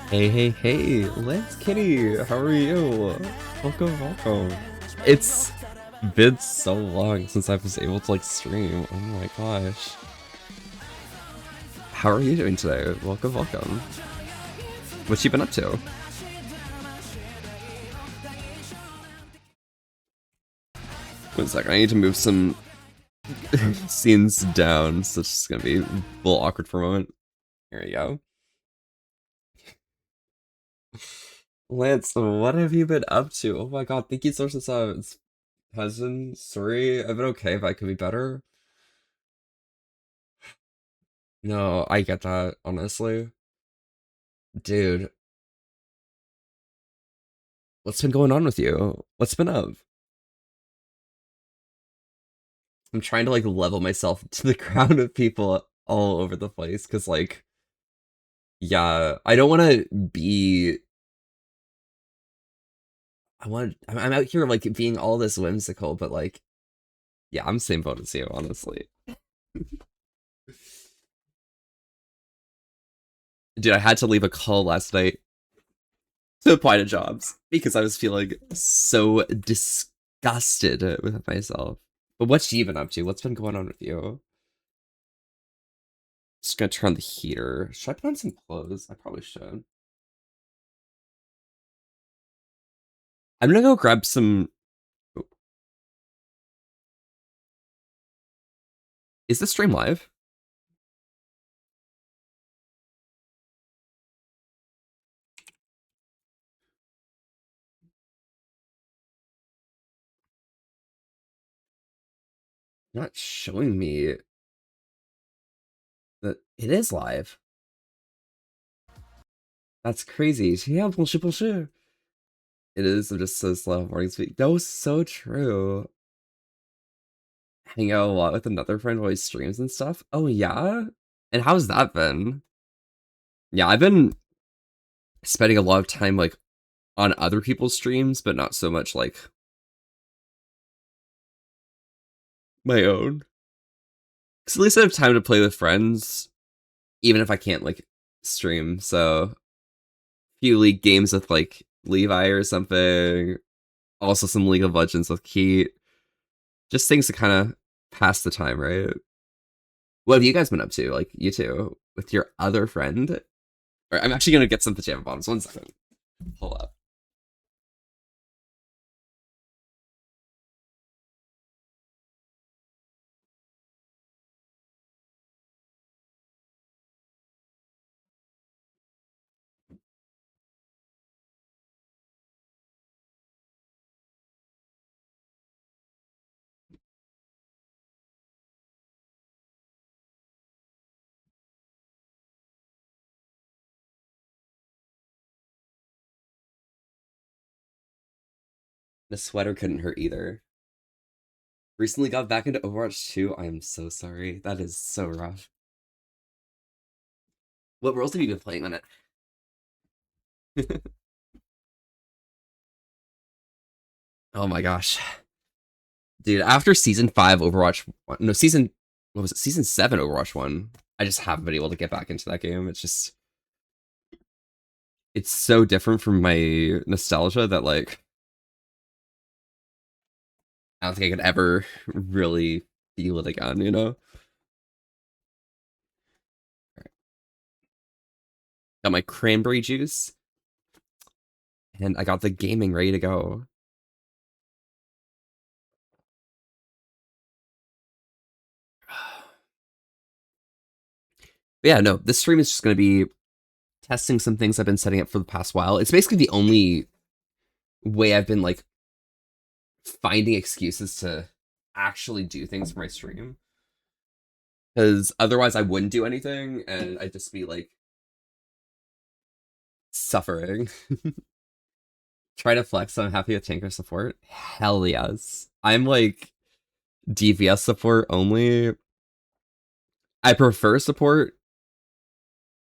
Hey, hey, hey, Lance Kitty, how are you? Welcome, welcome. It's been so long since I was able to like stream. Oh my gosh. How are you doing today? Welcome, welcome. What you been up to? One second, I need to move some scenes down, so it's just gonna be a little awkward for a moment. Here we go. Lance, what have you been up to? Oh my god, thank you so much for subs. Cousin, sorry, I've been okay, but I could be better. No, I get that, honestly. Dude, what's been going on with you? What's been up? I'm trying to like level myself to the crowd of people all over the place because like yeah, I don't want to be I'm out here like being all this whimsical, but like yeah, I'm same boat as you, honestly. Dude, I had to leave a call last night to apply to jobs because I was feeling so disgusted with myself. But what's you been up to? What's been going on with you? Just gonna turn on the heater. Should I put on some clothes? I probably should. I'm gonna go grab some. Oh, is this stream live? Not showing me that it is live. That's crazy. Yeah, bullshit, bullshit. It is. I'm just so slow morning speak. That was so true. Hang out a lot with another friend while he streams and stuff. Oh yeah? And how's that been? Yeah, I've been spending a lot of time like on other people's streams, but not so much like my own. Because at least I have time to play with friends, even if I can't like stream. So few league games with like Levi or something. Also some League of Legends with Keat. Just things to kind of pass the time, right? What have you guys been up to? Like you two with your other friend? Or I'm actually gonna get some pajama bottoms. 1 second. Hold up. The sweater couldn't hurt either. Recently got back into Overwatch 2. I am so sorry. That is so rough. What roles have you been playing on it? Oh my gosh. Dude, after season 5 Overwatch 1, no, what was it? Season 7 Overwatch 1. I just haven't been able to get back into that game. It's so different from my nostalgia that like I don't think I could ever really feel it again, you know? Got my cranberry juice and I got the gaming ready to go. But yeah, no, this stream is just going to be testing some things I've been setting up for the past while. It's basically the only way I've been like finding excuses to actually do things for my stream. Because otherwise I wouldn't do anything and I'd just be like suffering. Try to flex, I'm happy with tanker support. Hell yes. I'm like DPS support only. I prefer support,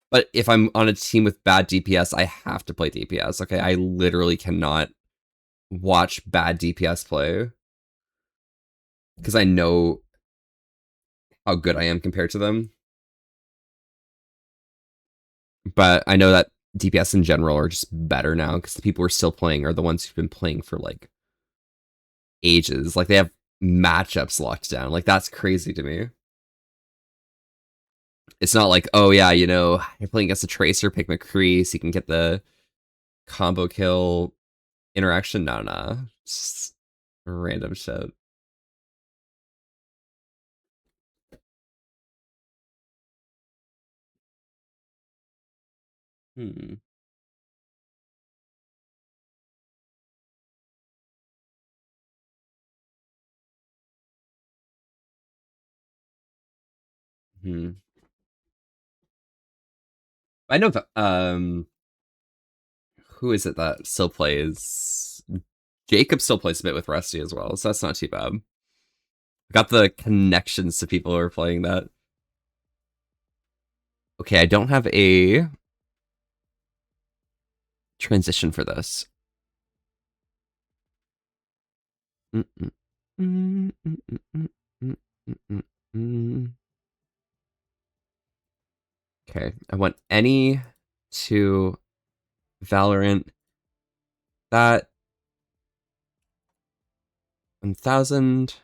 but if I'm on a team with bad DPS, I have to play DPS. Okay, I literally cannot watch bad DPS play because I know how good I am compared to them. But I know that DPS in general are just better now because the people who are still playing are the ones who've been playing for like ages. Like they have matchups locked down. Like that's crazy to me. It's not like, oh yeah, you know, you're playing against a Tracer, pick McCree so you can get the combo kill interaction. No, no. It's just random shit. Hmm. Hmm. I know that who is it that still plays? Jacob still plays a bit with Rusty as well, so that's not too bad. Got the connections to people who are playing that. Okay, I don't have a transition for this. Okay, I want any to Valorant that 1000,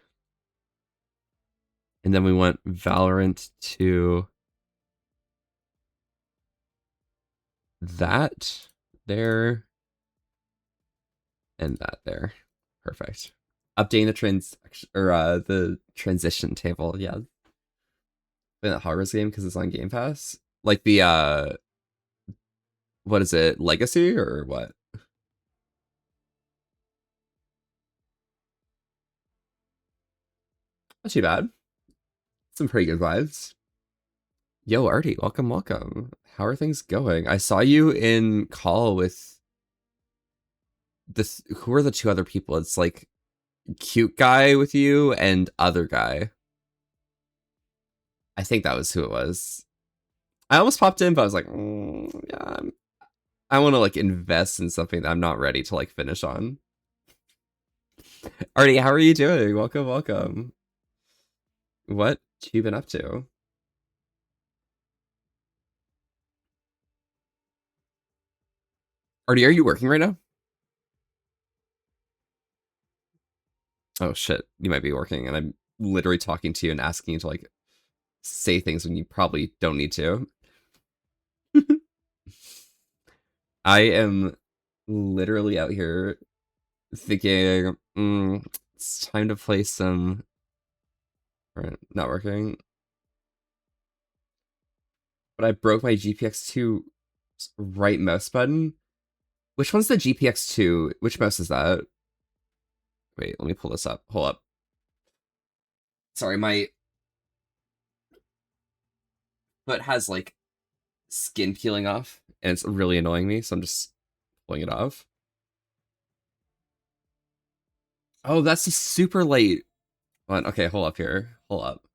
and then we want Valorant to that there and that there. Perfect. Updating the transition table. Yeah, playing that Hogwarts game because it's on Game Pass. Like the what is it? Legacy or what? Not too bad. Some pretty good vibes. Yo, Artie, welcome, welcome. How are things going? I saw you in call with this. Who are the two other people? It's like cute guy with you and other guy. I think that was who it was. I almost popped in, but I was like, yeah, I want to like invest in something that I'm not ready to like finish on. Artie, how are you doing? Welcome, welcome. What you been up to? Artie, are you working right now? Oh shit, you might be working, and I'm literally talking to you and asking you to like say things when you probably don't need to. I am literally out here thinking, it's time to play some. Right, not working. But I broke my GPX2 right mouse button. Which one's the GPX2? Which mouse is that? Wait, let me pull this up. Hold up. Sorry, my foot has like skin peeling off, and it's really annoying me, so I'm just pulling it off. Oh, that's a super late one. Okay, hold up here. Hold up.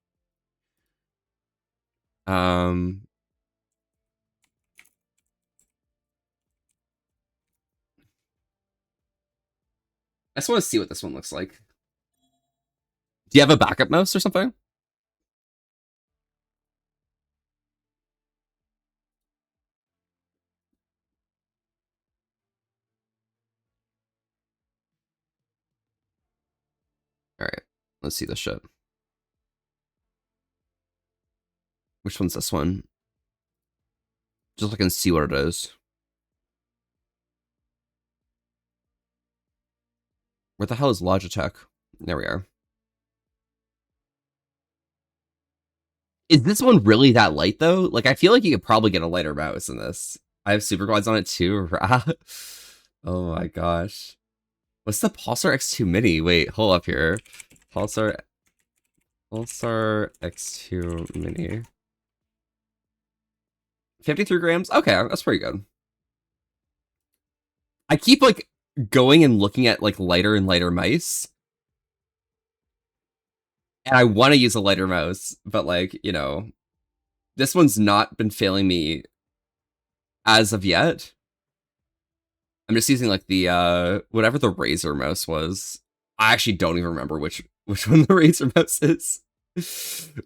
Um, I just want to see what this one looks like. Do you have a backup mouse or something? All right, let's see this shit. Which one's this one? Just so I can see what it is. Where the hell is Logitech? There we are. Is this one really that light though? Like, I feel like you could probably get a lighter mouse in this. I have super glides on it too. Oh my gosh. What's the Pulsar X2 Mini? Wait, hold up here. Pulsar X2 Mini. 53 grams? Okay, that's pretty good. I keep like going and looking at like lighter and lighter mice. And I want to use a lighter mouse, but like, you know, this one's not been failing me as of yet. I'm just using like the whatever the Razer mouse was. I actually don't even remember which one the Razer mouse is.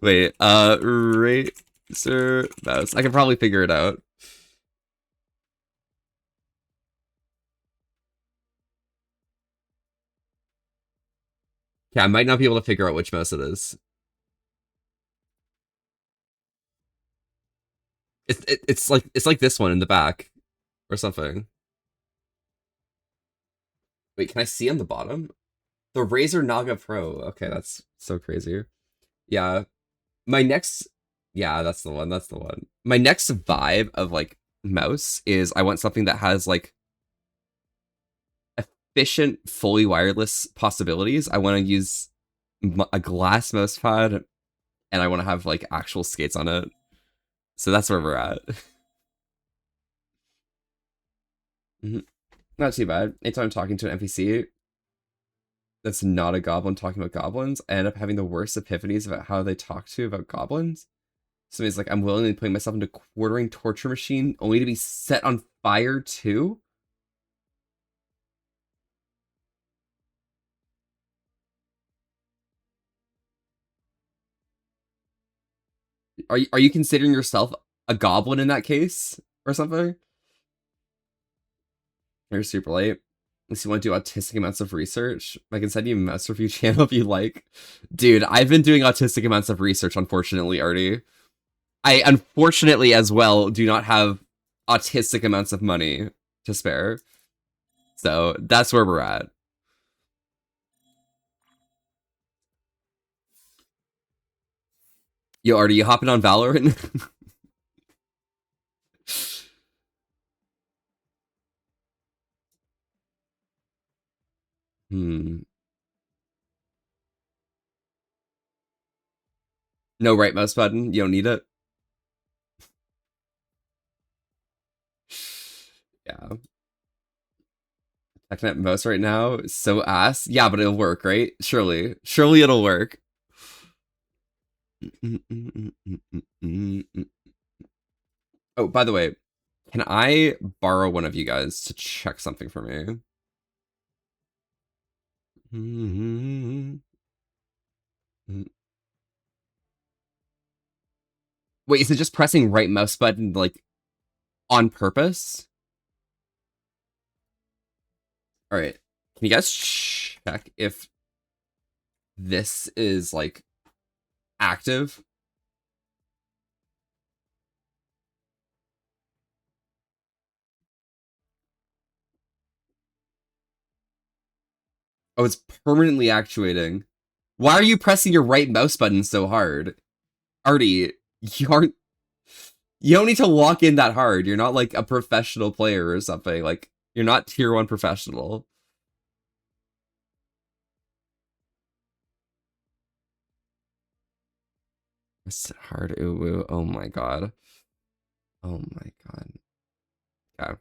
Wait, Razer mouse. I can probably figure it out. Yeah, I might not be able to figure out which mouse it is. It's like this one in the back or something. Wait, can I see on the bottom? The Razer Naga Pro. Okay, that's so crazy. Yeah, my next, yeah, that's the one. That's the one. My next vibe of like mouse is I want something that has like efficient, fully wireless possibilities. I want to use a glass mouse pad, and I want to have like actual skates on it. So that's where we're at. Not too bad. Anytime I'm talking to an NPC that's not a goblin talking about goblins, I end up having the worst epiphanies about how they talk to about goblins. So it's like I'm willingly putting myself into quartering torture machine only to be set on fire too. Are you considering yourself a goblin in that case or something? You're super late. Unless you want to do autistic amounts of research, I can send you a mouse review channel if you like. Dude, I've been doing autistic amounts of research, unfortunately, Artie. I unfortunately as well do not have autistic amounts of money to spare. So that's where we're at. Yo, Artie, you hopping on Valorant? Hmm. No right mouse button. You don't need it. Yeah. Checking at mouse right now. Is so ass. Yeah, but it'll work, right? Surely. Surely it'll work. Oh, by the way, can I borrow one of you guys to check something for me? Wait, is it just pressing right mouse button like on purpose? All right. Can you guys check if this is like active? Oh, it's permanently actuating. Why are you pressing your right mouse button so hard? Artie, you aren't you don't need to lock in that hard. You're not like a professional player or something. Like you're not tier 1 professional. It's hard uwu. Oh my god. Oh my god. Yeah.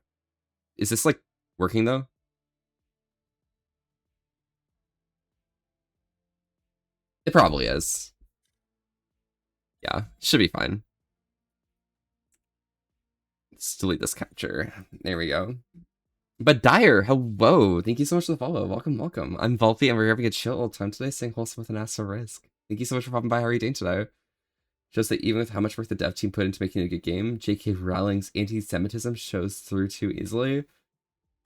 Is this like working though? It probably is. Yeah, should be fine. Let's delete this capture. There we go. But Dyer, hello. Thank you so much for the follow. Welcome, welcome. I'm Volpe and we're having a chill old time today, staying wholesome with an ass of risk. Thank you so much for popping by. How are you doing today? Shows that even with how much work the dev team put into making a good game, J.K. Rowling's anti-Semitism shows through too easily.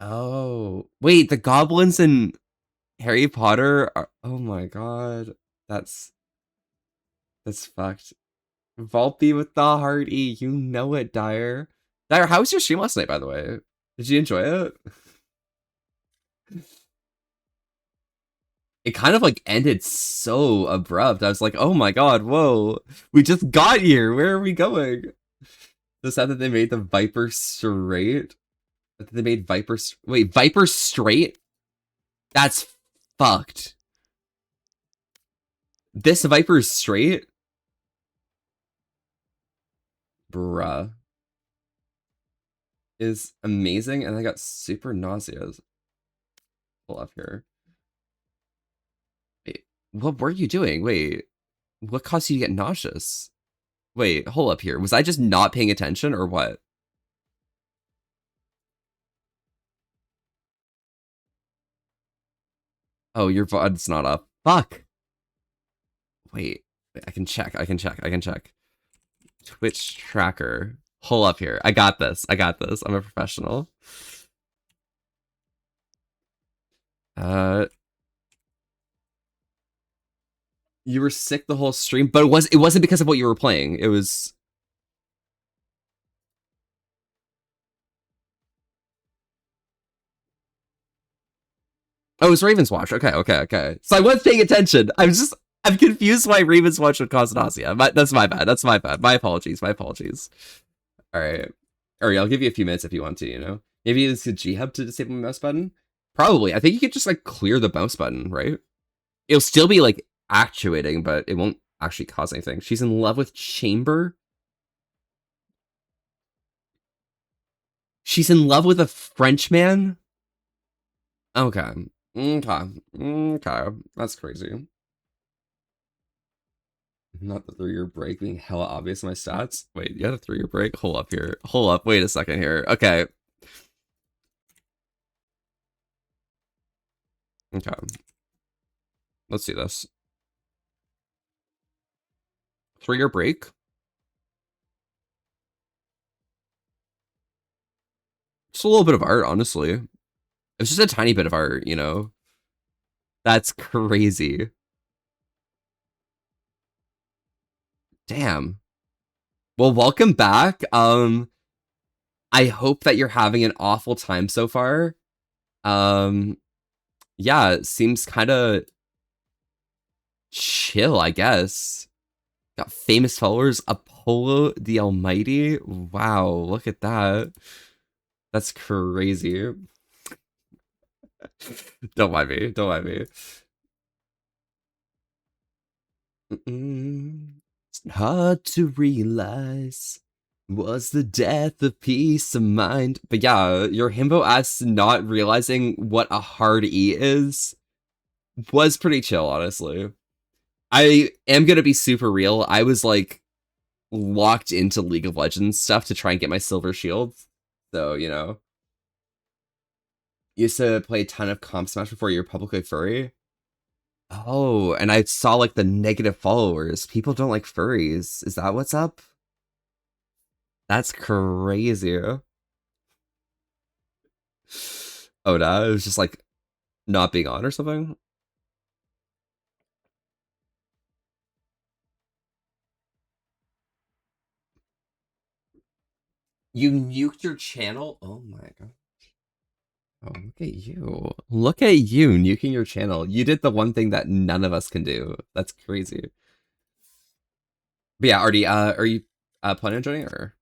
Oh, wait, the goblins in Harry Potter are, oh my god. That's fucked. Volpe with the hard E, you know it, Dyer. Dyer, how was your stream last night, by the way? Did you enjoy it? It kind of like ended so abrupt. I was like, oh my god, whoa. We just got here. Where are we going? The sad that they made the Viper straight. That they made Viper. Wait, Viper straight? That's fucked. This Viper is straight? Bruh. Is amazing, and I got super nauseous. Pull up here. Wait, what were you doing? Wait, what caused you to get nauseous? Wait, hold up here. Was I just not paying attention or what? Oh, your VOD's not up. Fuck. Wait, I can check. I can check. Twitch tracker. Hold up here. I got this. I'm a professional. You were sick the whole stream, but it wasn't because of what you were playing. It was. Oh, it was Raven's Watch. Okay. So I was paying attention. I'm confused why Raven's Watch would cause nausea. That's my bad. My apologies. All right. I'll give you a few minutes if you want to, you know? Maybe it's a G Hub to disable my mouse button? Probably. I think you could just like clear the mouse button, right? It'll still be like actuating, but it won't actually cause anything. She's in love with Chamber? She's in love with a Frenchman? Okay. That's crazy. Not the 3-year break being hella obvious in my stats. Wait, you had a 3-year break? Hold up here. Hold up. Wait a second here. Okay. Okay. Let's see this. 3-year break? Just a little bit of art, honestly. It's just a tiny bit of art, you know? That's crazy. Damn. Well, welcome back. I hope that you're having an awful time so far. Yeah, it seems kind of chill, I guess. Got famous followers, Apollo the Almighty. Wow, look at that. That's crazy. Don't mind me. It's hard to realize was the death of peace of mind. But yeah, your himbo ass not realizing what a hard E is was pretty chill, honestly. I am gonna be super real. I was like locked into League of Legends stuff to try and get my silver shield. So, you know. Used to play a ton of Comp Smash before you were publicly furry. Oh, and I saw like the negative followers. People don't like furries. Is that what's up? That's crazy. Oh, no, it was just like not being on or something. You nuked your channel? Oh my god. Oh, look at you. Look at you nuking your channel. You did the one thing that none of us can do. That's crazy. But yeah, Artie, are you planning on joining or?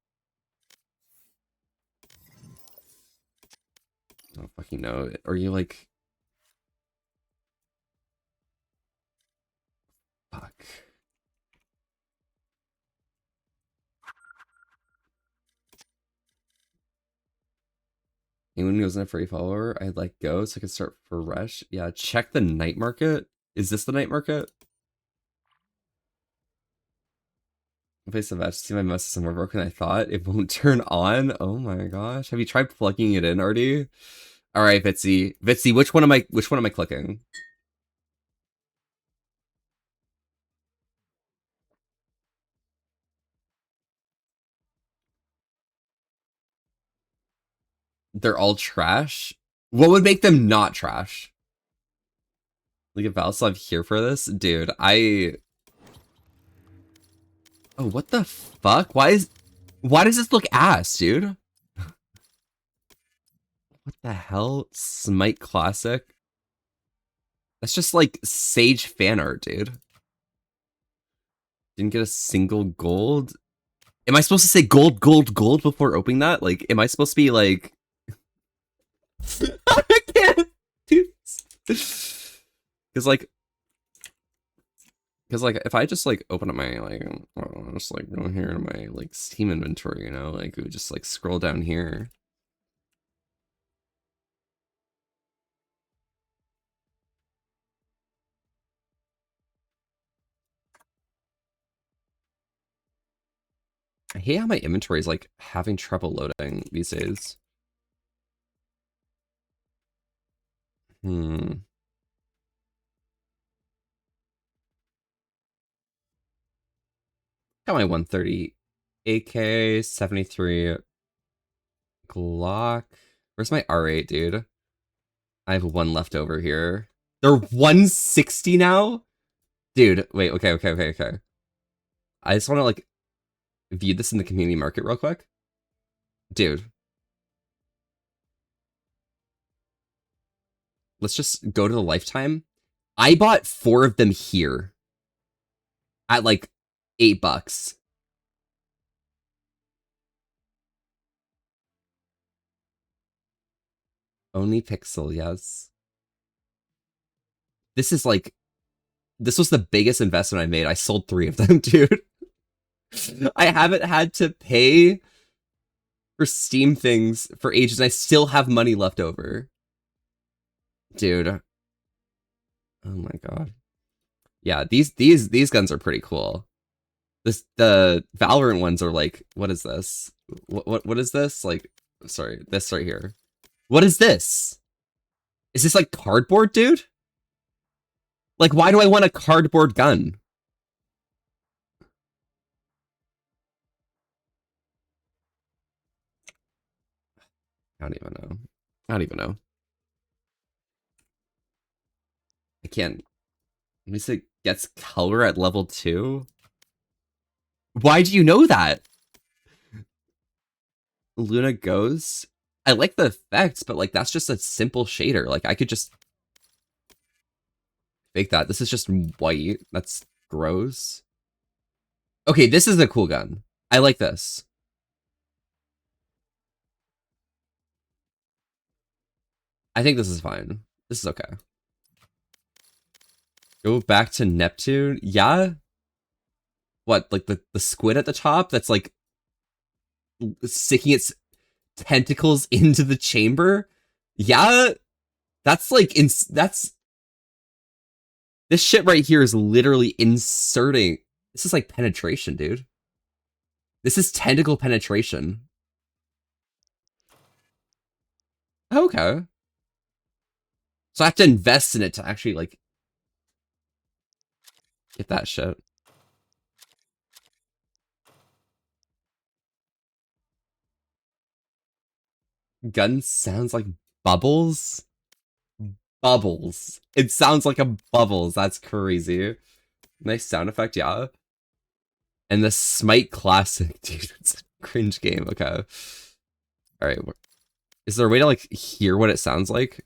I don't fucking know. Are you like... Fuck. Anyone who wasn't a free follower, I'd like go so I can start fresh. Yeah, check the night market. Is this the night market? Place the match. See, my mouse is more broken than I thought. It won't turn on. Oh my gosh. Have you tried plugging it in, Artie? All right, Vitsy. Vitsy, which one am I clicking? They're all trash. What would make them not trash? League of Valslav here for this? Dude, oh, what the fuck? Why does this look ass, dude? What the hell? Smite Classic? That's just like Sage fan art, dude. Didn't get a single gold. Am I supposed to say gold, gold, gold before opening that? Like, am I supposed to be like... I can't do this. Because like if I just like open up my like just like go here to my like Steam inventory, you know, like we would just like scroll down here. I hate how my inventory is like having trouble loading these days. Got my 130 AK 73 Glock. Where's my R8, dude? I have one left over here. They're 160 now? Dude, wait, okay. I just want to like view this in the community market real quick. Dude. Let's just go to the lifetime. I bought 4 of them here at like $8. Only Pixel, yes. This is like, this was the biggest investment I made. I sold 3 of them, dude. I haven't had to pay for Steam things for ages, and I still have money left over. Dude. Oh my god. Yeah, these guns are pretty cool. The Valorant ones are like, what is this? What is this? Like, sorry, this right here. What is this? Is this like cardboard, dude? Like, why do I want a cardboard gun? I don't even know. I don't even know. I can't. Let me say gets color at level 2. Why do you know that? Luna goes. I like the effects, but like that's just a simple shader. Like I could just fake that. This is just white. That's gross. Okay, this is a cool gun. I like this. I think this is fine. This is okay. Go back to Neptune. Yeah. What, like the squid at the top that's like sticking its tentacles into the chamber? Yeah. That's like that's this shit right here is literally inserting. This is like penetration, dude. This is tentacle penetration. Okay. So I have to invest in it to actually like get that shit. Gun sounds like bubbles. Bubbles. It sounds like a bubbles. That's crazy. Nice sound effect, yeah. And the Smite Classic, dude. It's a cringe game. Okay. All right. Is there a way to like hear what it sounds like?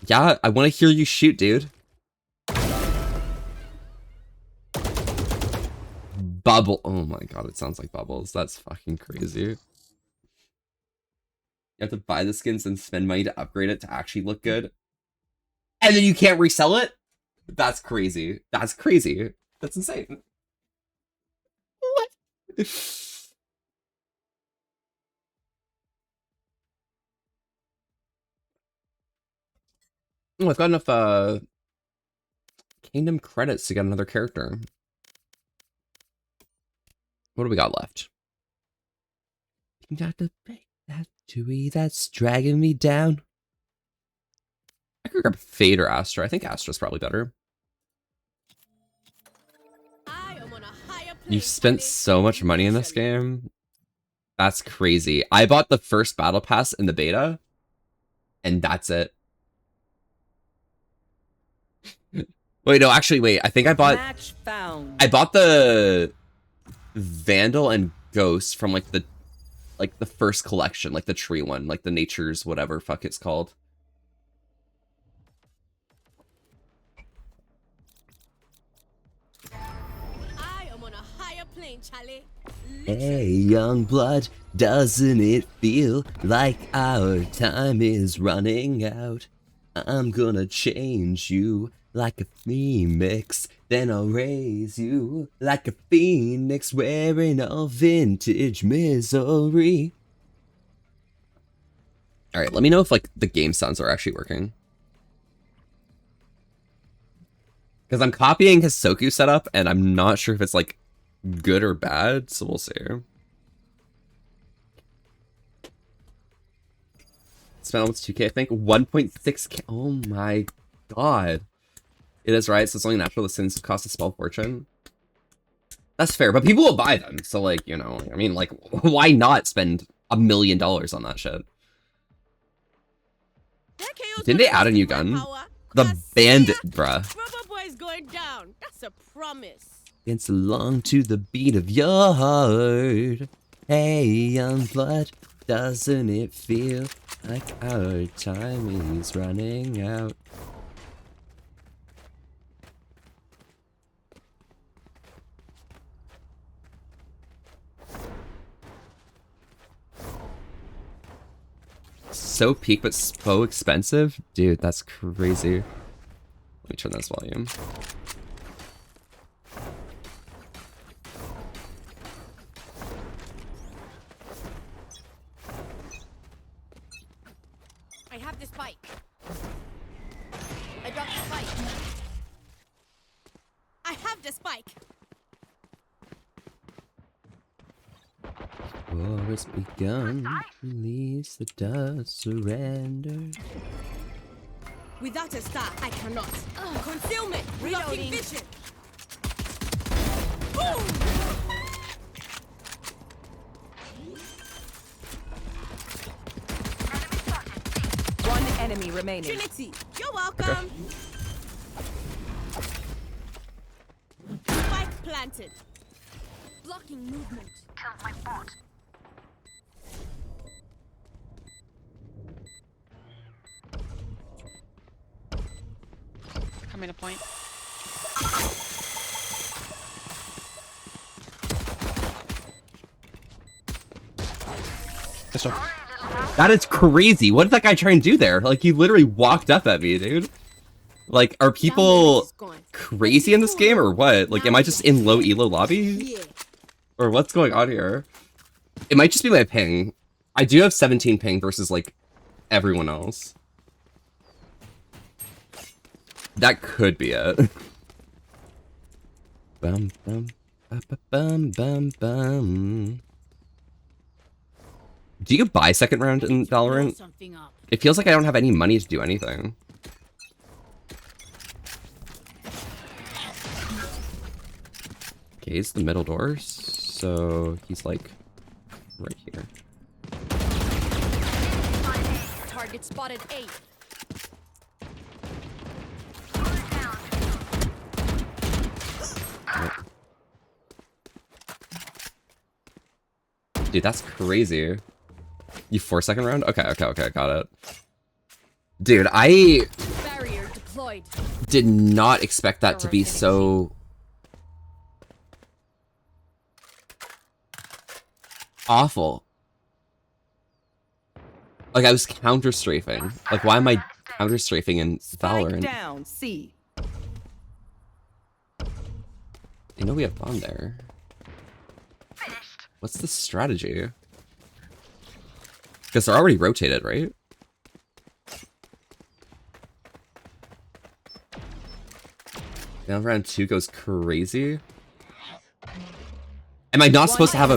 Yeah, I want to hear you shoot, dude. Bubble. Oh my god, it sounds like bubbles. That's fucking crazy. You have to buy the skins and spend money to upgrade it to actually look good. And then you can't resell it? That's crazy. That's crazy. That's insane. What? Oh, I've got enough Kingdom credits to get another character. What do we got left? You got the that Chewie that's dragging me down. I could grab Fade or Astra. I think Astra's probably better. You spent so much money in this game. That's crazy. I bought the first battle pass in the beta, and that's it. Wait, no, actually, wait. I think I bought the Vandal and Ghost from like the first collection, like the tree one, like the Nature's whatever fuck it's called. I am on a higher plane, Charlie. Hey, young blood, doesn't it feel like our time is running out? I'm gonna change you like a phoenix, then I'll raise you like a phoenix wearing a vintage misery. Alright, let me know if like the game sounds are actually working. Because I'm copying his Soku setup and I'm not sure if it's like good or bad, so we'll see. Spent almost 2K, I think. 1.6K. Oh my god. It is right, so it's only natural the sins cost a small fortune. That's fair, but people will buy them, so like, you know, I mean, like, why not spend $1 million on that shit? Didn't they add a new gun? The Bandit, bruh. Rubber Boy's going down. That's a promise. Dance along to the beat of your heart. Hey, young blood, doesn't it feel like our time is running out? So peak, but so expensive? Dude, that's crazy. Let me turn this volume. I have the spike. I dropped the spike. I have the spike. War has begun. Release the dust, surrender. Without a star, I cannot. Concealment. Blocking vision. Boom! One enemy remaining. Trinity, you're welcome. Spike planted. Blocking movement. Killed my bot. Coming to point. That is crazy. What did that guy try and do there? Like, he literally walked up at me, dude. Like, are people crazy in this game or what? Like, am I just in low elo lobby? Yeah. Or what's going on here? It might just be my ping. I do have 17 ping versus, like, everyone else. That could be it. Bum, bum, ba, ba, bum, bum, bum. Do you buy second round in Valorant? It feels like I don't have any money to do anything. Okay, he's the middle doors, so he's like right here. Target spotted A. Dude, that's crazy. You 4-second round? Okay, got it. Dude, I Barrier deployed. did not expect that to be so awful. Like, I was counter-strafing. Like, why am I counter-strafing in Valorant? Down, C. You know we have bomb there. What's the strategy? Because they're already rotated, right? Now round 2 goes crazy. Am I not supposed to have a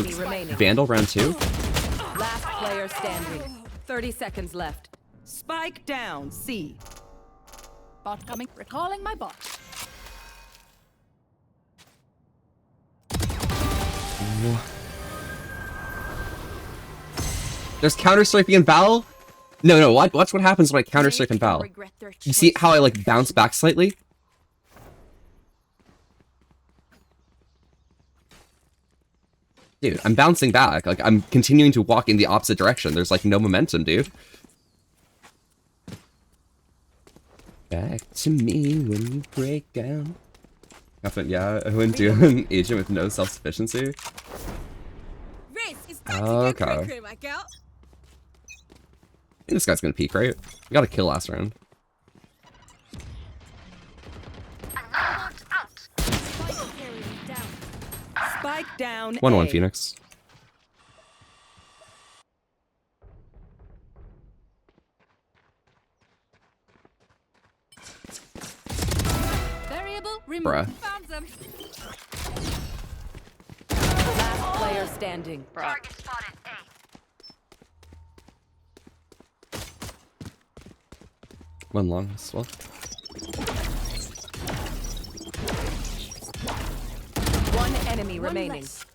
Vandal round 2? Last player standing. 30 seconds left. Spike down, C. Bot coming. Recalling my bot. There's counter-strike in Val? No, watch what happens when I counter-strike in Val. You see how I like bounce back slightly? Dude, I'm bouncing back. Like, I'm continuing to walk in the opposite direction. There's like no momentum, dude. Back to me when you break down. Nothing, yeah, I wouldn't do an agent with no self-sufficiency. Okay. I think this guy's gonna peek, right? We got a kill last round. Spike down. 1-1 A. Phoenix. Variable remove. Bruh. Found them. Last player standing. Target spotted. A. One long as well. One enemy remaining. less.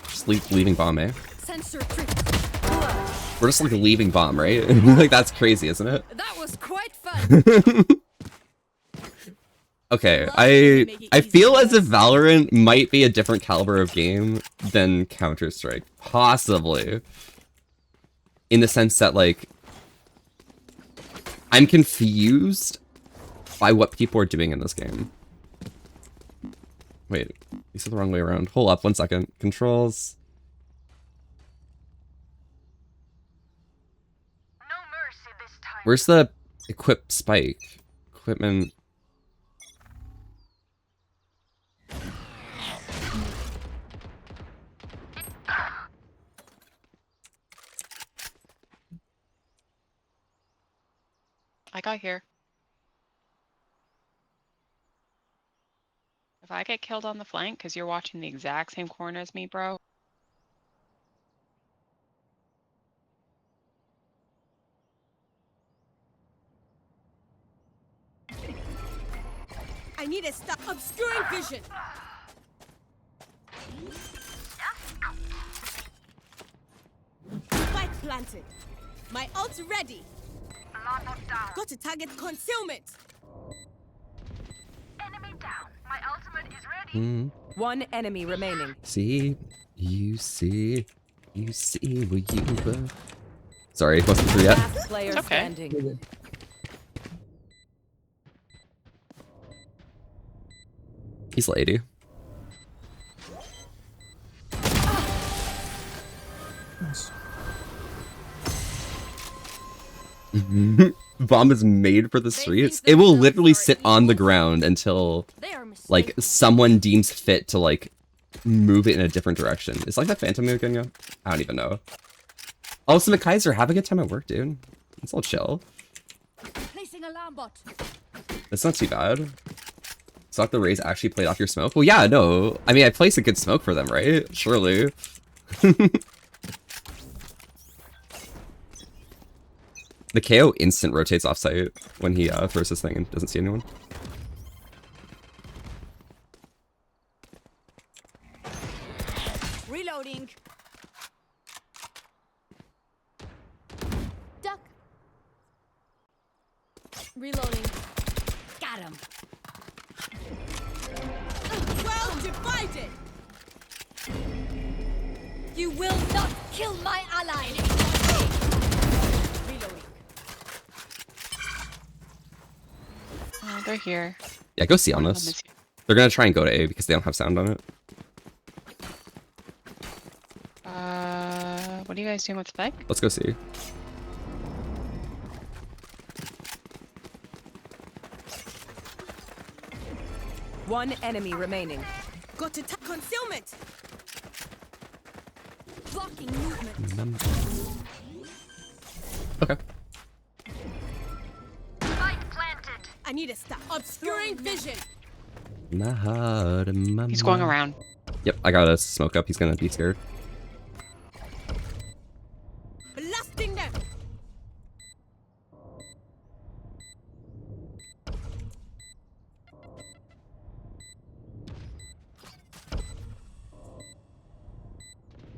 Just leaving bomb, eh? Sensor trip. We're just like leaving bomb, right? Like that's crazy, isn't it? That was quite fun. Okay, I feel as if Valorant might be a different caliber of game than Counter-Strike. Possibly. In the sense that, like, I'm confused by what people are doing in this game. Wait, you said the wrong way around. Hold up, 1 second. Controls. No mercy this time. Where's the equip spike? Equipment. I got here. If I get killed on the flank because you're watching the exact same corner as me, bro. I need a stop. Obscuring vision. Spike planted. My ult's ready. Alarm bot down. Got to target concealment. Enemy down. My ultimate is ready. One enemy remaining. See what you were. Sorry, it wasn't through yet. Last player Okay. standing. He's lady. Bomb is made for the streets. It will literally sit on the ground until They are like someone deems fit to like move it in a different direction. It's like that Phantom move, Genya? I don't even know. Also, Kaiser, have a good time at work, dude. It's all chill. placing alarm bot. It's not too bad. Suck the Rays actually played off your smoke? Well, yeah, no. I mean, I placed a good smoke for them, right? Surely. The KO instant rotates offsite when he throws his thing and doesn't see anyone. Reloading. Duck. Reloading. Got him. Well divided. You will not kill my ally. Reloading. They're here. Yeah, go see on One of this. them is here. They're gonna try and go to A because they don't have sound on it. What are you guys doing with spike? Let's go see. One enemy remaining. Got to concealment. Blocking movement. Okay. Spike planted. I need a stop. Obscuring vision. My heart and my He's going mind. around. Yep, I got a smoke up. He's gonna be scared. Blasting them.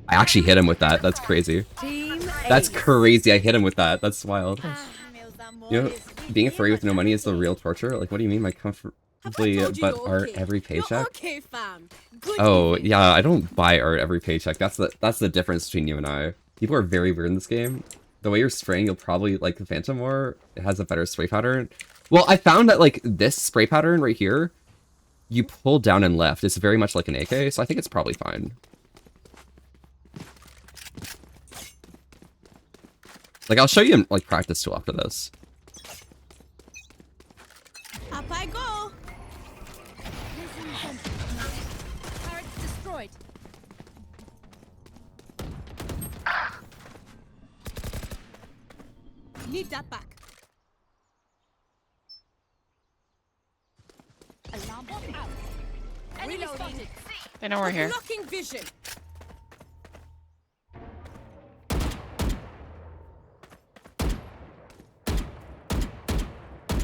I actually hit him with that. That's crazy. Team That's ace. crazy. I hit him with that. That's wild. Ah, meus amores. You know, being a furry with no money is the real torture. Like, what do you mean by comfortably but art every You're paycheck? okay, fam. Good Oh evening. yeah, I don't buy art every paycheck. That's the difference between you and I. People are very weird in this game. The way you're spraying, you'll probably like the Phantom more. It has a better spray pattern. Well, I found that like this spray pattern right here, you pull down and left. It's very much like an AK, so I think it's probably fine. Like I'll show you in like practice tool after this. Up I go. Turret's destroyed. Need that back. Alarm bot out. Enemy spotted. They know we're here. Blocking vision.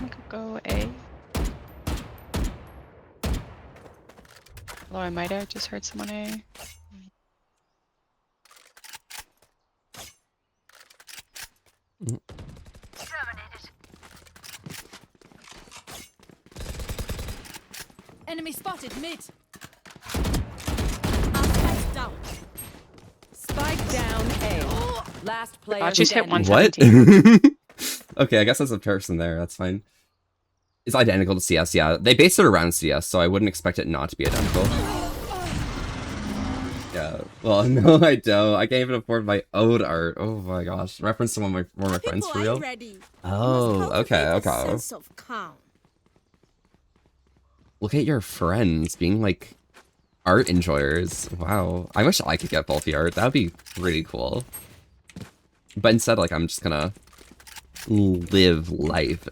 We could go A. Although I might have just heard someone A. Terminated. Enemy spotted mid. Spike down. Spike down A. Last player. thought she's hit standing. one. What? 17. Okay, I guess that's a person there. That's fine. It's identical to CS, yeah. They based it around CS, so I wouldn't expect it not to be identical. Yeah. Well, no, I don't. I can't even afford my own art. Oh my gosh. Reference to one of my friends People for ain't real? ready. Oh, Must okay, cultivate a okay. sense of calm. Look at your friends being like art enjoyers. Wow. I wish I could get bulky art. That would be pretty cool. But instead, like, I'm just gonna live life.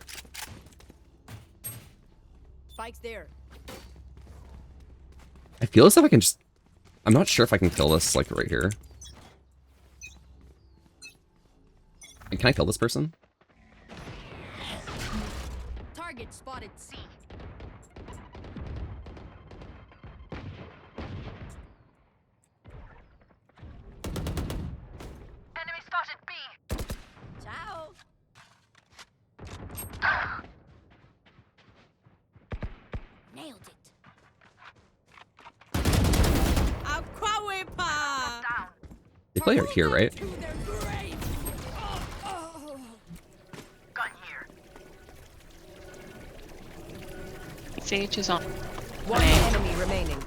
Spike's there. I feel as if I can just... I'm not sure if I can kill this, like, right here. Can I kill this person? Target spotted. C. Enemy spotted B. Ciao. Nailed it. Aquawipa. Down. They play art here, right? To their grave. Gun here. Sage is on. One A. enemy remaining.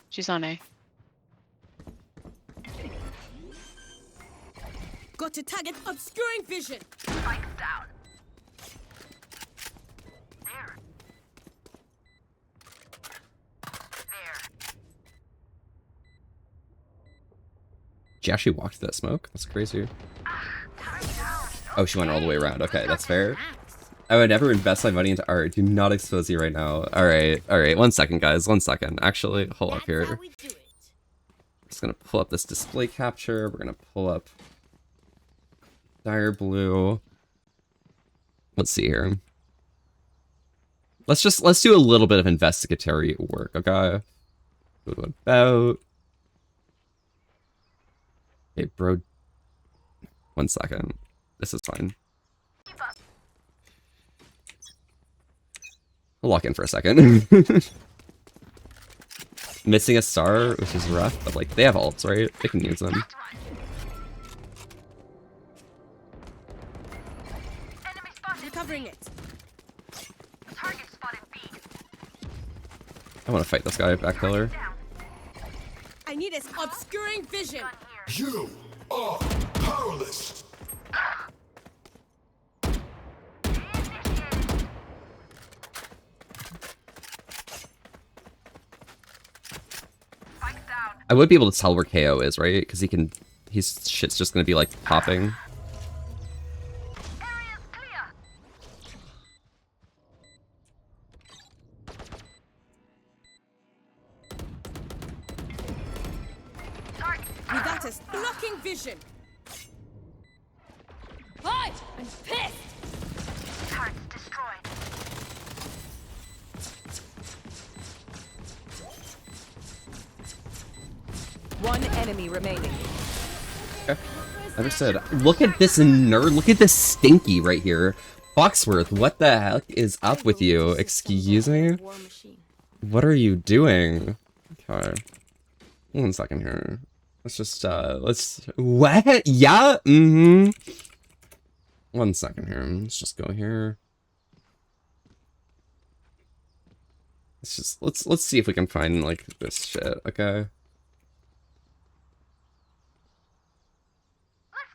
She's on A. Got to target obscuring vision. Spikes down. There. There. She actually walked through that smoke? That's crazy. Oh, she went all the way around. Okay, that's fair. I would never invest my money into art. Do not expose you right now. Alright. 1 second, guys. 1 second. Actually, hold up here. That's how we do it. Just gonna pull up this display capture. We're gonna pull up Dire Blue. Let's see here. Let's do a little bit of investigatory work, okay? What about... Okay, bro. 1 second. This is fine. I'll lock in for a second. Missing a star, which is rough, but like they have ults, right? They can use them. Enemy spotted. Recovering it. Target spotted B. I want to fight this guy, back pillar. Down. I need this obscuring vision. Gun here. You are powerless. Initiated. Spikes down. I would be able to tell where KO is, right? Because his shit's just gonna be like popping. Area's clear. vision. Fight! I'm pissed. Turrets destroyed. One enemy remaining. Understood. Look at this nerd. Look at this stinky right here. Foxworth, what the heck is up with you? Excuse me? War machine. What are you doing? Okay. 1 second here. Let's just, what? Yeah? Mm-hmm. 1 second here. Let's just go here. Let's see if we can find, like, this shit, okay? Let's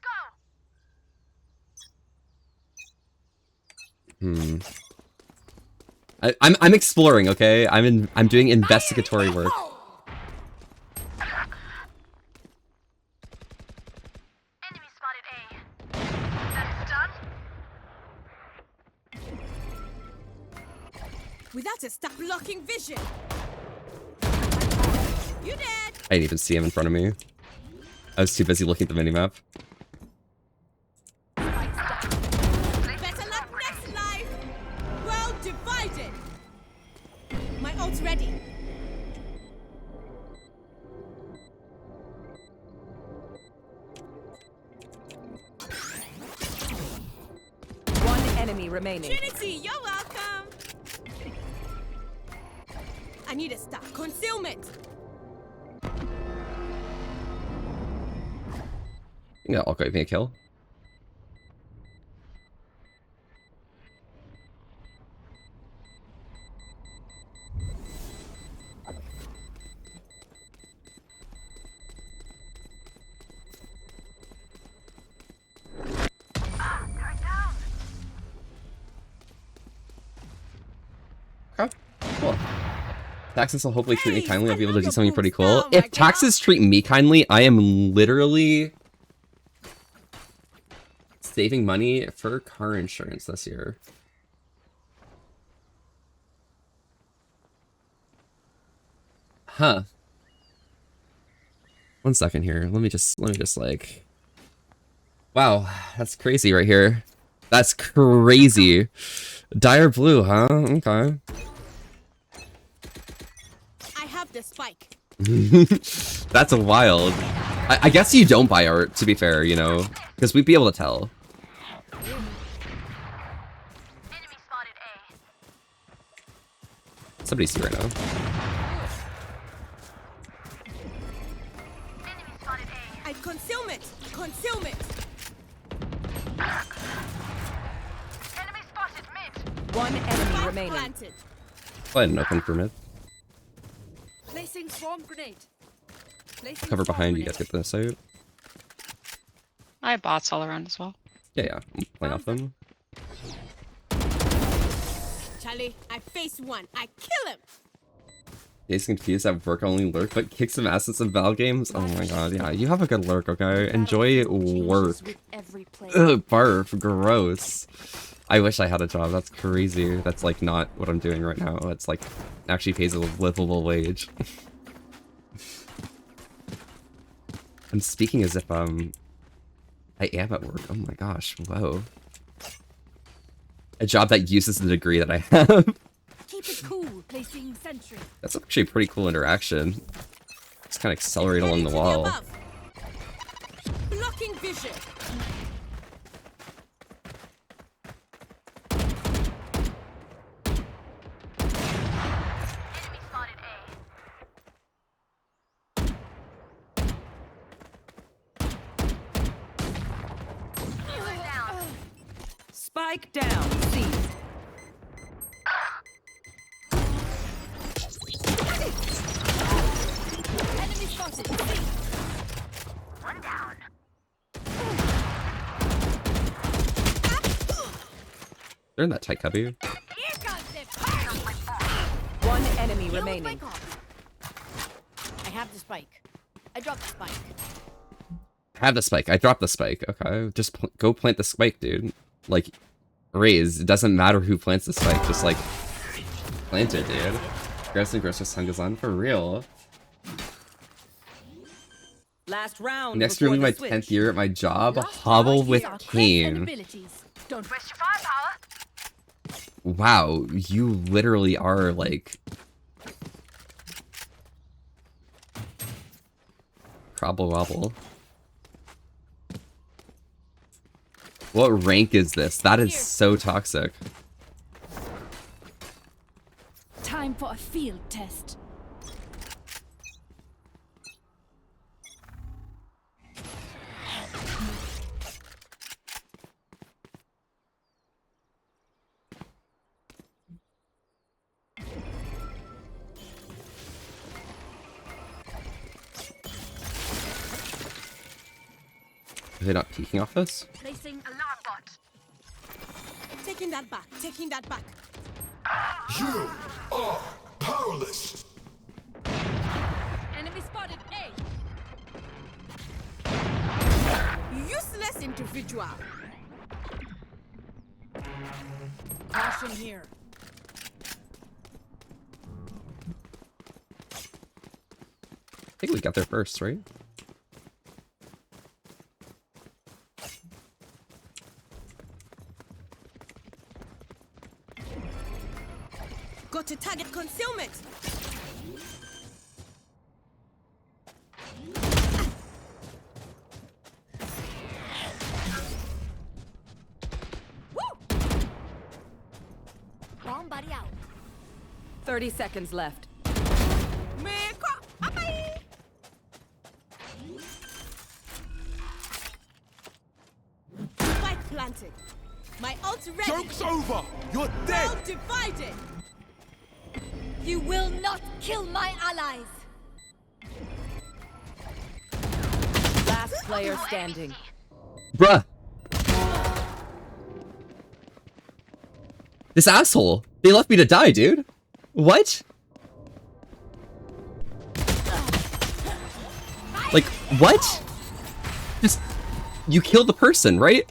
go. I'm exploring, okay? I'm doing investigatory work. Enemy spotted A. That's done. Without it, stop blocking vision. You dead. I didn't even see him in front of me. I was too busy looking at the minimap. Better luck next life. Well divided. My ult's ready. One enemy remaining. Trinity, you're welcome. I need a stop. Concealment. Yeah, I'll give me a kill. Turret down. Okay, cool. Taxes will hopefully treat me Hey, kindly. I'll be able to do another something pretty boost. cool. Oh my If taxes treat me kindly, I am literally saving money for car insurance this year. Huh. 1 second here. Let me just like. Wow, that's crazy right here. That's crazy. Dire blue, huh? Okay. I have the spike. That's wild. I guess you don't buy art, to be fair, you know, because we'd be able to tell. Enemy spotted A. Somebody's here right now. Enemy spotted A. I concealment. Concealment. Enemy spotted mid. One enemy Spike remaining. planted. Go ahead and open for mid. Placing swarm grenade. Placing Cover swarm behind you grenade. guys get this out. I have bots all around as well. Yeah, I'm playing off them. Charlie, I face one. I kill him. He's confused at work only lurk, but kicks some ass in some Val games. Oh my god, yeah, you have a good lurk, okay? Enjoy work. Ugh, barf, gross. I wish I had a job, that's crazy. That's like not what I'm doing right now. It's like actually pays a livable wage. I'm speaking as if I am at work. Oh my gosh, whoa. A job that uses the degree that I have. Keep it cool. Placing sentry. That's actually a pretty cool interaction. Just kind of accelerate along the Heading to wall. above. Blocking vision. Enemy spotted A. Turret down. Spike down. Seized. Enemy spotted. One down. They're in that tight cubby. Here comes the party. One enemy Kill the remaining. spike off. I have the spike. I dropped the spike. Have the spike. I dropped the spike. Okay, just go plant the spike, dude. Like, Raze. It doesn't matter who plants the spike. Just like plant it, dude. Gross and Gross Hungazon for real. Last round. Next year will before be my the 10th switch. year at my job. Last Hobble round, with our strengths and Kane. abilities. Don't Waste your firepower. Wow, you literally are like Crobble wobble. What rank is this? That is Here. so toxic. time for a field test. Are they not peeking off this? Placing Alarm bot. Taking that back, taking that back. You are powerless. enemy spotted. A. Useless individual. Caution here. I think we got there first, right? Got to target concealment. Bomb buddy out. 30 seconds left. Spike planted. My ult ready. Joke's over. You're dead. Well divided. You will not kill my allies. Last player standing. Bruh! This asshole! They left me to die, dude! What? Like, what? Just... You killed the person, right?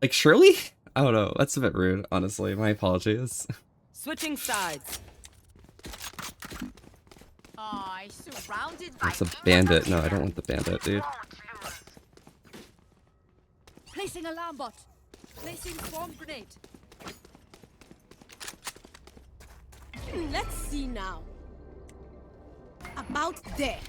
Like, surely? I don't know. That's a bit rude, honestly. My apologies. Switching sides. I surrounded by It's a bandit. No, I don't want the bandit, dude. Won't lose. placing alarm bot. Placing swarm grenade. Let's see now. About there.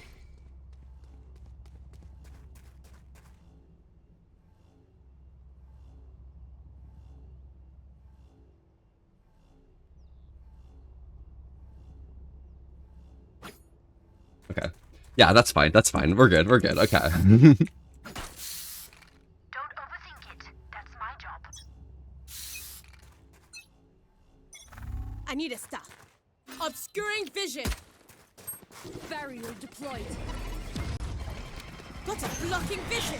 Okay. Yeah, that's fine. That's fine. We're good. We're good. Okay. Don't overthink it. That's my job. I need a staff. Obscuring vision. Barrier deployed. Got a blocking vision.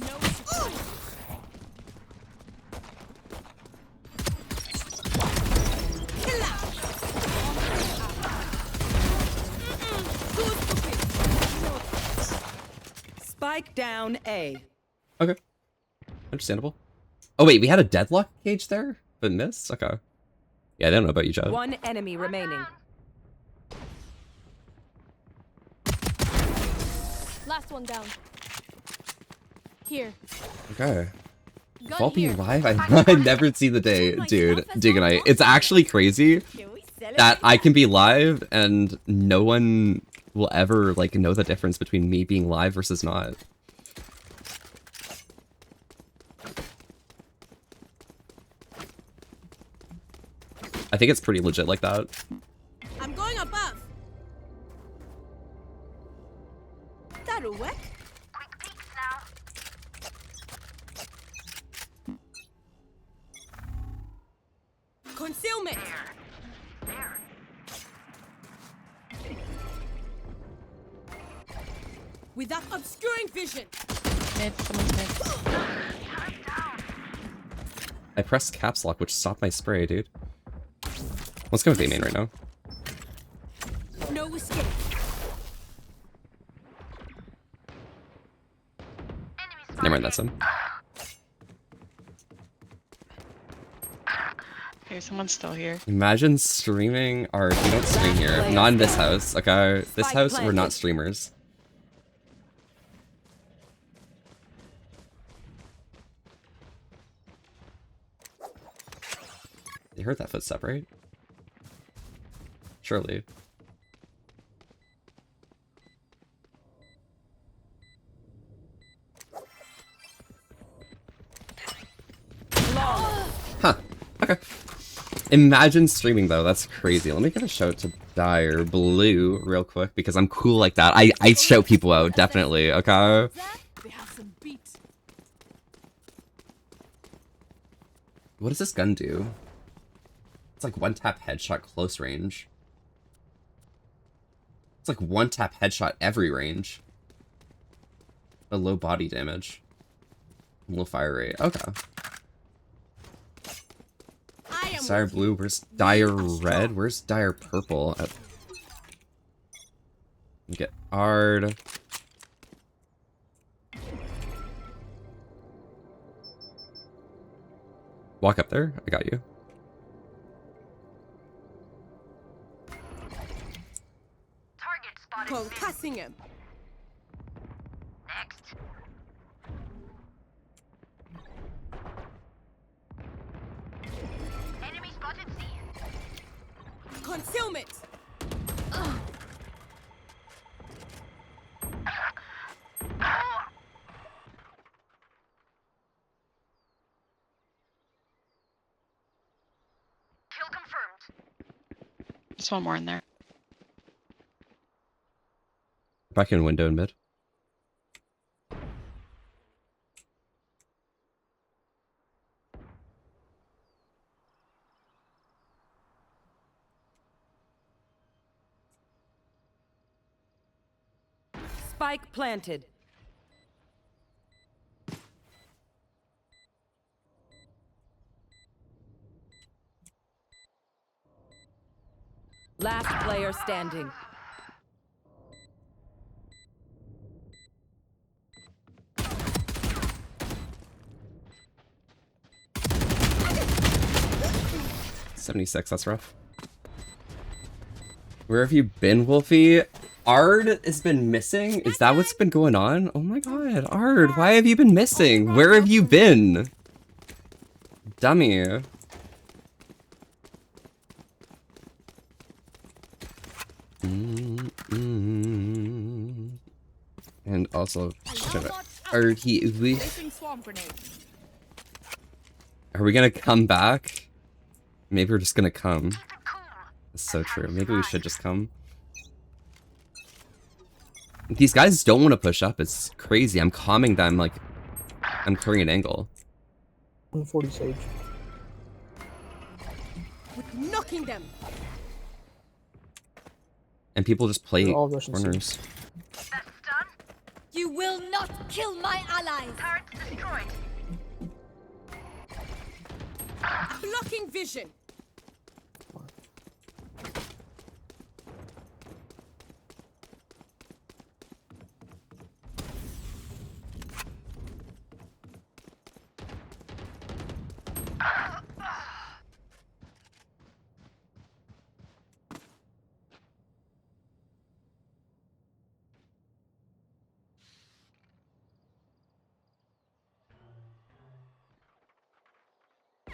No surprise. Killer. Good cooking. Spike down A. Okay. Understandable. Oh, wait. We had a deadlock cage there? But missed? Okay. Yeah, I don't know about you, Joe. One enemy remaining. Last one down. Here. Okay. Gun Vault being here. live? I never see the day, dude. Digonite. It's actually crazy Can we celebrate? that I can be live and no one will ever, like, know the difference between me being live versus not. I think it's pretty legit like that. I'm going above. That'll work. Quick peeks now. Concealment. There. Without obscuring vision. Mid, someone's mid. I pressed caps lock, which stopped my spray, dude. Let's go with A main right now. No escape. Enemies Never mind, that's him. Wait, someone's still here. Imagine streaming, or we don't stream here. Not in this house. Okay, this house we're not streamers. You heard that footstep, right? Surely. Huh. Okay. Imagine streaming though, that's crazy. Let me give a shout to Dire Blue real quick because I'm cool like that. I shout people out, definitely, okay? They have some beat. What does this gun do? It's like one tap headshot close range. It's like one tap headshot every range. A low body damage. Low fire rate. Okay. I am Dire with blue. Where's Dire red? Where's Dire purple? Get Ard. Walk up there. I got you. Target spotted. concussing him. Next. Enemy spotted C. Concealment. Kill confirmed. Just one more in there. Back in window and mid. Spike planted. Last player standing. $76, that's rough. Where have you been, Wolfie? Ard has been missing? Is that what's been going on? Oh my god, Ard, why have you been missing? Where have you been? Dummy. And also, are Placing swarm grenade. we gonna come back? Maybe we're just gonna come. Keep it cool. That's so true. Maybe we should just come. These guys don't want to push up. It's crazy. I'm calming them like I'm clearing an angle. 140 Sage. With knocking them. And people just play They're all Russian corners. That's done. You will not kill my allies. Turret destroyed. Blocking vision.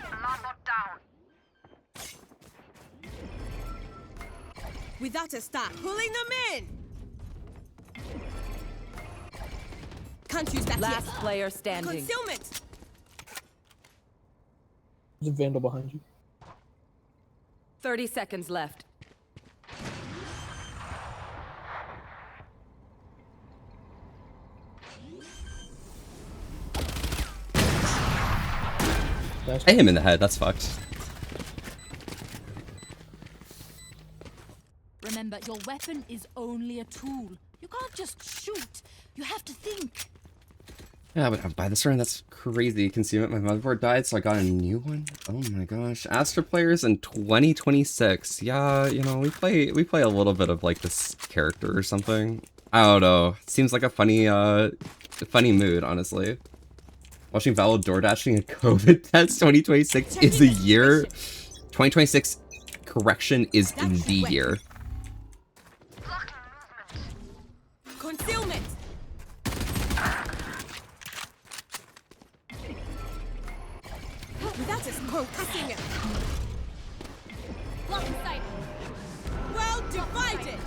Alarm bot down. Without a start. Pulling them in. Can't use that Last yet. player standing. Concealment. There's a Vandal behind you. 30 seconds left. Nice. I hit him in the head. That's fucked. Remember, your weapon is only a tool. You can't just shoot. You have to think. Yeah, but I'll buy this round. That's crazy. Consume it. My motherboard died, so I got a new one. Oh my gosh. Astra players in 2026. Yeah, you know, we play a little bit of like this character or something. I don't know. Seems like a funny mood, honestly. Watching Valid door dashing a COVID test 2026 is a year. 2026 correction is the year. Blocking movement. Concealment. Without us concussing it. Block in sight. Well divided.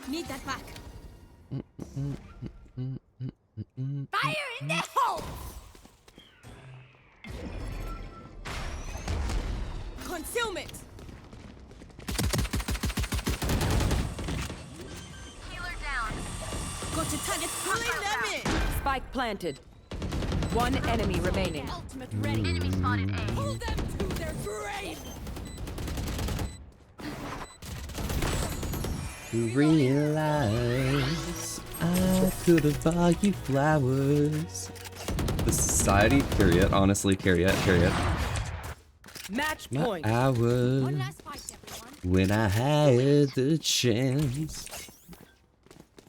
Need that back. Fire in the hole! Concealment. Healer down. Got to target pulling them in. Spike planted. One enemy remaining. Ultimate ready. Enemy spotted A. Pull them to their grave! Realize I could have bought you flowers. The society, period. Honestly, period. Match My point. hours One last fight, everyone. when I had the chance.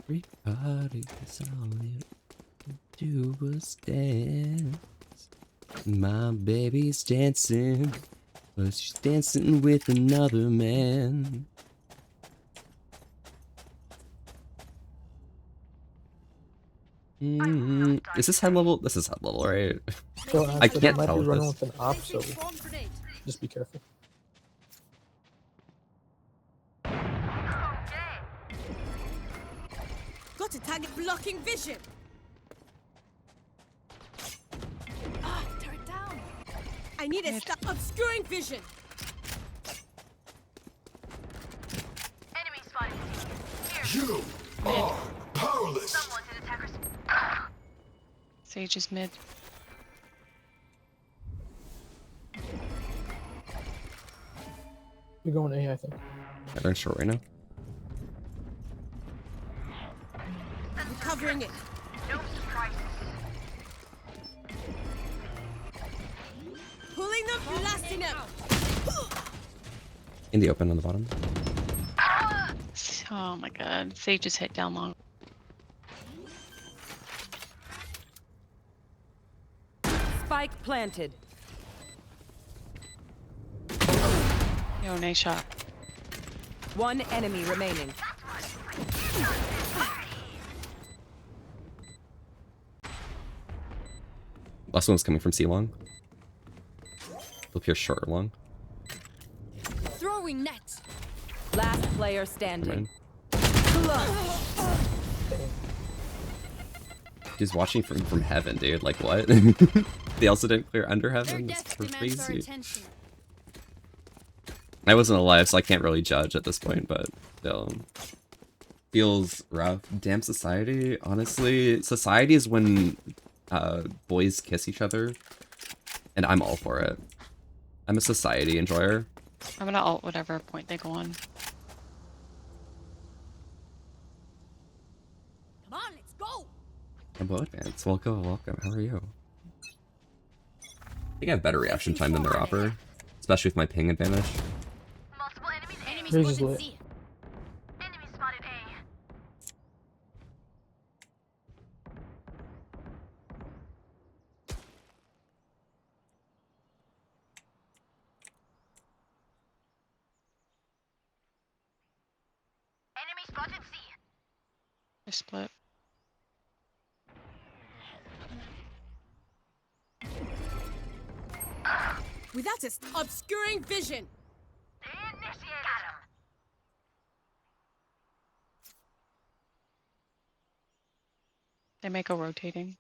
Everybody's all you do was dance. My baby's dancing, but she's dancing with another man. Is this head level? This is head level, right? So I after can't that might tell be with running this. with an op, so Placing swarm grenade. just be careful. Okay. Got to target blocking vision. Ah, turret down. I need to stop obscuring vision. Enemy spotted C. Here. You are powerless. Someone's in attacker's. Sage is mid. We're going A, I think. Yeah, they're in short right now. Recovering it. No surprises. Pulling them, blasting them. In the open on the bottom. Oh my god. Sage just hit down long. Spike planted. Yo, nice shot. One enemy remaining. Last one was coming from C long. They'll appear short or long. Throwing net. Last player Never standing. mind. Clutch. He's watching from heaven, dude. Like what? They also didn't clear under Their heaven. That's death demands our crazy. attention. I wasn't alive, so I can't really judge at this point. But still, feels rough. Damn society. Honestly, society is when boys kiss each other, and I'm all for it. I'm a society enjoyer. I'm gonna ult whatever point they go on. Come on, let's go! Hello, Advance. Welcome. How are you? I think I have better reaction time than their opera, especially with my ping advantage. Multiple enemies A. Enemy Raise is spotted lit. C. Enemy spotted A. Enemy spotted C. They're split. Without us obscuring vision. Initiate. Got him. They may go rotating.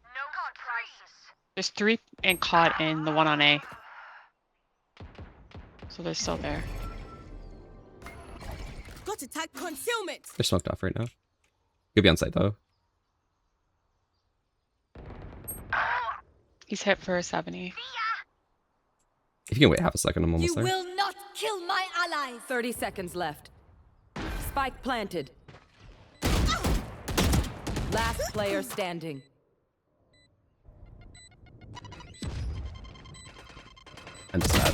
No surprises. There's 3 and caught in the one on A. So they're still there. Got to tag concealment. They're smoked off right now. Could be on site though. He's hit for a 70. If you can wait half a second, I'm almost You there. will not kill my allies! 30 seconds left. Spike planted. Last player standing. I'm sad.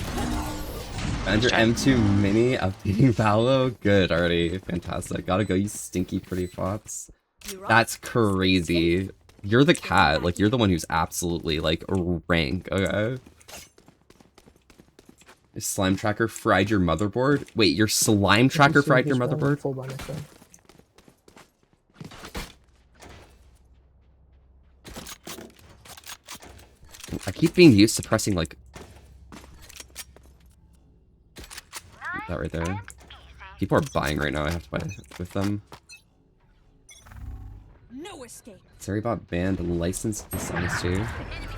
Avenger M2 Mini updating Paolo? Good already. Fantastic. Gotta go, you stinky pretty fox. That's crazy. You're the cat. Like, you're the one who's absolutely, like, rank, okay? Is Slime Tracker fried your motherboard? Wait, your Slime Tracker fried your motherboard? Full by next time. I keep being used to pressing, like... that right there. People are buying right now, I have to buy with them. No escape. Seribot banned licensed dishonesty. Enemy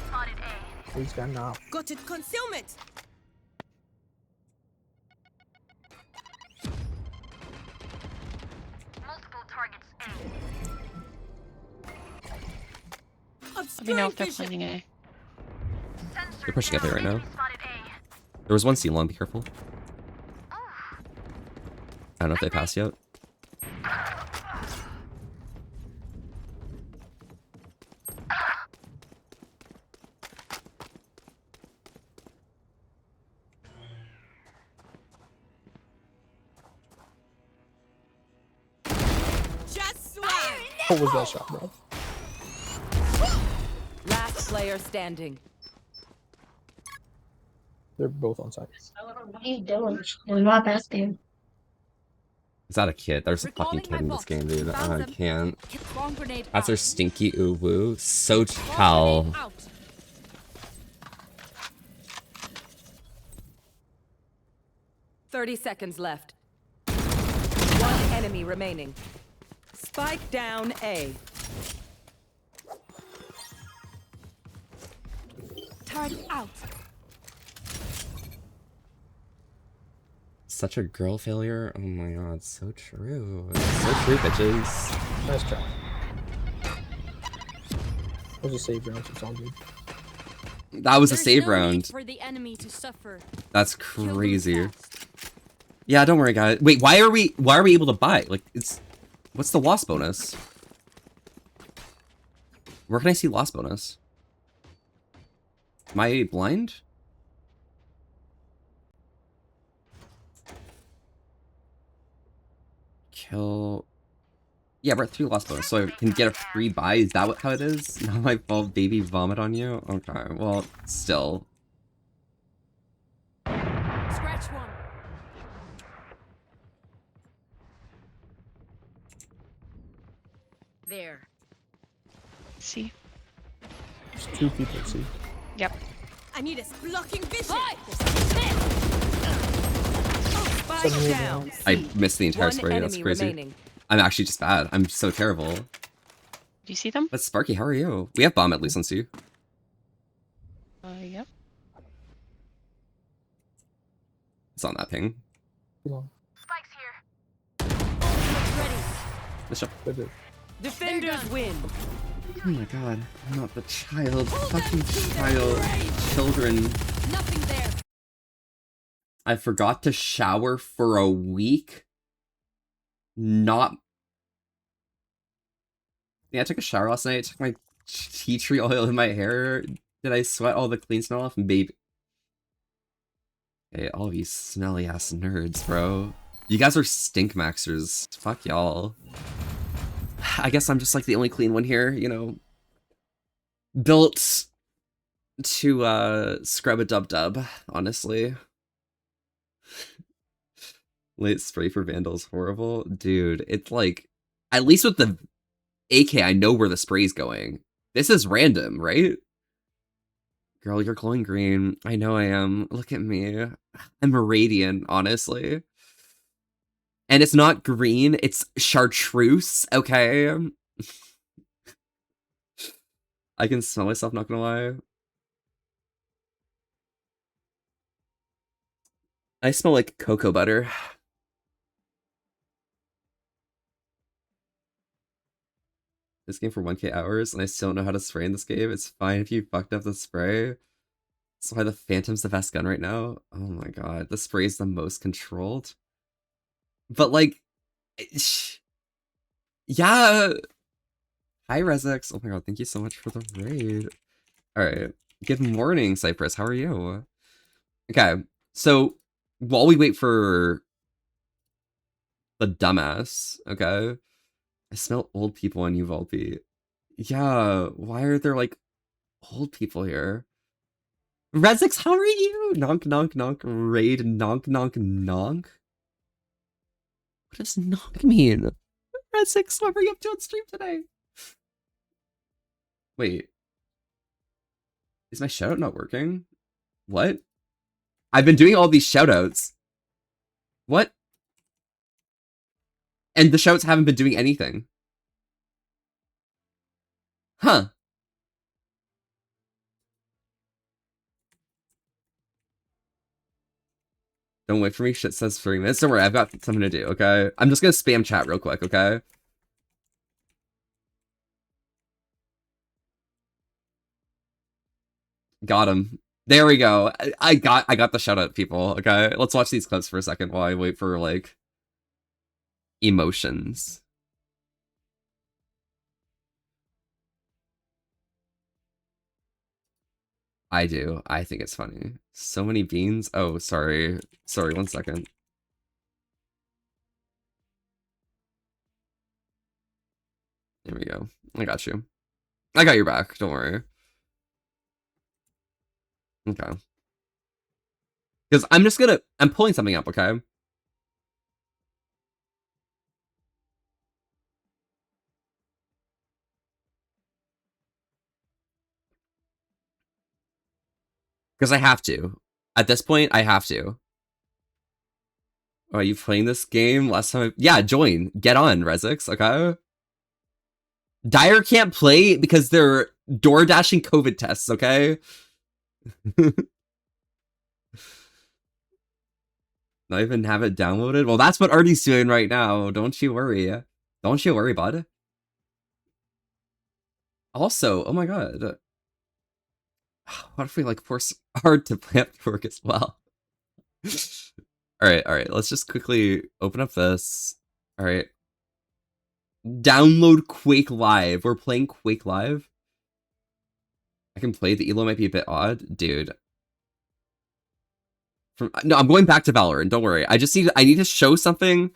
spotted A. Please got now. Got it. Concealment. Multiple targets A. Let me know if they're Obscuring vision. planning A. Sensor They're pushing up there right now. enemy spotted A. There was one C-Long, be careful. Oof. I don't know if they passed yet. Just swag. What was that shot, bro? Last player standing. They're both on site. What are you doing? We're not asking. Is that a kid? There's a fucking Recalling kid my in this box. game, dude. Found I them. can't. Bomb grenade That's their out. stinky uwu. So Bomb tell. grenade out. Thirty seconds left. One enemy remaining. Spike down A. Turn out. Such a girl failure. Oh my god, so true. So true, bitches. Nice try. That was a save round, so it's all good. That was a There's save no need round. for the enemy to suffer. That's Kill them crazy. fast. Yeah, don't worry, guys. Wait, why are we able to buy? Like, it's what's the loss bonus? Where can I see loss bonus? Am I blind? Kill. Yeah, we're at 3 loss bonus, so I can get a free buy. Is that how it is? Not my fault, baby vomit on you? Okay, well, still. Scratch one. There. See? There's 2 people, see? Yep. I need a blocking vision. Spike Suddenly down. I C. missed the entire One spray. That's enemy crazy. remaining. I'm actually just bad. I'm so terrible. Do you see them? But Sparky, how are you? We have bomb at least on C. Yep. It's on that ping. Too long. Spikes here. Ready. Let's jump. That's it. Defenders win. Oh my god, I'm not the child. Fucking child. Children. Nothing there. I forgot to shower for a week. Not. Yeah, I took a shower last night. Took my tea tree oil in my hair. Did I sweat all the clean smell off? Maybe. Hey, all of you smelly ass nerds, bro. You guys are stink maxers. Fuck y'all. I guess I'm just like the only clean one here, you know. Built to scrub a dub, honestly. Late spray for Vandal's horrible. Dude, it's like, at least with the AK, I know where the spray's going. This is random, right? Girl, you're glowing green. I know I am. Look at me. I'm a radiant, honestly. And it's not green, it's chartreuse, okay? I can smell myself, not gonna lie. I smell like cocoa butter. This game for 1K hours, and I still don't know how to spray in this game. It's fine if you fucked up the spray. That's why the Phantom's the best gun right now. Oh my god, the spray is the most controlled. But like, yeah. Hi Rezex. Oh my god, thank you so much for the raid. All right. Good morning, Cypress. How are you? Okay, so while we wait for the dumbass, okay? I smell old people on Uvalde. Yeah, why are there like old people here? Rezix, how are you? Nonk, nonk, nonk. Raid, nonk, nonk, nonk. What does nonk mean? Rezix, what were you up to on stream today? Wait. Is my shoutout not working? What? I've been doing all these shoutouts. What? And the shoutouts haven't been doing anything. Huh. Don't wait for me. Shit says 3 minutes. Don't worry, I've got something to do, okay? I'm just gonna spam chat real quick, okay? Got him. There we go. I got the shout out, people, okay? Let's watch these clips for a second while I wait for, like, emotions. I do. I think it's funny. So many beans. Oh, sorry. Sorry, 1 second. There we go. I got you. I got your back. Don't worry. Okay. Because I'm pulling something up, okay? Because I have to. At this point, I have to. Oh, are you playing this game? Last time yeah, join. Get on, Rezix, okay? Dire can't play because they're door dashing COVID tests, okay? Not even have it downloaded? Well, that's what Artie's doing right now. Don't you worry. Don't you worry, bud. Also, oh my god. What if we, like, force hard to play up work as well? Alright, let's just quickly open up this. Alright. Download Quake Live. We're playing Quake Live. I can play. The elo might be a bit odd. Dude. No, I'm going back to Valorant. Don't worry. I need to show something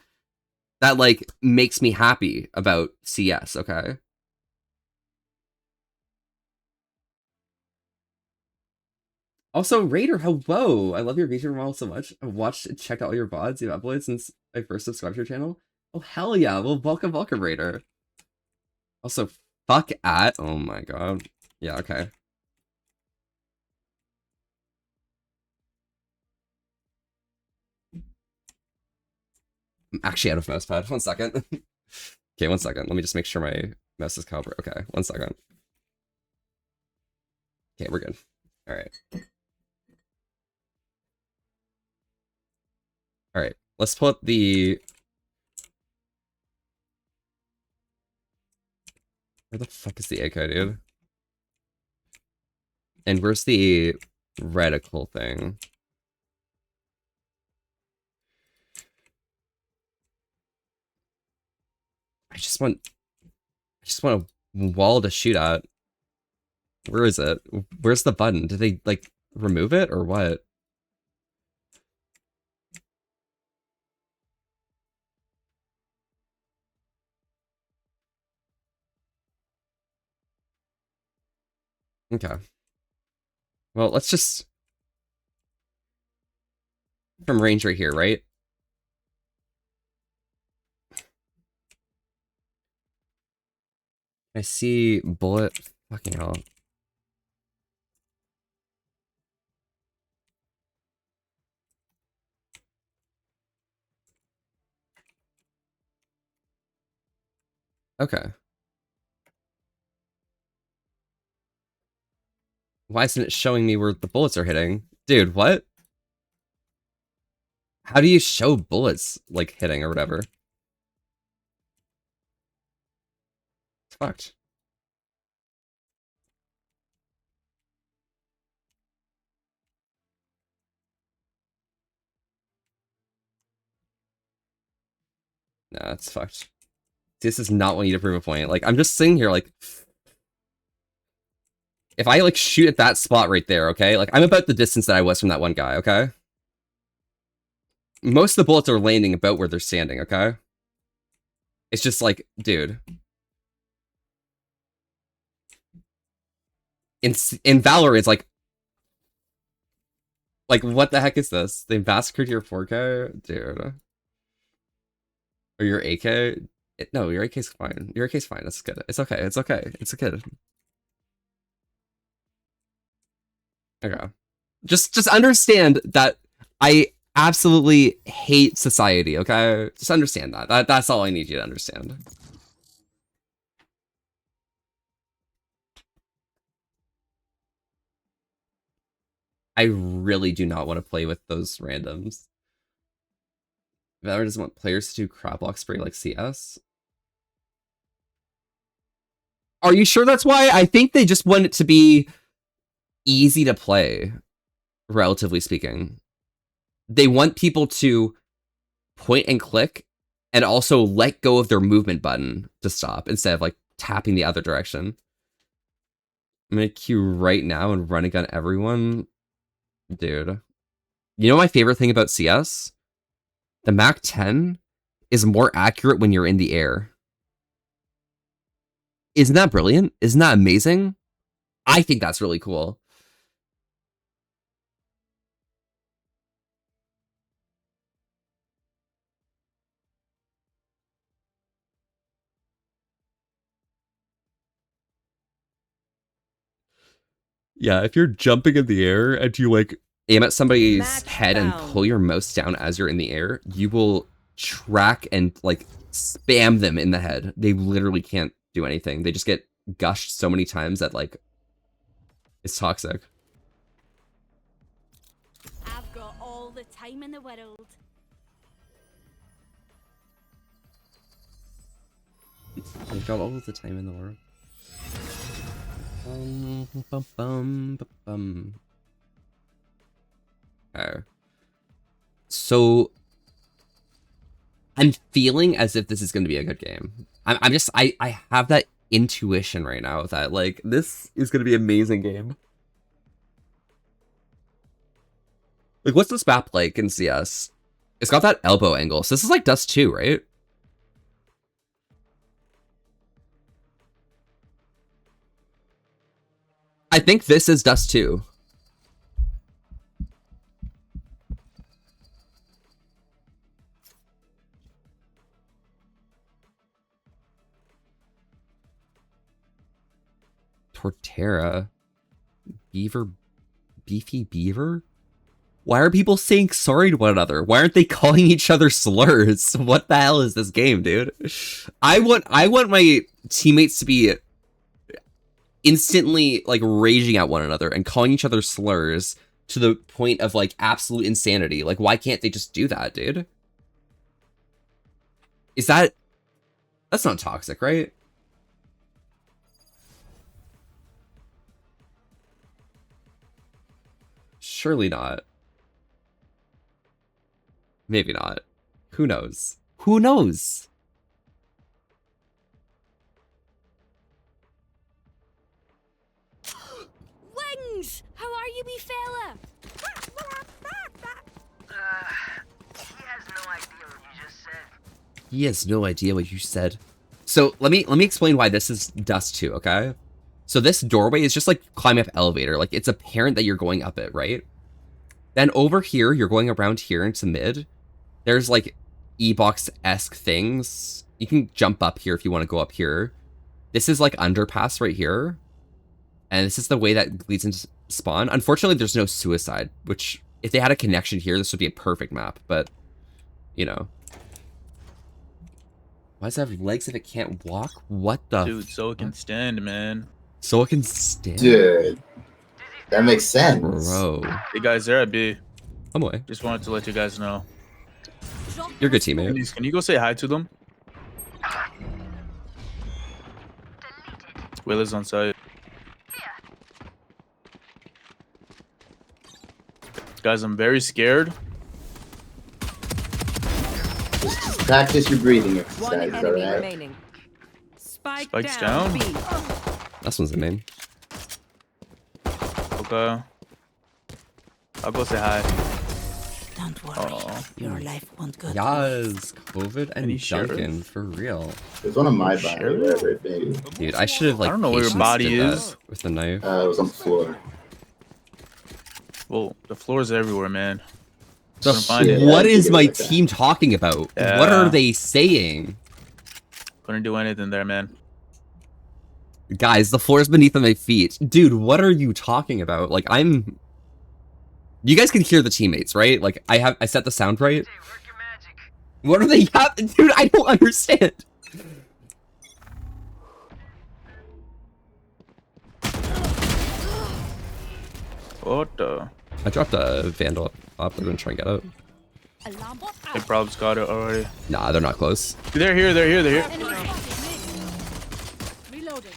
that, like, makes me happy about CS, okay? Also, Raider, hello! I love your VTuber model so much. I've watched and checked out all your VODs you've uploaded since I first subscribed to your channel. Oh, hell yeah. Well, welcome, Raider. Also, fuck at. Oh my god. Yeah, okay. I'm actually out of mouse pad. 1 second. Okay, 1 second. Let me just make sure my mouse is covered. Okay, 1 second. Okay, we're good. Alright. Alright, let's pull up the... Where the fuck is the echo, dude? And where's the reticle thing? I just want a wall to shoot at. Where is it? Where's the button? Did they, like, remove it or what? Okay. Well, let's just... From range right here, right? I see bullet. Fucking hell. Okay. Why isn't it showing me where the bullets are hitting? Dude, what? How do you show bullets, like, hitting or whatever? It's fucked. Nah, it's fucked. This is not what you need to prove a point. Like, I'm just sitting here, like... If I, like, shoot at that spot right there, okay? Like, I'm about the distance that I was from that one guy, okay? most of the bullets are landing about where they're standing, okay? It's just like, dude. In Valor, it's like, what the heck is this? They massacred your 4K? Dude. Or your AK? No, your AK's fine. Your AK's fine. It's good. It's okay. It's okay. It's good. Okay. Just understand that I absolutely hate society, okay? Just understand that. That's all I need you to understand. I really do not want to play with those randoms. Valor doesn't want players to do crab block spray like CS. Are you sure that's why? I think they just want it to be easy to play, relatively speaking. They want people to point and click and also let go of their movement button to stop instead of like tapping the other direction. I'm gonna queue right now and run a gun everyone. Dude. You know my favorite thing about CS? The MAC-10 is more accurate when you're in the air. Isn't that brilliant? Isn't that amazing? I think that's really cool. Yeah, if you're jumping in the air and you like aim at somebody's Match head and found. pull your mouse down as you're in the air, you will track and like spam them in the head. They literally can't do anything. They just get gushed so many times that like it's toxic. I've got all the time in the world. I've got all the time in the world. Bum, bum, bum. So I'm feeling as if this is going to be a good game. I have that intuition right now that like this is going to be an amazing game. Like, what's this map like in CS? It's got that elbow angle. So this is like Dust 2, right? I think this is Dust 2. Torterra. Beefy Beaver? Why are people saying sorry to one another? Why aren't they calling each other slurs? What the hell is this game, dude? I want my teammates to be instantly like raging at one another and calling each other slurs to the point of like absolute insanity. Like, why can't they just do that, dude? That's not toxic, right? Surely not. Maybe not. Who knows? Who knows? Wings! How are you, me fella? He has no idea what you just said. He has no idea what you said. So let me explain why this is Dust 2, okay? So this doorway is just like climbing up elevator. Like, it's apparent that you're going up it, right? Then over here, you're going around here into mid. There's like E-box-esque things. You can jump up here if you want to go up here. This is like underpass right here. And this is the way that leads into spawn. Unfortunately, there's no suicide, which if they had a connection here, this would be a perfect map. But, you know. Why does it have legs if it can't walk? What the? Dude, so it can stand, man. So it can stand? Dude, that makes sense. Bro. Hey guys, they're at B. I'm away. Just wanted to let you guys know. You're a good teammate. Please, can you go say hi to them? Will is on site. Guys, I'm very scared. Just practice your breathing One exercises, enemy alright? remaining. Spike's down. down. B. This one's the name. Okay. I'll go say hi. Don't worry. Oh. Your life won't go. Yas, COVID and Any sheriff? Duncan for real. It was one of my Sure. body, wherever it be. Dude, I should have like I don't know where your patience body did that is. with the knife. It was on the floor. Well, the floor's everywhere, man. The Couldn't find it. what I is figured my like that. team talking about? What Yeah. are they saying? Couldn't do anything there, man. Guys, the floor's beneath my feet. Dude, what are you talking about? Like, I'm... You guys can hear the teammates, right? Like, I set the sound right. Hey, work your magic. What are they... Dude, I don't understand. What the? I dropped a Vandal up. They're gonna try and get out. Alarm bot They out. probably got it already. Nah, they're not close. They're here, they're here, they're here. Enemy spotted mid. Reloading.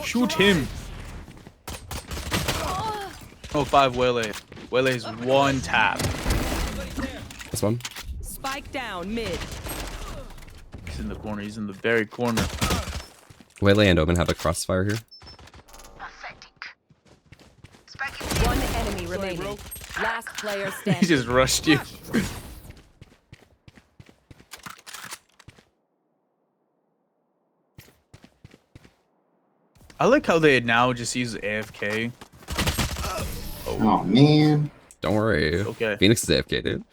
Shoot him. Oh, 5 Wele. Wele's one tap. This one. Spike down mid. He's in the corner, he's in the very corner. Waylay and Omen have a crossfire here. Pathetic. Spike One enemy remaining. Last player He standing. just rushed you. I like how they now just use AFK. Oh man. Don't worry. Okay. Phoenix is AFK, dude.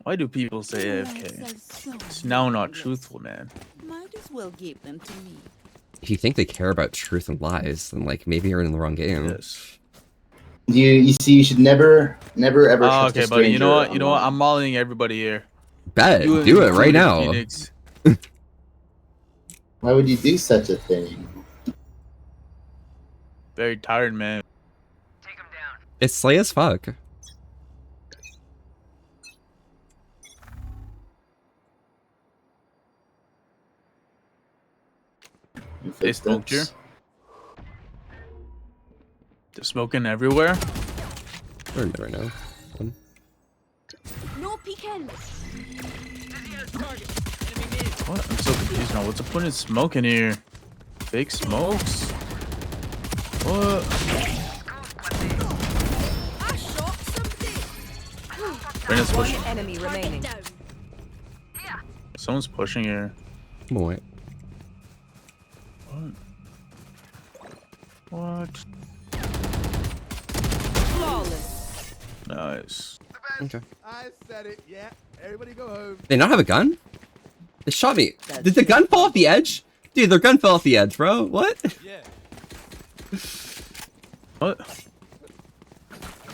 Why do people say AFK? It's now not truthful, man. Might as well give them to me. If you think they care about truth and lies, then like maybe you're in the wrong game. Yes. You see, you should never ever. Oh, trust a okay, buddy. You know stranger what? You know what? online. I'm mollying everybody here. Bet. You Do it right included, now. Phoenix. Why would you do such a thing? Very tired, man. Take him down. It's slay as fuck. They smoked here. They're smoking everywhere. They're in mid right now. One. No peeking. What? I'm so confused now. What's the point in smoking here? Fake smokes? What? I shot somebody. Brandon's One pushing. enemy remaining. Down. Someone's pushing here. Come on, wait. What? Flawless. Nice. Okay. I said it. Yeah. Everybody go home. They not have a gun? They shot me. Did the gun fall off the edge? Dude, their gun fell off the edge, bro. What? Yeah. What?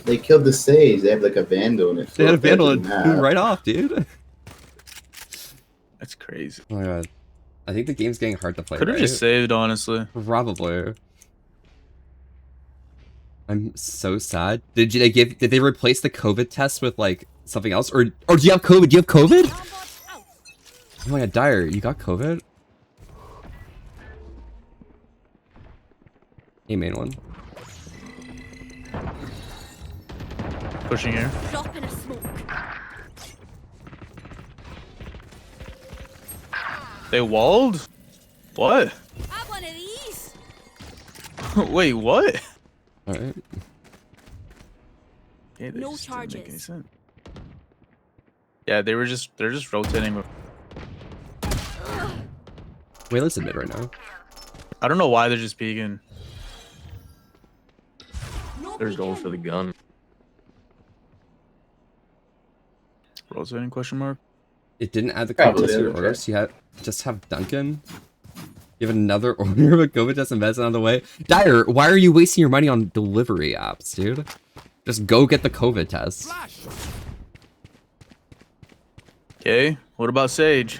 They killed the Sage. They have like a Vandal in it. They had a Vandal and flew right off, dude. That's crazy. Oh my god. I think the game's getting hard to play, Could have right? just saved, honestly. Probably. I'm so sad. Did they replace the COVID test with like something else? Or do you have COVID? Do you have COVID? Alarm bot out. Oh my god, Dyer, you got COVID? Hey, main one. Pushing here. Drop in a smoke. They walled? What? Have one of these. Wait, what? Alright. Yeah, they No just didn't make any charges. sense. Yeah, they're just rotating. Wait, let's admit right now. I don't know why they're just peeking. No They're going peeking. for the gun. Rotating question mark? It didn't add the Probably, COVID test to your okay. order, so you just have Duncan. You have another order of a COVID test and medicine on the way. Dyer, why are you wasting your money on delivery apps, dude? Just go get the COVID test. Okay, what about Sage?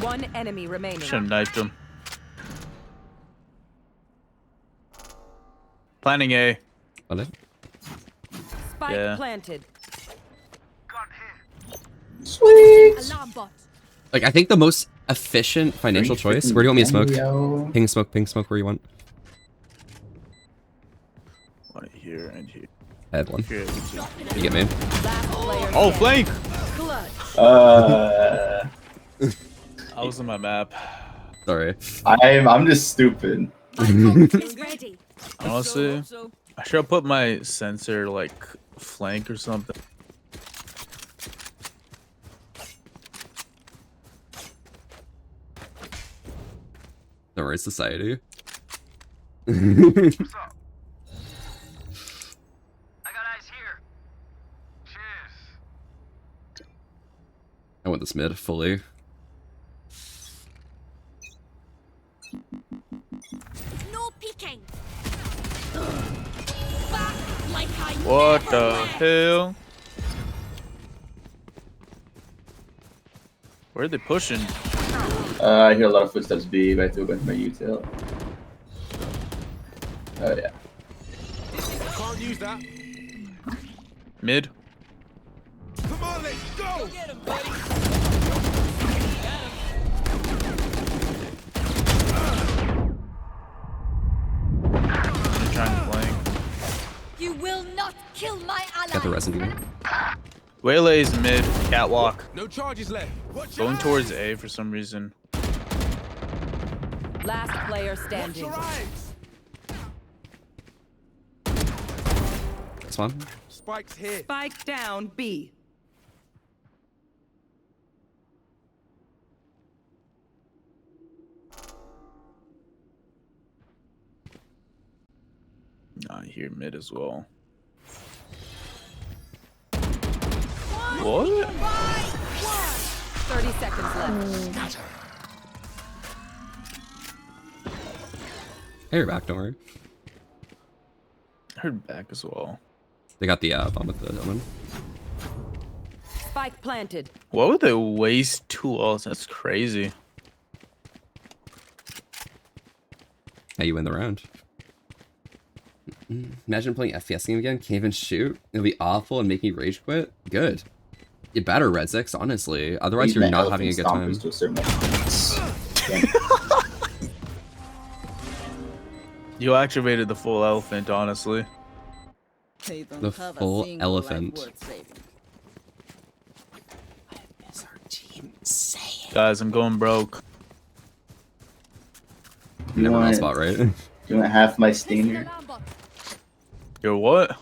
One enemy remaining. Should have knifed him. Planning A. On it? Spike Yeah. planted. Sweet. Alarm bot. Like, I think the most efficient financial choice. Where do you want me to smoke? Yo. Ping smoke where you want. One here and here. I had one. Here, me too. You get me? Last player Oh, standing. flank! Clutch. I was on my map. Sorry. I'm just stupid. My ult is ready. Honestly, I should have put my sensor like flank or something. Don't worry, society. What's up? I got eyes here. Cheers. I want this mid fully. No peeking. Back like I What never the left. hell? Where are they pushing? I hear a lot of footsteps B, but I have to go into my util. Oh yeah. Can't use that. Mid. Come on, let's go. Get him, buddy. They're trying to flank. You will not kill my ally. Got the resin. Waylay's mid. Catwalk. No charges left. Watch Going your towards eyes. A for some reason. Last player Watch standing. your eyes. This one. Spike's here. Spike down B. Nah, here mid as well. What? 30 seconds left. Hey, you're back. Don't worry. I heard back as well. They got the bomb with the omen. Spike planted. Why would they waste 2 ults? That's crazy. How you win the round. Imagine playing FPS game again. Can't even shoot. It'll be awful and make me rage quit. Good. You better, Red Six, honestly. Otherwise, These you're men not having a good time. elephant stompers to a certain extent. You activated the full elephant, honestly. The full elephant. Is our team saying? Guys, I'm going broke. You Never on want, spot, right? you want half my stinger? You're what?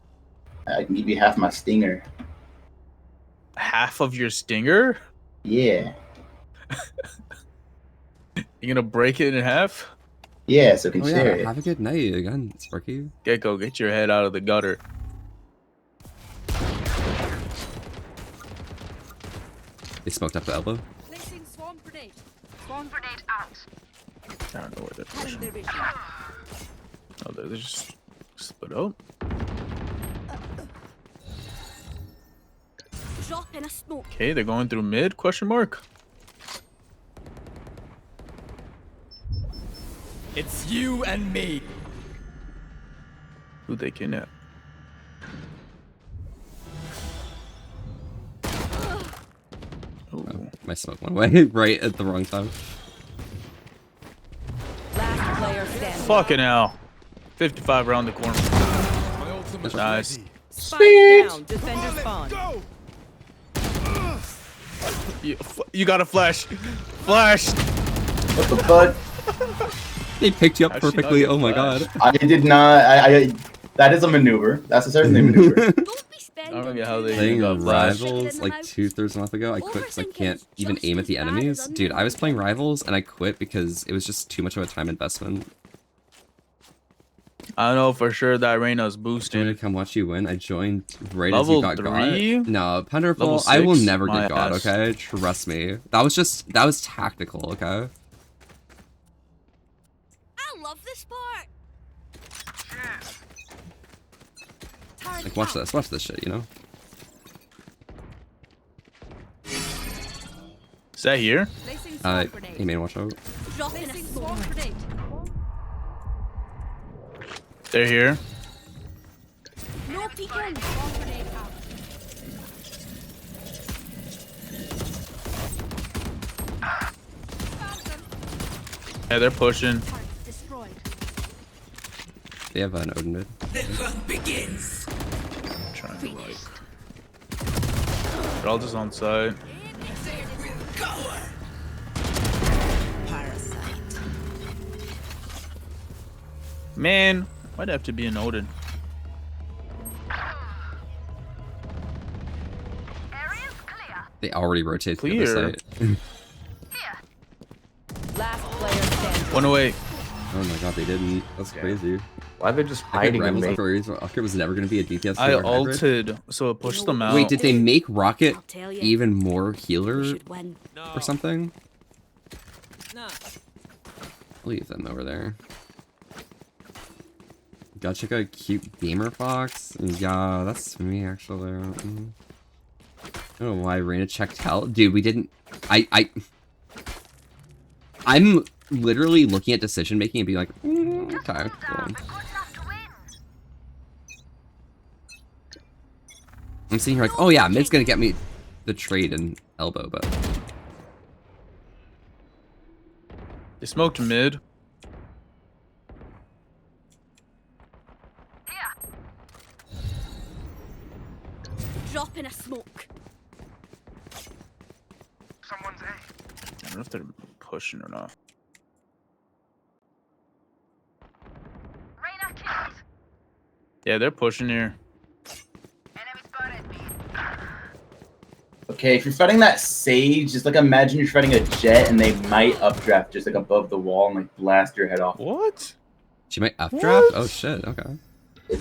I can give you half my stinger. Half of your stinger? Yeah. You gonna break it in half? Yeah, so can Oh share yeah. it. Have a good night again, Sparky. Gecko, get your head out of the gutter. They smoked up the elbow. Placing swarm grenade. Swarm grenade out. I don't know where they're pushing. Oh, they're just split up. Drop in a smoke. Okay, they're going through mid? Question mark. It's you and me. Who they kidnap? Ooh. My smoke went away right at the wrong time. Last player standing. Fucking hell. 55 around the corner. My ultimate's Nice. ready. Spike down. Defender spawn. Go. You got a flash. Flash. What the fuck? They picked you up How'd she not perfectly. get Oh my flashed? god. I did not. I that is a maneuver. That's a certainly a maneuver. Don't be I spending. don't get how they Playing got flashed. Rivals like 2/3 month ago, I quit because I can't even aim at the enemies. Dude, I was playing Rivals and I quit because it was just too much of a time investment. I know for sure that Reyna's Joined to boosting. come watch you win. I joined right Level as you got 3? God. No, Punderful, Level I will 6? never My get God, ass. okay? Trust me. That was tactical, okay? I love this part. Cheers. Like, watch this shit, you know? Is that here? Placing swarm Hey grenade. man, watch out. Drop in a swarm grenade. They're here. No peeking. Swarm grenade out. Yeah, they're pushing. Target destroyed. They have an Odin mid. Trying to like. They're all just on site. Man, why'd it have to be an Odin? They already rotated to the Clear. other side. Last player standing. 108. Oh my god, they didn't. That's crazy. Why are they just I think hiding in Rivals me? Authorities was never going to be a DPS. I hybrid. ulted, so it pushed them out. Wait, did they make Rocket I'll tell you. even more We healer should win. or something? Nah. Leave them over there. Gotta check out Cute Gamer Fox. Yeah, that's me actually. I don't know why Reina checked out. Dude, we didn't. I'm literally looking at decision making and being like, okay, cool. I'm sitting here like, oh yeah, mid's gonna get me the trade and elbow, but They smoked mid. Drop in a smoke. Someone's A. I don't know if they're pushing or not. Reyna killed. Yeah, they're pushing here. Enemy spotted me. Okay, if you're fighting that Sage, just like imagine you're fighting a Jet and they might updraft just like above the wall and like blast your head off. What? she might updraft. What? Oh shit, okay.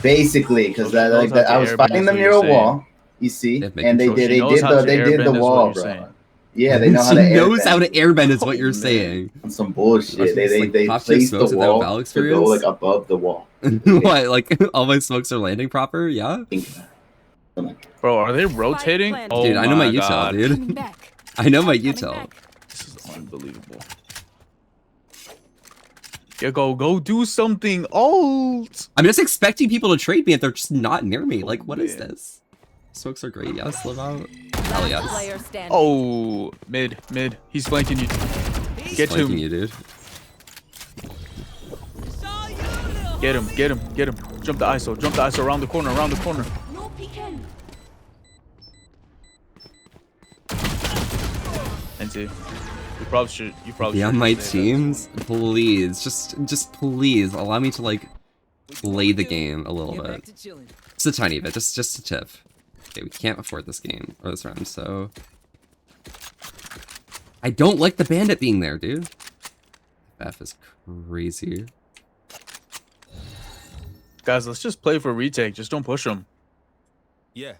Basically, because So she knows how to I was airbend fighting is them what near a you're saying. wall, you see, They're and they So did she knows how to they did airbend the is what wall, you're bro. saying. Yeah, they know how She to knows airbend. how to airbend is what Oh, you're man. saying. On some bullshit. Must They just, like, they pop two placed the smokes without wall Val to go experience? like above the wall. What, like all my smokes are landing proper? Yeah? Think about it. Bro, are they rotating? planted. Oh Dude, I know my util, God. dude. Coming back. I know my Coming util. back. This is unbelievable. Yeah, go do something. Alt. I'm just expecting people to trade me if they're just not near me. Like, what is man. this? Smokes are great, yes, live out. Hell yes. Player standing. Oh, mid. He's flanking you. Get to Flanking him. you, dude. Get him. Jump the ISO around the corner. No peeking. NT. You probably should. Be on my say that. teams? Please, just please allow me to like play the game a little bit. Just a tiny bit, just a tip. Okay, we can't afford this game or this round, so I don't like the bandit being there, dude. F is crazy. Guys, let's just play for retake. Just don't push them. Yeah.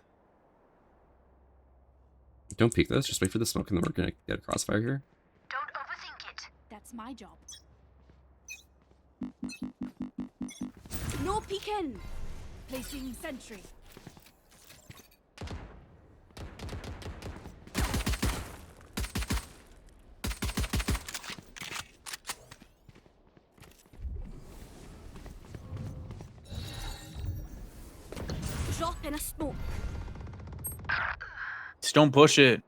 Don't peek this. Just wait for the smoke, and then we're gonna get a crossfire here. Don't overthink it. That's my job. No peeking. Placing sentry. Drop in a smoke. Just don't push it.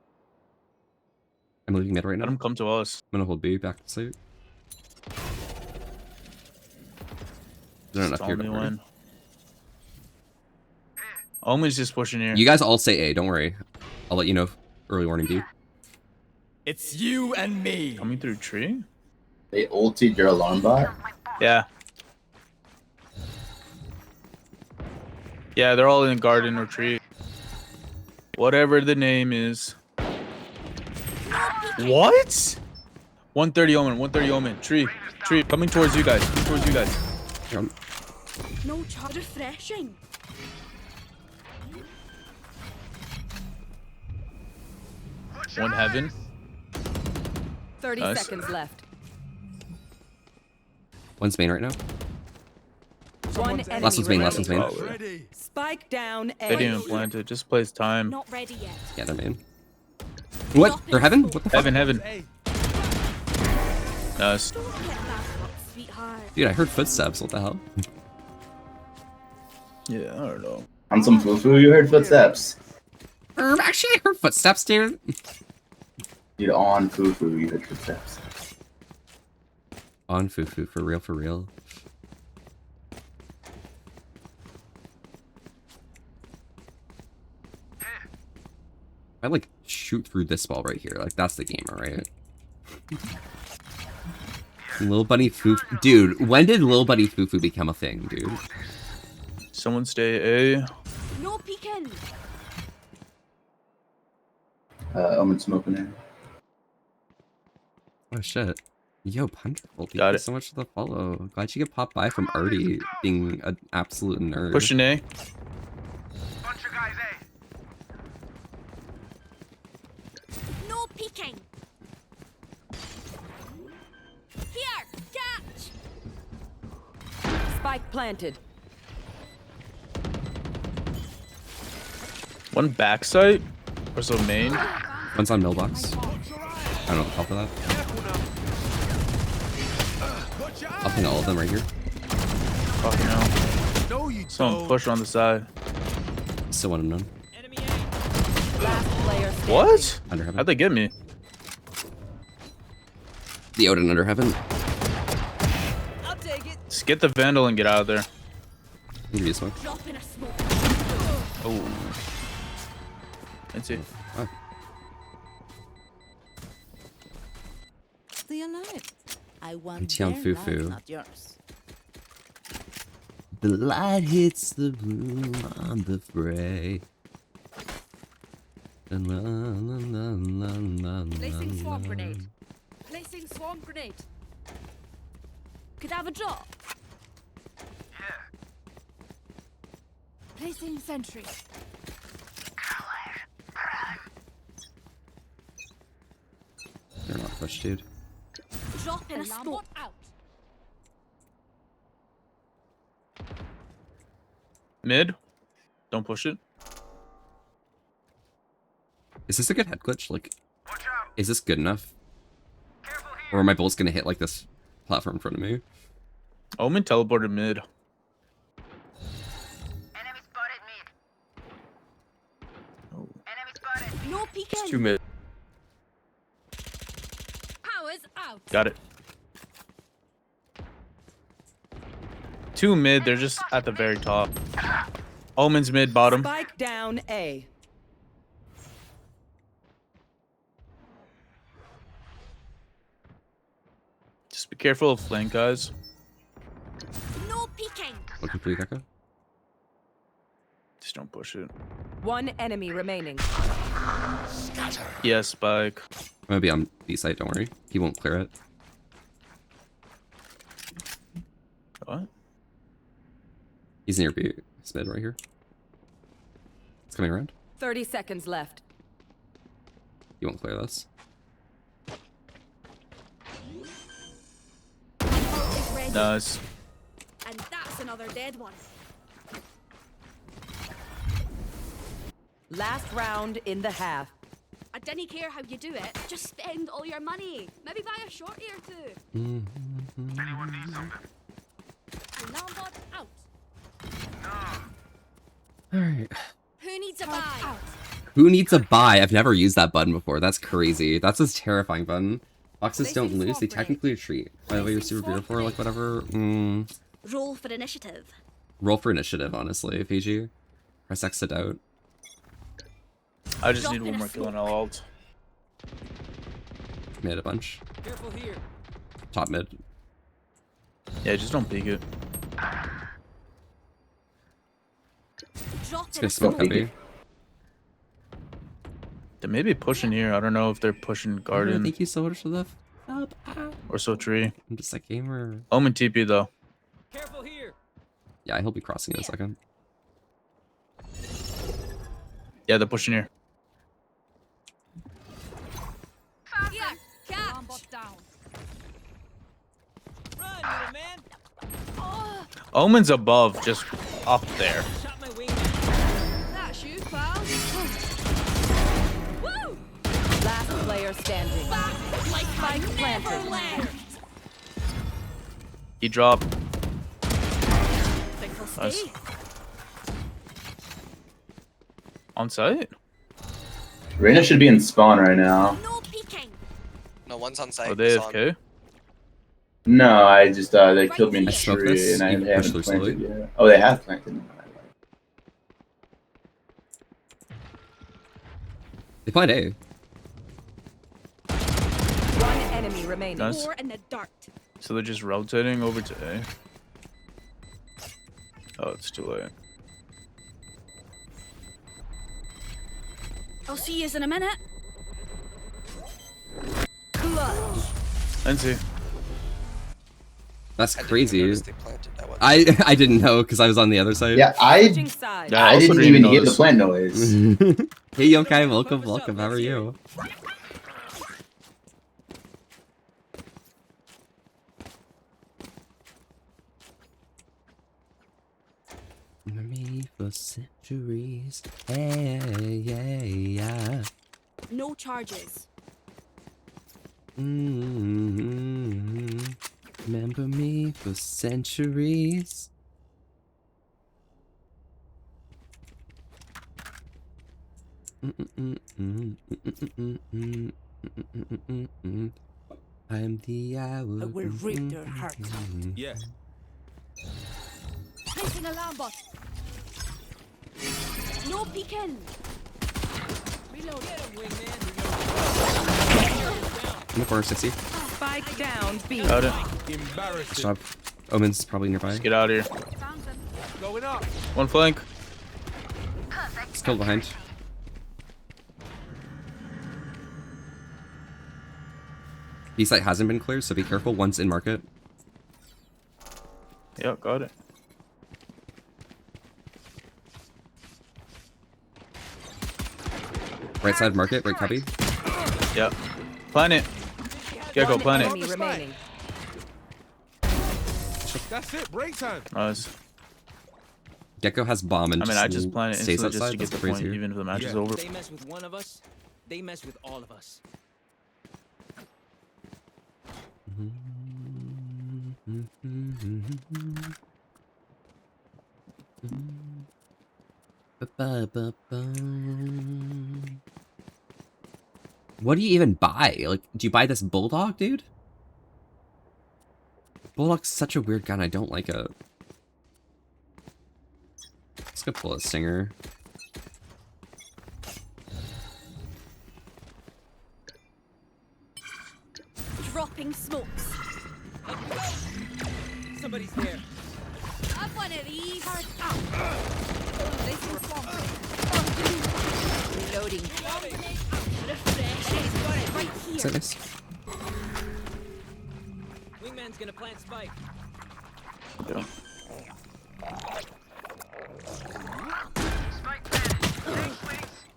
I'm leaving mid right now. Let I'm him come to us. gonna hold B back to site. There's not enough here. Stall me Don't worry. one. Omen's just pushing here. You guys all say A. Don't worry. I'll let you know. Early warning, B. It's you and me. Coming through tree? They ulted your alarm bot. Yeah. Yeah, they're all in garden or tree. Whatever the name is. What? 130 Omen. Tree. Coming towards you guys. Jump. No charge. Refreshing. One heaven. 30 Nice. seconds left. One's main right now. One Last enemy one's main. Last remaining. one's main. Ready. Spike down They A. didn't even plant it. Just plays time. Not ready yet. Yeah, they're main. What? They're heaven? What the fuck? Heaven. A. Nice. Don't get that up, sweetheart. Dude, I heard footsteps. What the hell? Yeah, I don't know. On some foo-foo, you heard footsteps. Actually, I heard footsteps, dude. Dude, on foo-foo, you heard footsteps. On Fufu, for real, for real. I like shoot through this ball right here. Like that's the gamer, right? Lil Bunny Fufu, dude. When did Lil Bunny Fufu become a thing, dude? Someone stay A. No peeking. Omen smoking in. Oh shit. Yo, Punderful, thank Got you it. so much for the follow. Glad you get popped by from Artie being an absolute nerd. Pushing A. Bunch of guys, No peeking. Here, catch. Spike planted. One backside. Or so main. One's on mailbox. I don't know what the hell for that. I'll ping all of them right here. Fucking hell. No, you Someone don't. push on the side. Still one unknown. Last player standing. What? Under heaven. How'd they get me? The Odin under heaven. I'll take it. Just get the Vandal and get out of there. I'll give you a smoke. Drop in a smoke. Oh. Let's see. Oh. Stay alive. I want Tian their Fufu. life, not yours. The light hits the bloom on the fray. Placing swarm grenade. Placing swarm grenade. Could I have a drop? Placing sentry. They're not pushed, dude. Drop in a smoke. Out. Mid. Don't push it. Is this a good head glitch? Like, watch out. is this good enough? Careful here. Or are my bullets gonna hit like this platform in front of me? Omen teleported mid. Enemy spotted mid. Oh. Enemy spotted. No peeking. It's 2 mid. Powers out. Got it. 2 mid, they're just at the very top. Omen's mid, bottom. Spike down A. Just be careful of flank, guys. No peeking. Looking for you, Gecko. Just don't push it. One enemy remaining. Yes, Spike. I'm gonna be on B site, don't worry. He won't clear it. What? He's near B. He's mid right here. It's coming around. 30 seconds left. He won't clear this. Is ready. Nice. And that's another dead one. Last round in the half. I didn't care how you do it. Just spend all your money. Maybe buy a shorty or two. Anyone need something? Alarm bot out. Alright. Who needs a buy? Who needs a buy? I've never used that button before. That's crazy. That's a terrifying button. Boxes don't lose. They technically retreat. By the way, you're super beautiful or like whatever. Roll for initiative. Roll for initiative, honestly, Fiji. Press X to doubt. I just Drop need in one a more kill and smoke. I'll ult. Mid a bunch. Careful here. Top mid. Yeah, just don't peek it. Drop It's in gonna a smoke smoke. heavy. They may be pushing here. I don't know if they're pushing garden Thank you so much for the up. or so tree. I'm just a gamer. Omen TP though. Careful here. Yeah, he'll be crossing in a second. Yeah, they're pushing here. Here, Alarm catch. bot down. Run, little man. Omen's above, just up there. Shot my wing. That's you, pal. Woo! Last player standing. Back like I Spike never planted. left. He dropped. Think he'll Nice. stay? On site? Reyna should be in spawn right now. No peeking. No one's on site. Are they it's on. AFK? No, I just they killed me in I the smoked tree this. and I You push haven't through planted slowly? yet. Oh, they have planted. They played A. One enemy remaining. Nice. More in the dirt. So they're just rotating over to A. Oh, it's too late. I'll see you in a minute. And see. That's crazy. I didn't know because I was on the other side. Yeah, Switching sides. Yeah, I also didn't even hear the notice. plant noise. Hey Yokai, welcome. How are you? Me for centuries. Hey, yeah. No charges. Remember me for centuries. I'm the hour. I will rip their heart. Yeah. Placing alarm bot. No peeking. Reload. Get him, wingman. In the corner, 60. Spike down, B. Got it. Embarrassing. Stop. Omen's probably nearby. Let's get out of here. Going up. One flank. Still behind. B site hasn't been cleared, so be careful. One's in market. Yep, got it. Right side market, right cubby. Yep. Planet. Gecko, One planet. enemy remaining. That's it. Break time. Nice. Gecko has bomb and I mean, I just planet stays instantly just outside. to get That's the point, crazy. even if the match is Yeah. over. They mess with one of us. They mess with all of us. What do you even buy? Like, do you buy this Bulldog, dude? Bulldog's such a weird gun. I don't like it. Let's go pull a Stinger. Dropping smokes. Somebody's there. Have one of these. Hard out. Placing swamp. Reloading. Right Is here. that nice? Wingman's gonna plant spike. Yeah.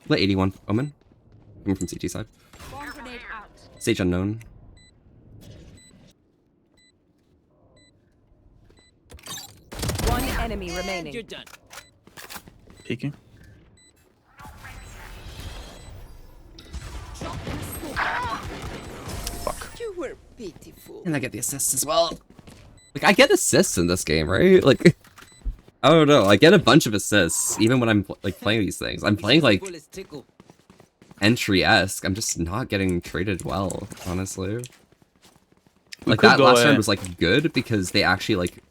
Let 81 Omen. Coming from CT side. Bomb grenade out. Sage unknown. One enemy And you're remaining. done. Peeking. Fuck. You were pitiful. And I get the assists as well. Like, I get assists in this game, right? Like, I don't know. I get a bunch of assists, even when I'm, like, playing these things. I'm playing, like, Bullets tickle. entry-esque. I'm just not getting traded well, honestly. We Like, could that go last in. round was, like, good because they actually, like,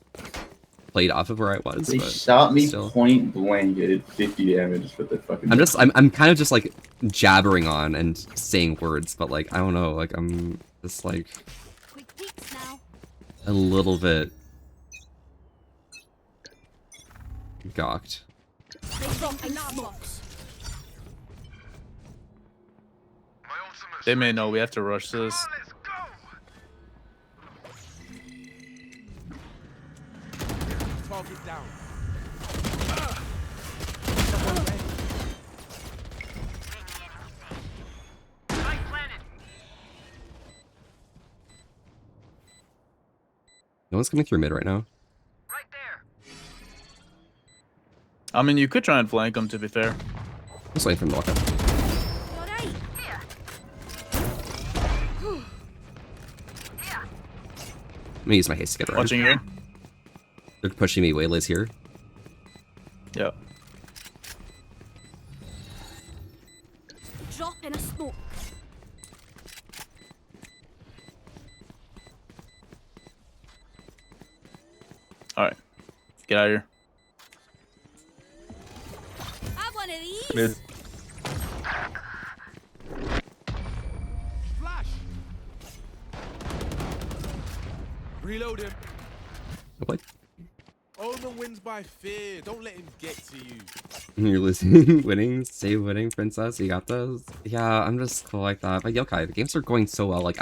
played off of where I was. They but shot me still. point blank. It did 50 damage for the fucking. I'm kind of just, like, jabbering on and saying words, but, like, I don't know. Like, I'm just, like, Quick peeks now. a little bit gawked. Dropping smokes. They may know we have to rush this. Target down. No one's coming through mid right now. I mean, you could try and flank them, to be fair. I'm just waiting for him to walk up. Alright. I'm gonna use my haste to get around. Watching here. They're pushing me. Waylay's here. Yep. Dropping a smoke. Alright. Get out of here. Have one of these. Mid. Flash. Reload him. Go play. Omen wins by fear. Don't let him get to you. You're losing, winning, save winning, princess. You got those. Yeah, I'm just cool like that. But Yokai, the games are going so well. Like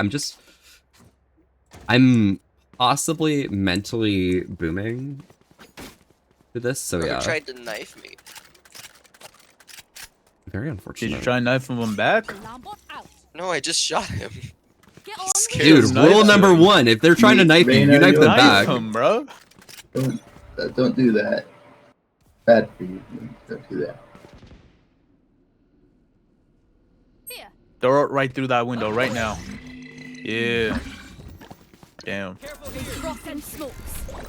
I'm possibly mentally booming to this. So Whoever yeah, tried to knife me. very Did unfortunate. you try knifing him back? Alarm bot out. No, I just shot him. Get on He's with scared. Dude, Knife rule him. number 1: if they're trying to knife you, you Reina, knife them Knife back. him, bro. Don't do that. Bad for you. Don't do that. Here. Throw it right through that window right now. Yeah. Damn. Careful here. Dropping smokes.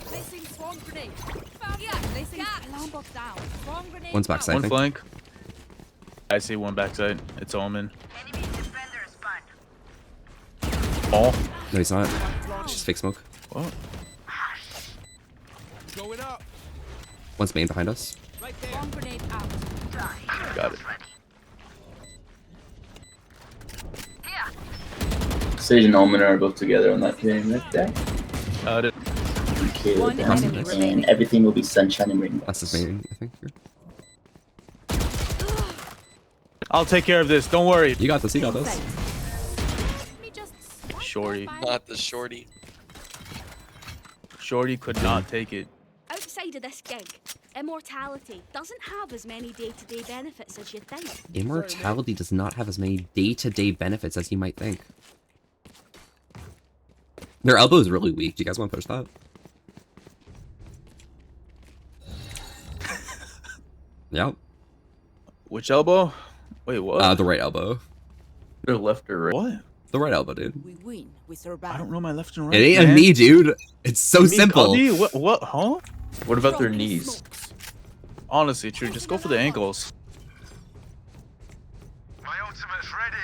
Placing swarm grenade. Yeah, placing alarm bot down. Swarm grenade. One's out. backside. One flank. I see one backside. It's Omen. Enemy defender spawned. Oh. No, he's not. It's just fake smoke. What? Going up. One's main behind us. Right there. Swarm grenade out. Got it. Sage and Omen are both together on that team right there. Got it. Okay, One down, enemy and remaining. everything will be sunshine and rainbows. That's his main, I think. Here. I'll take care of this. Don't worry. You got this. You got this. Let me just swipe Shorty. that by. Not the shorty. Shorty could not take it. Outside of this gig, immortality doesn't have as many day-to-day benefits as you think. Immortality does not have as many day-to-day benefits as you might think. Their elbow is really weak. Do you guys want to push that? Yep. Which elbow? Wait, what? The right elbow. Or left or right. What? The right elbow, dude. We win. We I survive. don't know my left and right. It ain't a man. knee, dude. It's so You mean simple. Cuddy? What? Huh? What about their Dropping knees? smokes. Honestly, true. Just go for the ankles. My ultimate's ready.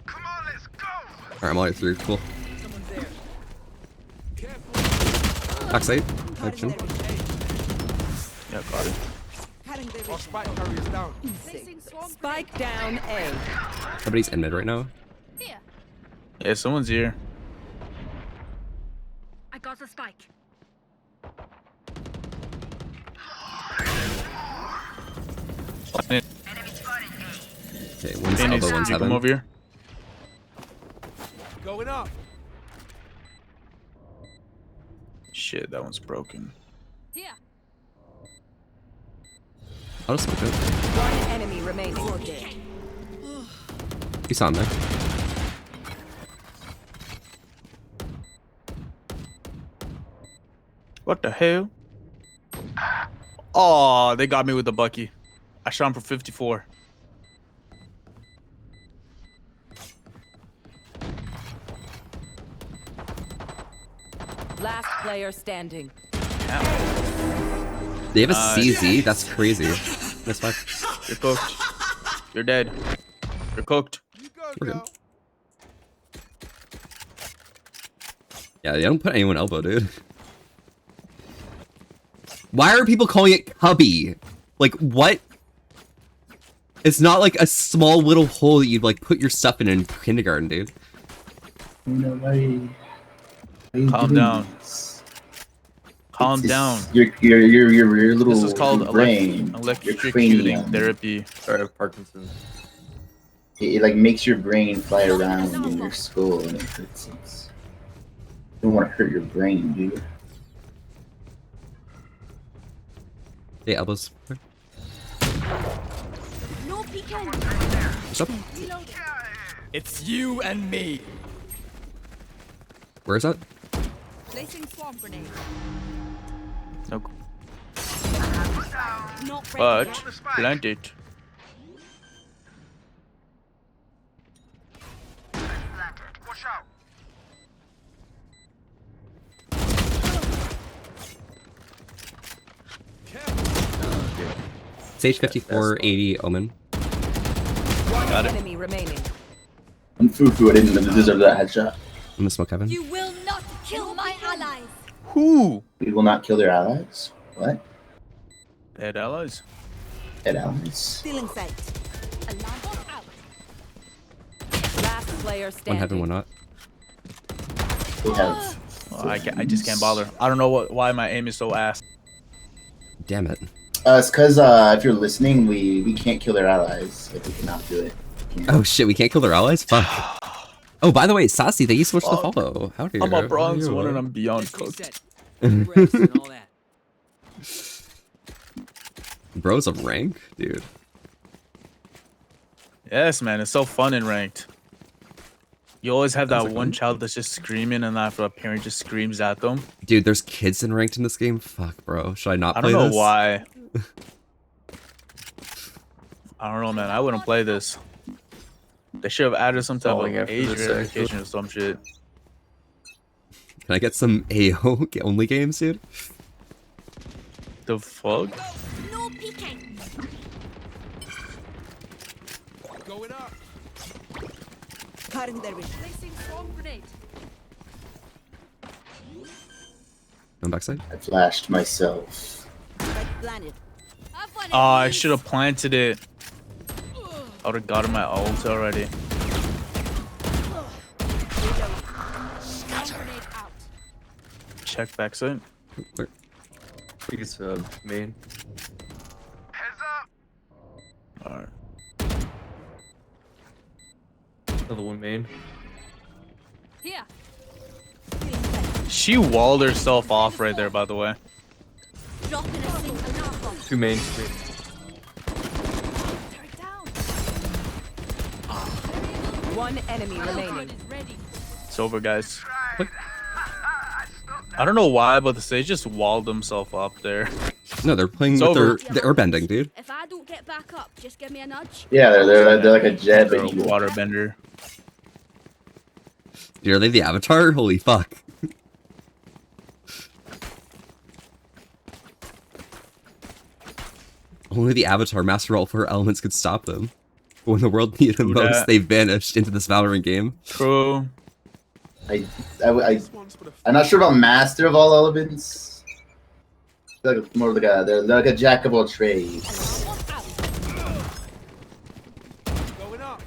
Come on, let's go. Alright, I'm all the way through. Cool. Someone's there. Careful. Backside. Action. Yeah, got it. Our spike carrier's down. Placing swarm Spike down A. Somebody's in mid right now. grenade. Here. Yeah, someone's here. I got the spike. Okay, one's Phoenix, elbow, one's you come heaven. over here. Going up. Shit, that one's broken. Here. I'll just smoke it. One enemy remaining. You saw him there. What the hell? Oh, they got me with the Bucky. I shot him for 54. Last player standing. They have a Nice. CZ? That's crazy. That's fine. You're cooked. You're dead. You're cooked. You go, We're good. girl. Yeah, they don't put anyone elbow, dude. Why are people calling it cubby? Like, what? It's not like a small little hole that you'd like put your stuff in kindergarten, dude. No, why Calm doing down. this? Calm It's down. Your little This is called your brain, your electrocuting cranium. therapy. Or Parkinson's. It like makes your brain fly around in your skull and it hurts it. You don't want to hurt your brain, dude. Hey, elbows. No peeking. What's up? Reloading. It's you and me. Where is that? Placing swarm grenade. No, Not ready but yet. plant it. Watch out. Sage 54, 80, Omen. One Got it. enemy remaining. I'm Fufu, I didn't deserve that headshot. I'm gonna smoke heaven. You will not kill my allies. Who? We will not kill their allies. What? Dead allies. Dead allies. Still in sight. Alarm bot out. Last player One standing. heaven, one not. They have. Oh, I just can't bother. I don't know why my aim is so ass. Damn it. It's because if you're listening, we can't kill their allies. Like, we cannot do it. Oh shit, we can't kill their allies? Fuck. Oh, by the way, Sassy, thank you so much for the Fuck. follow. Howdy. I'm a bronze one and I'm beyond cooked. Bro's a rank? Dude. Yes, man, it's so fun in ranked. You always have that Sounds like one fun. child that's just screaming and after a parent just screams at them. Dude, there's kids in ranked in this game? Fuck, bro. Should I not I play don't know this? why. I don't know, man. I wouldn't play this. They should have added some type of Falling after age this, verification or some shit. Can I get some AO only games, dude? The fuck? No peeking. Going up. Cutting their vision. Placing swarm grenade. On backside? I flashed myself. Planet. Have one of Oh, I these. should have planted it. I would have gotten my ult already. Swarm grenade out. Check backside. Where? I think it's main. Heads up. Alright. Another one main. Here. She walled herself off right there, by the way. Dropping a single knock. Two main. Turret down. One enemy Railgun remaining. is ready. It's over, guys. I don't know why, but they just walled themselves up there. No, they're playing It's with over. their airbending, dude. If I don't get back up, just give me a nudge. Yeah, they're like a jet, They're but a you waterbender. Dude, are they the Avatar? Holy fuck. Only the Avatar Master All 4 elements could stop them. But when the world needed them True most, that. they vanished into this Valorant game. True. I'm not sure about master of all elements. They're like more like they're like a jack of all trades. Going up.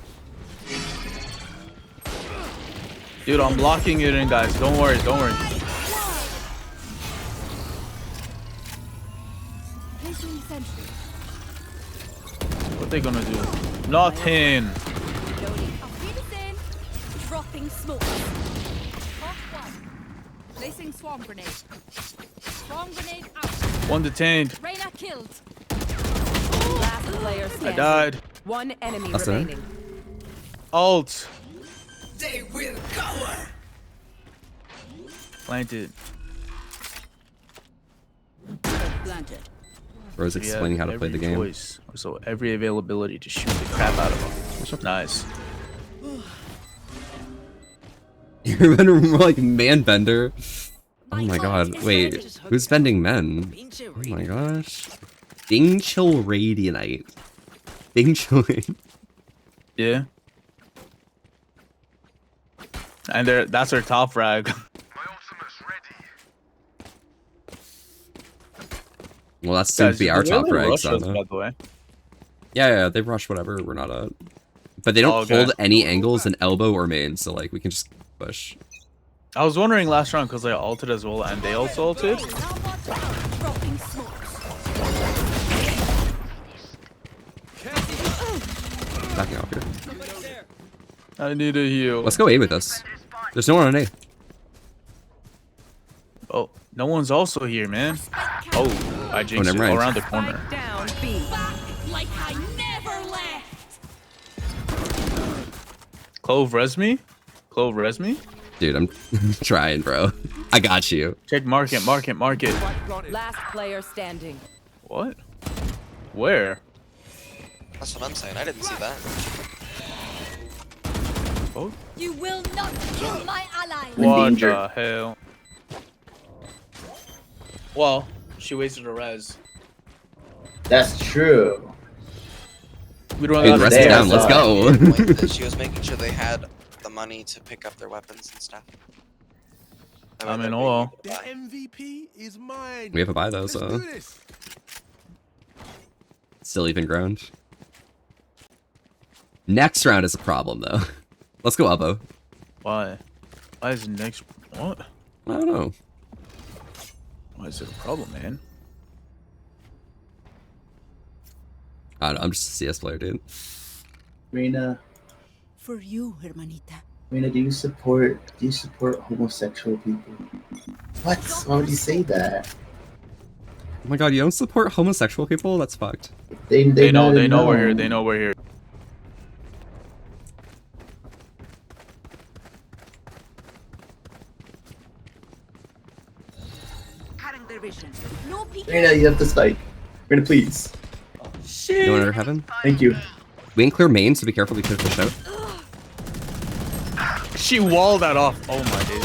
Dude, I'm locking it in, guys. Don't worry, don't worry. Placing sentry. What they gonna do? Nothing. Auf Wiedersehen. Dropping smoke. Hot one. Placing swarm grenade. Swarm grenade out. One detained. Reyna killed. Last player I standing. died. One enemy That's it? remaining. Ult. They will cover. Planted. Planted. Bro's We have explaining how to play every the game. choice, so every availability to shoot the crap out of them. Nice. You're more like man bender. Oh my god, wait. Who's bending men? Oh my gosh. Bing Chill Radianite. Bing Chill. Yeah. And that's her top frag. My ultimate's ready. Well, that's soon to be our top right, frag, so. by the way. Yeah, they rush whatever we're not at. But they don't Oh, okay. hold any angles in elbow or main, so like we can just push. I was wondering last round because I ulted as well, and they also ulted. Dropping smokes. Backing off here. I need a heal. Let's go A with us. There's no one on A. Oh, no one's also here, man. Oh, I jinxed never it. mind. Around the corner. Spike down B. Back like I never left. Clove res me? Clove res me? Dude, I'm trying, bro. I got you. Check market, market, market. Last player standing. What? Where? That's what I'm saying. I didn't see that. Oh, You will not kill my ally. what danger. the hell? Well, she wasted a res. That's true. We don't Dude, have rest They down. are Let's go. Like that she was making sure they had the money to pick up their weapons and stuff. I mean, oh well. The MVP is mine. We have a buy though, Let's so do this. still even ground. Next round is a problem though. Let's go elbow. Why? Why is it next? What? I don't know. Why is it a problem, man? I don't know, I'm just a CS player, dude. Reina, For you, hermanita. Reina, do you support homosexual people? What? Why would you say that? Oh my god, you don't support homosexual people? That's fucked. They know we're here. know. They know we're here. Cutting their vision. No peeking. Reina, you have to spike. Reina, please. You want to heaven? Thank you. We can clear main, so be careful we could push out. She walled that off. Oh my days.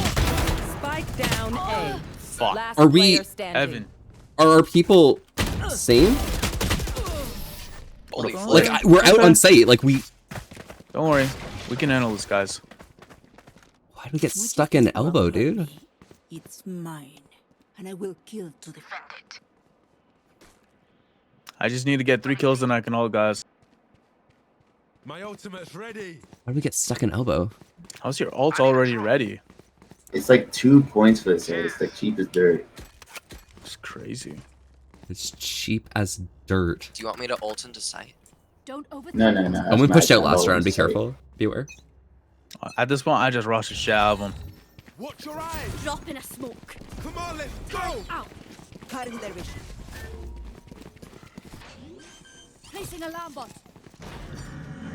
Spike down A. Fuck. Last Are we- player standing. Evan. Are our people sane? Holy fuck. Like, we're out on site. Like, we... Don't worry. We can handle this, guys. Why do we get stuck in elbow, dude? It's mine, and I will kill to defend it. I just need to get 3 kills and I can hold, guys. My ultimate's ready. Why do we get stuck in elbow? How's your ult already ready? It's like 2 points for this. It's like cheap as dirt. It's crazy. It's cheap as dirt. Do you want me to ult into sight? Don't overthink. No. I'm gonna push out last round. Be careful. Beware. At this point, I just rush a shab him. Watch your eyes. Drop in a smoke. Come on, let's go. Out. Cutting their vision. Placing alarm bot.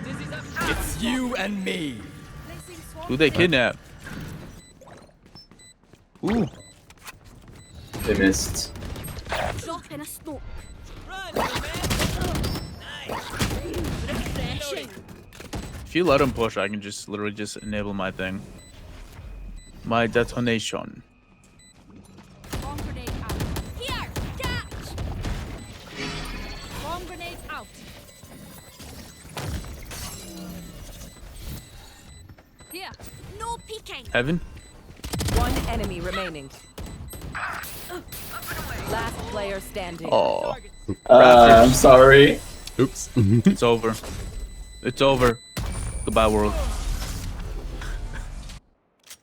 It's you and me. Placing swarm. Who they kidnap? Ooh. They missed. Drop in a smoke. Refreshing. If you let him push, I can just literally just enable my thing. My detonation. Bomb grenade out. Here, catch. Bomb grenade out. Here, no peeking. Evan? One enemy remaining. Last player standing. Oh. I'm sorry. Oops. It's over. It's over. Goodbye, world.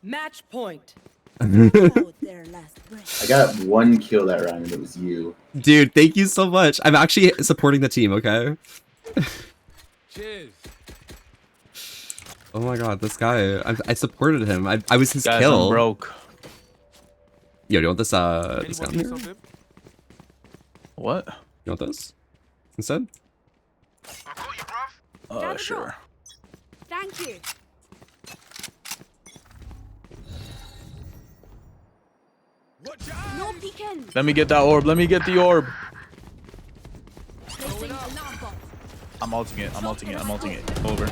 Match point. Out their last breath. I got 1 kill that round, and it was you. Dude, thank you so much. I'm actually supporting the team, okay? Cheers. Oh my god, this guy. I supported him. I was his Guys, kill. I'm broke. Yo, do you want this, this Anyone down need here? something? What? You want this? Instead? I got you, bruv. Sure. Thank you. Watch your eyes. No peeking. Let me get that orb. Let me get the orb. Placing alarm bot. I'm ulting it. I'm ulting it. I'm ulting it. Over.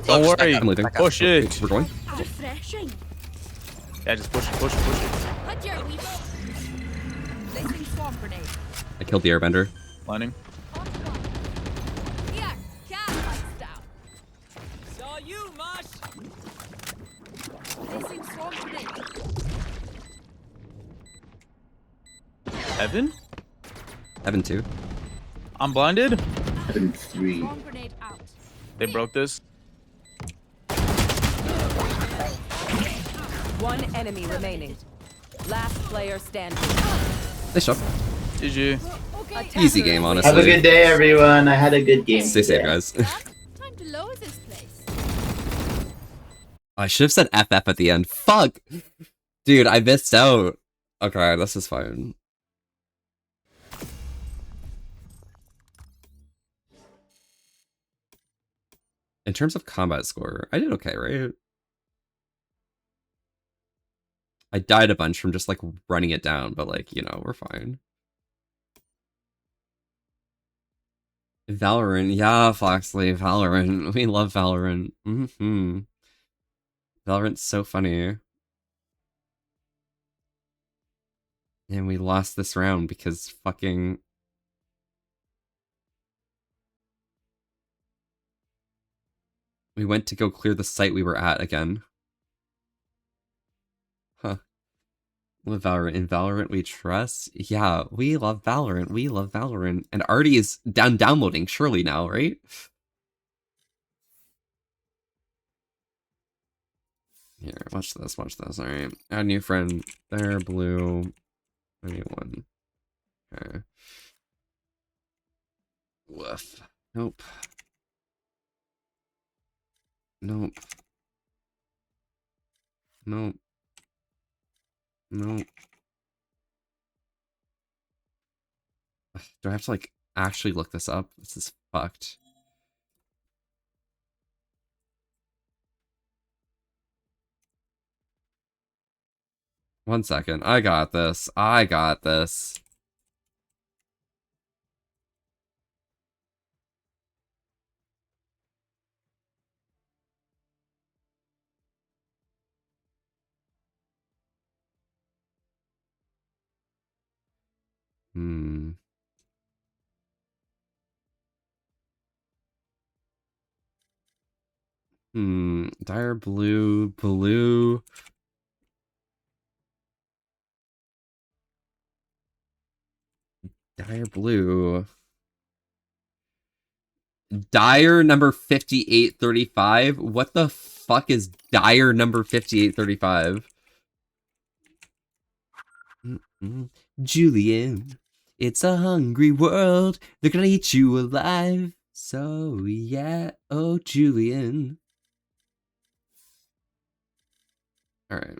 Don't Look, worry. back I'm leaving. Push it. We're going? Refreshing. Yeah, just push it. Push it. Push it. Hut your wee. Placing swarm grenade. I killed the airbender. Lining. Here, catch. Lights down. Saw you, Mosh. Placing swarm grenade. Evan? Evan 2. I'm blinded. Having 3. Swarm grenade out. They broke this. One enemy remaining. Last player standing. Nice job. GG. Okay. Easy game, honestly. Have a good day, everyone. I had a good game. Stay safe, today. guys. Time to lower this place. I should have said FF at the end. Fuck! Dude, I missed out. Okay, this is fine. In terms of combat score, I did okay, right? I died a bunch from just, like, running it down, but, like, you know, we're fine. Valorant, yeah, Foxley, Valorant. We love Valorant. Mm-hmm. Valorant's so funny. And we lost this round because fucking... We went to go clear the site we were at again. Huh. Love Valorant. In Valorant we trust? Yeah, we love Valorant. We love Valorant. And Artie is downloading surely now, right? Here, watch this, watch this. Alright. Add new friend. There, blue. Anyone. Okay. Woof. Nope. Nope. Nope. Nope. Do I have to like actually look this up? This is fucked. One second. I got this. I got this. Hmm. Dire blue, blue. Dire blue. Dire number 5835. What the fuck is Dire number 5835? Julian, it's a hungry world. They're gonna eat you alive. So yeah, oh Julian. Alright.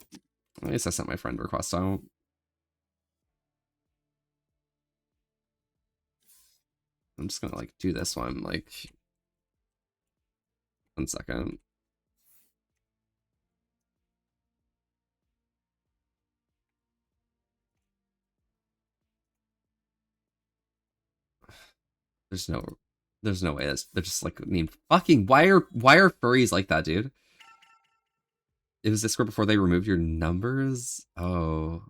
At least I sent my friend request out. I'm just gonna like do this one, like 1 second. There's no way they're just like named fucking why are furries like that, dude? It was Discord before they removed your numbers? Oh.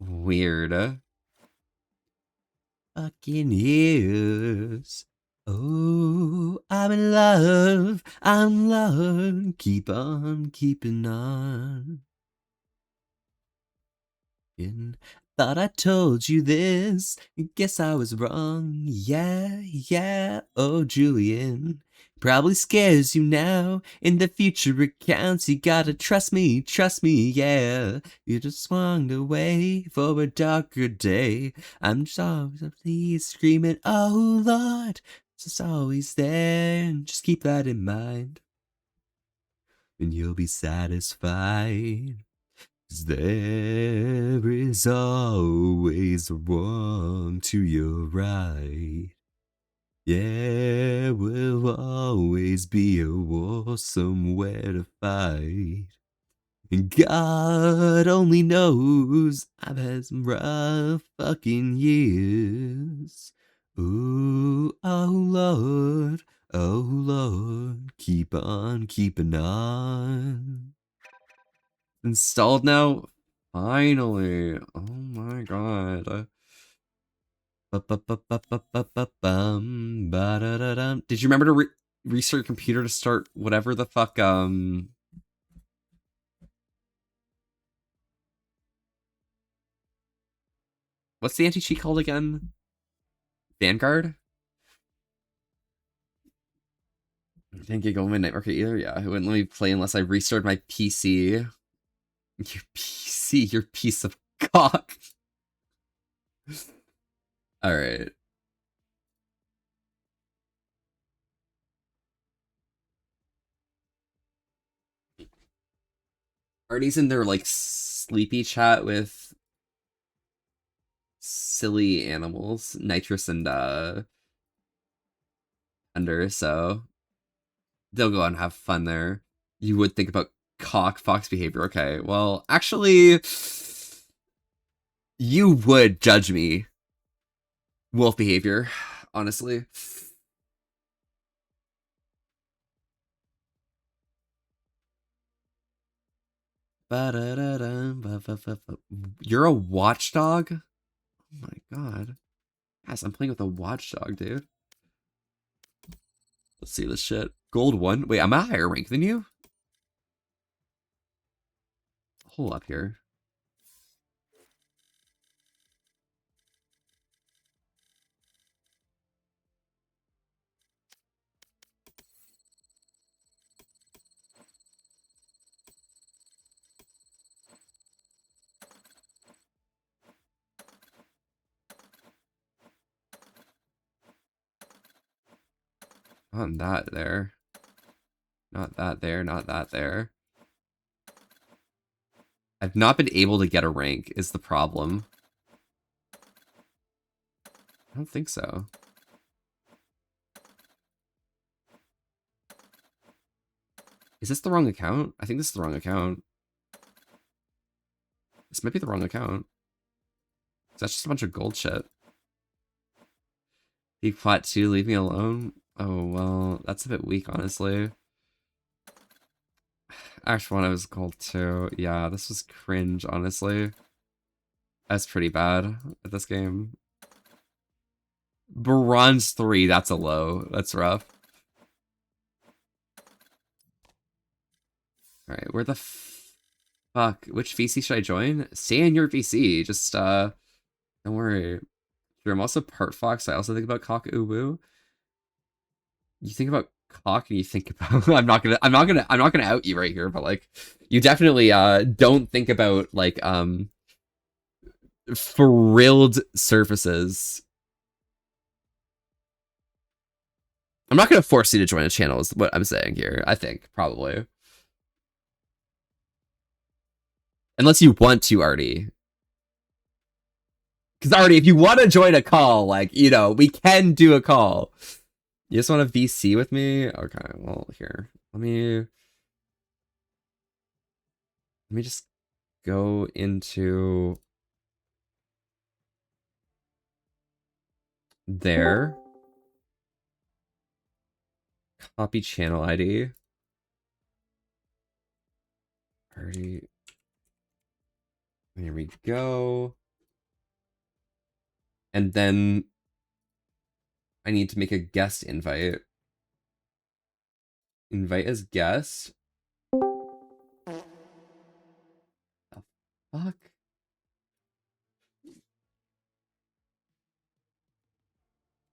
Weird. Fucking years. Oh, I'm in love. I'm love. Keep on keeping on. Thought I told you this. Guess I was wrong. Yeah, yeah. Oh, Julian. Probably scares you now. In the future it counts. You gotta trust me, yeah. You just swung away for a darker day. I'm just always screaming, oh Lord. Just always there. And just keep that in mind. And you'll be satisfied. 'Cause there is always a wrong to your right. Yeah, will always be a war somewhere to fight. And God only knows I've had some rough fucking years. Ooh, oh Lord, keep on keeping on. Installed now? Finally. Oh my god. Did you remember to restart your computer to start whatever the fuck, what's the anti-cheat called again? Vanguard? I didn't get going Midnight Market either, yeah. It wouldn't let me play unless I restarted my PC. Your PC, your piece of cock. Alright. Artie's in their, like, sleepy chat with silly animals, Nitrous and, Under, so they'll go out and have fun there. You would think about cock fox behavior. Okay, well, actually, you would judge me. Wolf behavior, honestly. You're a watchdog? Oh my god. Yes, I'm playing with a watchdog, dude. Let's see this shit. Gold 1. Wait, I'm a higher rank than you? Hold up here. Not that there. Not that there, not that there. I've not been able to get a rank is the problem. I don't think so. Is this the wrong account? I think this is the wrong account. This might be the wrong account. That's just a bunch of gold shit. Peak plot 2, leave me alone? Oh, well, that's a bit weak, honestly. Act 1, I was gold 2. Yeah, this was cringe, honestly. That's pretty bad at this game. Bronze 3, that's a low. That's rough. Alright, where the fuck? Which VC should I join? Stay in your VC. Just, don't worry. I'm also part Fox. I also think about cock ooh woo. You think about cock and you think about I'm not gonna out you right here, but like you definitely don't think about like frilled surfaces. I'm not gonna force you to join a channel is what I'm saying here, I think, probably. Unless you want to, Artie. Because Artie, if you want to join a call, like, you know, we can do a call. You just want to VC with me? Okay, well, here. Let me just go into there. Copy channel ID. Artie. Here we go. And then I need to make a guest invite. Invite as guest. The fuck?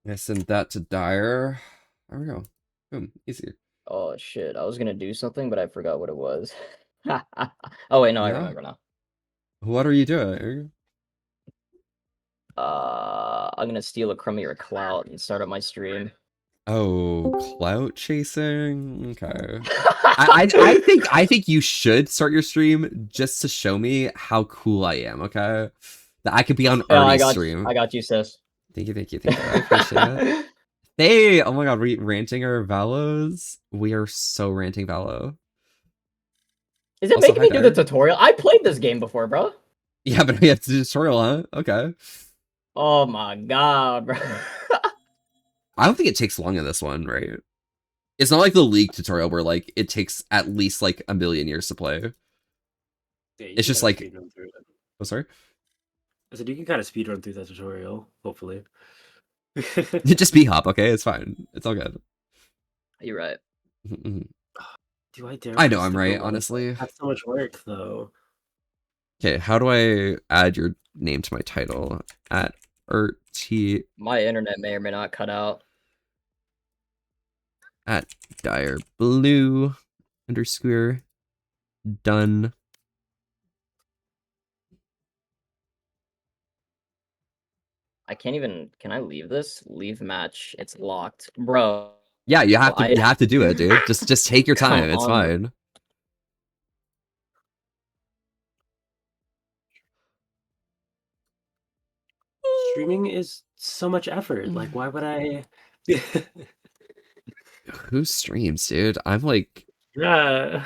I send that to Dyer. There we go. Boom. Easy. Oh shit, I was gonna do something, but I forgot what it was. Oh wait, no, I Yeah. remember now. What are you doing? I'm gonna steal a crumb of your clout and start up my stream. Oh, clout chasing? Okay. I think you should start your stream just to show me how cool I am, okay? That I could be on Artie's stream. I got you, sis. Thank you. I appreciate it. Hey, oh my god, ranting our Valos? We are so ranting Valo. Is it Also, making hi me do the there. tutorial? I played this game before, bro. Yeah, but we have to do tutorial, huh? Okay. Oh my god, bro. I don't think it takes long in this one, right? It's not like the League tutorial where like it takes at least like a million years to play. Yeah, you It's can just kinda like speedrun through it. Oh, sorry? I said you can kind of speedrun through that tutorial, hopefully. Just B-hop, okay? It's fine. It's all good. You're right. Do I dare? I know press I'm the right, go button? honestly. That's so much work, though. Okay, how do I add your name to my title? At ERT My internet may or may not cut out. at Dyer Blue _ done. I can't even. Can I leave this? Leave match. It's locked, bro. Yeah, you have to do it, dude. Just take your time. It's Come on. fine. Streaming is so much effort. Like, why would I? Who streams, dude? I'm like, Yeah.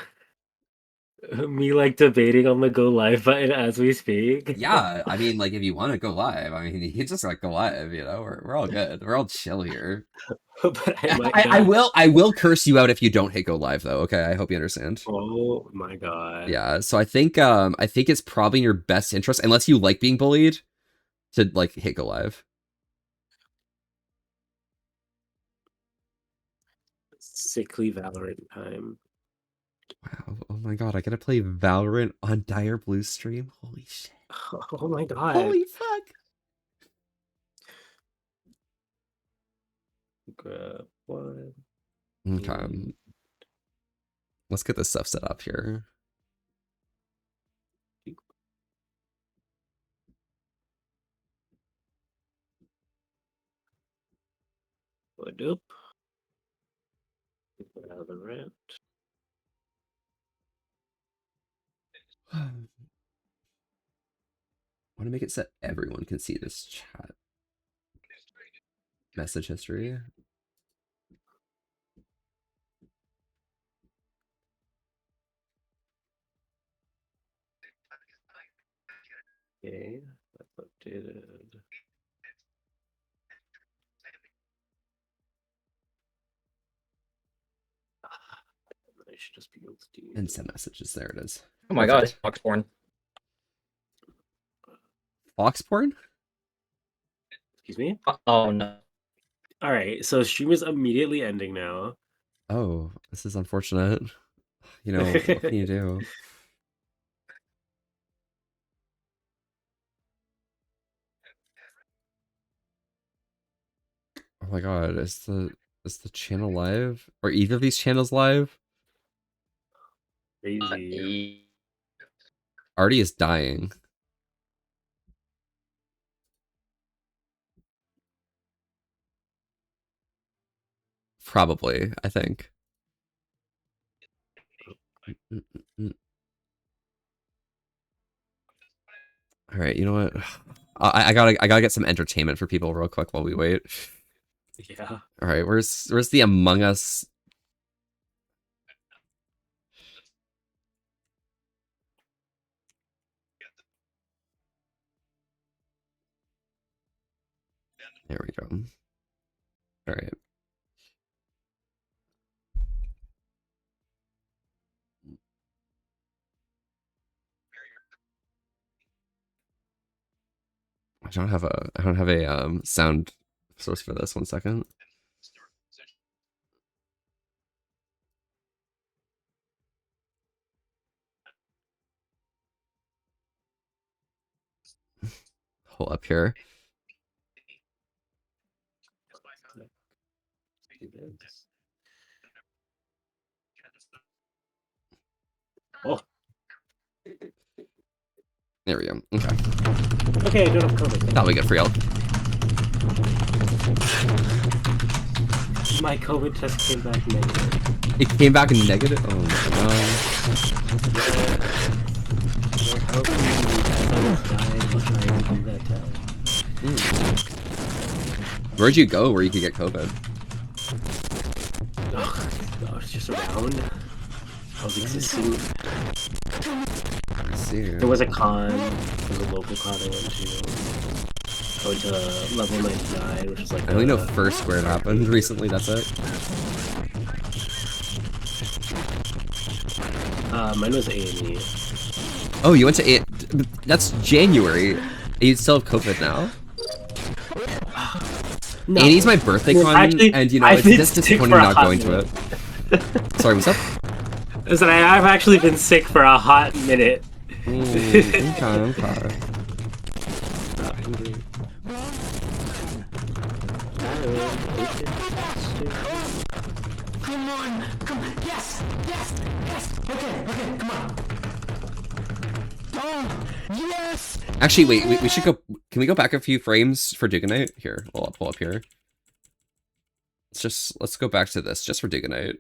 Me like debating on the go live button as we speak. yeah. I mean, like, if you want to go live, I mean, you can just like go live. You know, we're all good. We're all chill here. But I might I not. will curse you out if you don't hit go live though. Okay, I hope you understand. Oh my god. Yeah. So I think it's probably in your best interest, unless you like being bullied, to like hit go live. Sickly Valorant time. Wow. Oh my god, I gotta play Valorant on Dire Blue stream. Holy shit. Oh my god. Holy fuck. Grab one. Okay. Let's get this stuff set up here. What up? Valorant. I want to make it so everyone can see this chat. Message history. Okay, that's updated. I should just be able to do. And send messages. There it is. Oh my god, it's Foxborn. Fox porn? Excuse me? Oh no. Alright, so stream is immediately ending now. Oh, this is unfortunate. You know, what can you do? Oh my god, is the channel live? Are either of these channels live? Crazy. Artie is dying. Probably, I think. All right, you know what? I gotta get some entertainment for people real quick while we wait. Yeah. All right, where's the Among Us? There we go. All right. I don't have a sound source for this. 1 second. Hold up here. Oh. There we go. Okay. Okay, I don't have COVID. That'll be good for y'all. My COVID test came back negative. It came back negative? Oh my god. Where'd you go where you could get COVID? I was just around. I was existing. I see. There was a con. There was a local con I went to. I went to level 99, which is like. I only know first where it happened recently. That's it. Mine was A&E. Oh, you went to A. That's January. You still have COVID now? No. A&E's my birthday con, Actually, and you know I've it's been just sick disappointing for a not hot going to minute. it. Sorry, what's up? Is that I've actually been sick for a hot minute. Okay. Come on, yes, okay, come on. Oh, yes. Actually, wait, we should go. Can we go back a few frames for Duganite? Here, I'll pull up here. Let's go back to this just for Duganite.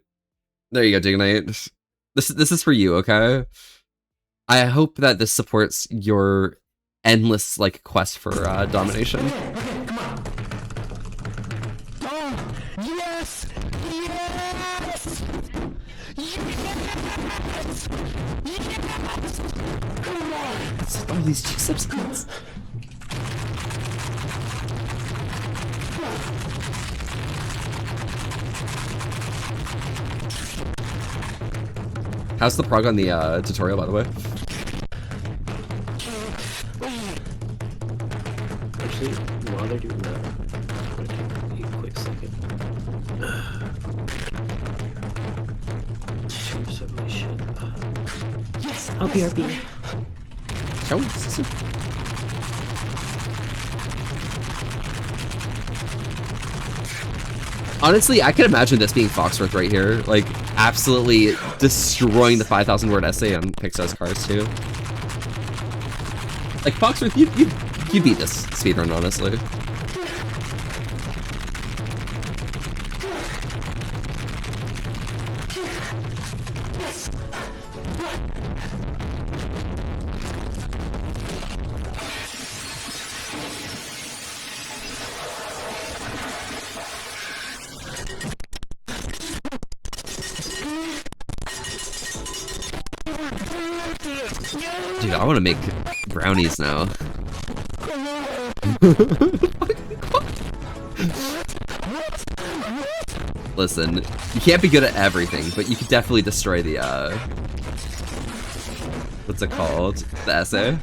There you go, Duganite. This is for you, okay? I hope that this supports your endless like quest for domination. Okay, come on. Oh, yes, yes, yes, yes. Come on. All these G-subs. How's the prog on the tutorial, by the way? Actually, while they're doing that, I'm gonna take a quick second. Change some of my shit. Yes, I'll BRB. Ciao. Honestly, I can imagine this being Foxworth right here, like absolutely destroying the 5,000 word essay on Pixar's Cars 2. Like Foxworth, you beat this speedrun, honestly. Dude, I want to make brownies now. Listen, you can't be good at everything, but you can definitely destroy the, what's it called? The essay?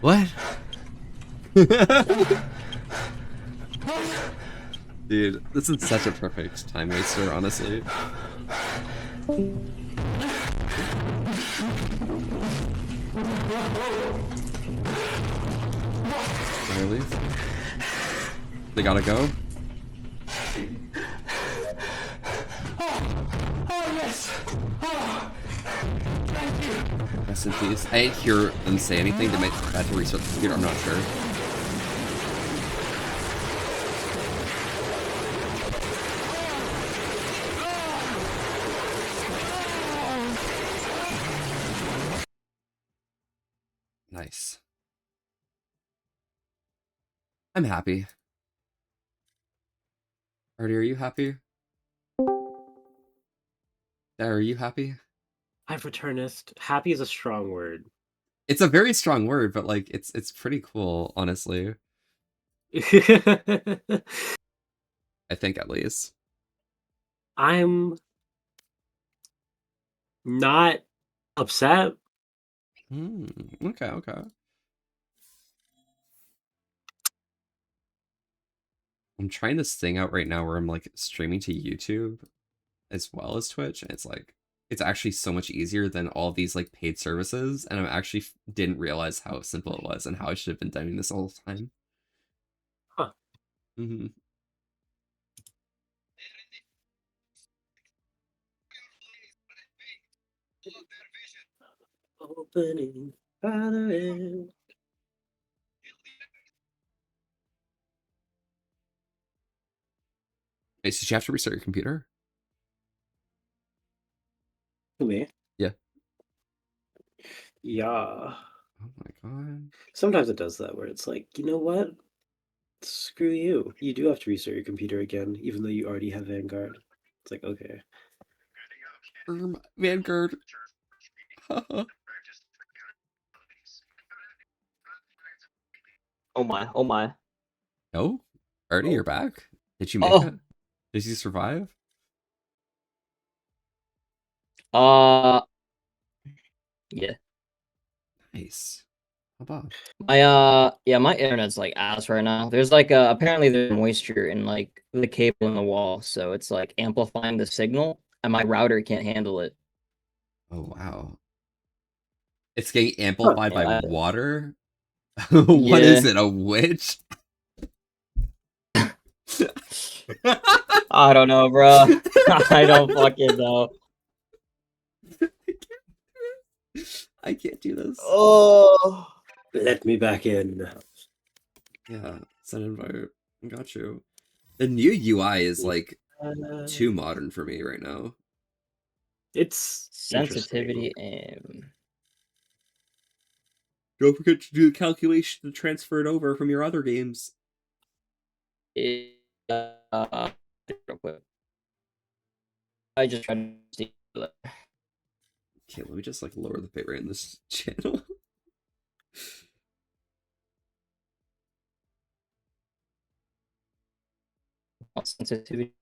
What? Dude, this is such a perfect time waster, honestly. Can I leave? They gotta go? Rest in peace. I didn't hear them say anything. They might have to restart the computer, I'm not sure. Nice. I'm happy. Artie, are you happy? Are you happy? I've returnist. Happy is a strong word. It's a very strong word, but like it's pretty cool, honestly. I think at least. I'm not upset. Okay, okay. I'm trying this thing out right now where I'm like streaming to YouTube as well as Twitch, and it's like it's actually so much easier than all these like paid services, and I actually didn't realize how simple it was and how I should have been doing this all the time. Huh. Mm-hmm. Opening other end. Hey, so did you have to restart your computer? Me? Yeah. Yeah. Oh my god. Sometimes it does that where it's like, you know what? Screw you. You do have to restart your computer again, even though you already have Vanguard. It's like, okay. Vanguard. Oh my, oh my. No? Artie, you're back? Did you make Oh. it? Did you survive? Yeah. Nice. How about? Yeah, my internet's like ass right now. There's like apparently there's moisture in like the cable in the wall, so it's like amplifying the signal, and my router can't handle it. Oh wow. It's getting amplified by Yeah. water? What is Yeah. it, a witch? I don't know, bro. I don't fucking know. I can't do this. Oh, let me back in. Yeah, send invite. Got you. The new UI is like too modern for me right now. It's sensitivity and don't forget to do the calculation to transfer it over from your other games. real quick. I just tried to see. Okay, let me just like lower the bitrate in this channel. Sensitivity.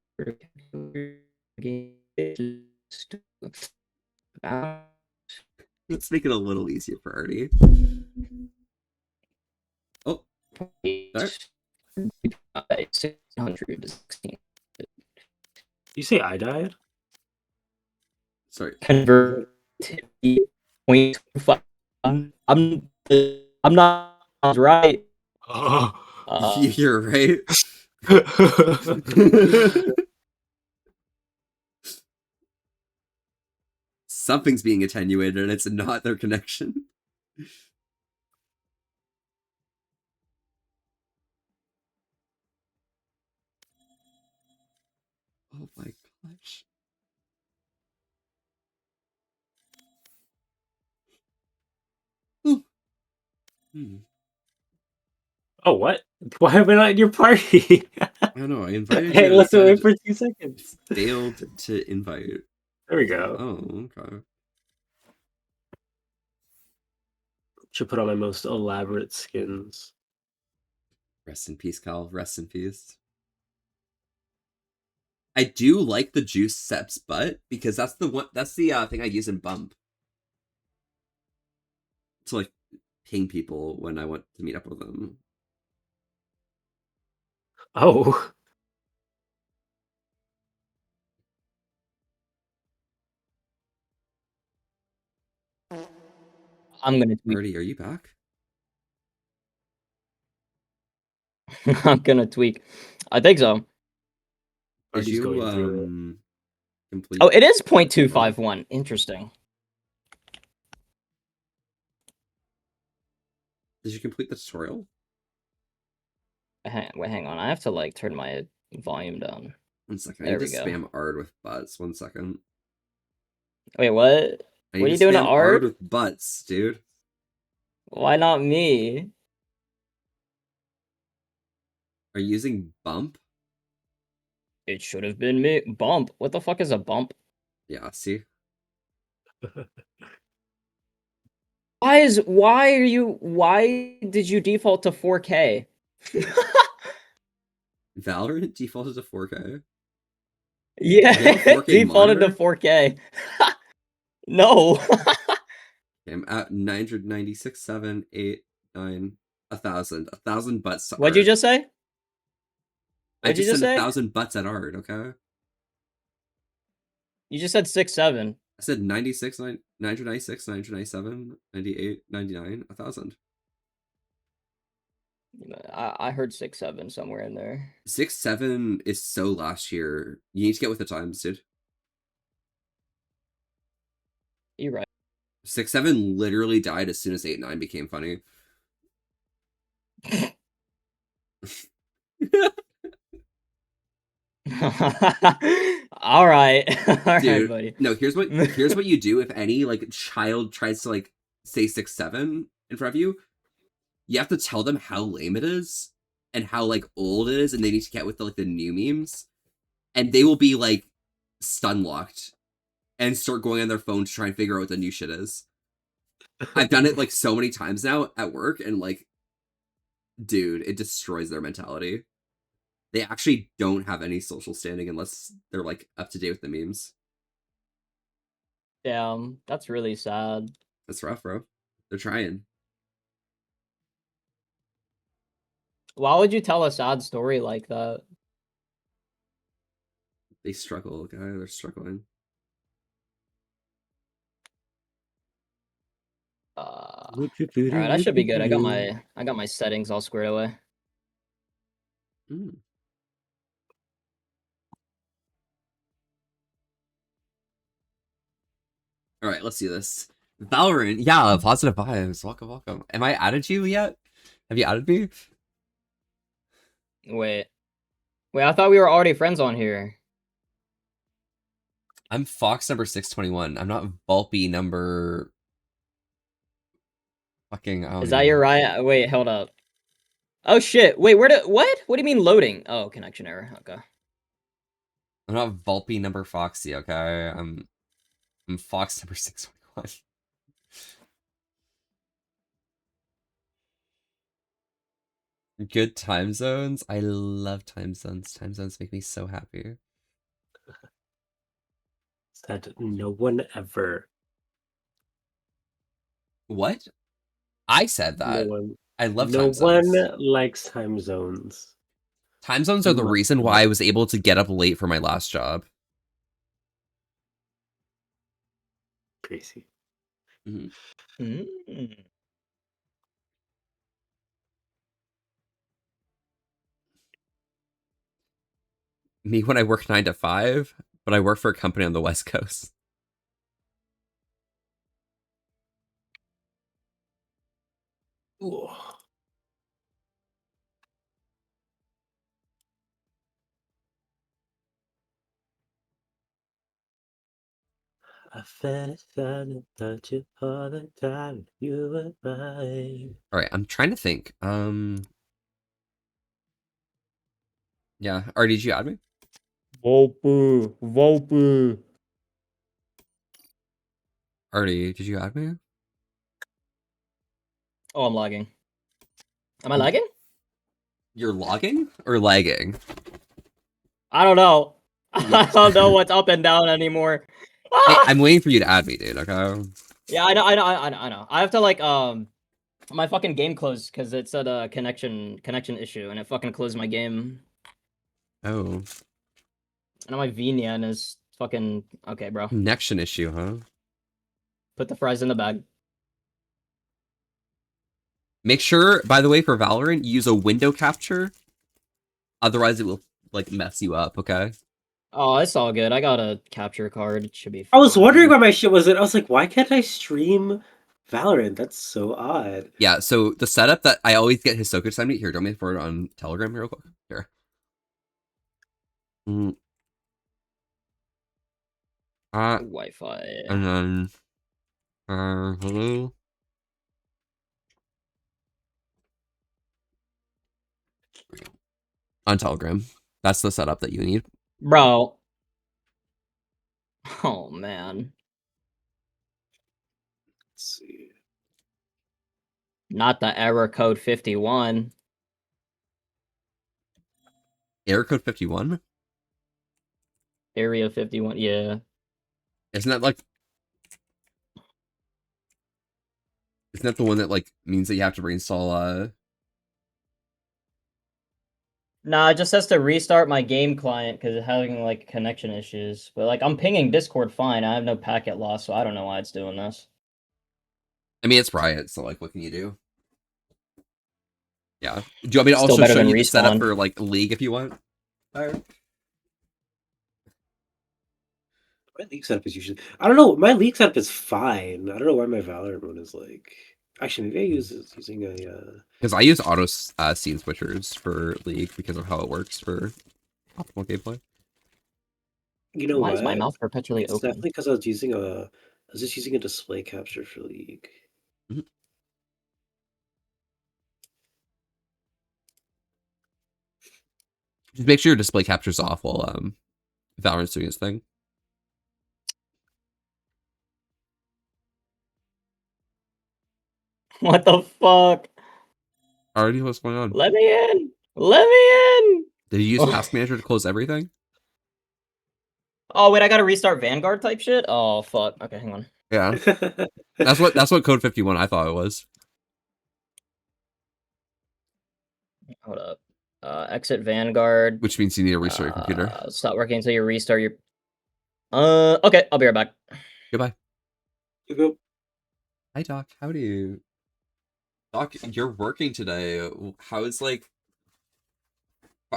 Let's make it a little easier for Artie. Oh, there. 616. You say I died? Sorry. Convert 0.5. I'm I'm not right. You're right. Something's being attenuated, and it's not their connection. Oh my gosh. Oh, what? Why am I not in your party? I don't know. I invited Hey, you. let's and it wait said for 2 seconds. failed to invite. There we go. Oh, okay. Should put on my most elaborate skins. Rest in peace, Cal. Rest in peace. I do like the Juice Sep's butt because that's the one. That's the thing I use in Bump to like ping people when I want to meet up with them. Oh. I'm gonna tweak. Birdie, are you back? I'm gonna tweak. I think so. Did you complete? Oh, it is 0.251. Interesting. Did you complete the tutorial? Wait, hang on. I have to like turn my volume down. 1 second. There I need we to go. spam Ard with butts. 1 second. Wait, what? I What are need you to doing to spam Ard? with butts, dude. Why not me? Are you using Bump? It should have been me. Bump. What the fuck is a bump? Yeah, see? Why did you default to 4K? Valorant defaulted to 4K? Yeah, You have a 4K defaulted to monitor? 4K. No. I'm at 996, 7, 8, 9, 1,000. 1,000 butts to What'd you Ard. just say? I What'd you just just said say? 1,000 butts at Ard, okay? You just said 6-7. I said 96, 996, 997, 98, 99, 1,000. I heard 6-7 somewhere in there. 6-7 is so last year. You need to get with the times, dude. You're right. 6-7 literally died as soon as 8-9 became funny. All right. All right, Dude, buddy. no, here's what you do if any like child tries to like say 6-7 in front of you. You have to tell them how lame it is and how like old it is, and they need to get with the new memes, and they will be like stun locked and start going on their phone to try and figure out what the new shit is. I've done it like so many times now at work, and like, dude, it destroys their mentality. They actually don't have any social standing unless they're like up to date with the memes. Damn, that's really sad. That's rough, bro. They're trying. Why would you tell a sad story like that? They struggle, guy. They're struggling. Alright, that should be good. I got my settings all squared away. All right, let's do this. Valorant, yeah, positive vibes. Welcome, welcome. Am I added you yet? Have you added me? Wait, I thought we were already friends on here. I'm Fox number 621. I'm not Volpe number. Fucking. Is that your right? Wait, hold up. Oh shit! Wait, what? What do you mean loading? Oh, connection error. Okay. I'm not Volpe number Foxy. Okay, I'm Fox number 621. Good time zones. I love time zones. Time zones make me so happy. Said no one ever. What? I said that. No one, I love no time zones. one likes time zones. Time zones are the reason why I was able to get up late for my last job. Crazy. Mm-hmm. Me when I work 9 to 5, but I work for a company on the West Coast. Ooh. I fantasized about you all the time. You were mine. All right, I'm trying to think. Yeah, Artie, did you add me? Volpu. Artie, did you add me? Oh, I'm lagging. Am I lagging? You're logging or lagging? I don't know. I don't know what's up and down anymore. Hey, I'm waiting for you to add me, dude. Okay. Yeah, I know. I have to like my fucking game closed because it said a connection issue and it fucking closed my game. Oh. And my VNN is fucking okay, bro. Connection issue, huh? Put the fries in the bag. Make sure, by the way, for Valorant, use a window capture. Otherwise, it will like mess you up. Okay. Oh, it's all good. I got a capture card. It should be. I was wondering why my shit wasn't. I was like, why can't I stream Valorant? That's so odd. Yeah. So the setup that I always get Hisoka to send me here. Do you want me to forward it on Telegram real quick? Here. Wi-Fi. And then. Hello. On Telegram. That's the setup that you need. Bro. Oh, man. Let's see. Not the error code 51. Error code 51? Area 51, yeah. Isn't that like... Isn't that the one that like means that you have to reinstall Nah, it just has to restart my game client because it's having like connection issues. But like I'm pinging Discord fine. I have no packet loss, so I don't know why it's doing this. I mean, it's Riot, so like what can you do? Yeah. Do you want me to Still also better show than you the setup Respawn. for like League if you want? Alright. My league setup is usually. I don't know. My league setup is fine. I don't know why my Valorant one is like. Actually, maybe I use using a. Because I use auto scene switchers for League because of how it works for optimal gameplay. You know Why what? is my mouth perpetually It's open? definitely because I was using a. I was just using a display capture for League. Just make sure your display capture's off while Valorant's doing its thing. What the fuck? Already, what's going on? Let me in! Let me in! Did you use Task Manager to close everything? Oh wait, I gotta restart Vanguard type shit? Oh fuck. Okay, hang on. Yeah. That's what code 51 I thought it was. Hold up. Exit Vanguard. Which means you need to restart your computer. Stop working until you restart your. Okay, I'll be right back. Goodbye. You go. Hi, Doc. How do you? Doc, you're working today. How is like?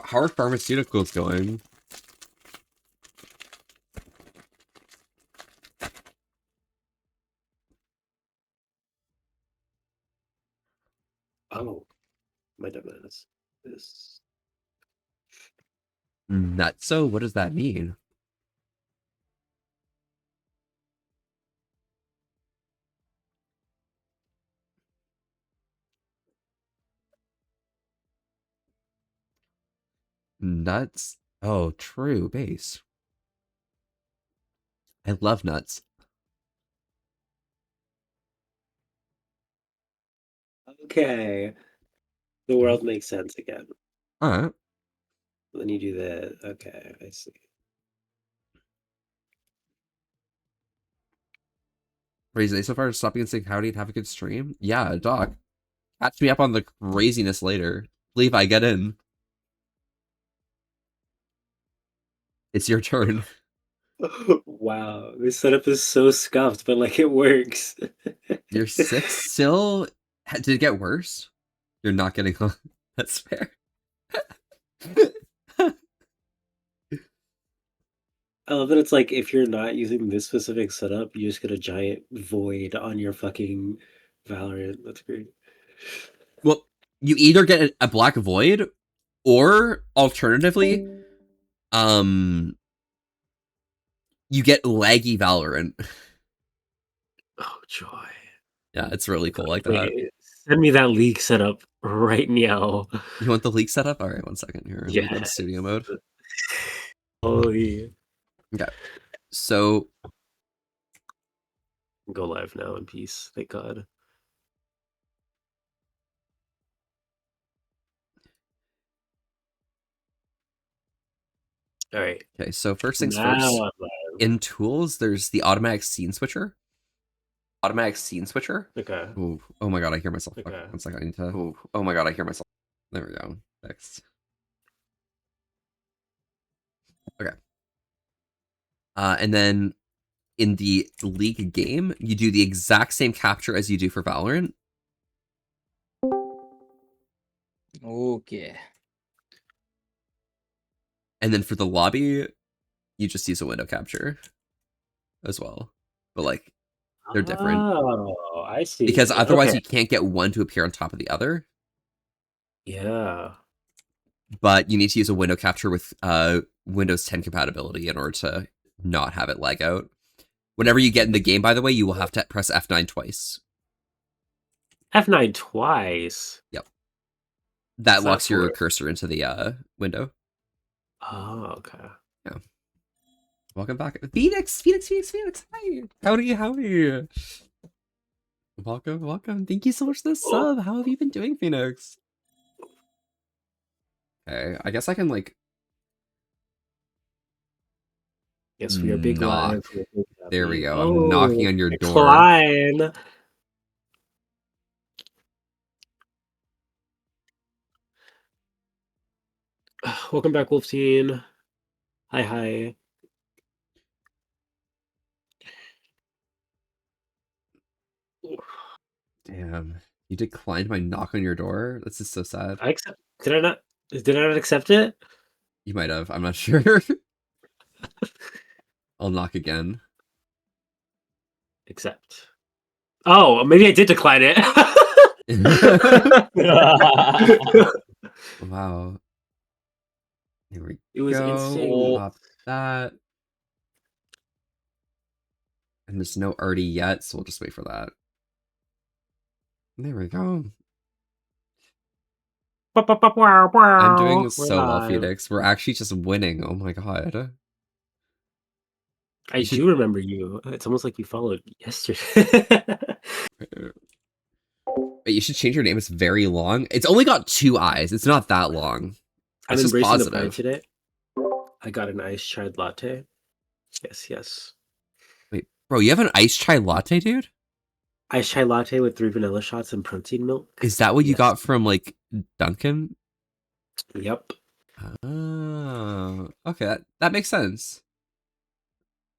How are pharmaceuticals going? Oh, my dumbass. This. Nutso? What does that mean? Nuts? Oh, true. Base. I love nuts. Okay. The world makes sense again. Alright. Then you do that. Okay, I see. Crazy. So far, stopping and saying howdy and have a good stream. Yeah, Doc. Catch me up on the craziness later. Levi, get in. It's your turn. Wow, this setup is so scuffed, but like it works. You're 6 still? Did it get worse? You're not getting on. That's fair. I love that it's like if you're not using this specific setup, you just get a giant void on your fucking Valorant. That's great. Well, you either get a black void, or alternatively, you get laggy Valorant. Oh joy! Yeah, it's really cool like that. Wait, send me that league setup right now. You want the league setup? All right, 1 second here. Let me go to Yes. studio mode. Holy. Okay, so Go live now in peace. Thank God. All right. okay, so first things Now first. I'm live. In tools, there's the automatic scene switcher. Automatic scene switcher. Okay. Ooh, oh my god, I hear myself. Fuck, Okay. 1 second, I need to. Ooh, oh my god, I hear myself. There we go. Next. Okay. And then in the League game, you do the exact same capture as you do for Valorant. Okay. And then for the lobby, you just use a window capture as well. But like, they're different. Oh, I see. Because otherwise Okay. you can't get one to appear on top of the other. Yeah. But you need to use a window capture with Windows 10 compatibility in order to not have it lag out. Whenever you get in the game, by the way, you will have to press F9 twice. F9 twice. Yep. That What's locks that your for? cursor into the window. Oh, okay. Yeah. Welcome back. Phoenix! Hi! Howdy. Welcome. Thank you so much for the sub. How have you been doing, Phoenix? Okay, I guess I can, like... Yes, we are big knock. live. We're big There we happy. go. I'm knocking on your door. Decline. Welcome back, Wolfteen. Hi. Damn. You declined my knock on your door? This is so sad. I accept. Did I not accept it? You might have. I'm not sure. I'll knock again. Accept. Oh, maybe I did decline it. Wow. Here we It was go. insane. Pop that. And there's no arty yet, so we'll just wait for that. There we go. I'm doing so well, Phoenix. We're actually just winning. Oh my god. I do remember you. It's almost like you followed yesterday. Wait, you should change your name. It's very long. It's only got 2 eyes. It's not that long. I'm It's just embracing the vibe positive. today. I got an iced chai latte. Yes. Wait, bro, you have an iced chai latte, dude? Iced chai latte with 3 vanilla shots and protein milk. Is that what you got from, like, Dunkin'? Yep. Oh, okay. That makes sense.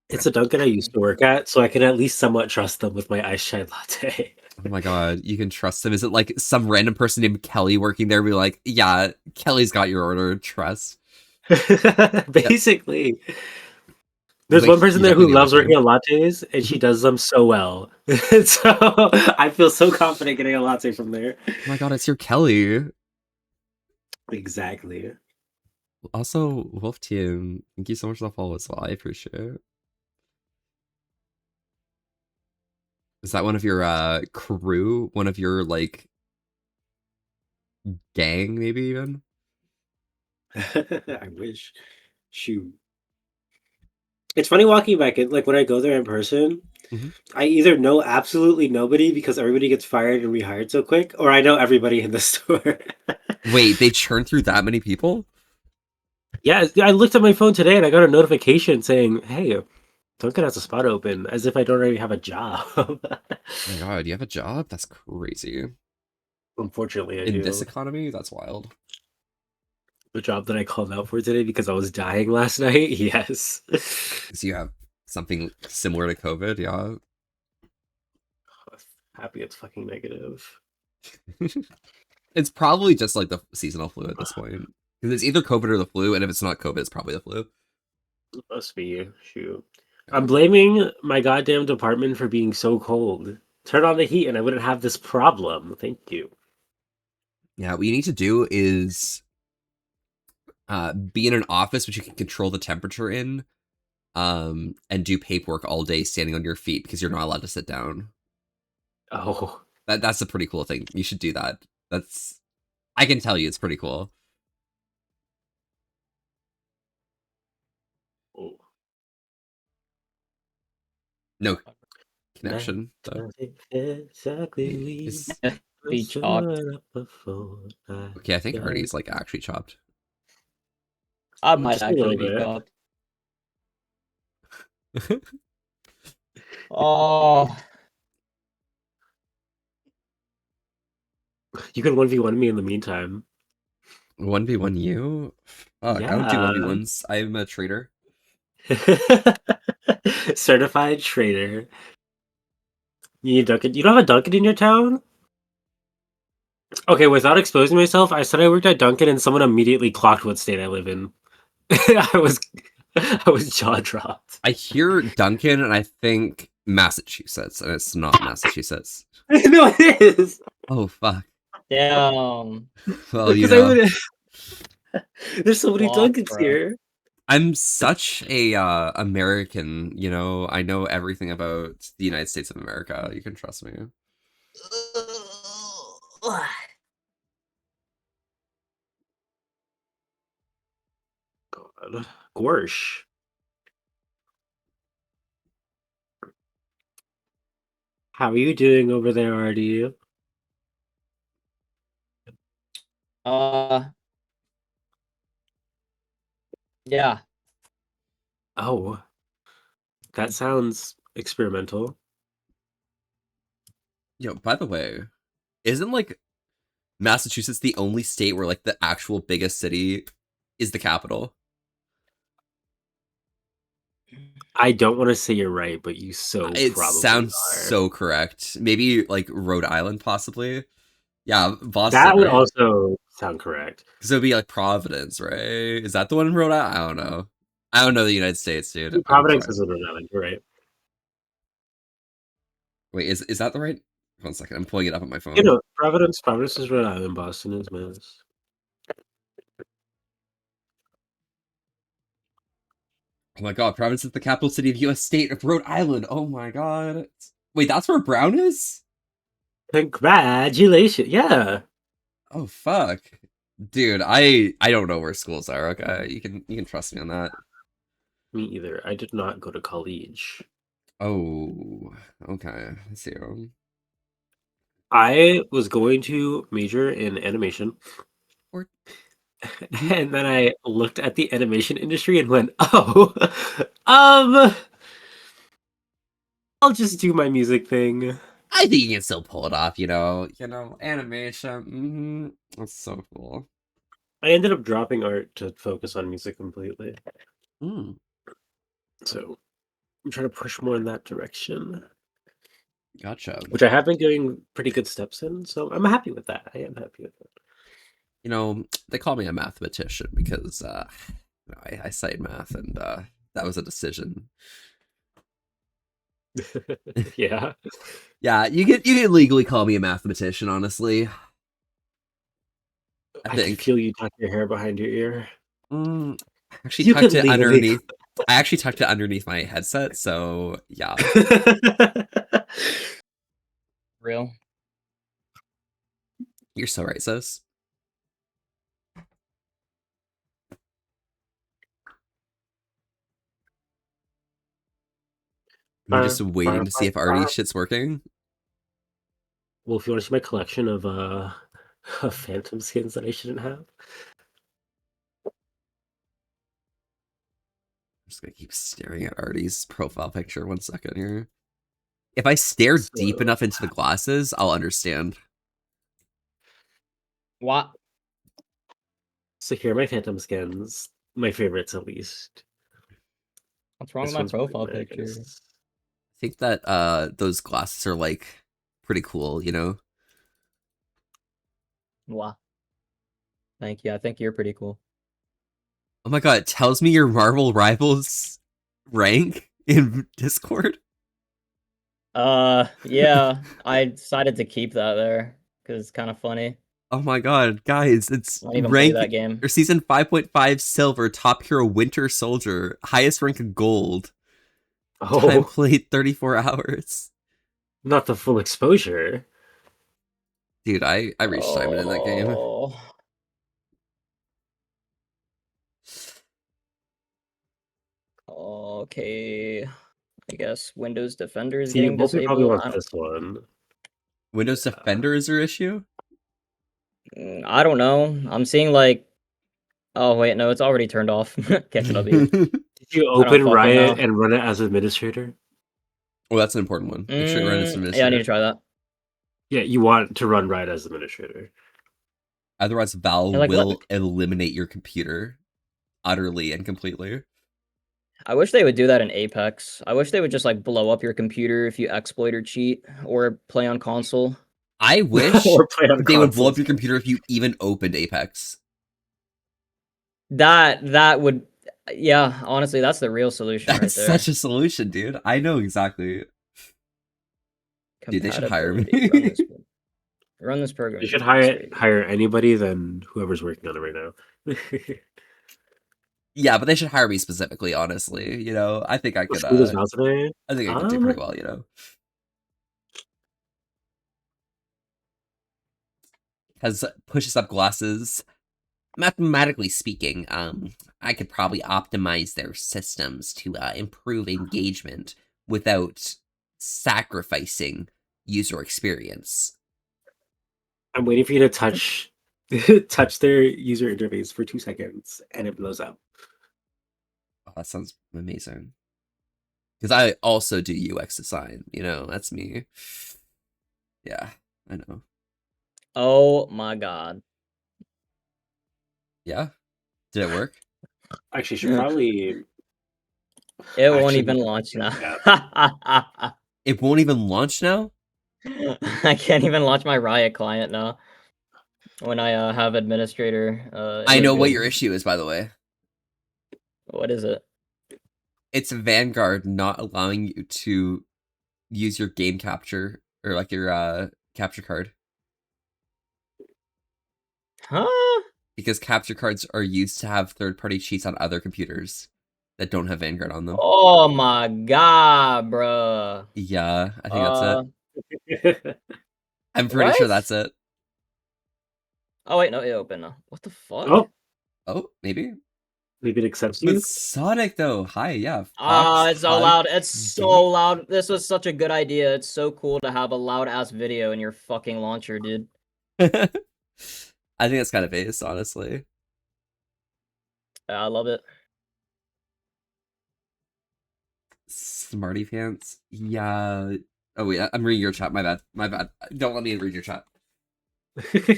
It's a Dunkin' I used to work at, so I can at least somewhat trust them with my iced chai latte. Oh my god, you can trust them. Is it like some random person named Kelly working there be like, yeah, Kelly's got your order, trust? Basically. There's Wait, one person you there who definitely loves understand. working on lattes, and she does them so well. So I feel so confident getting a latte from there. Oh my god, it's your Kelly. Exactly. Also, Wolf Team, thank you so much for the follow as well. I appreciate it. Is that one of your crew? One of your like gang, maybe even? I wish. Shoot. It's funny walking back in, like when I go there in person, I either know absolutely nobody because everybody gets fired and rehired so quick, or I know everybody in the store. Wait, they churn through that many people? Yeah, I looked at my phone today and I got a notification saying, "Hey, Dunkin' has a spot open," as if I don't already have a job. Oh my god, you have a job? That's crazy. Unfortunately, I In do. this economy, that's wild. The job that I called out for today because I was dying last night. Yes. So you have something similar to COVID, yeah? Happy it's fucking negative. It's probably just like the seasonal flu at this point. Because it's either COVID or the flu, and if it's not COVID, it's probably the flu. Must be. Shoot. I'm blaming my goddamn department for being so cold. Turn on the heat and I wouldn't have this problem. Thank you. Yeah, what you need to do is be in an office which you can control the temperature in, and do paperwork all day standing on your feet because you're not allowed to sit down. Oh. That's a pretty cool thing. You should do that. I can tell you it's pretty cool. Oh. No connection. Exactly. Be chopped. Okay, I think Artie's like actually chopped. I might Just a actually little be chopped. Oh. You can 1v1 me in the meantime. 1v1 you? Fuck, I don't do 1v1s. I'm a traitor. Certified traitor. You need Dunkin'. You don't have a Dunkin' in your town? Okay, without exposing myself, I said I worked at Dunkin' and someone immediately clocked what state I live in. I was jaw dropped. I hear Duncan and I think Massachusetts, and it's not Massachusetts. No, it is. Oh fuck. Damn. Well, you know. There's so many Fuck, Dunkins bro. here. I'm such a American, you know. I know everything about the United States of America. You can trust me. God. Gorsh. How are you doing over there, Artie? Yeah. Oh. That sounds experimental. Yo, by the way, isn't like Massachusetts the only state where like the actual biggest city is the capital? I don't want to say you're right, but you It probably sounds are. so correct. Maybe like Rhode Island, possibly. Yeah, Boston. That would right? also sound correct. Because it would be like Providence, right? Is that the one in Rhode Island? I don't know. I don't know the United States, dude. Providence is in Rhode Island. You're right. Wait, is that the right? 1 second, I'm pulling it up on my phone. You know, Providence is Rhode Island. Boston is Mass. Oh my god, Providence is the capital city of U.S. state of Rhode Island. Oh my god. Wait, that's where Brown is? Congratulations. Yeah. Oh fuck. Dude, I don't know where schools are, okay? You can trust me on that. Me either. I did not go to college. Oh, okay. Let's see. I was going to major in animation. And then I looked at the animation industry and went, "Oh, I'll just do my music thing." I think you can still pull it off, you know, animation. That's so cool. I ended up dropping art to focus on music completely. So I'm trying to push more in that direction. Gotcha. Which I have been doing pretty good steps in, so I'm happy with that. I am happy with it. You know, they call me a mathematician because you know, I cite math, and that was a decision. Yeah. Yeah, you can legally call me a mathematician, honestly. I can feel you tuck your hair behind your ear. Actually You tucked can it legally- underneath. I actually tucked it underneath my headset, so yeah. Real. You're so right, sis. I'm just waiting to see if Artie's shit's working. Well, if you want to see my collection of phantom skins that I shouldn't have. I'm just gonna keep staring at Artie's profile picture 1 second here. If I stare deep enough into the glasses, I'll understand. What? So here are my phantom skins. My favorites, at least. What's wrong with my profile picture? I think that those glasses are like pretty cool, you know? Wow. Thank you. I think you're pretty cool. Oh my god, it tells me your Marvel Rivals rank in Discord? Yeah, I decided to keep that there because it's kind of funny. Oh my god, guys, it's I don't even play rank that game. or season 5.5 silver, top hero Winter Soldier, highest rank of gold. Time Oh, played 34 hours. not the full exposure. Dude, I reached diamond in that game. Oh. Okay, I guess Windows Defender is See, getting Wolfie probably disabled. wants this one. Windows Defender is your issue? I don't know. I'm seeing like, oh wait, no, it's already turned off. Catching up here. Did you I don't open fucking Riot know. and run it as administrator? Well, that's an important one. Make sure you run as Yeah, I need to try that. Yeah, you want to run Riot as administrator. Otherwise, Valve Yeah, like, will eliminate your computer utterly and completely. I wish they would do that in Apex. I wish they would just like blow up your computer if you exploit or cheat or play on console. I wish Or play on they would blow up consoles. your computer if you even opened Apex. That would, yeah. Honestly, that's the real solution That's right there. such a solution, dude. I know exactly. Dude, they should hire me. Compatibility. Run this program. You should hire anybody than whoever's working on it right now. Yeah, but they should hire me specifically, honestly. You know, I think I could Screw this Valve I think I could do pretty well, you know. Has pushes up glasses. Mathematically speaking, I could probably optimize their systems to improve engagement without sacrificing user experience. I'm waiting for you to touch touch their user interface for 2 seconds and it blows up. Oh, that sounds amazing. Because I also do UX design, you know, that's me. Yeah, I know. Oh my god. Yeah? Did it work? Actually, should probably. It won't Actually, even launch now. It won't even launch now? I can't even launch my Riot client now. When I have administrator. I know what your issue is, by the way. What is it? It's Vanguard not allowing you to use your game capture or like your capture card. Huh? Because capture cards are used to have third-party cheats on other computers that don't have Vanguard on them. Oh my god, bruh. Yeah, I think that's it. I'm pretty What? sure that's it. Oh wait, no, it opened now. What the fuck? Oh, Oh, maybe. maybe it accepts you. But Sonic though, hi, yeah. Ah, Fox, it's so Hunt, loud. It's so loud. This was such a good idea. It's so cool to have a loud ass video in your fucking launcher, dude. I think that's kind of ace, honestly. I love it. Smarty pants. Yeah. Oh wait, I'm reading your chat. My bad. My bad. Don't let me read your chat.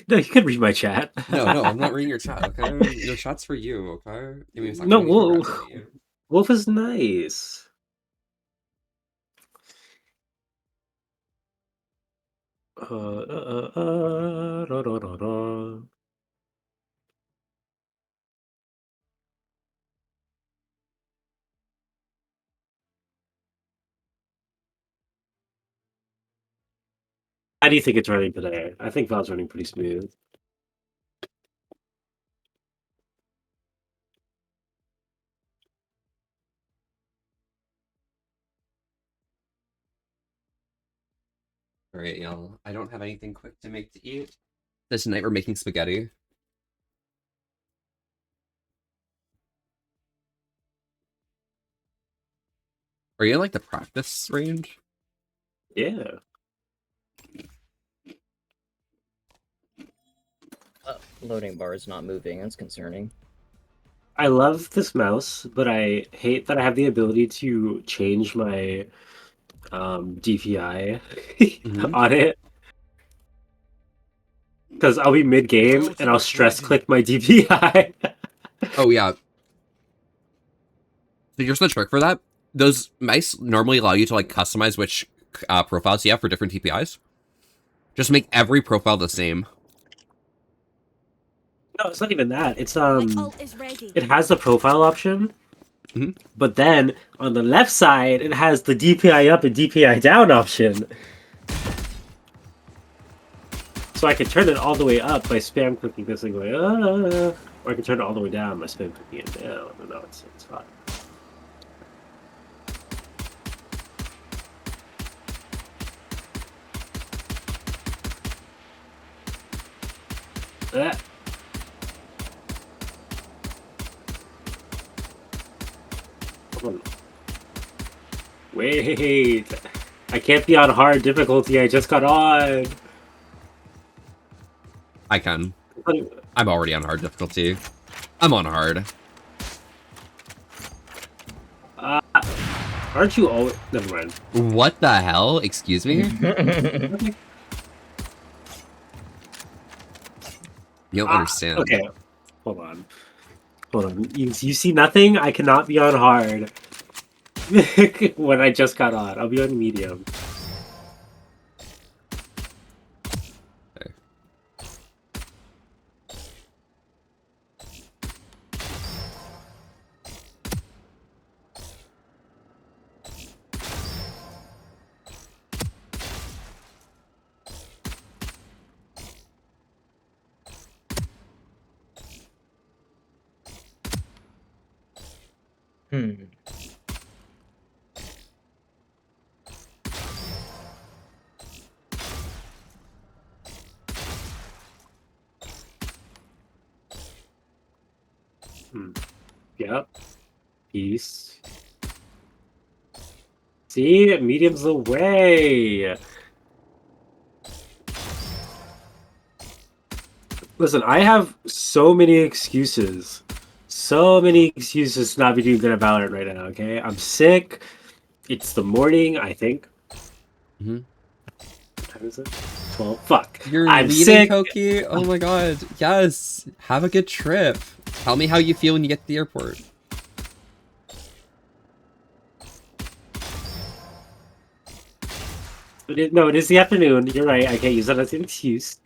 No, you can read my chat. No, I'm not reading your chat. Okay, your chat's for you. Okay. Give me a second. No, Let me Wolf. grab that you. Wolf is nice. Da, da, da, da. How do you think it's running today? I think Valve's running pretty smooth. All right, y'all. I don't have anything quick to make to eat. This night we're making spaghetti. Are you in like the practice range? Yeah. Loading bar is not moving. That's concerning. I love this mouse, but I hate that I have the ability to change my DPI on it. Because I'll be mid-game and I'll stress click my DPI. Oh yeah. So here's the trick for that. Those mice normally allow you to like customize which profiles you have for different TPIs. Just make every profile the same. No, it's not even that. It's Ult is ready. it has the profile option, Mhm. but then on the left side it has the DPI up and DPI down option. So I can turn it all the way up by spam clicking this and going, or I can turn it all the way down by spam clicking it down. No, it's fine. Ah. Come on. Wait, I can't be on hard difficulty. I just got on. I can. I'm already on hard difficulty. I'm on hard. Aren't you always? Never mind. What the hell? Excuse me? You don't understand. Okay, hold on. You see nothing? I cannot be on hard. When I just got on, I'll be on medium. Okay. Yep. Peace. See, medium's the way. Listen, I have so many excuses. So many excuses to not be doing good at Valorant right now, okay? I'm sick. It's the morning, I think. Mhm. What time is it? 12. Fuck. You're I'm leaving, sick. Koki? Oh my god. Yes. Have a good trip. Tell me how you feel when you get to the airport. No, it is the afternoon. You're right. I can't use that as an excuse.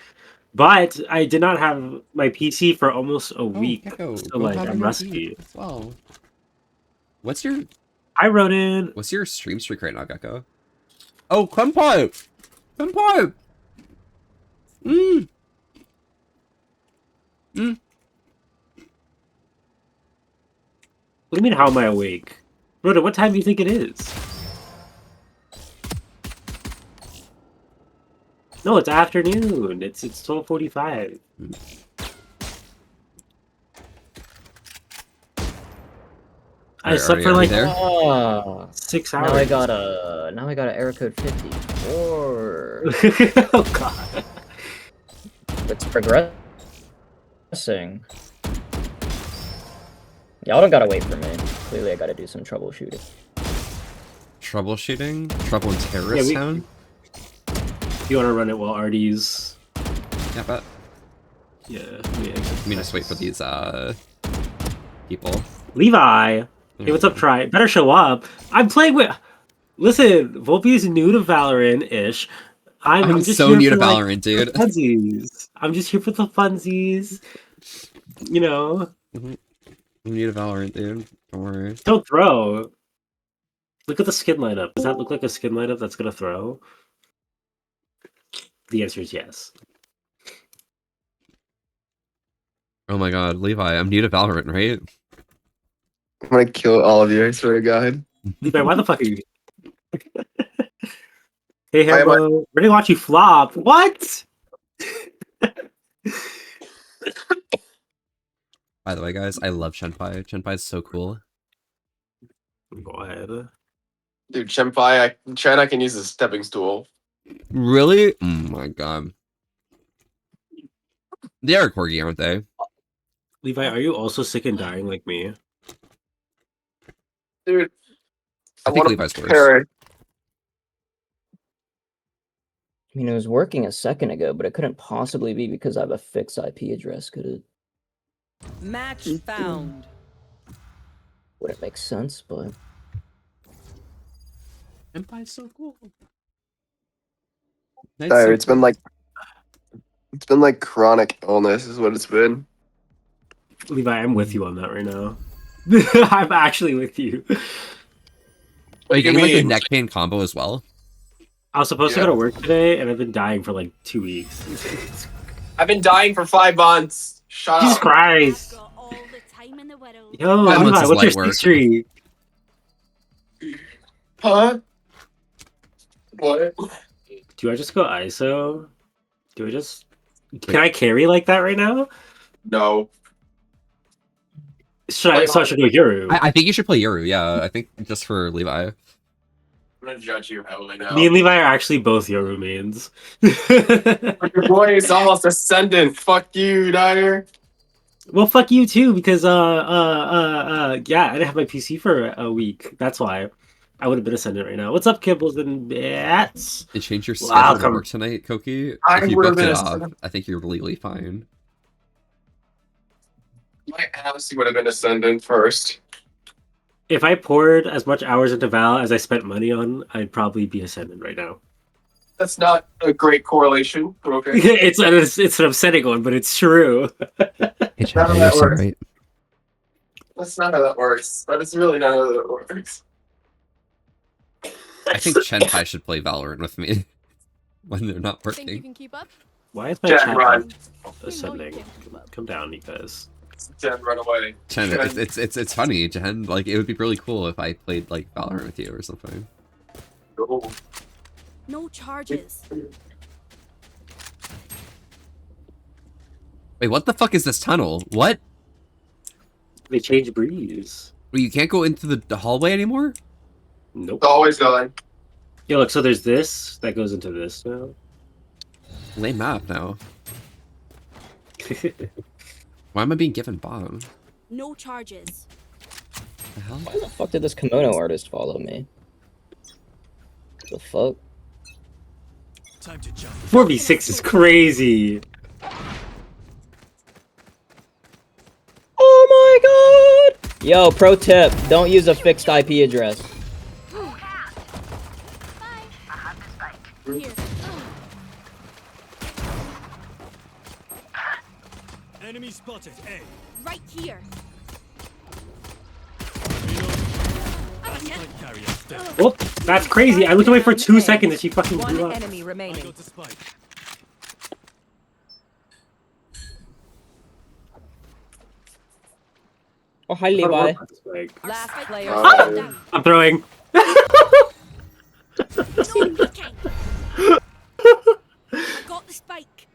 But I did not have my PC for almost a week. Gecko, So, go like, have a I'm nice rusty. eat as well. What's your I wrote in. What's your stream streak right now, Gecko? Oh, Clempipe! Clempipe! Mmm! What do you mean, how am I awake? Rhoda, what time do you think it is? No, it's afternoon. It's 12:45. I slept for like 6 hours. Now I got a error code 54. Oh god. It's progressing. Y'all don't gotta wait for me. Clearly I gotta do some troubleshooting. Troubleshooting? Trouble in Terrorist Town? You want to run it while RD's... Yeah, but... Yeah. Let me just wait for these, people. Levi! Hey, what's up, Try? Better show up. I'm playing with... Listen, Volpe's new to Valorant-ish. I'm just so here new for, to like, Valorant, dude. the funsies. I'm just here for the funsies. You know? I'm new to Valorant, dude. Don't worry. Don't throw. Look at the skin lineup. Does that look like a skin lineup that's gonna throw? The answer is yes. Oh my god, Levi, I'm new to Valorant, right? I'm gonna kill all of you, I swear to God. Levi, why the fuck are you... Hey, Hambo, we're gonna watch you flop. What? By the way, guys, I love Shenpai. Shenpai is so cool. Go ahead. Dude, Shenpai, China can use a stepping stool. Really? Oh my god. They are corgi, aren't they? Levi, are you also sick and dying like me? Dude, I think Levi's worse. worse. I mean, it was working a second ago, but it couldn't possibly be because I have a fixed IP address, could it? Match found. Wouldn't make sense, but... Shenpai's so cool. Sorry, it's been like chronic illness is what it's been. Levi, I'm with you on that right now. I'm actually with you. Are you do you getting like the mean? neck pain combo as well? I was supposed to Yeah. go to work today, and I've been dying for like 2 weeks. I've been dying for 5 months. Shut Jesus up. Christ! Got all the time in the world. Yo, 5 months Levi, is what's your light work. streak? Huh? What? Do I just go ISO? Do I just... Can I carry like that right now? No. Should I? So I should go Yoru. I think you should play Yoru. Yeah, I think just for Levi. I'm gonna judge you heavily now. Me and Levi are actually both Yoru mains. Your boy is almost ascendant. Fuck you, Dyer. Well, fuck you too, because yeah, I didn't have my PC for a week. That's why I would have been ascendant right now. What's up, Kibbles and Bats? You change your schedule Wow, to come- work tonight, Koki. I If you would've booked it been off, ascendant. I think you're legally fine. My ass would have been ascendant first. If I poured as much hours into Val as I spent money on, I'd probably be ascendant right now. That's not a great correlation, but okay. it's an upsetting one, but it's true. It's None of that works. That's not how that works. That is really not how that works. I think Chenpai should play Valorant with me when they're not Think you working. can keep up? Why is my Jen, chat run. ascending? Come down, you guys. Jen, run away. Chen, Jen. it's funny, Jen. Like it would be really cool if I played like Valorant with you or something. Oh. No charges. Wait, what the fuck is this tunnel? What? They changed breeze. Wait, you can't go into the hallway anymore? Nope. It's always going. Yeah, look, so there's this that goes into this now. Lame map now. Why am I being given bottom? No charges. The hell? Why the fuck did this kimono artist follow me? The fuck? Time to jump. 4v6 is crazy. Oh my god! Yo, pro tip, don't use a fixed IP address. Here. Enemy spotted. A. Right here. Spike carrier dead. Oh, that's crazy. I looked away for 2 seconds and she fucking blew One up. enemy I remaining. got the spike. Oh, hi, Levi. Last player Ah! standing. I'm throwing. No looking. Got the spike.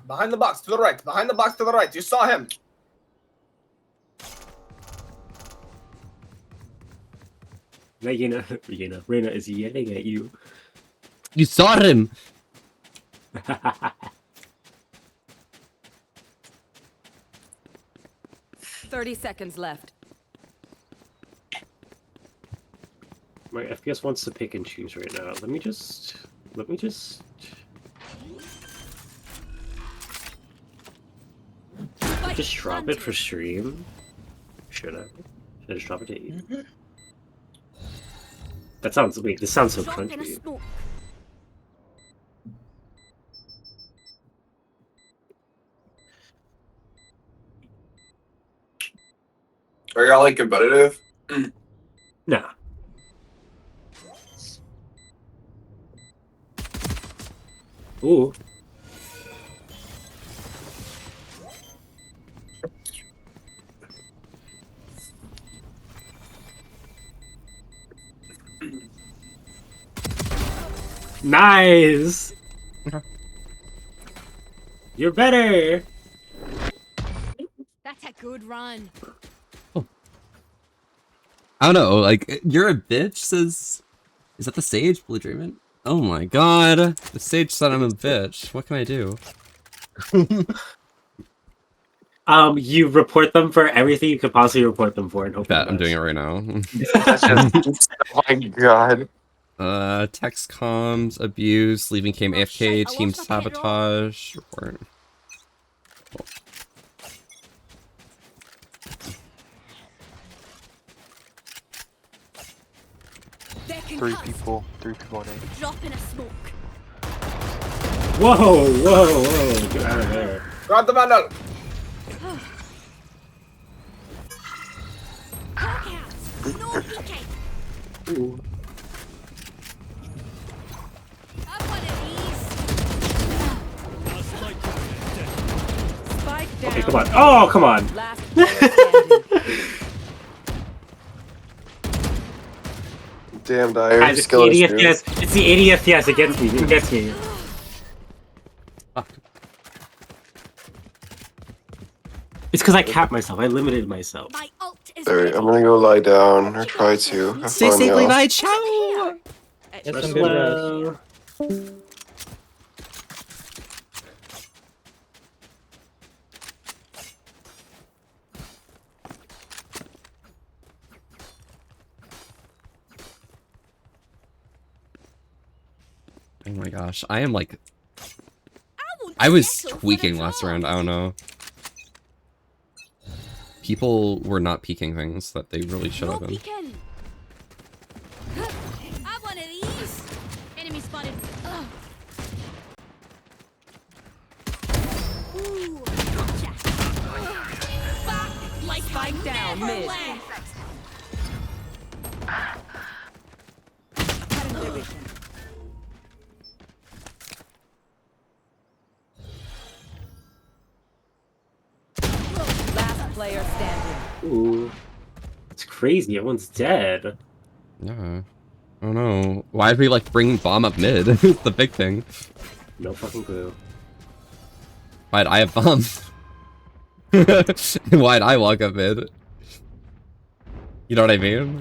Behind the box to the right. Behind the box to the right. You saw him. Reyna is yelling at you. You saw him! 30 seconds left. My FPS wants to pick and choose right now. Let me just Spike just drop it planted. for stream. Should I? Should I just drop it to 8? That sounds wait. This sounds so Drop in a crunchy. smoke. Are y'all like competitive? Nah. Ooh. Nice. You're better. That's a good run. I don't know, like, you're a bitch says... Is that the Sage, Blue Dreamin'? Oh my god. The Sage said I'm a bitch. What can I do? You report them for everything you could possibly report them for and hope. Bet, I'm doing it right now. Oh my god. Text comms, abuse, leaving game AFK, shit, I team lost my pedal. sabotage, report. They can 3 cut. people on A. Drop in a smoke. Whoa, whoa, whoa! Get out of there. Grab the vandal. No peeking. Ooh. Have one of these. Spike down. Okay, come on. Oh, come on. Last player standing. Damn, Dyer. Guys, it's the Skill is 80th true. yes. It's the 80th yes. It gets me. It gets me. It's because I capped myself. I limited myself. My ult is Alright, I'm gonna go lie down or try to. Have Stay fun, safe, y'all. Levi. Ciao. Get some good rest. Well, Oh my gosh, I am like, won't I was settle for tweaking the last draw. round. I don't know. People were not peeking things that they really should No have been. peeking. Have one of these. Enemy spotted. Ugh. Ooh, gotcha. Back like Spike I down, never mid. left. Last player standing. ooh. It's crazy. Everyone's dead. Yeah. I don't know. Why'd we like bring bomb up mid? It's the big thing. No fucking clue. Why'd I have bomb? Why'd I walk up mid? You know what I mean?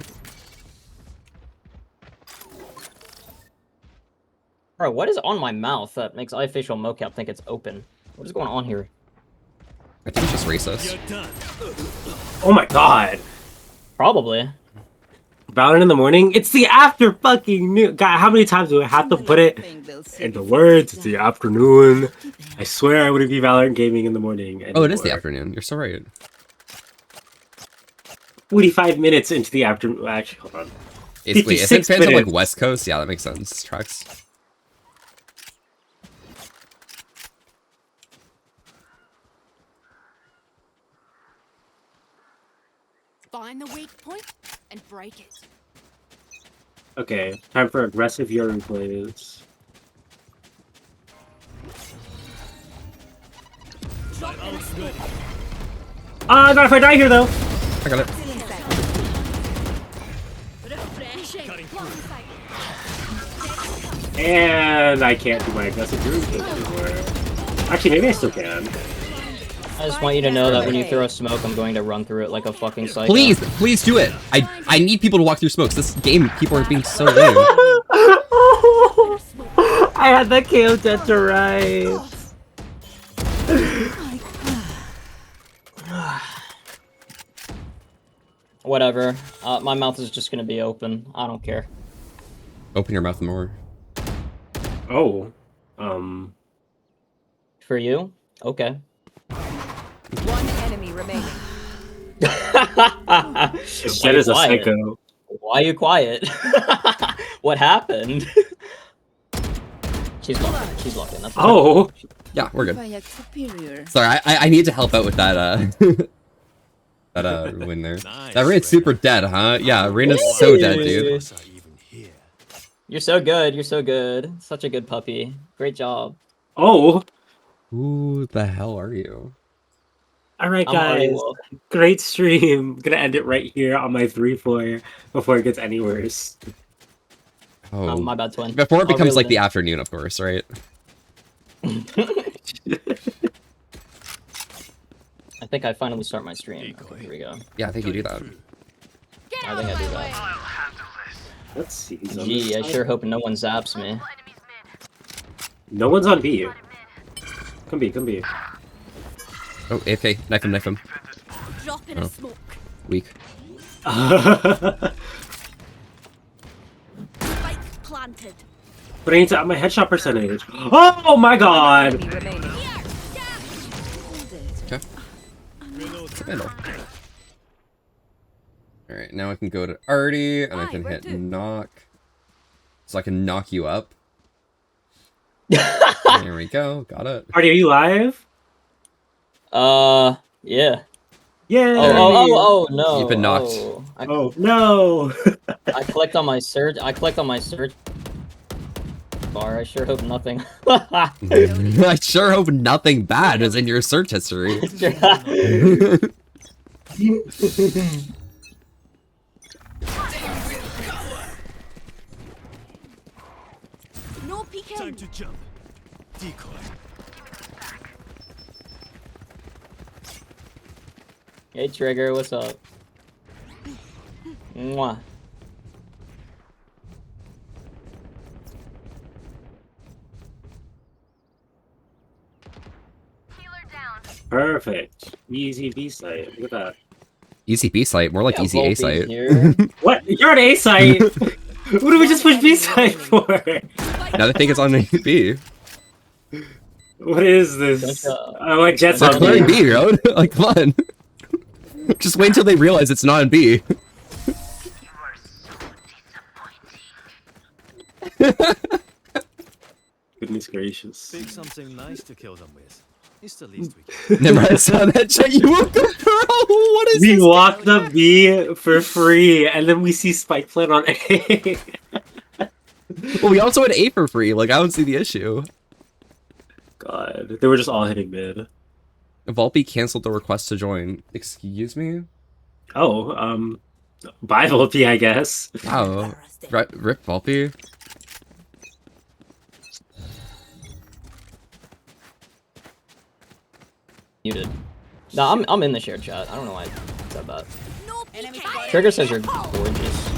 Bro, what is on my mouth that makes iFacial mocap think it's open? What is going on here? I think it's just racist. Oh my god. Probably. Valorant in the morning? It's the after fucking noon. God, how many times do I have to put it in the words? It's the afternoon. I swear I wouldn't be Valorant gaming in the morning anymore. Oh, it is the afternoon. You're so right. 45 minutes into the afternoon. Actually, hold on. Wait, is it 56 Phantom like minutes. West Coast? Yeah, that makes sense. Tracks. Find the weak point and break it. Okay, time for aggressive Yuri plays. God, if I die here though. I got it. Refreshing. And I can't do my aggressive Yuri plays anymore. Actually, maybe I still can. I just want you to know that when you throw a smoke, I'm going to run through it like a fucking psycho. Please do it. I need people to walk through smokes. This game, people are being so lame. I had the KO dead to right. Whatever. My mouth is just gonna be open. I don't care. Open your mouth more. Oh. For you? Okay. One enemy remaining. That is a psycho. Why are you quiet? What happened? She's locking. She's locking. That's Oh. Yeah, we're good. Sorry, I need to help out with that that win there. That Reina's super dead, huh? Yeah, Reina's so dead, dude. You're so good. You're so good. Such a good puppy. Great job. Oh. Who the hell are you? Alright, I'm already guys. woke. Great stream. Gonna end it right here on my 3-4 before it gets any worse. Oh, my bad, twin. Before it I'll becomes reel like it the in. afternoon, of course, right? I think I finally start my stream. Okay, here we go. Yeah, I think you do that. I think I do that. Let's see. who's on Gee, this I side. sure hope no one zaps me. No one's on B. Come B, come B. Oh, AFK. Knife him. Drop in Oh. a smoke. Weak. Spike planted. But I need to up my headshot percentage. Oh my god! Remaining. Okay. It's a vandal. Alright, now I can go to Artie, and I can hit knock. So I can knock you up. There There we go. Got it. Artie, are you live? Yeah. Yeah. Oh no. You've been knocked. Oh no. I clicked on my search. Bar. I sure hope nothing. I sure hope nothing bad is in your search history. No peeking. Time to jump. Decoy. Hey Trigger, what's up? Mwah. Perfect. Easy B site. Look at that. Easy B site, more like easy A Volpe's site. here. What? You're an A site. What did we just push B site for? Now they think it's on B. What is this? I want Jets They're on clearing B. B, bro. Like, come on. Just wait until they realize it's not in B. Goodness gracious. Pick something nice to kill them with. It's the least we can. Never mind, I saw that shit. You woke up, bro. What is We this? walked the B for free, and then we see Spike Plant on A. Well, we also had A for free. Like, I don't see the issue. God, they were just all hitting mid. Volpe canceled the request to join. Excuse me? Oh, bye Volpe, I guess. Wow. Rip Volpe. Muted. No, I'm in the shared chat. I don't know why I said that. Trigger says you're gorgeous.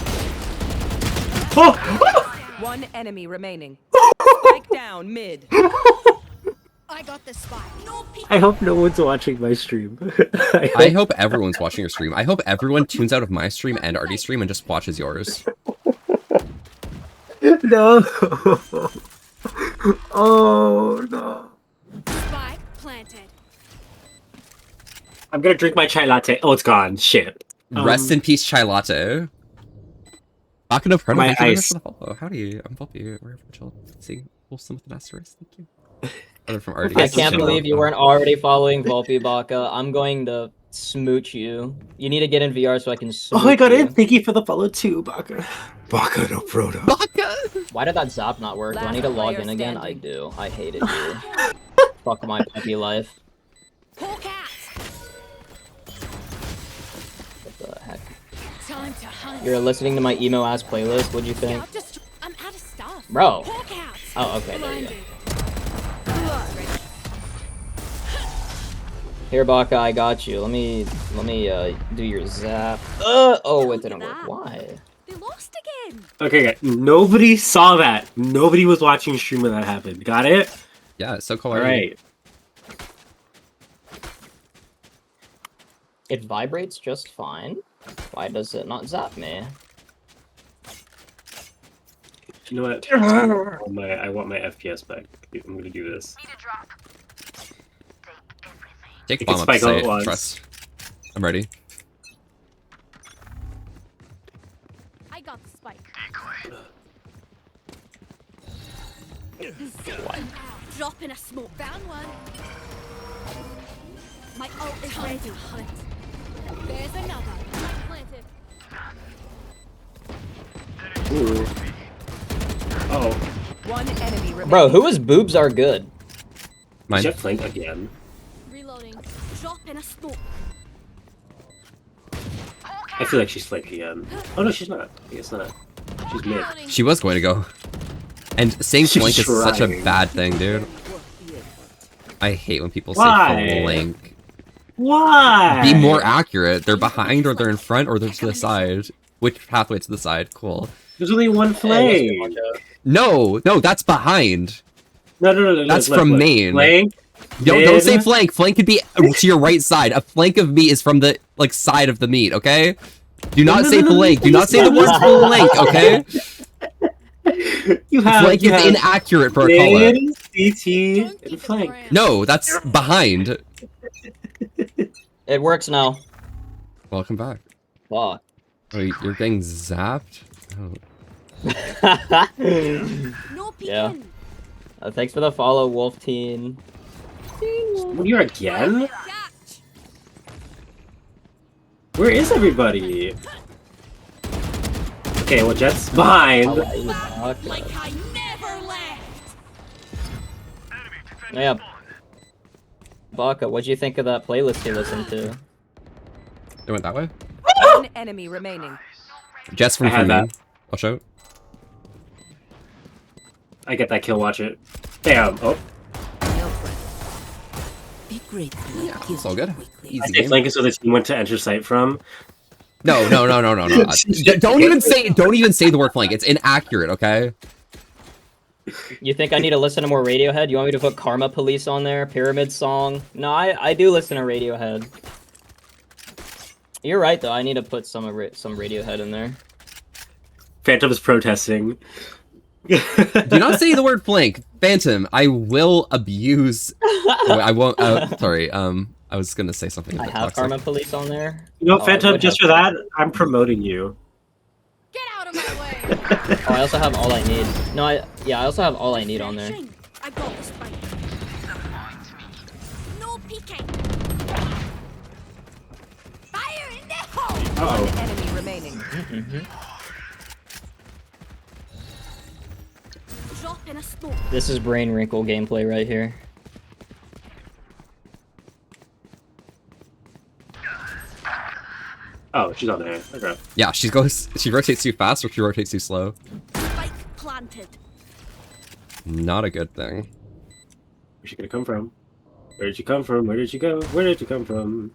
One enemy remaining. Spike down mid. I got the spike. No peeking. I hope no one's watching my stream. I hope everyone's watching your stream. I hope everyone tunes out of my stream and Artie's stream and just watches yours. No. Oh no. Spike planted. I'm gonna drink my chai latte. Oh, it's gone. Shit. Rest in peace, chai latte. Back enough My thank you very much ice. for the follow. Howdy, I'm Volpe. We're here for chill. Seeing wholesome with an asterisk. Thank you. Other from Artie. I can't believe you weren't already following Volpe Baka. I'm going to smooch you. You need to get in VR so I can smooch Oh, I got you. in. Thank you for the follow too, Baka. Baka no proto. Baka! Why did that zap not work? Do I need to log in again? I do. I hated you. Fuck my puppy life. Hawk out. What the heck? Time to hunt. You're listening to my emo ass playlist. What'd you think? I'm out of stuff. Bro. Hawk out. Oh, okay, there you go. Blinded. Here, Baka, I got you. Let me do your zap. Oh, it didn't work. Why? They lost again. Okay, guys. Nobody saw that. Nobody was watching stream when that happened. Got it? Yeah, it's so cool. All right. It vibrates just fine. Why does it not zap me? You know what? I want my FPS back. I'm gonna do this. Take It bomb can up spike all at site. once. Trust. I'm ready. I got the spike. Drop in a smoke. Found one. My ult is ready to hunt. There's another. Planted. Ooh. Oh. One enemy remaining. Bro, who is boobs are good? Mine. Jet flank again. Reloading. Drop in a smoke. I feel like she's flank again. Oh no, she's not. I guess not. She's mid. She was going to go. And saying She's flank is such a trying. bad thing, dude. I hate when people Why? say flank. Why? Be more accurate. They're behind, or they're in front, or they're to the side. Which pathway to the side? Cool. There's only one flank. No, that's behind. No. That's look, from look. main. Flank. Don't say mid. flank. Flank could be to your right side. A flank of meat is from the side of the meat. Okay. Do not say flank. Do not say the word flank. Okay. You have Flank you is have inaccurate for a color. mid, CT, and flank. No, that's behind. It works now. Welcome back. Fuck. Oh, you're getting zapped? Oh. No peeking. Yeah. Thanks for the follow, Wolf Teen. You're again? Where is everybody? Okay, well, Jet's behind. Like I never left. Yeah. Baka, what'd you think of that playlist you listened to? It went that way? One enemy remaining. Jess from I had main. that. Watch out. I get that kill, watch it. Damn. Oh. Be grateful. Yeah, it's all good. Easy I say game. flank is where the team went to enter site from. No. Don't even say the word flank. It's inaccurate, okay? You think I need to listen to more Radiohead? You want me to put Karma Police on there? Pyramid Song? No, I do listen to Radiohead. You're right though. I need to put some Radiohead in there. Phantom is protesting. Do not say the word flank. Phantom, I will abuse... Wait, I won't... sorry, I was gonna say something. I have Karma Police on there. You know, Oh, I Phantom, would just have- for that, I'm promoting you. Get out of my way. Oh, I also have All I Need. No, I also have All I Need on there. I got the spike. No peeking. Fire in the hole. Uh-oh. One enemy remaining. Drop in a smoke. This is Brain Wrinkle gameplay right here. Oh, she's on there. Okay. Yeah, she rotates too fast or she rotates too slow. Spike planted. Not a good thing. Where's she gonna come from? Where did you come from? Where did you go? Where did you come from?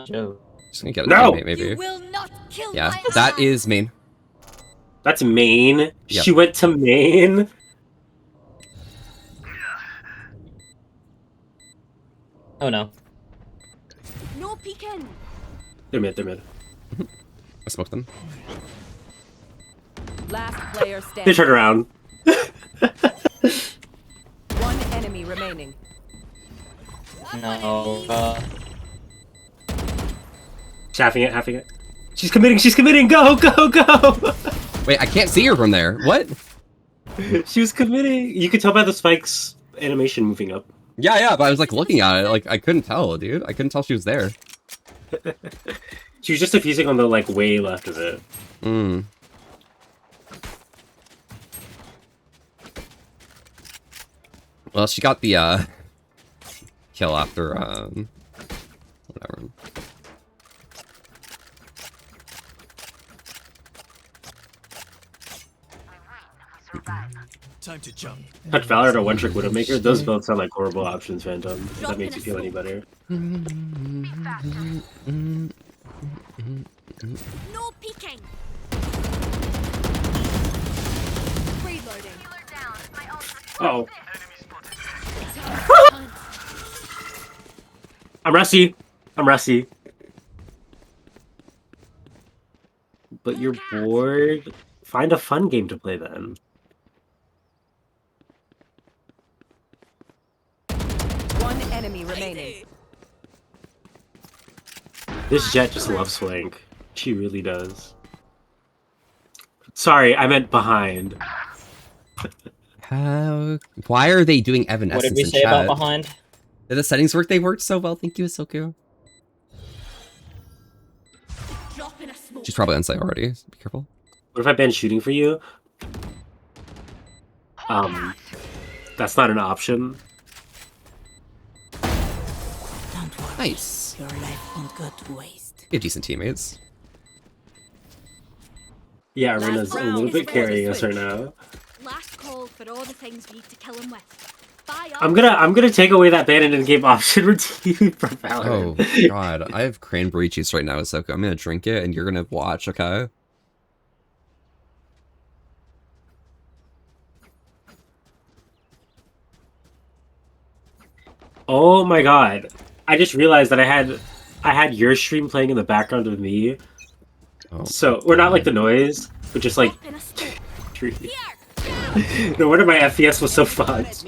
Joe. Just gonna get a No! teammate, maybe. You will not kill Yeah, my that ally. is main. That's Maine. Yep. She went to Maine. Oh no. No peeking. They're mid, they're mid. I smoked them. Last player They standing. turn around. One enemy remaining. No. Halving it. She's committing! Go! Wait, I can't see her from there. What? She was committing! You could tell by the spikes animation moving up. Yeah, but I was like looking at it, like I couldn't tell, dude. I couldn't tell she was there. She was just diffusing on the like way left of it. Well, she got the kill after whatever. Time to jump. Touch Valorant or One Trick Widowmaker, those both sound like horrible options, Phantom. If that makes you feel any better. No peeking. Reloading. Oh. I'm rusty. But you're bored? Find a fun game to play then. One enemy remaining. This Jet just loves flank. She really does. Sorry, I meant behind. Why are they doing What Evanescence did we in say chat? about behind? Did the settings work? They worked so well. Thank you, Ahsoka. Drop in a smoke. She's probably on site already. So be careful. What if I ban shooting for you? That's not an option. Don't worry. Nice. Your life won't go to waste. You have decent teammates. Yeah, Arena's a little bit carrying us right now. Last call for all the things we need to kill him with. Bye. I'm gonna take away that ban and in-game option routine for Valorant. Oh god, I have cranberry juice right now, Ahsoka. I'm gonna drink it and you're gonna watch, okay? Oh my god. I just realized that I had your stream playing in the background of me. Oh, So we're not like the noise, but just like In a smoke. tree. No wonder my FPS was so fucked.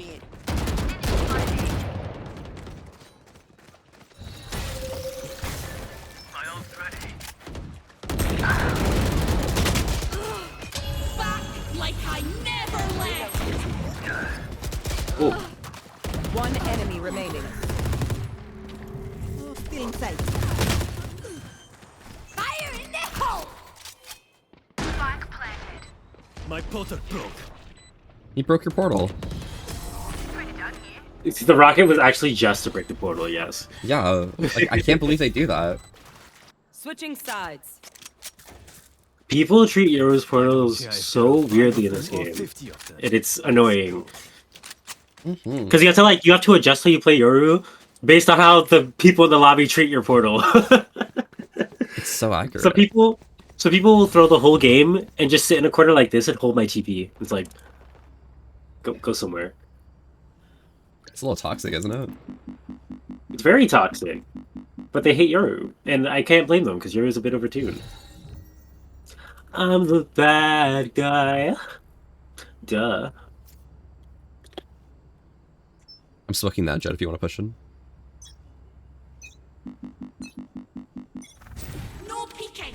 Back like I never left. Oh, One enemy remaining. Oh, still inside. Fire in the hole! My portal broke. You broke your portal. the rocket was actually just to break the portal. Yes. Yeah, like, I can't believe they do that. Switching sides. People treat Yoru's portals so weirdly in this game, and it's annoying. Because you have to adjust how you play Yoru based on how the people in the lobby treat your portal. It's so accurate. So people will throw the whole game and just sit in a corner like this and hold my TP. It's like, go somewhere. It's a little toxic, isn't it? It's very toxic, but they hate Yoru, and I can't blame them because Yoru is a bit overtuned. I'm the bad guy. Duh. I'm smoking that jet if you want to push in. No peeking!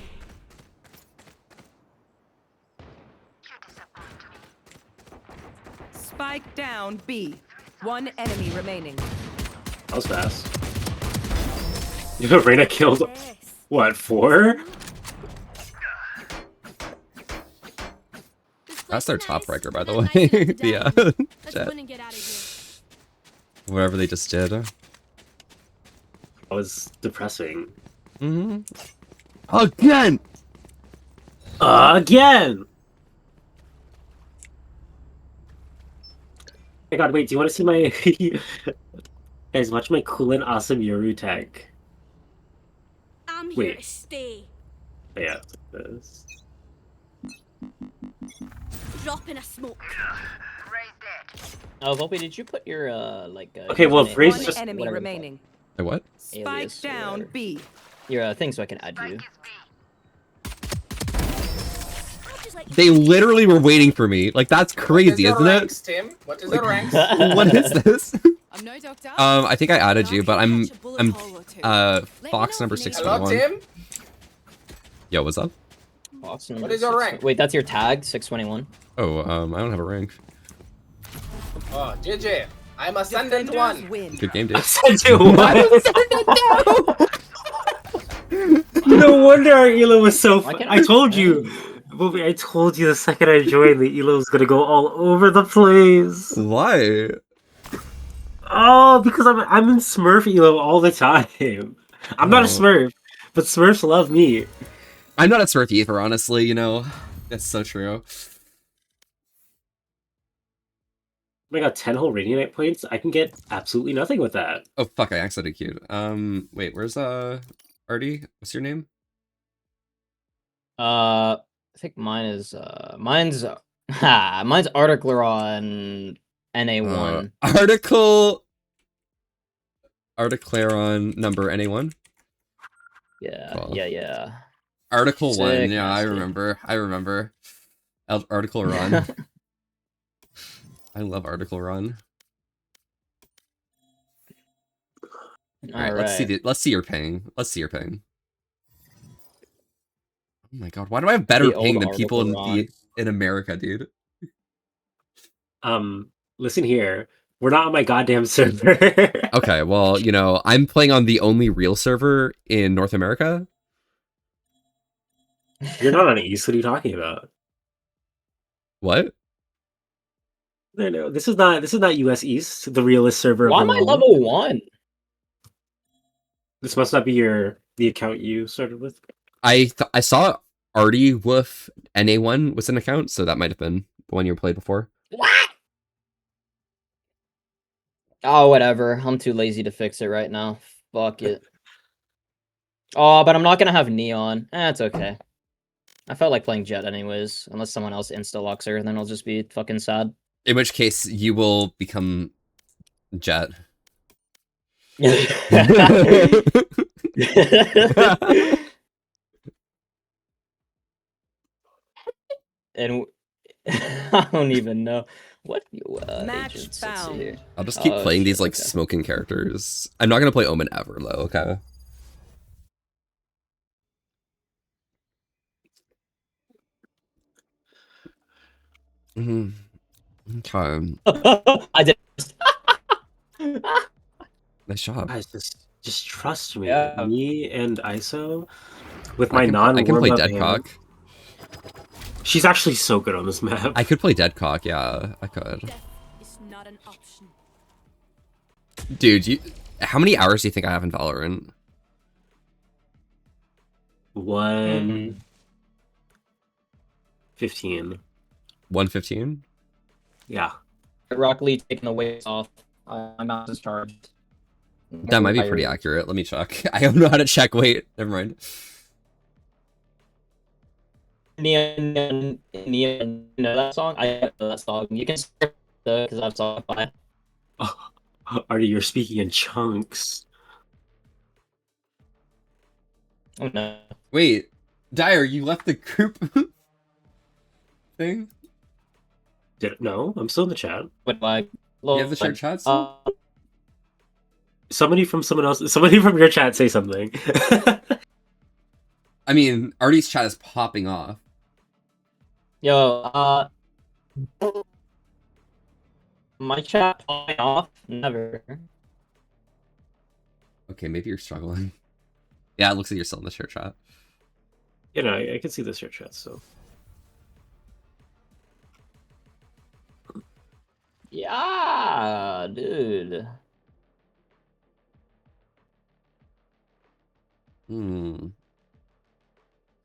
Spike down B. One enemy remaining. That was fast. You know, Reyna killed, what, 4? That's their top breaker, by the way. Yeah. Let's Jet. win and get out of here. Whatever they just did. That was depressing. Mm-hmm. Again! Again! My god, wait, do you want to see my... Guys, watch my cool and awesome Yoru tag. I'm here Wait. to stay. Yeah, this. Dropping a smoke. Oh, Volpe, did you put your Okay, well, username- Raze One just- enemy whatever remaining. Hey, what? Spike Alias or down whatever. B. Your thing so I can add you. They literally were waiting for me. Like, that's crazy, isn't it? Tim? What is your ranks? What is this? I'm no doctor. I think I added you, but I'm Fox number Hello, 621. Tim? Yo, what's up? Fox What number is your 6 rank? Wait, that's your tag, 621. Oh, I don't have a rank. Oh, JJ. I'm Ascendant Defenders 1. win. Good game, dude. No wonder our Elo was so Why can't I told you! Bobby, I told you the second I joined, the Elo was gonna go all over the place. Why? Oh, because I'm in Smurf Elo all the time. I'm not a Smurf, but Smurfs love me. I'm not a Smurf either, honestly, you know. That's so true. Oh my god, 10 whole Radiant points? I can get absolutely nothing with that. Oh, fuck, I accidentally queued. Wait, where's, Artie? What's your name? I think mine is mine's mine's Articleron NA1. Articleron number NA1? Yeah, Well, yeah. Article 1, Sick, yeah, I nasty. remember. Article Run. I love Article Run. Alright, let's see your ping. Let's see your ping. Oh my god, why do I have better The ping old than people Article in America, dude? Listen here. We're not on my goddamn server. Okay, well, you know, I'm playing on the only real server in North America. You're not on East, what are you talking about? What? No, this is not US East, the realest server. Why of am I them all. level 1? This must not be the account you started with. I saw Artie Wolf NA1 was an account, so that might have been the one you played before. What? Oh, whatever. I'm too lazy to fix it right now. Fuck it. Oh, but I'm not gonna have Neon. It's okay. I felt like playing Jet anyways, unless someone else insta-locks her, then I'll just be fucking sad. In which case, you will become Jet. And I don't even know what Match agents, let's see found. here. I'll just keep Oh, playing these shit, like okay. smoking characters. I'm not gonna play Omen ever though. Okay. Okay. I did. Nice job. Guys, just trust me. Yeah. Me and ISO with my I can play non-warm-up Deadcock. She's actually so good on this map. I could play Deadcock, yeah, I could. Death is not an option. Dude, how many hours do you think I have in Valorant? 1:15. 1:15? Yeah. Rock Lee taking the weights off. My mouse is charged. That might be pretty accurate. Let me check. I don't know how to check. Wait, never mind. Neon, you know that song? I know that song. You can skip the because I've saw it. Artie, you're speaking in chunks. Oh no. Wait, Dyer, you left the group thing? No, I'm still in the chat. But like, You have the shared chat? Somebody from your chat say something. I mean, Artie's chat is popping off. Yo, my chat popping off? Never. Okay, maybe you're struggling. Yeah, it looks like you're still in the shared chat. You know, I can see the shared chat, so. Yeah, dude.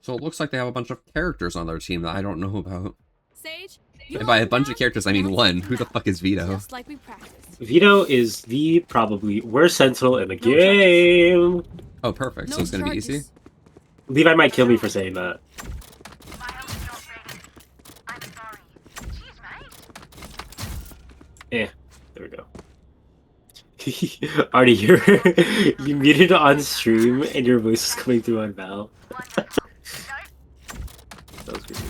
So it looks like they have a bunch of characters on their team that I don't know about. Sage, And by a bunch of characters, I mean one. Who the fuck is Vito? just like we practiced. Vito is the probably worst sentinel in the game. Oh, perfect. So it's gonna be easy. Levi might kill me for saying that. There we go. Artie, you muted on stream and your voice is coming through on Val. That was weird.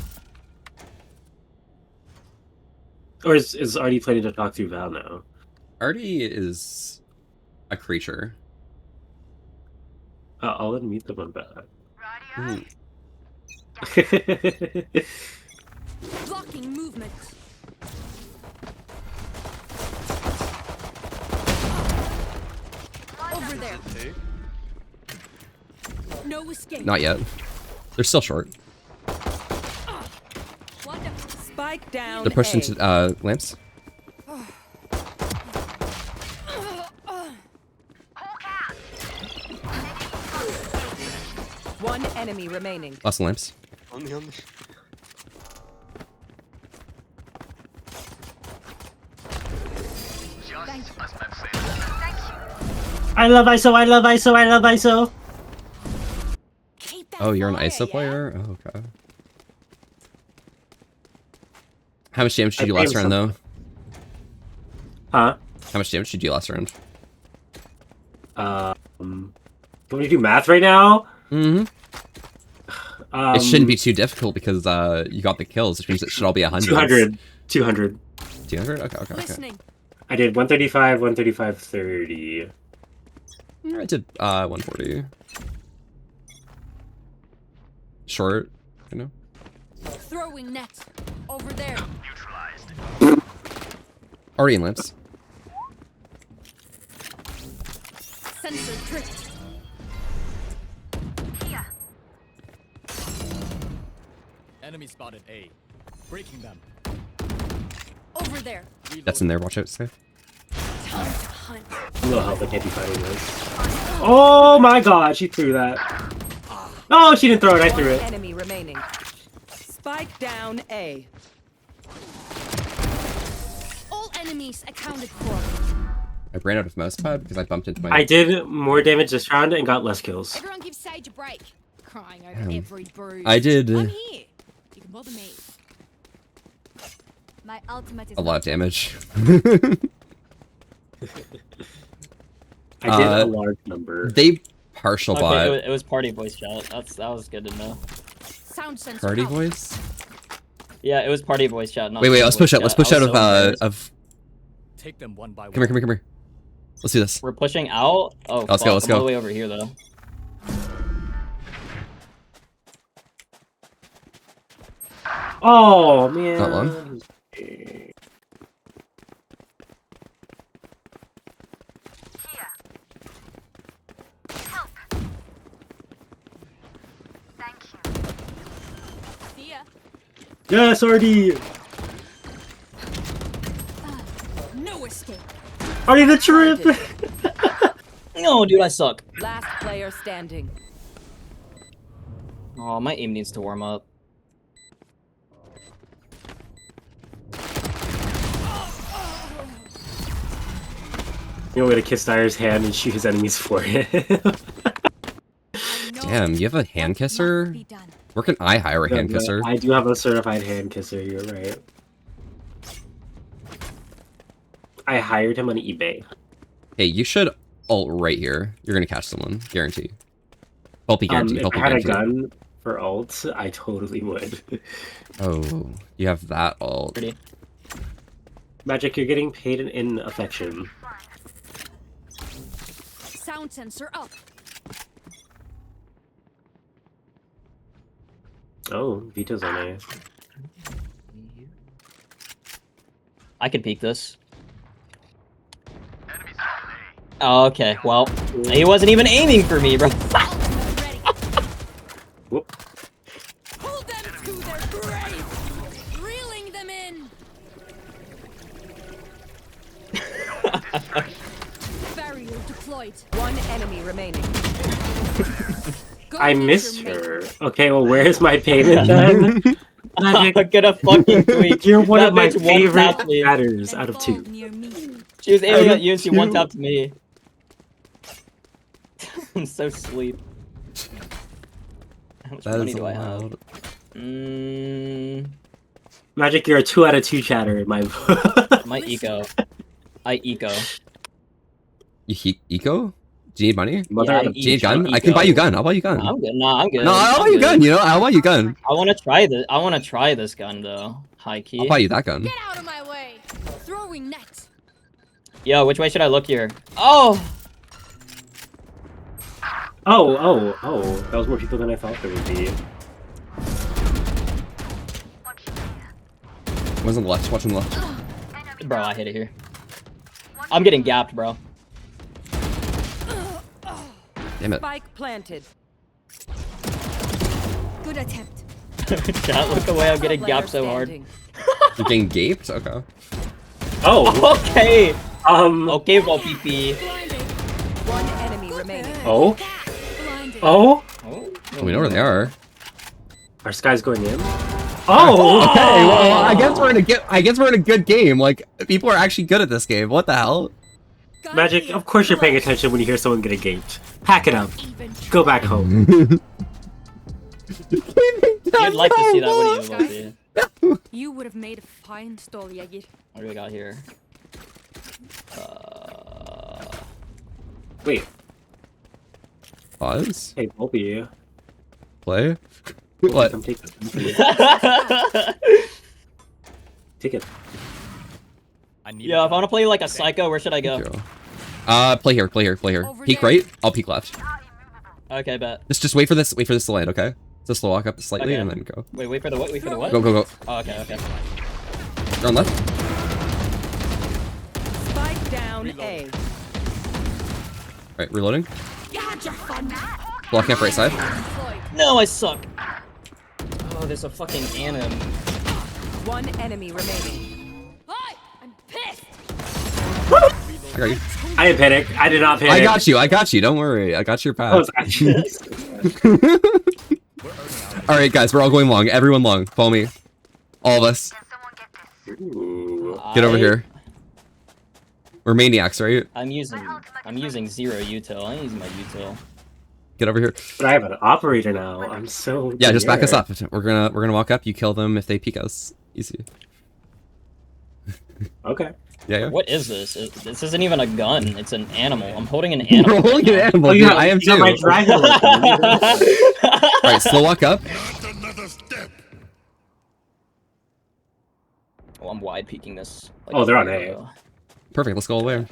Or is Artie planning to talk through Val now? Artie is a creature. I'll unmute them on Val. Blocking movement. Over there. No escape. Not yet. They're still short. Spike down. They're pushed into lamps. One enemy remaining. Lost lamps. On the I love ISO, I love ISO, I love ISO. Oh, you're an ISO player? Oh, okay. How much damage did you last round, though? Huh? How much damage did you last round? Can we do math right now? Mm-hmm. It shouldn't be too difficult because you got the kills, which means it should all be 100. 200. 200. 200? Okay. I did 135, 135, 30. I did 140. Short, you know? Throwing net. Over there. Already in lamps. Sensor tripped. Enemy spotted A. Breaking them. Over there. That's in there, watch out, safe. Time to hunt. No help, I can't be fighting this. Oh my god, she threw that. No, she didn't throw it, I threw it. Enemy remaining. Spike down A. All enemies accounted for. I ran out of mouse pad because I bumped into my... I did more damage this round and got less kills. Everyone give Sage a break. Crying over every bruise. I did... I'm here. You can bother me. My ultimate is a lot of damage. I did a large number. They partial Okay, bot. it was party voice chat. That was good to know. Sound sensor. Party out. voice? Yeah, it was party voice chat. Not Wait, team let's voice push out. chat. Let's push I out was so embarrassed. of... Take them one by one. Come here. Let's do this. We're pushing out? Oh, Let's go, let's I'm all go. the way over here, though. Oh, man. Not long. ya. Yes, RD. No escape. RD the trip. No, dude, I suck. Last player standing. Oh, my aim needs to warm up. You want me to kiss Dyer's hand and shoot his enemy's forehead? Damn, you have a hand kisser? Where can I hire a hand kisser? I do have a certified hand kisser, you're right. I hired him on eBay. Hey, you should ult right here. You're gonna catch someone, guarantee. Pulpy guarantee. If Pulpy I had a guarantee. gun for ult, I totally would. Oh, you have that ult. Pretty. Magic, you're getting paid in affection. Sound sensor up. Oh, Vito's on A. I can peek this. Oh, okay, well, he wasn't even aiming for me, bro. Whoop. Hold them to their grave. Reeling them in. Barrier deployed. One enemy remaining. I missed her. Okay, well, where's my payment then? I'm gonna fucking tweak. You're one That of my bitch favorite one-tapped me. batters out of 2. She was aiming at you and she one-tapped me. I'm so sleep. How much That money is do I allowed. have? Magic, you're a 2 out of 2 chatter in my My eco. I eco. You eco? Do you need money? Yeah, Do you need gun? I can buy you gun. I'll buy you gun. I'm good. Nah, I'm good. No, I'll I'm buy you good. gun. You know, I'll buy you gun. I want to try this. I want to try this gun though. High key. I'll buy you that gun. Get out of my way. Throwing net. Yo, which way should I look here? Oh. Oh, that was more people than I thought there would be. One's on the left. Watch on the left. Bro, I hit it here. I'm getting gapped, bro. Damn it. Spike planted. Good attempt. Chat, look the way I'm getting gapped so hard. You're getting gaped? Okay. Oh. Okay. Okay, well, PP. One enemy remaining. Oh. Blinded. Oh. We know where they are. Our Sky's going in. Oh. Okay. Well, I guess we're in a good game. Like, people are actually good at this game. What the hell? Magic, of course you're paying attention when you hear someone get a gaped. Pack it up. Go back home. You'd like to see that, wouldn't you, Luffy? You would have made a fine stall, Jäger. What do we got here? Wait. Pause. Hey, Volpe. Play. What? Come take this. Take it. Yeah, if I want to play like a psycho, where should I go? Play here. Peek right. I'll peek left. Okay, bet. Just wait for this. Wait for this to land. Okay. Just walk up slightly Okay. and then go. Wait for the what? Wait for the what? Go. Oh, okay. You're on left. Spike down A. Right. Reloading. You had your fun. Blocking up right side. No, I suck. Oh, there's a fucking anim. One enemy remaining. Hi, I'm pissed. I got you. I didn't panic. I did not panic. I got you. Don't worry. I got your path. I was actually... All right, guys. We're all going long. Everyone long. Follow me. All of us. Get over here. We're maniacs, right? I'm using zero util. I'm using my util. Get over here. But I have an operator now. I'm so... Yeah, just back us scared. up. We're gonna walk up. You kill them if they peek us. Easy. Okay. Yeah. What is this? This isn't even a gun. It's an animal. I'm holding an animal. We're holding an animal. Oh, Dude, yeah, I am you got too. my dragon weapon. All right, slow walk up. Oh, I'm wide peeking this. Like, Oh, they're on A. Perfect. Let's go all the way.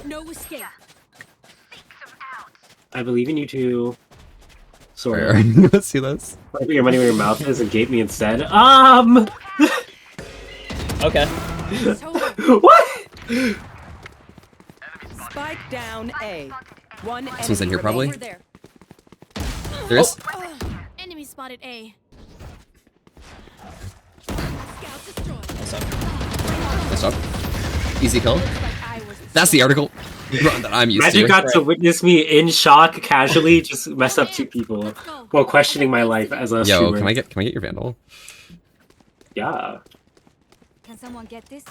No escape. I believe in you too. Sorry. All right, let's see this. Put your money where your mouth is and gape me instead. Okay. What? Spike down A. One enemy This one's in here, probably. Over there. There is. Enemy spotted A. Nice job. Easy kill. That's the article run that I'm used Magic to. got to witness me in shock, casually just mess up 2 people while questioning my life as a Yo, streamer. can I get your Vandal? Yeah. Can someone get this?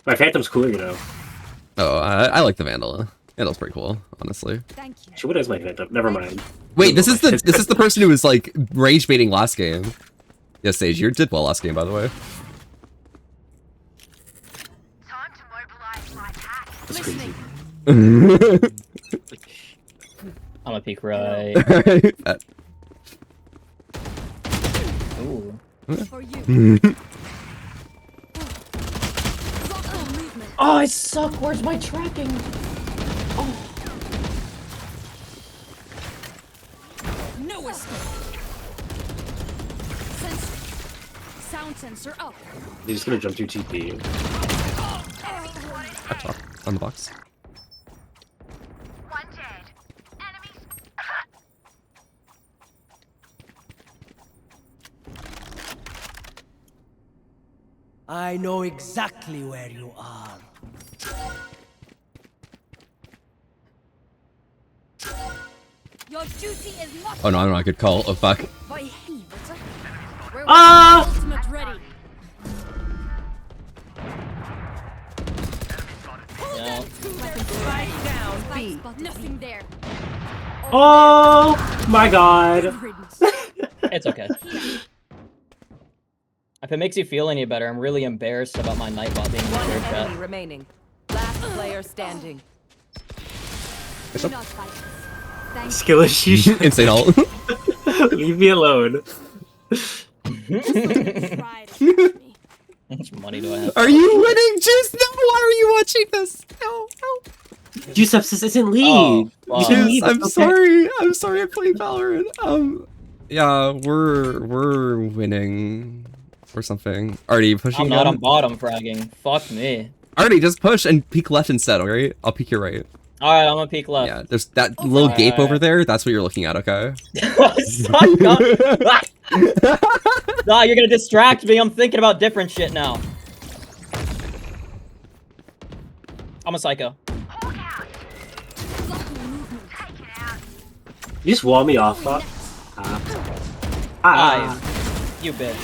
My Phantom's cooler, you know. Oh, I like the Vandal. Vandal's pretty cool, honestly. Thank you. What is my Phantom? Never mind. Wait, this is the person who was like rage baiting last game. Yes, Sage, you did well last game, by the way. That's crazy. I'm gonna peek right. Ooh. For you. Oh, I suck. Where's my tracking? Oh. No escape. Sensor. Sound sensor up. They're just gonna jump through TP. Up top, on the box. One dead. Enemies. I know exactly where you are. Your duty is not. Oh no, I'm not a good call. Oh fuck. By helvete. Ah! Ultimate ready. Yeah. Spike down, B. Nothing there. Oh my god. It's okay. If it makes you feel any better, I'm really embarrassed about my Nightbot being in the One third enemy chat. remaining. Last player standing. Do not fight. Thank Skill issues. Insane ult. Leave me alone. you. How much money do I have? Are you winning, Juice? No, why are you watching this? No, no. Juice isn't lead. Oh, wow. You can Juice, leave, I'm it's okay. sorry. I'm sorry I played Valorant. Yeah, we're winning or something. Artie, pushing I'm not down? on bottom fragging. Fuck me. Artie, just push and peek left instead, alright? I'll peek your right. Alright, I'm gonna peek left. Yeah, there's that little gape over Alright. there. That's what you're looking at, okay? Son, God. Nah, you're gonna distract me. I'm thinking about different shit now. I'm a psycho. You just wall me off, Fox. You bitch.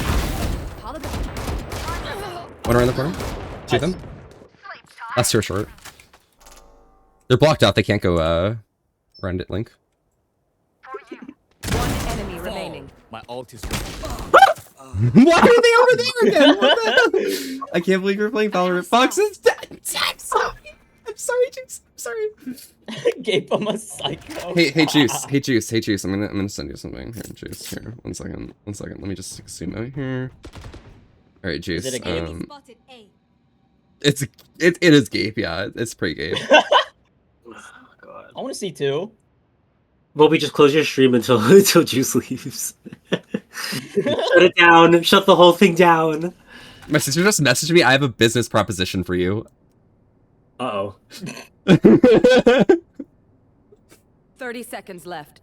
One around the corner. Two of them. That's your short. They're blocked out. They can't go around it, Link. One enemy remaining. My ult is ready. Why are they over there again? What the hell? I can't believe you're playing Valorant. Fox is dead. I'm sorry. I'm sorry, Juice. I'm sorry. Gave him a psycho. Hey, Juice. Hey, Juice. Hey, Juice. I'm gonna send you something. Here, Juice. Here, 1 second. 1 second. Let me just zoom out here. All right, Juice. Is it a game? It is Gabe. Yeah, it's pretty Gabe. I want to see two. Well, we just close your stream until Juice leaves. Shut it down. Shut the whole thing down. My sister just messaged me. I have a business proposition for you. Uh-oh. 30 seconds left.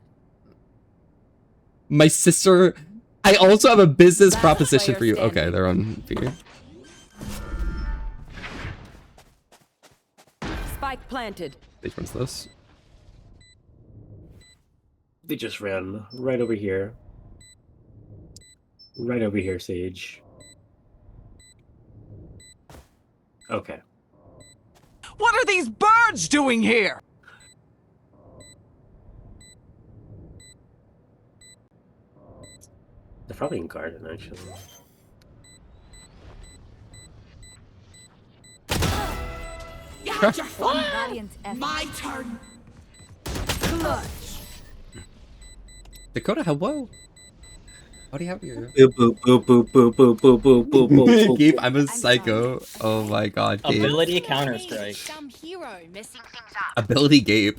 My sister. I also have a business Last proposition player for you. standing. Okay, they're on B. Spike planted. Which one's this? They just ran right over here. Right over here, Sage. Okay. What are these birds doing here? They're probably in garden, actually. My turn. Dakota, hello. What do you have here? Boop, boop, boop, boop, boop, boop, boop, boop, boop, boop. Gabe, I'm a psycho. Oh my god, Gabe. Ability Counter Strike. Some hero messing things up. Ability Gabe.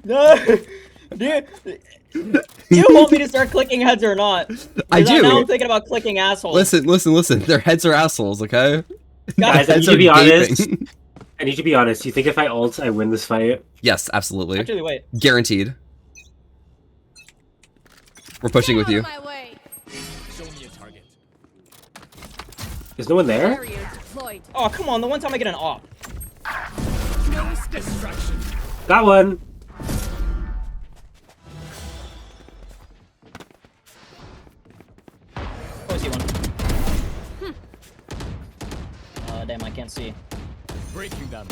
No, dude. Do you want me to start clicking heads or not? I do. Now I'm thinking about clicking assholes. Listen. Their heads are assholes, okay? Guys, I Heads need to are be honest. gaping. I need to be honest. You think if I ult, I win this fight? Yes, absolutely. Actually, wait. Guaranteed. We're pushing with you. Show me a target. There's no one there? Barrier deployed. Oh, come on. The one time I get an op. No distraction. Got one. Oh, I see one. Damn, I can't see. Breaking them.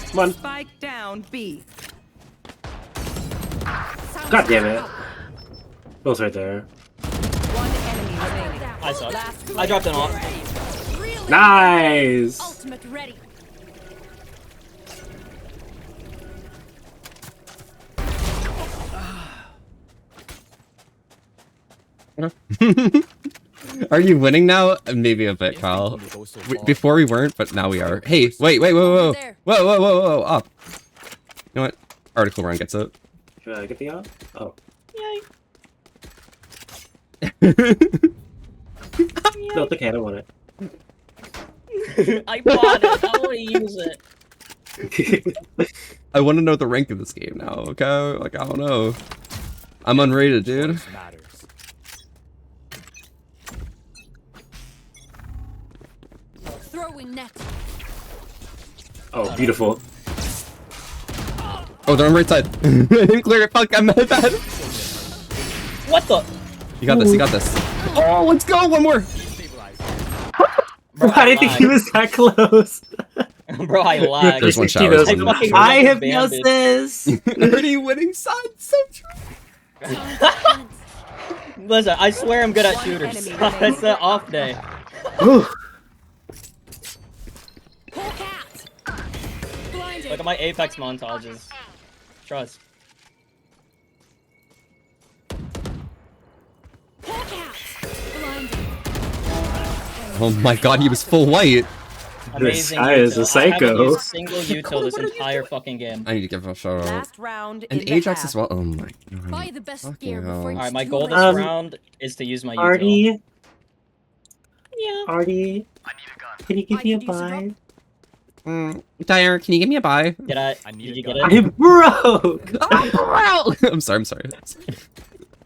Come on. Spike down B. God damn it. Both right there. One enemy remaining. I suck. Last I dropped an op. Nice. Ultimate ready. Are you winning now? Maybe a bit, Kyle. Before we weren't, but now we are. Hey, wait, whoa. Up. You know what? Article run gets it. Should I get the op? Oh. Yay. No, it's okay. I don't want it. I bought it. I want to use it. I want to know the rank of this game now, okay? Like, I don't know. I'm unrated, dude. Matters. Throwing net. Oh, beautiful. Oh, they're on the right side. I didn't clear it. Fuck, I'm mad. What the? You got this, you got this. Oh, let's go. One more. Bro, I didn't think he was that close. Bro, I lagged. There's one shower. I hypnosis. Already winning side. So true. Listen, I swear I'm good at shooters. It's an off day. Look at my Apex montages. Trust. Oh my god, he was full white. Amazing. This guy is a util. I haven't psycho. used single util this entire fucking game. I need to give him a shout out. Last round And in the Ajax half. as well. Oh my god. Buy the best Fucking gear hell. before it's Alright, my too goal this late. round is to use my util. Artie, Yeah. Artie, can you give me a buy? Dyer, can you give me a buy? Did I? I need Did a you get gun. it? I'm broke. I'm sorry.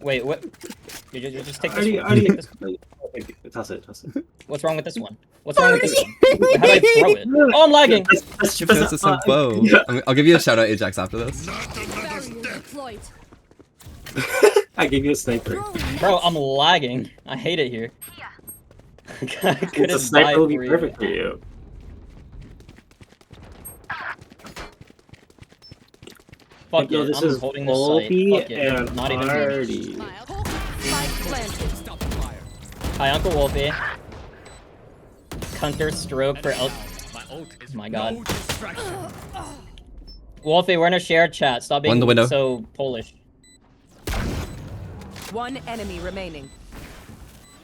Wait, what? You just take this Artie, one. Artie. Take this one. Toss it. What's wrong with this one? What's wrong with this one? How do I throw it? Oh, I'm lagging! That's This is so bow. I'll give you a shout out, Ajax, after this. Barrier deployed. I gave you a sniper. Bro, I'm lagging. I hate it here. I couldn't The sniper buy will be for you. perfect for you. Fuck Yo, it, this I'm is holding this site. Volpe Fuck it. and Not even Artie. Spike planted. Stop the fire. Hi, Uncle Wolfie. Counter stroke for El. My ult is My god. no distraction. Wolfie, we're in a shared chat. Stop One in the being window. so Polish. One enemy remaining.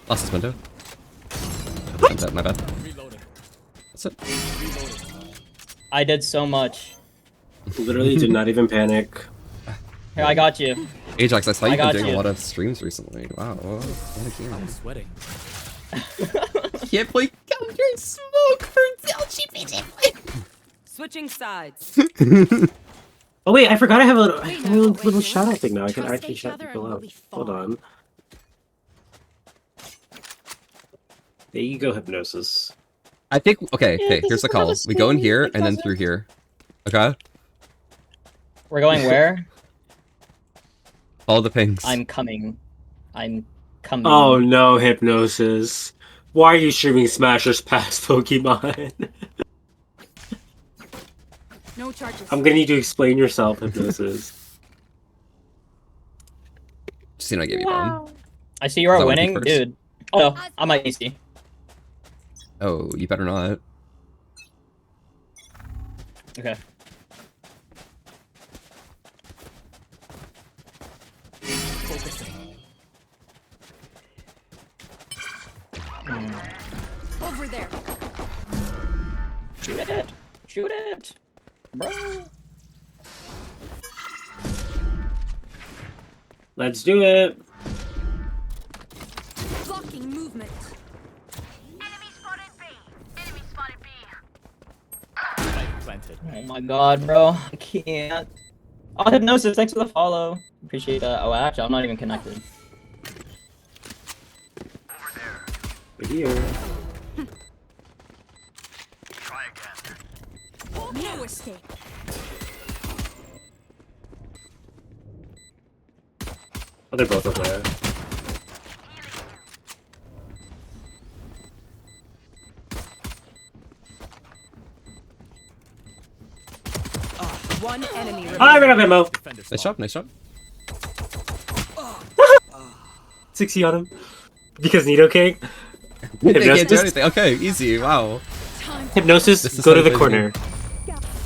Lost this window. My bad. Reloading. That's it. Reloading. I did so much. Literally did not even panic. Here, I got you. Ajax, I saw you've been got doing you. a lot of streams recently. Wow. What a game. I'm sweating. Can't play Counter Smoke for LGBT. Switching sides. Oh wait, I forgot I have a little wait, shout out thing now. I can trust actually each shout other people and we'll out. be Hold fine. on. There you go, hypnosis. I think, okay, Yeah, okay, this here's is the call. We go in devastating, here my and then cousin. through here. Okay? We're going where? Follow the pings. I'm coming. I'm coming. Oh no, hypnosis. Why are you streaming Smashers past Pokemon? No charges. I'm gonna need you to explain yourself, hypnosis. Just so you know, I gave you bomb. I see you are Is that one winning, first? dude. Oh, no, I'm at EC. Oh, you better not. Okay. Focusing. Over there. Shoot it! Shoot it! Bro! Let's do it. Blocking movement. my god, bro. I can't. Oh, Hypnosis, thanks for the follow. Appreciate that. Oh, actually, I'm not even connected. Here. No escape. Oh, they're both over there. One enemy remaining. I ran up ammo. Nice job, nice job. 60 on him. Because Nido King. They can't do Hypnosis. anything. Okay, easy. Wow. Hypnosis, This is go to so the busy. corner.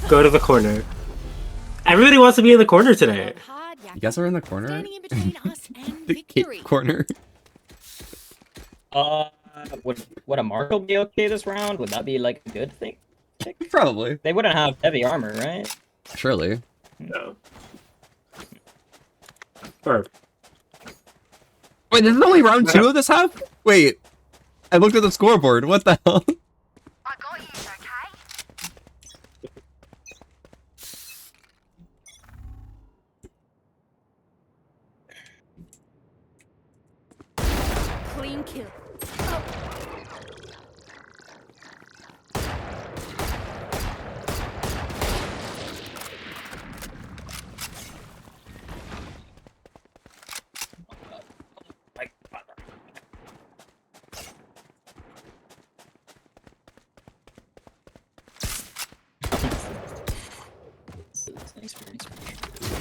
Go to the corner. Everybody wants to be in the corner today. You guys are in the corner? Standing in between us and The victory. corner. Would a Marshall be okay this round? Would that be like a good thing? Probably. They wouldn't have heavy armor, right? Surely. No. Or Wait, this is only round 2 of this half? Wait. I looked at the scoreboard. What the hell? Clean kill.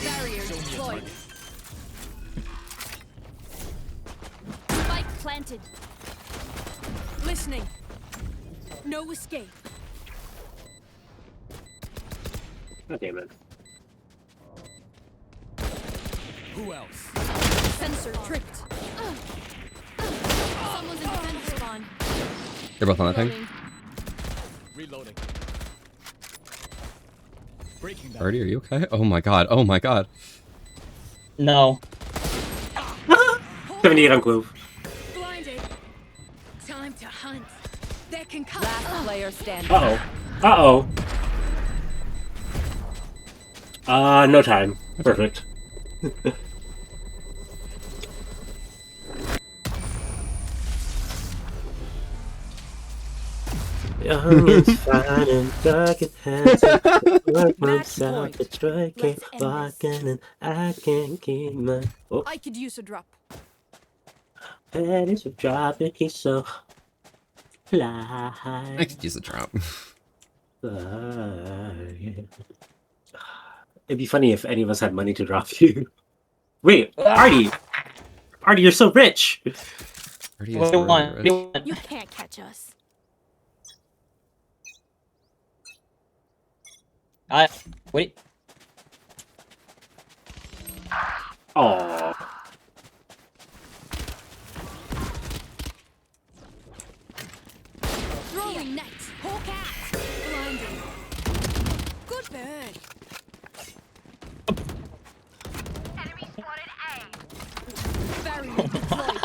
Barrier deployed. Spike planted. Listening. No escape. God damn it. Who else? Sensor tricked. Someone's in defender spawn. They're both on that thing. Reloading. Breaking that. Artie, are you okay? Oh my god. Oh my god. No. 78 on Glove. Blinded. Time to hunt. They can come. Last player standing. Uh-oh. No time. Perfect. Young is fine and dark and handsome. Work moves out the striking, walking, and I can't keep my. Oh, I could use a drop. head is a drop, and he's so I fly. could use a drop. It'd be funny if any of us had money to drop you. Wait, Artie! Artie, you're so rich! Artie What is do you really want? rich. You can't catch us. Wait. Aww. Throwing net. Hawk out. Blinding. Good bird. Enemy spotted A. Barrier deployed.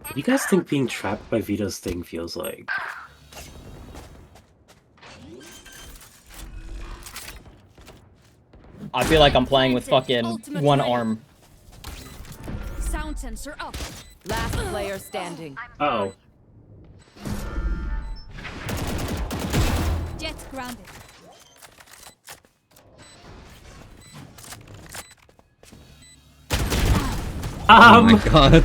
What do you guys think being trapped by Vito's thing feels like? I feel like I'm playing with fucking Ultimate one ready. arm. Sound sensor up. Last player standing. Uh-oh. Jet grounded. Oh my god.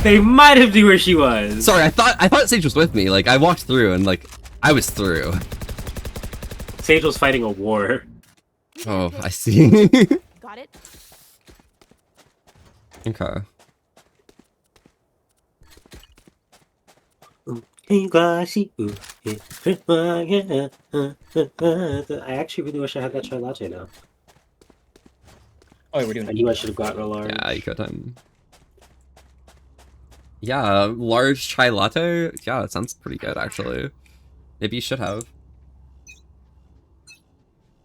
They might have knew where she was. Sorry, I thought Sage was with me. Like I walked through and like I was through. Sage was fighting a war. Oh, I see. Got it. Okay. I actually really wish I had that chai latte now. Oh, we're doing I knew I should have gotten a large. Yeah, you could. Yeah, large chai latte. Yeah, it sounds pretty good actually. Maybe you should have.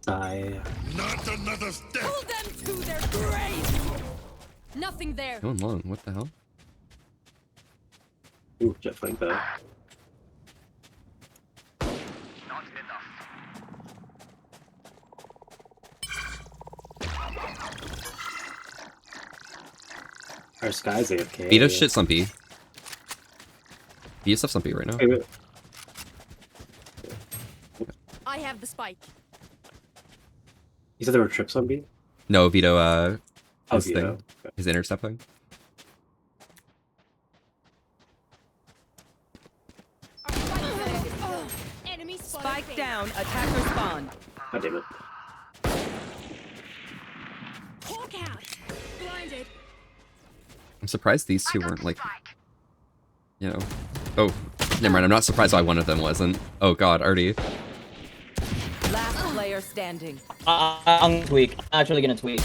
I. Not another step. Pull them to their grave. Nothing there. Going long. What the hell? Ooh, jet flank though. Our Sky's AFK. Vito shit Slumpy. Vito stuff Slumpy right now. I have the spike. You said there were trips on B? No, Vito, his Vito. thing. Okay. His intercept thing. Enemy Spike down. Attacker spawn. God damn it. Hawk out. Blinded. I'm surprised these two weren't like, you know. Oh, never mind. I'm not surprised why one of them wasn't. Oh god, Artie. Last player standing. I'm gonna tweak. I'm actually gonna tweak.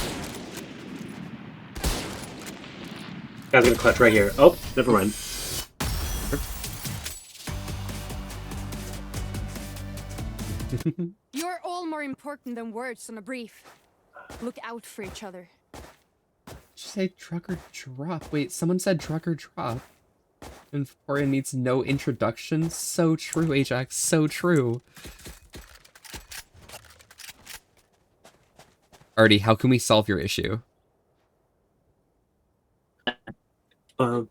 Guy's gonna clutch right here. Oh, never mind. You're all more important than words on a brief. Look out for each other. Did you say truck or drop? Wait, someone said truck or drop. And Victoria needs no introduction. So true, Ajax. So true. Artie, how can we solve your issue? I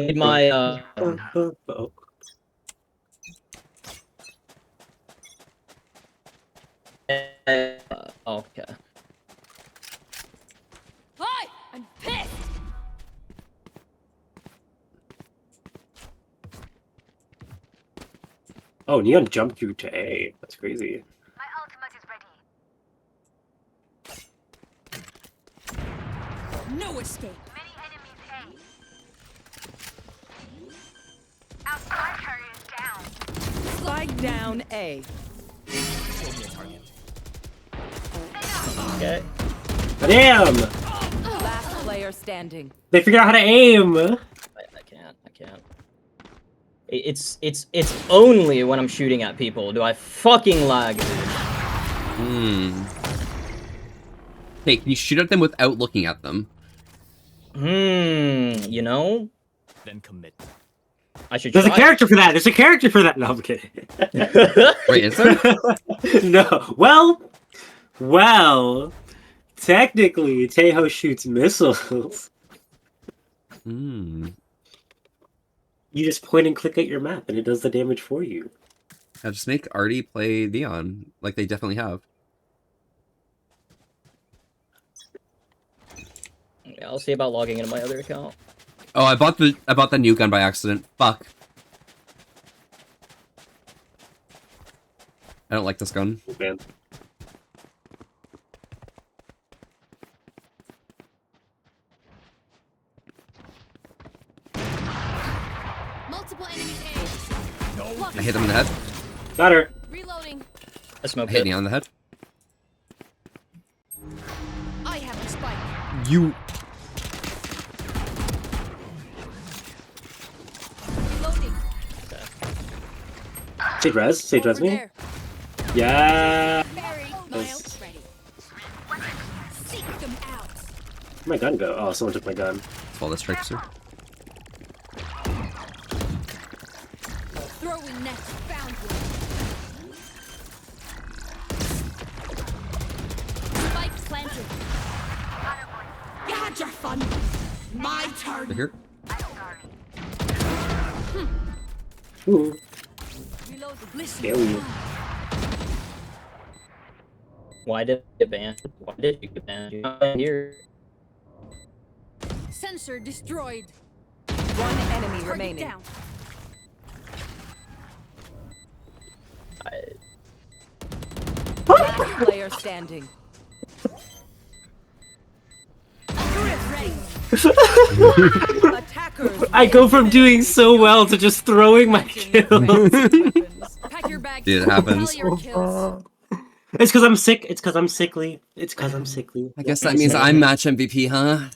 need my okay. Hi! I'm pissed! Oh, Neon jumped you to A. That's crazy. My ultimate is ready. No escape. Many enemies A. Our spy carrier is down. Spike down A. Show me a target. Okay. Damn! Last player standing. They figured out how to aim! I can't. It's only when I'm shooting at people do I fucking lag. Hey, can you shoot at them without looking at them? You know? Then commit. I should There's a try. character for that! There's a character for that! No, I'm kidding. Wait, is there? No. Well, technically, Tejo shoots missiles. You just point and click at your map, and it does the damage for you. I'll just make Artie play Neon, like they definitely have. Yeah, I'll see about logging into my other account. Oh, I bought the new gun by accident. Fuck. I don't like this gun. Oh, man. Multiple enemies A. I hit him in the head. Got her. Reloading. I smoked I hit it. Neon in the head. I have the spike. You. Reloading. Sage res me? There. Yeah. Buried. My Nice. ult's ready. Seek them out. Where'd my gun go? Oh, someone took my gun. That's all this trickster. Throwing net. Found one. Spike planted. You had your fun. My turn. They're here. Ooh. Reload the glisten. Scary. Why did you get banned? Why did you get banned? You're not here. Sensor destroyed. One enemy Target remaining. down. Last player standing. Attackers. I go from doing so well to just throwing my kills. Pack your bags. Dude, it happens. Tally your kills. It's because I'm sick. It's because I'm sickly. It's because I'm sickly. I guess that means I'm match MVP, huh?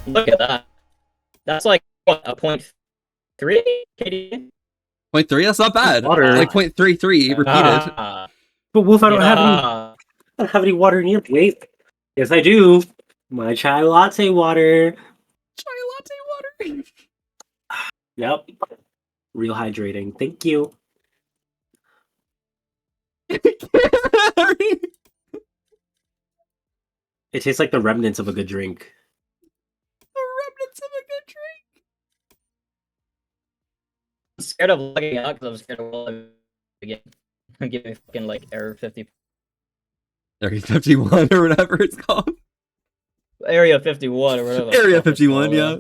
Look at that. That's like what, a 0.3 KD? 0.3? That's not bad. Water. Like 0.33 repeated. But Wolf, I don't Yeah. have any water near. Wait, yes, I do. My chai latte water. Chai latte water. Yep, real hydrating. Thank you. It tastes like the remnants of a good drink. The remnants of a good drink. I'm scared of logging out because I'm scared of will again. Give me fucking like error 50. Area 51 or whatever it's called. Area 51 or whatever. Area 51, yeah.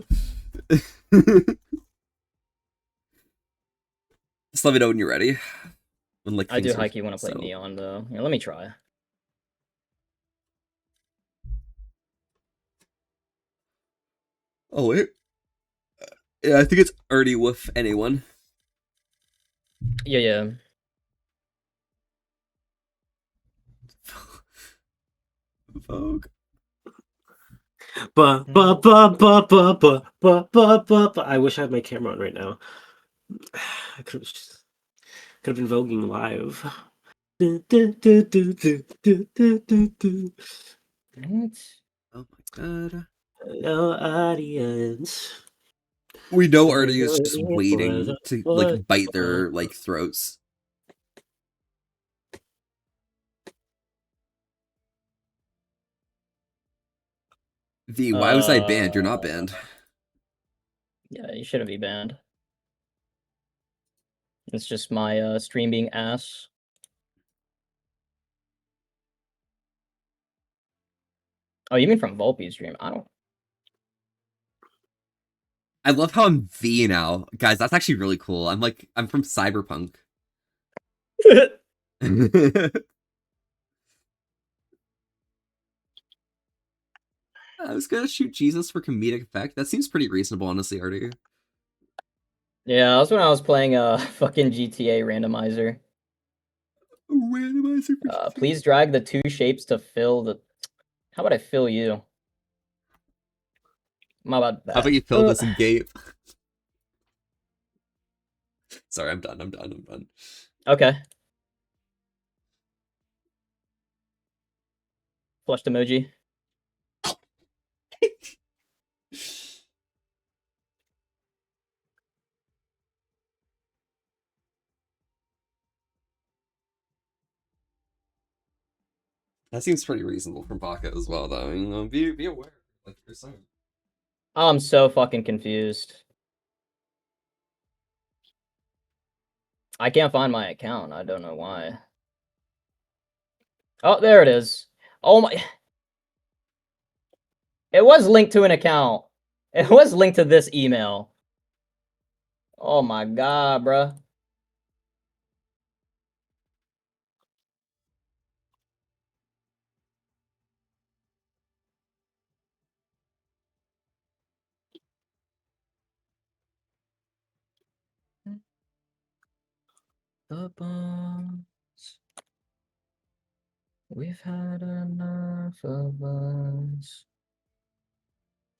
Just let me know when you're ready. When, like, I do things are high key want to play settled. Neon though. Yeah, let me try. Oh wait. Yeah, I think it's already with anyone. Yeah. Vogue. I wish I had my camera on right now. I could have been voguing live. What? Oh my god. No audience. We know Artie is just waiting to like bite their like throats. V, why was I banned? You're not banned. Yeah, you shouldn't be banned. It's just my stream being ass. Oh, you mean from Volpe's stream? I don't. I love how I'm V now. Guys, that's actually really cool. I'm from Cyberpunk. I was gonna shoot Jesus for comedic effect. That seems pretty reasonable, honestly, Artie. Yeah, that's when I was playing fucking GTA randomizer. Randomizer for please drag the two shapes to fill the. How about I fill you? How about that? How about you fill this gate? Sorry, I'm done. Okay. Flushed emoji. That seems pretty reasonable from Baka as well, though. You know, be aware, like you're saying. I'm so fucking confused. I can't find my account. I don't know why. Oh, there it is. Oh my. It was linked to an account. It was linked to this email. Oh my god, bruh. The bombs. We've had enough of us.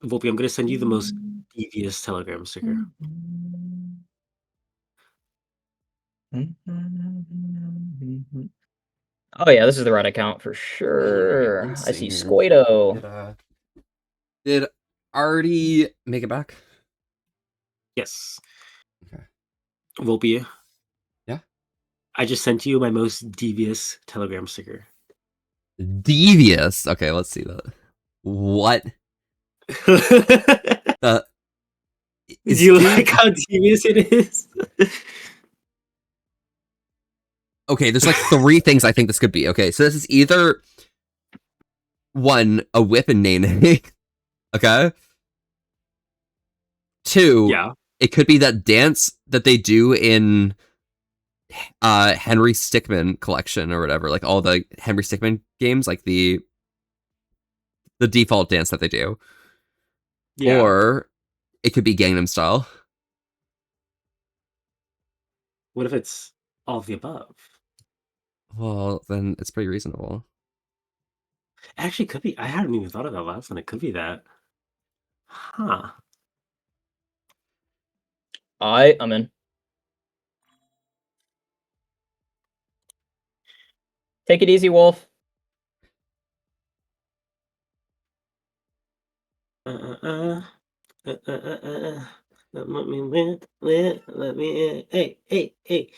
Volpe, I'm gonna send you the most devious Telegram sticker. Oh yeah, this is the right account for sure. I see Squado. Did Artie make it back? Yes. Okay. Volpe. Yeah? I just sent you my most devious Telegram sticker. Devious? Okay, let's see that. What? Do you like how devious it is? Okay, there's like 3 things I think this could be. Okay, so this is either 1, a whip and Nene. Okay? 2, yeah, it could be that dance that they do in Henry Stickmin collection or whatever, like all the Henry Stickmin games, like the default dance that they do. Yeah. Or it could be Gangnam Style. What if it's all of the above? Well, then it's pretty reasonable. Actually, could be. I hadn't even thought of that last one. It could be that. Huh. I'm in. Take it easy, Wolf. Let me win. Let me in. Hey.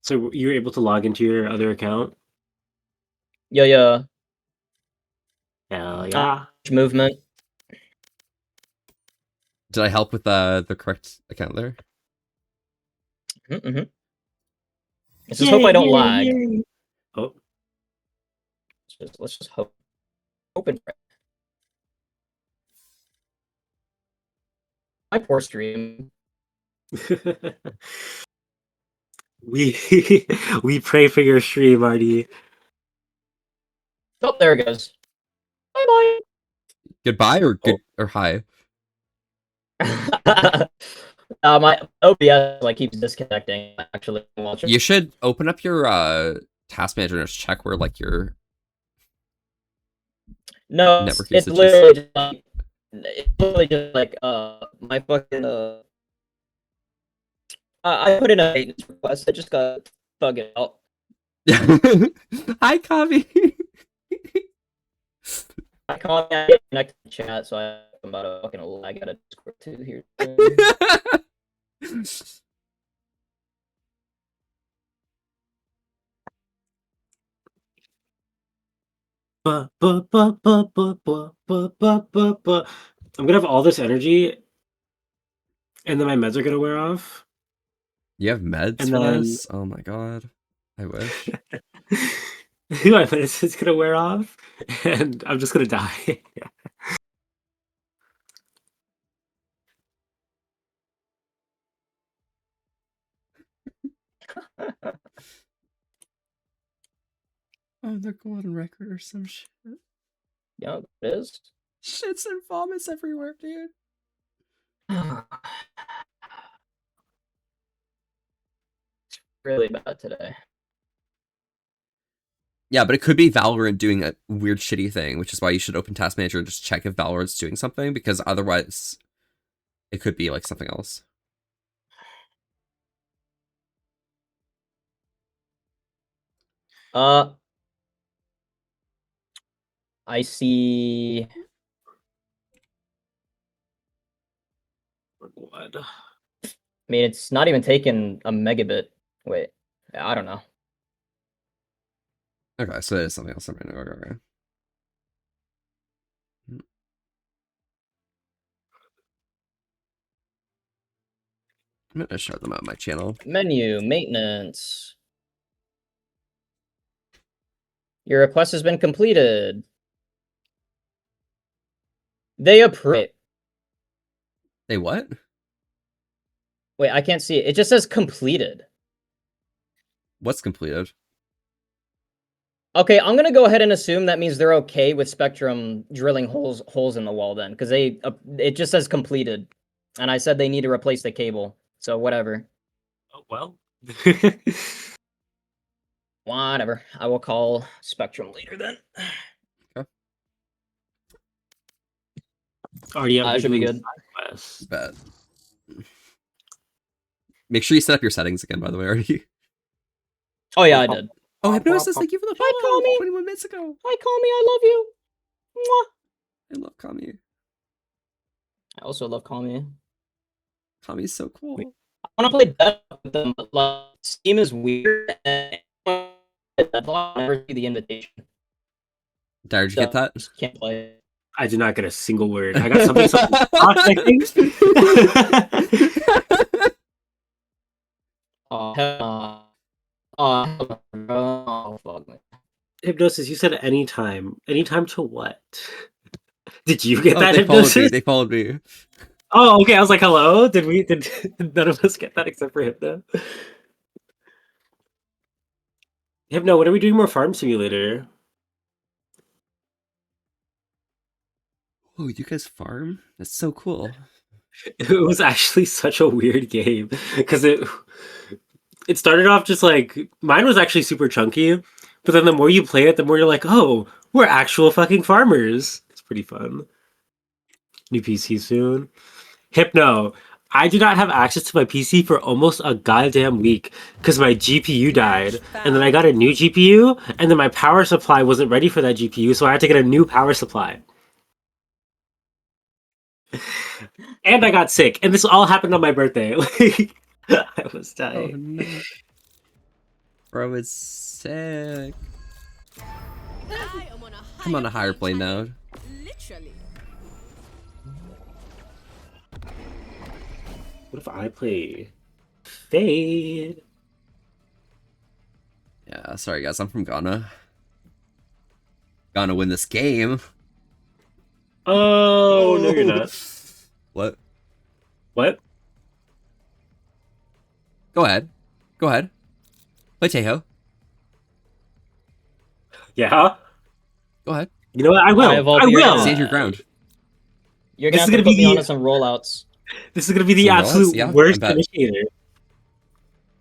So you were able to log into your other account? Yeah. Hell yeah. Movement. Did I help with the correct account there? Mm-hmm. Let's just hope I don't lag. Oh. Let's just hope. Open. My poor stream. we pray for your stream, Marty. Oh, there it goes. Bye bye. Goodbye or good or hi? My OBS like keeps disconnecting. Actually, You should open up your task manager and just check where like your network it's usage literally just like my fucking I put in a maintenance request. I just got bugging out. Hi, Kami. I can't connect to the chat, so I'm about to fucking lag out of Discord too here. I'm gonna have all this energy, and then my meds are gonna wear off. You have meds And for then- this? Oh my god. I wish. My meds is gonna wear off, and I'm just gonna die. Oh, they're going on record or some shit. Yeah, it is. Shits and vomits everywhere, dude. It's really bad today. Yeah, but it could be Valorant doing a weird shitty thing, which is why you should open Task Manager and just check if Valorant's doing something, because otherwise it could be like something else. I see. What? I mean, it's not even taking a megabit. Wait, I don't know. Okay, so it is something else. Okay. I'm gonna show them out my channel. Menu, maintenance. Your request has been completed. They approve. They what? Wait, I can't see it. It just says completed. What's completed? Okay, I'm gonna go ahead and assume that means they're okay with Spectrum drilling holes in the wall then, because it just says completed, and I said they need to replace the cable. So whatever. Oh well. Whatever. I will call Spectrum later then. Already I should be good. Bad. Make sure you set up your settings again, by the way, already. Oh yeah, I did. Oh, Hypnosis, thank you for the follow. Hi, Kami. 21 minutes ago. Hi, Kami. I love you. Mwah. I love Kami. I also love Kami. Kami's so cool. I want to play better with them, but like, Steam is weird, and I'll never see the invitation. Did you get that? Just can't play. I did not get a single word. I got something. I think. Oh, fuck me. Hypnosis, you said anytime. Anytime to what? Did you get that they Hypnosis? followed me. They followed me. Oh, okay. I was like, hello? Did none of us get that except for Hypno? Hypno, when are we doing more Farm Simulator? Oh, you guys farm? That's so cool. It was actually such a weird game because it started off just like mine was actually super chunky, but then the more you play it, the more you're like, oh, we're actual fucking farmers. It's pretty fun. New PC soon. Hypno, I do not have access to my PC for almost a goddamn week because my GPU died, and then I got a new GPU, and then my power supply wasn't ready for that GPU, so I had to get a new power supply. And I got sick, and this all happened on my birthday. I was dying. Oh, no. Bro is sick. I'm on a higher plane now. Literally. What if I play Fade? Yeah, sorry guys, I'm from Ghana. Ghana win this game. Oh, no you're not. What? What? Go ahead. Go ahead. Play Tejo. Yeah? Go ahead. You know what? I will. I will. Stand your ground. You're gonna have to put me on some rollouts. This is gonna be the Some rollouts? absolute Yeah, worst I bet. initiator.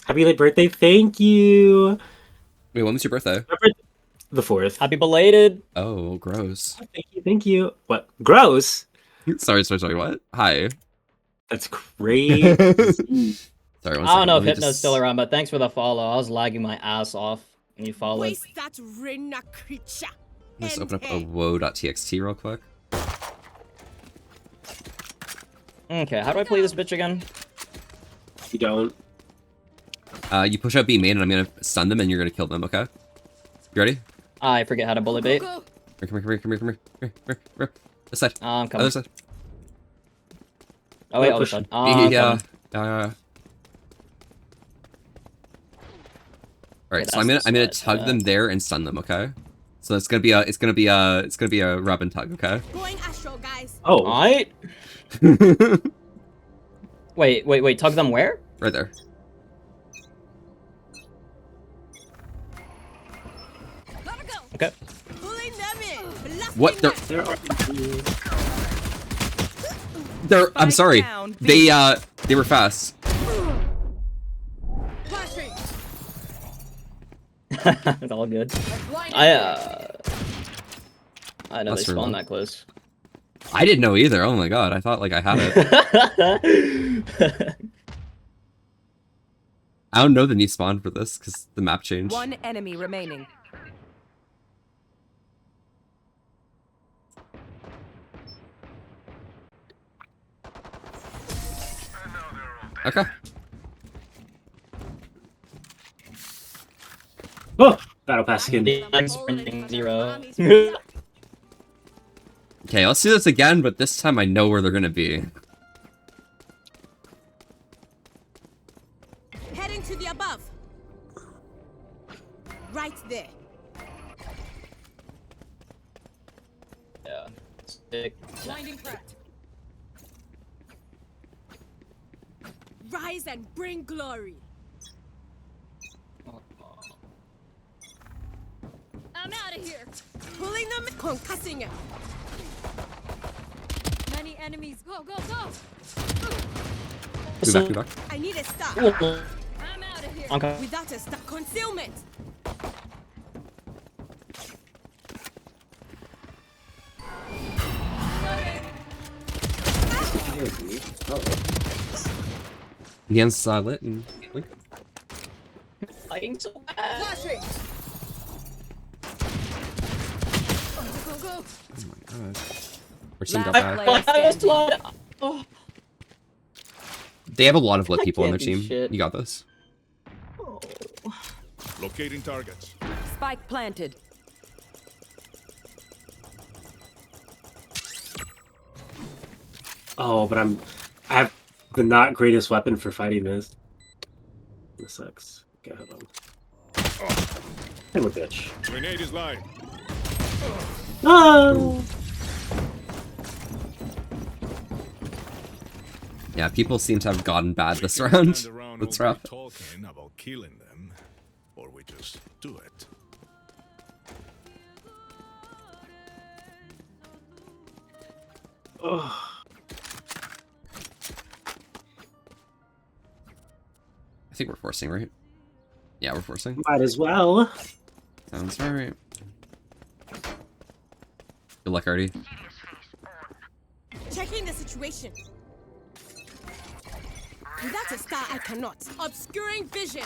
Happy late birthday! Thank you. Wait, when was your birthday? The 4th. Happy belated. Oh, gross. Thank you. Thank you. What? Gross. Sorry, what? Hi. That's crazy. Sorry, one I second, don't know let if me Hypno's just- still around, but thanks for the follow. I was lagging my ass off when you followed. Waste that Reyna creature. Let's open up a woe.txt real quick. Okay, how do I play this bitch again? You don't. You push up B main and I'm gonna stun them and you're gonna kill them, okay? You ready? I forget how to bullet bait. Come here. This side. I'm coming. Other side. Oh wait, other side. I'm Yeah. coming. Alright, so that's I'm gonna the tug spot, them there and stun them, okay? So it's gonna be a rub and tug, okay? Going astral, guys. Oh. Alright. Wait, tug them where? Right there. Okay. Pulling them in. Blasting What? them. They're I'm sorry. They were fast. Flashing. It's all good. I know That's they spawned real. that close. I didn't know either. Oh my god, I thought like I had it. I don't know the new spawn for this because the map changed. One enemy remaining. Okay. Oh, battle pass skin. Sprinting 0. Okay, let's do this again, but this time I know where they're gonna be. Heading to the above. Right there. Yeah. Stick. Blinding threat. Rise and bring glory. I'm out of here. Pulling them, concussing it. Many enemies. Go, go, go. Move back. I need a stop. I'm out of here. Okay. Without a stop, concealment. Neon's lit and blink. Fighting so bad. Flashing. Go, go, go. Oh my god. We're seeing Last got player back. standing. Oh. They have a lot of lit I people on their can't do team. shit. You got this. Locating targets. Spike planted. Oh, but I have the not greatest weapon for fighting this. This sucks. Okay, hold on. I'm a bitch. Grenade is live. Oh. Yeah, people seem to have gotten bad this round. That's rough. Talking about killing them, or we just do it. Oh. I think we're forcing, right? Yeah, we're forcing. Might as well. Sounds right. Good luck, Artie. Checking the situation. Without a star, I cannot. Obscuring vision.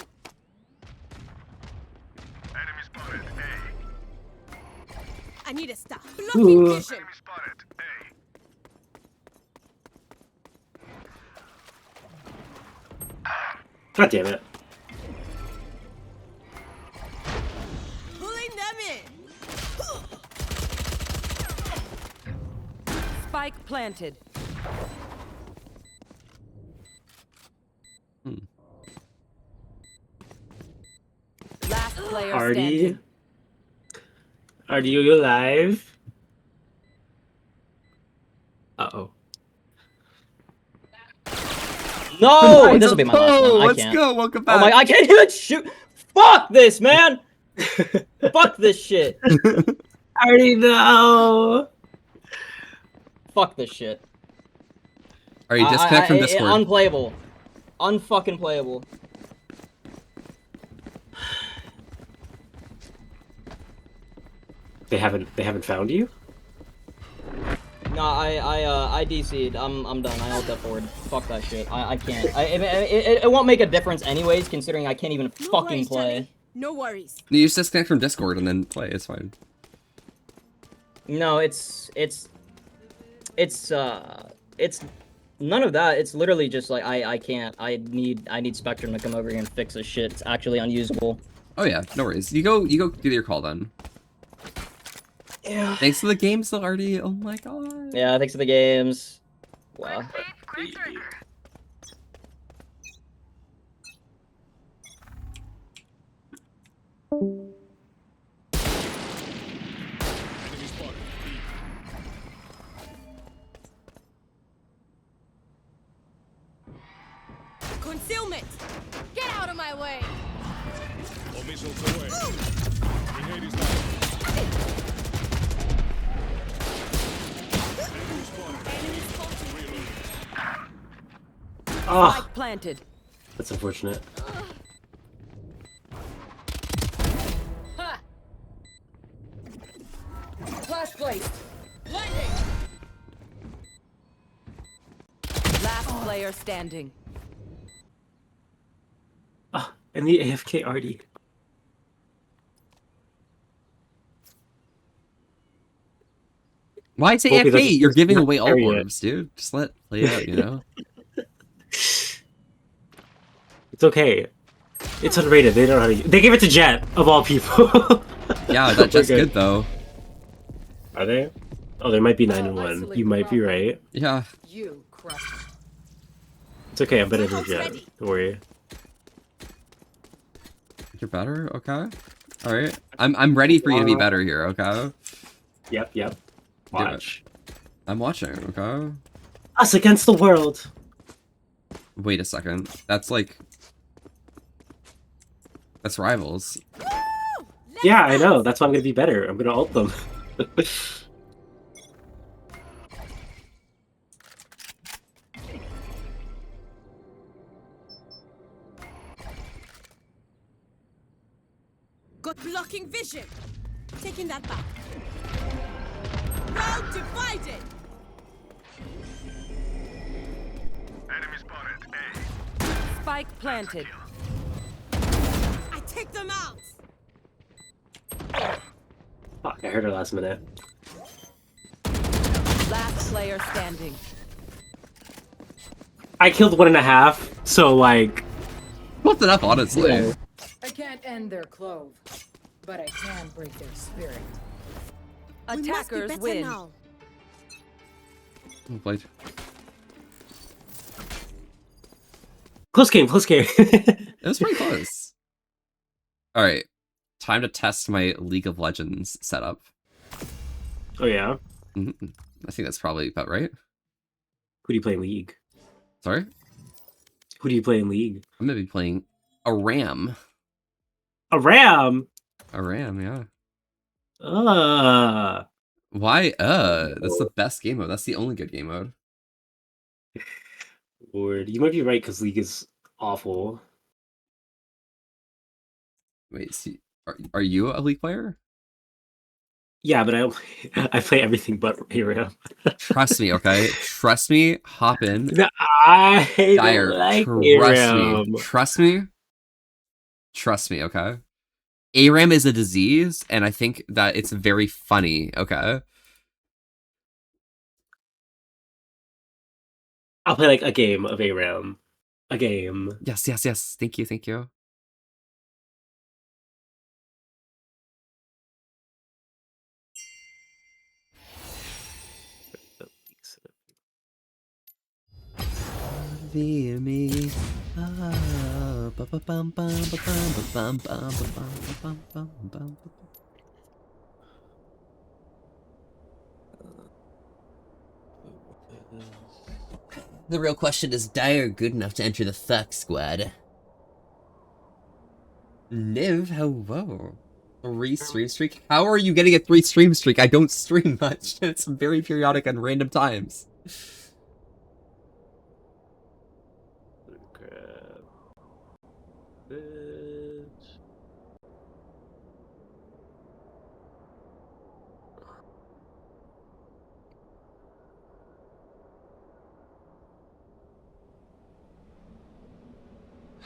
Enemy spotted. A. I need a star. Blocking vision. Enemy spotted. A. God damn it. Pulling them in. Spike planted. Last player Artie? standing. Are you alive? Uh-oh. No! This will be my last one. I Let's can't. go. Welcome Oh back. my! I can't even shoot. Fuck this, man. Fuck this shit. Artie, no! Fuck this shit. Are you disconnect from Discord? Unplayable. Unfucking playable. They haven't found you? No, I DC'd. I'm done. I ult that forward. Fuck that shit. I can't. It won't make a difference anyways, considering I can't even fucking play. No worries. You just disconnect from Discord and then play. It's fine. No, it's none of that. It's literally just like I can't. I need Spectrum to come over here and fix this shit. It's actually unusable. Oh yeah, no worries. You go do your call then. Yeah. Thanks for the games though, Artie. Oh my god. Yeah, thanks for the games. Wow. Concealment. Get out of my way. Oh, Spike planted. that's unfortunate. Flash placed. Last player standing. Ah, and the AFK Artie. Why say Hopefully AFK? that's- You're giving not away all fair yet. orbs, dude. Just let it play out, you know? It's okay. It's unrated. They don't know how to. They gave it to Jet of all people. Yeah, that Jet's good though. Are they? Oh, there might be 9 and 1. You might be right. Yeah. You crush. It's okay. I'm better than Jet. Don't worry. You're better? Okay. Alright. I'm ready for you to be better here, okay? Yep. Do it. Watch. I'm watching, okay? Us against the world. Wait a second. That's like... That's rivals. Yeah, I know. That's why I'm gonna be better. I'm gonna ult them. Got blocking vision. Taking that back. Well divided. Enemy spotted. A. Spike planted. I take them out. Fuck, I heard her last minute. Last player standing. I killed 1.5, so like... Close enough, honestly. Yeah. I can't end their clove, but I can break their spirit. We must be Attackers better win. now. Oh, played. Close game, close game. It was pretty close. Alright. Time to test my League of Legends setup. Oh yeah? Mm-hmm. I think that's probably about right. Who do you play in League? Sorry? Who do you play in League? I'm gonna be playing a Ram. A Ram? A Ram, yeah. Why? That's the best game mode. That's the only good game mode. Lord, you might be right because League is awful. Wait, see, are you a League player? Yeah, but I don't. I play everything but ARAM. Trust me, okay? Trust me. Hop in. No, I Dire, don't like trust me. ARAM. Trust me. Trust me, okay? ARAM is a disease, and I think that it's very funny, okay? I'll play like a game of ARAM. A game. Yes, yes, yes. Thank you, thank you. Via me. The real question is Dire good enough to enter the fuck squad? Niv, hello. 3 stream streak? How are you getting a 3 stream streak? I don't stream much. It's very periodic and random times. Grab it.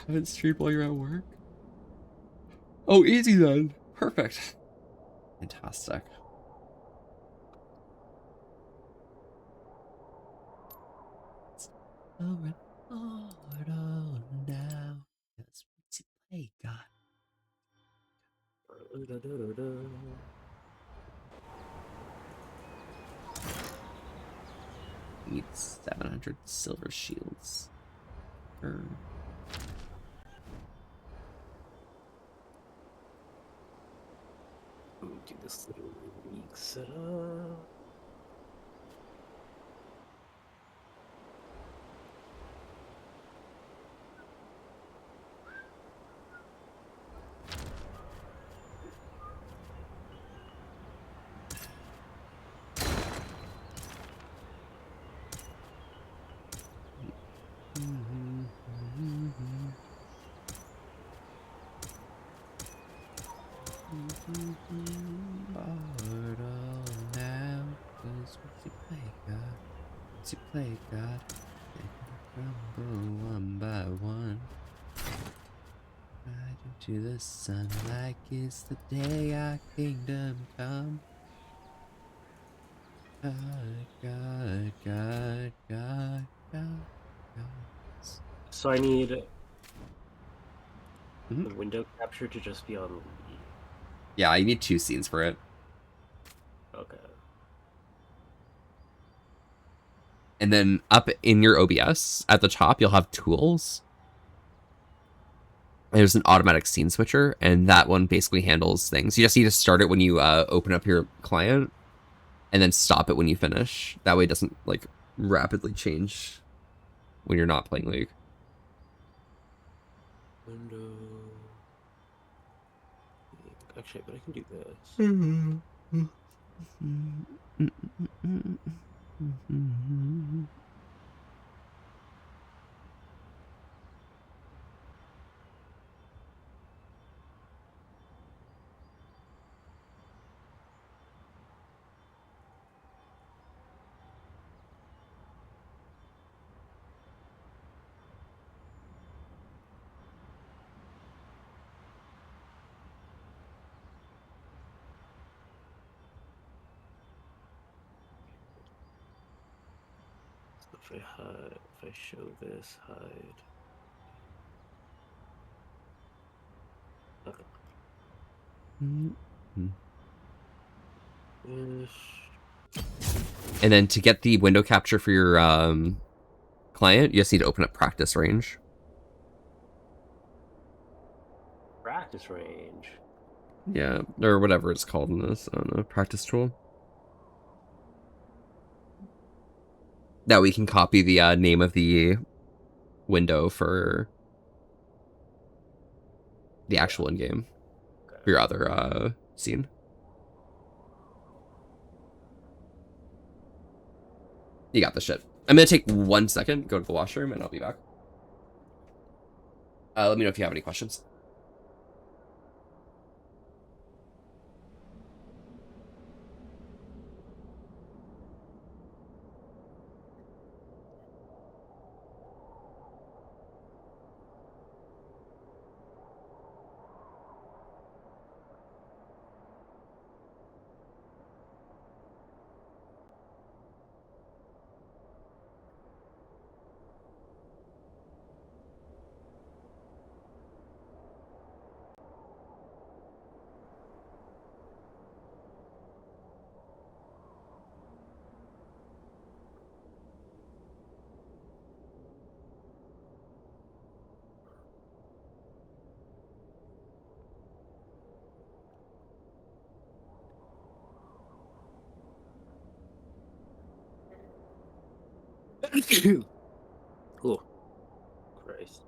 Haven't streamed while you're at work? Oh, easy then. Perfect. Fantastic. Over all now. That's what you play, God. Need 700 silver shields. Do this little weak setup. Once you play God, they crumble one by one. Right into the sun like it's the day our kingdom come. God, God, God, God, God, God. So I need the window capture to just be on. Yeah, you need 2 scenes for it. Okay. And then up in your OBS at the top, you'll have tools. There's an automatic scene switcher, and that one basically handles things. You just need to start it when you open up your client, and then stop it when you finish. That way it doesn't like rapidly change when you're not playing League. Window. Actually, but I can do this. If I hide, if I show this, hide. Okay. And then to get the window capture for your client, you just need to open up practice range. Practice range. Yeah, or whatever it's called in this. I don't know, practice tool. That we can copy the name of the window for the actual in-game. For your other scene. You got the shit. I'm gonna take 1 second, go to the washroom, and I'll be back. Let me know if you have any questions. Oh, Christ.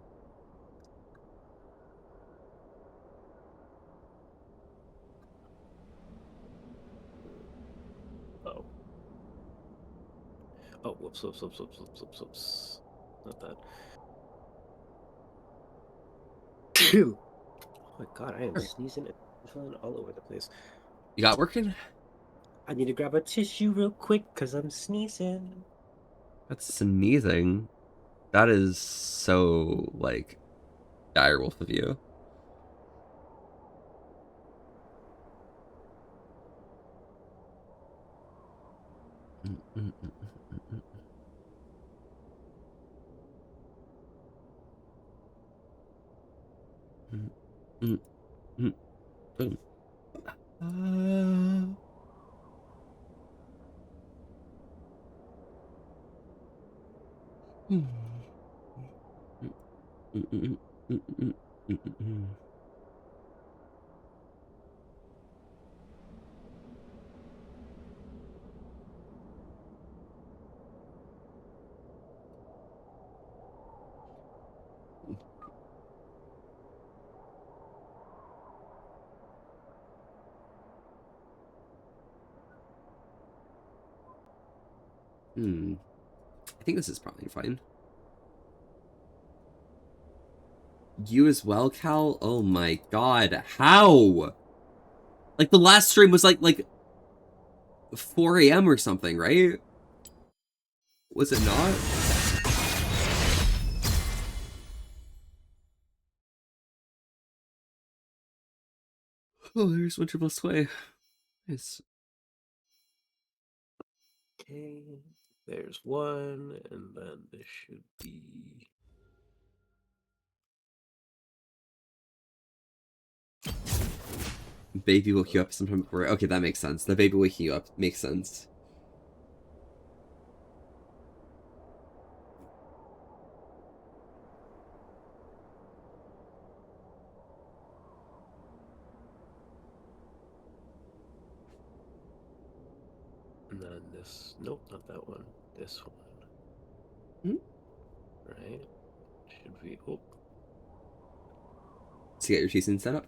Oh. Oh, whoops. Not that. Oh my god, I am sneezing and feeling all over the place. You got working? I need to grab a tissue real quick because I'm sneezing. That's sneezing. That is so, like, direwolf of you. Boom. I think this is probably fine. You as well, Cal? Oh my god, how? Like, the last stream was like 4 a.m. or something, right? Was it not? Oh, there's Winter Bliss Way. Nice. Okay, there's one, and then this should be... Baby woke you up sometime before. Okay, that makes sense. The baby waking you up makes sense. And then this... Nope, not that one. This one. Right? Should be... Oh. So you got your season set up?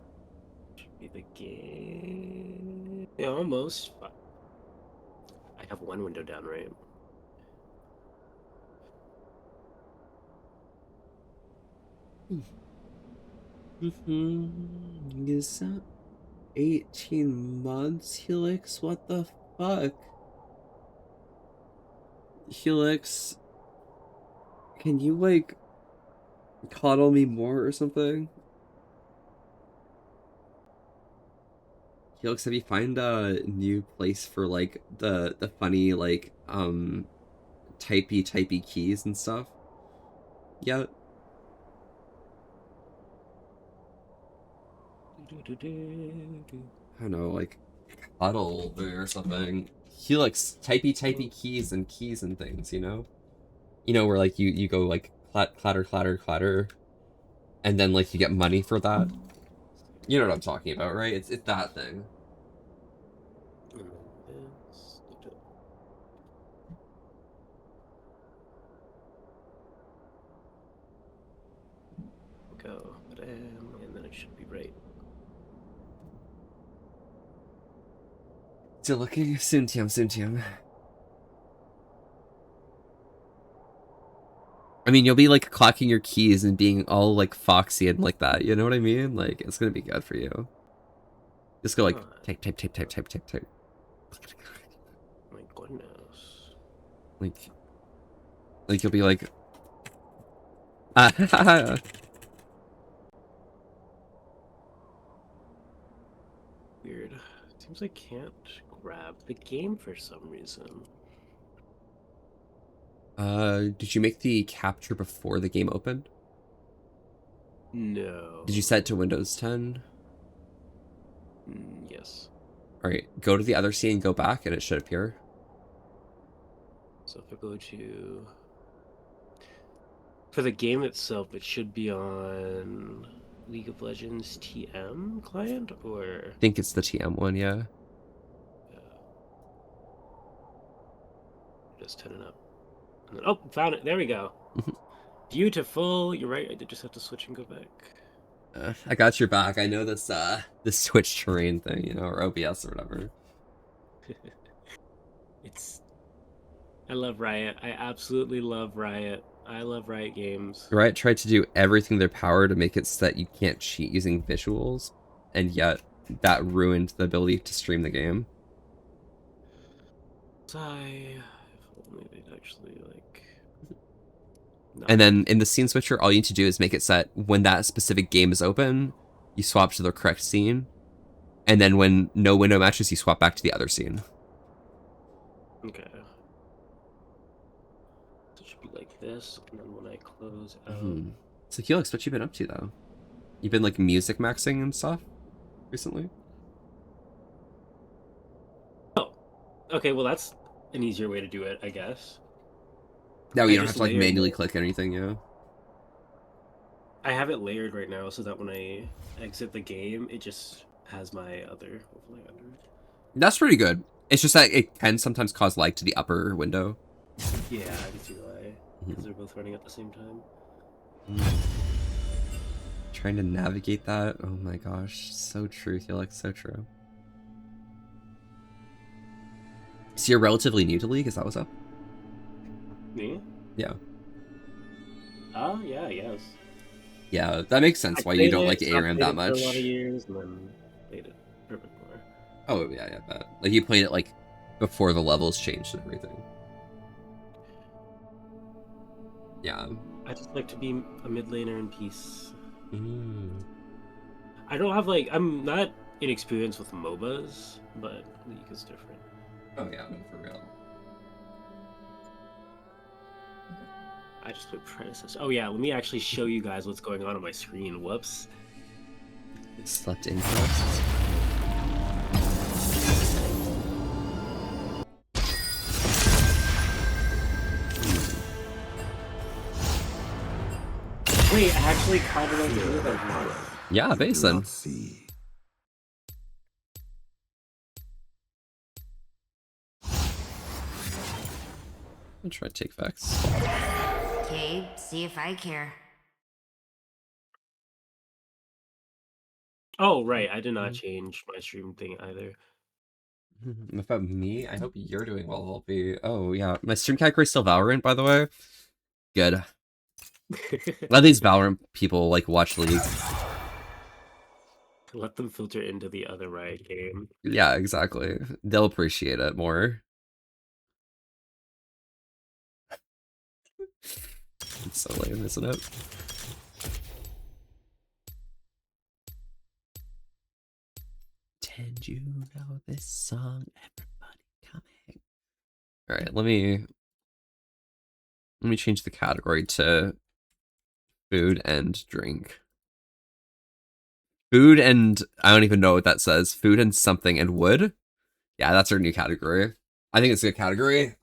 Should be the game... Yeah, almost. I have one window down, right? Is that 18 months, Helix? What the fuck? Helix, can you, like, coddle me more or something? Helix, have you find a new place for, like, the funny, like, typey keys and stuff yet? I don't know, like, cuddle or something. Helix, typey keys and things, you know? You know, where, like, you go, like, clatter, and then, like, you get money for that. You know what I'm talking about, right? It's that thing. Go, and then it should be right. Still looking? Soon, Tiam. I mean, you'll be, like, clocking your keys and being all, like, foxy and like that, you know what I mean? Like, it's gonna be good for you. Just go, like, type. My goodness. Like, you'll be like... Weird. Seems I can't grab the game for some reason. Did you make the capture before the game opened? No. Did you set it to Windows 10? Yes. Alright, go to the other scene and go back, and it should appear. So if I go to... For the game itself, it should be on League of Legends TM client, or... I think it's the TM one, yeah. Just turn it up. Oh, found it. There we go. Beautiful. You're right. I did just have to switch and go back. I got your back. I know this this Switch terrain thing, you know, or OBS or whatever. I love Riot. I absolutely love Riot. I love Riot Games. Riot tried to do everything in their power to make it so that you can't cheat using visuals, and yet that ruined the ability to stream the game. If only they'd actually like. And then in the scene switcher, all you need to do is make it set when that specific game is open, you swap to the correct scene, and then when no window matches, you swap back to the other scene. Okay. So it should be like this, and then when I close out. So Helix, what you been up to though? You've been like music maxing and stuff recently? Oh, okay. Well, that's an easier way to do it, I guess. No, you don't just have to like layered manually it. click anything, yeah. I have it layered right now, so that when I exit the game, it just has my other overlay under it. That's pretty good. It's just that it can sometimes cause lag to the upper window. Yeah, I can see why. Because they're both running at the same time. Trying to navigate that. Oh my gosh. So true, Helix. So true. So you're relatively new to League? Is that what's up? Me? Yeah. Oh, yeah, yes. Yeah, that makes sense why you don't like ARAM that much. For a lot of years, and then played it for a bit more. Oh, yeah, yeah, bet. Like, you played it, like, before the levels changed and everything. Yeah. I just like to be a mid laner in peace. Mm. I don't have, like, I'm not inexperienced with MOBAs, but League is different. Oh, yeah, no, for real. I just put predecessor. Oh, yeah, let me actually show you guys what's going on my screen. Whoops. Slept in first. Wait, I actually kind of like to do that. Yeah, Basin. I'm try to take facts. Okay, see if I care. Oh, right. I did not change my stream thing either. About me, I hope you're doing well, Volpe. Oh, yeah. My stream category is still Valorant, by the way. Good. A lot of these Valorant people, like, watch League. Let them filter into the other Riot game. Yeah, exactly. They'll appreciate it more. It's so lame, isn't it? Did you know this song? Everybody coming. Alright, let me change the category to food and drink. Food and I don't even know what that says. Food and something and wood? Yeah, that's our new category. I think it's a good category.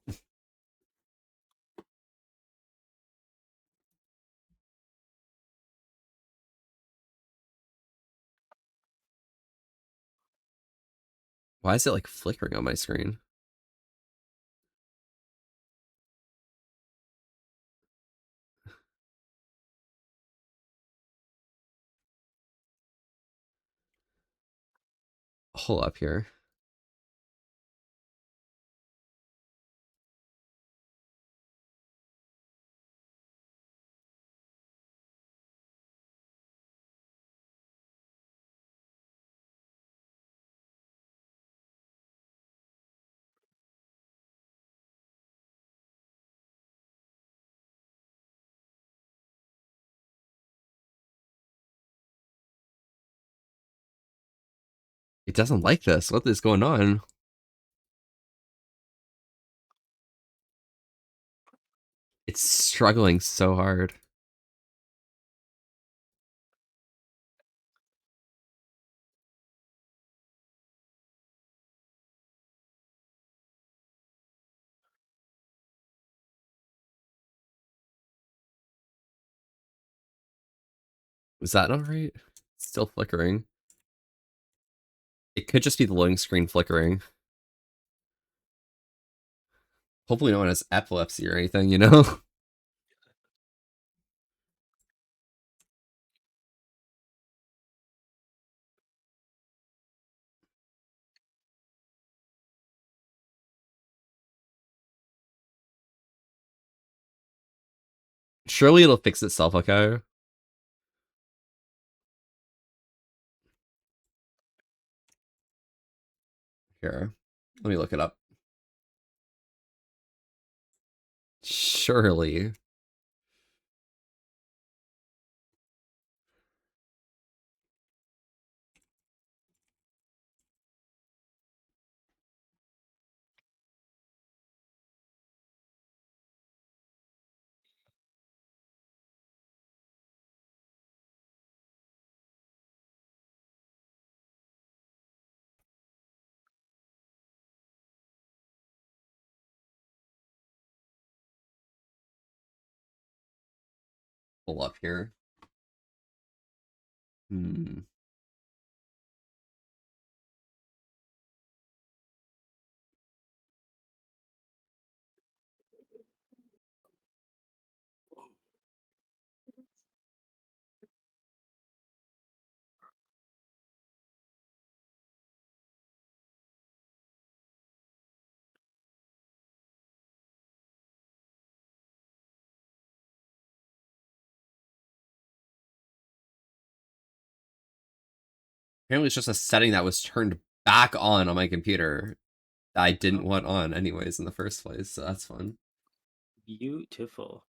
Why is it like flickering on my screen? Hold up here. It doesn't like this. What is going on? It's struggling so hard. Is that not right? It's still flickering. It could just be the loading screen flickering. Hopefully no one has epilepsy or anything, you know? Surely it'll fix itself, okay? Here, let me look it up. Surely. Pull up here. Hmm. Apparently it's just a setting that was turned back on my computer that I didn't want on anyways in the first place, so that's fun. Beautiful.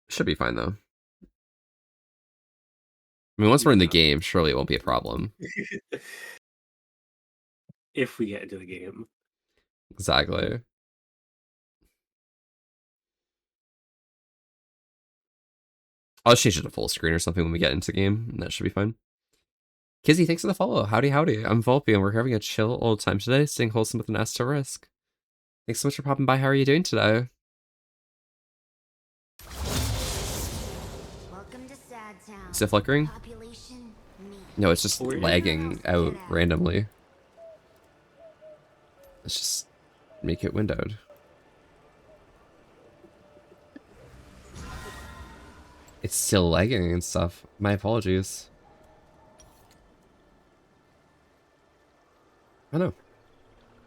Should be fine though. I mean, once we're in the game, surely it won't be a problem. If we get into the game. Exactly. I'll change it to full screen or something when we get into the game, and that should be fine. Kizzy, thanks for the follow. Howdy, howdy. I'm Volpe, and we're having a chill old time today, staying wholesome with an S to risk. Thanks so much for popping by. How are you doing today? Welcome to Sad Town. Is it flickering? Population me. No, it's just lagging out randomly. Let's just make it windowed. It's still lagging and stuff. My apologies. I know.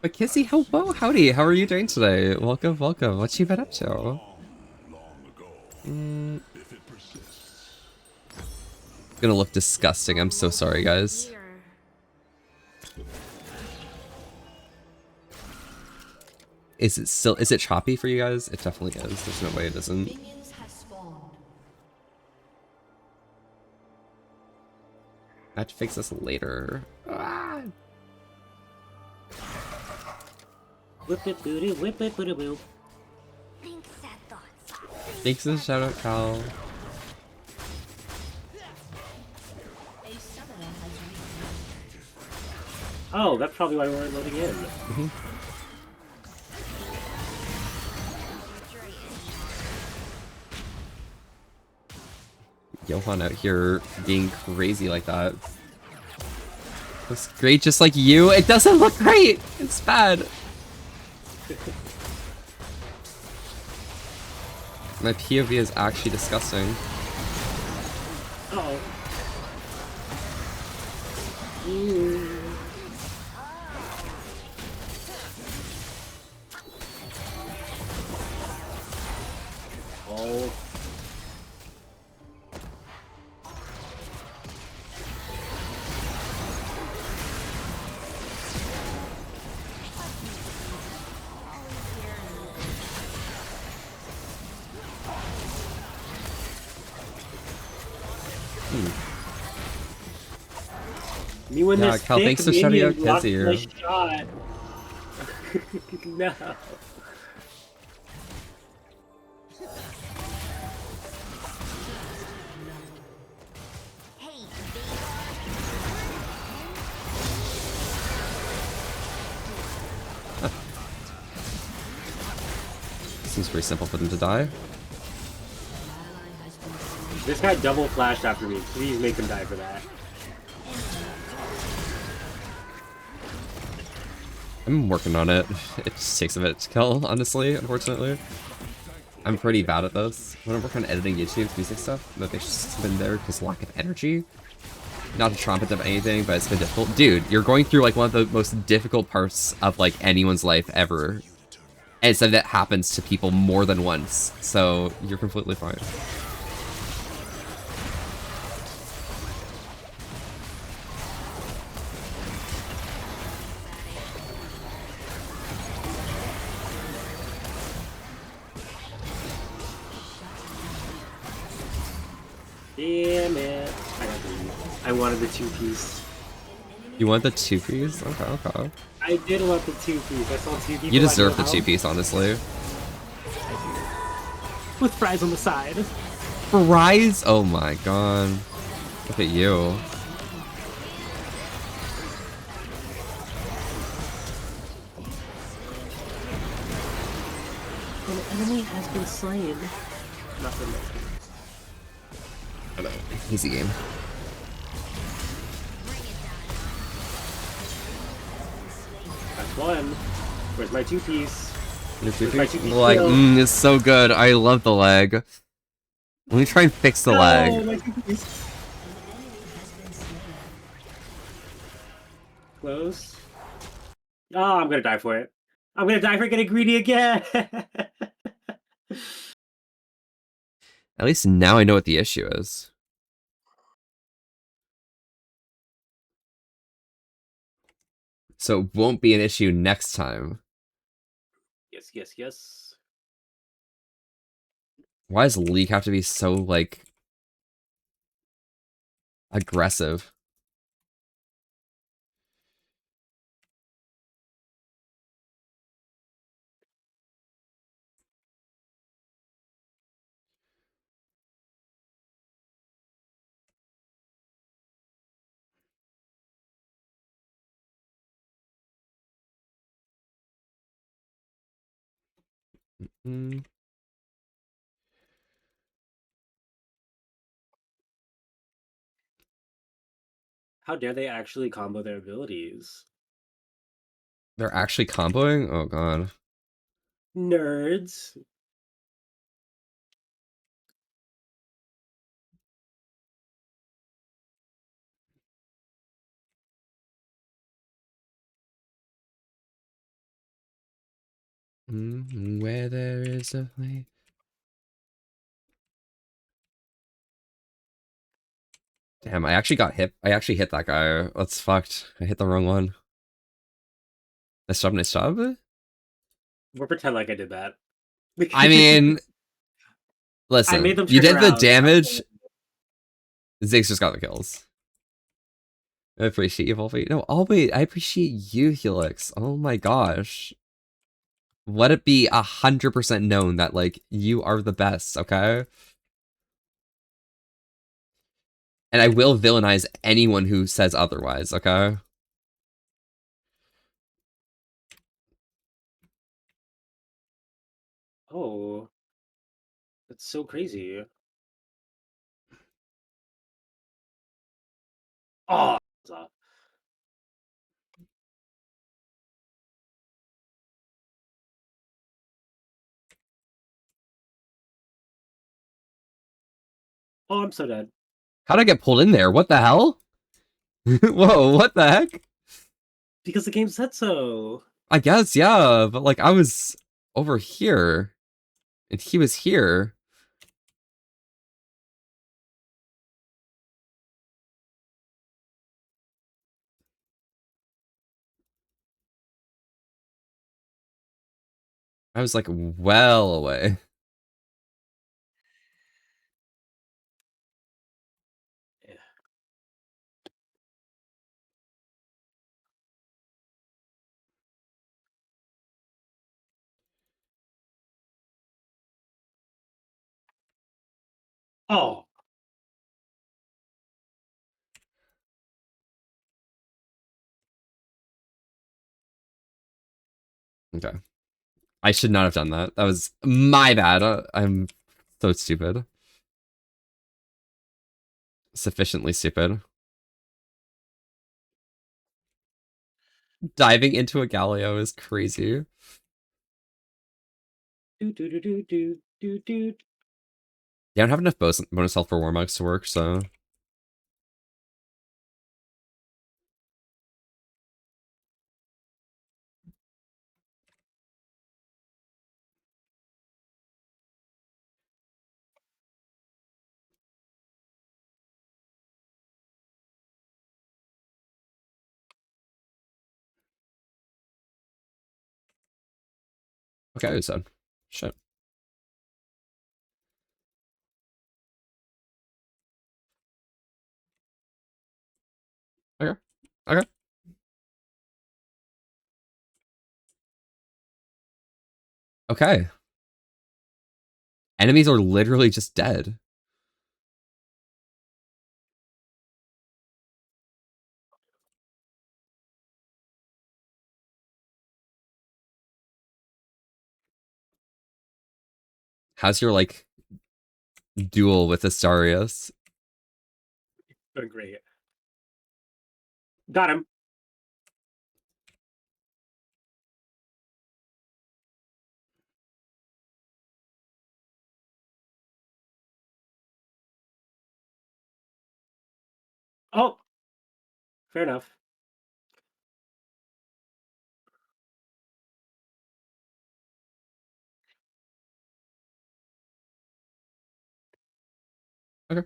But Kizzy, hello, howdy. How are you doing today? Welcome, welcome. What you been up to? Gonna look disgusting. I'm so sorry, guys. Is it choppy for you guys? It definitely is. There's no way it isn't. I have to fix this later. Ah. Whip it booty, whip it booty boo. Thanks for the shout out, Cal. Oh, that's probably why we weren't loading in. Johan out here being crazy like that. Looks great just like you. It doesn't look great. It's bad. My POV is actually disgusting. Uh-oh. Oh. Me when Yeah, this Cal, thanks for shouting out Kizzy here. Shot. No. Seems pretty simple for them to die. This guy double flashed after me. Please make him die for that. I'm working on it. It just takes a bit to kill, honestly, unfortunately. I'm pretty bad at this. When I work on editing YouTube's music stuff, motivation's just been there because lack of energy. Not to trumpet up anything, but it's been difficult. Dude, you're going through like one of the most difficult parts of like anyone's life ever. And so that happens to people more than once. So you're completely fine. Damn it. I got the I wanted the 2-piece. You want the 2-piece? Okay, okay. I did want the 2-piece. I saw 2 people. You deserve the 2-piece, honestly. With fries on the side. Fries? Oh my god. Look at you. An enemy has been slain. Nothing. Hello. Easy game. That's one. Where's my 2-piece? Your 2-piece? Like, it's so good. I love the lag. Let me try and fix the lag. My 2-piece. Close. Oh, I'm gonna die for it. I'm gonna die for getting greedy again. At least now I know what the issue is. So it won't be an issue next time. Yes, yes, yes. Why does League have to be so, like, aggressive? Mm. How dare they actually combo their abilities? They're actually comboing? Oh god. Nerds. Where there is a flame. Damn, I actually got hit. I actually hit that guy. That's fucked. I hit the wrong one. Nice job, nice job. We'll pretend like I did that. I mean, listen, I made them you did turn the around. damage. Ziggs just got the kills. I appreciate you, Volpe. No, oh wait, I appreciate you, Helix. Oh my gosh. Let it be 100% known that, like, you are the best, okay? And I will villainize anyone who says otherwise, okay? Oh, that's so crazy. Oh, oh, I'm so dead. How'd I get pulled in there? What the hell? Whoa, what the heck? Because the game said so. I guess, yeah, but like I was over here and he was here. I was like well away. Oh. Okay. I should not have done that. That was my bad. I'm so stupid. Sufficiently stupid. Diving into a Galio is crazy. Do do do do do do do. Yeah, I don't have enough bonus health for Warmugs to work, so. Okay, I was done. Shit. Okay. Okay. Okay. Enemies are literally just dead. How's your, like, duel with Astarius? Doing great. Got him. Oh, fair enough. Okay.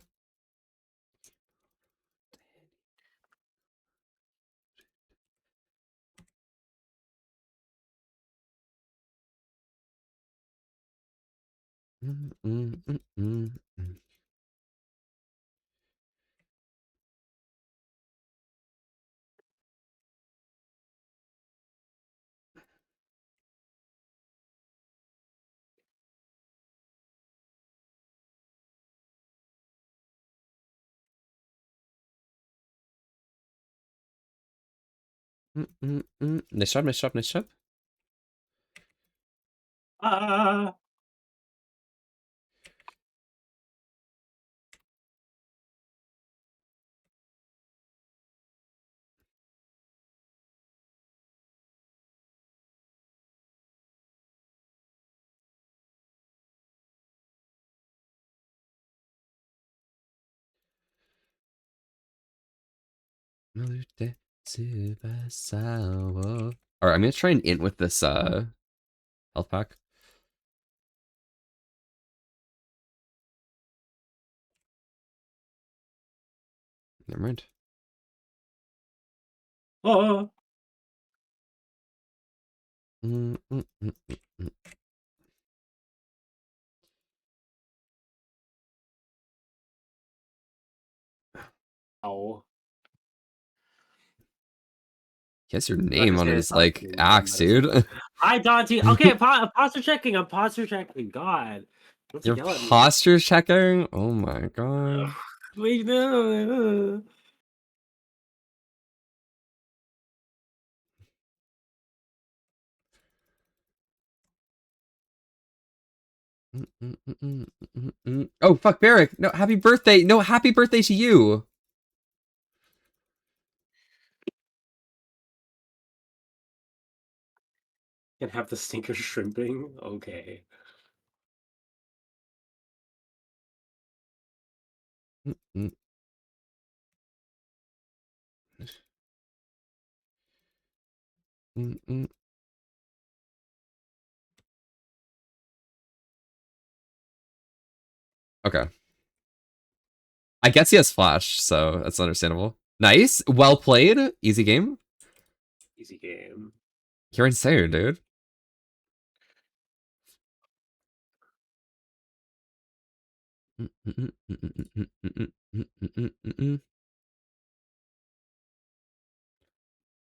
Nice job, nice job, nice job. Ah. Alright, I'm gonna try and int with this health pack. Never mind. Oh. Oh. He has your name on his, like, axe, dude. Hi, Dante. Okay, posture checking. I'm posture checking. God. What's You're he yelling at me? posture checking? Oh my god. Wait, no. Oh, fuck, Barrick. No, happy birthday. No, happy birthday to you. Can have the stinker shrimping? Okay. Okay. I guess he has flash, so that's understandable. Nice. Well played. Easy game. Easy game. You're insane, dude.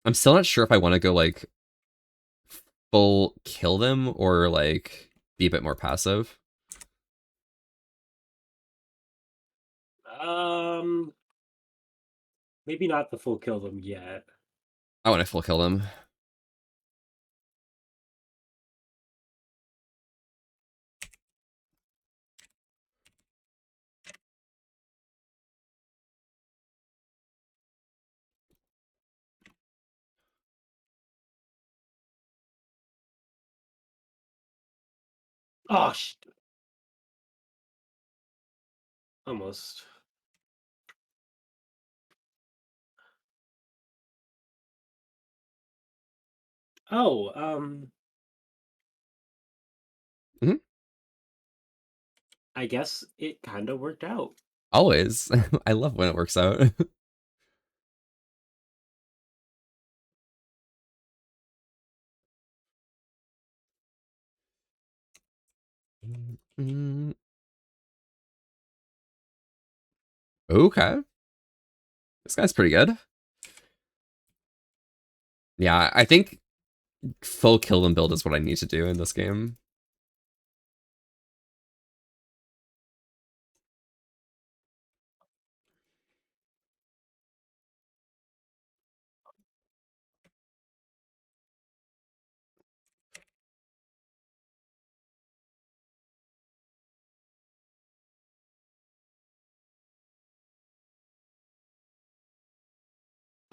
I'm still not sure if I want to go, like, full kill them or, like, be a bit more passive. Maybe not the full kill them yet. I want to full kill them. Oh, almost. Oh, Mhm. I guess it kind of worked out. Always. I love when it works out. Mm. Okay. This guy's pretty good. Yeah, I think full kill and build is what I need to do in this game.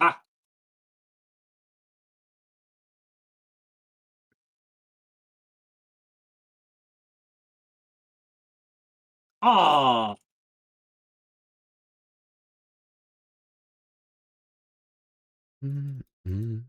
Ah. Oh. Mm. Mm.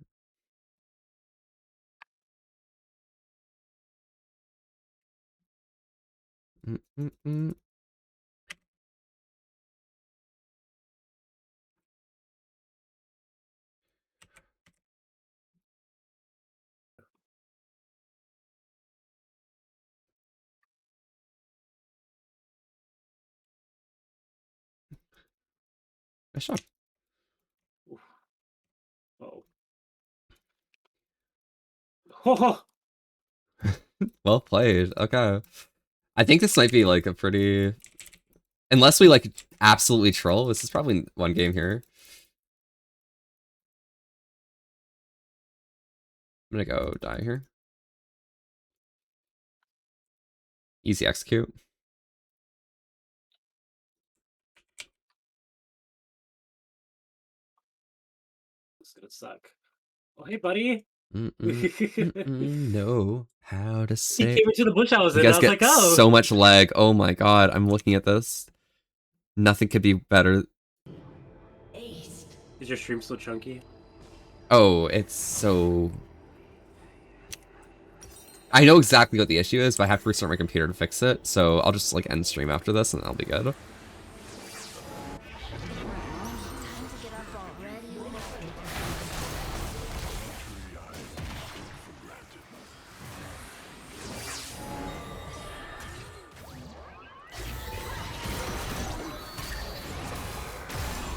Nice shot. Oh. Oh. Well played. Okay. I think this might be like a pretty... Unless we like absolutely troll, this is probably one game here. I'm gonna go die here. Easy execute. It's gonna suck. Oh, hey, buddy. Know how to He say. came into the bush I was You in. I guys was get like, oh. so much lag. Oh my god, I'm looking at this. Nothing could be better. Is your stream still chunky? Oh, it's so... I know exactly what the issue is, but I have to restart my computer to fix it, so I'll just like end stream after this and I'll be good.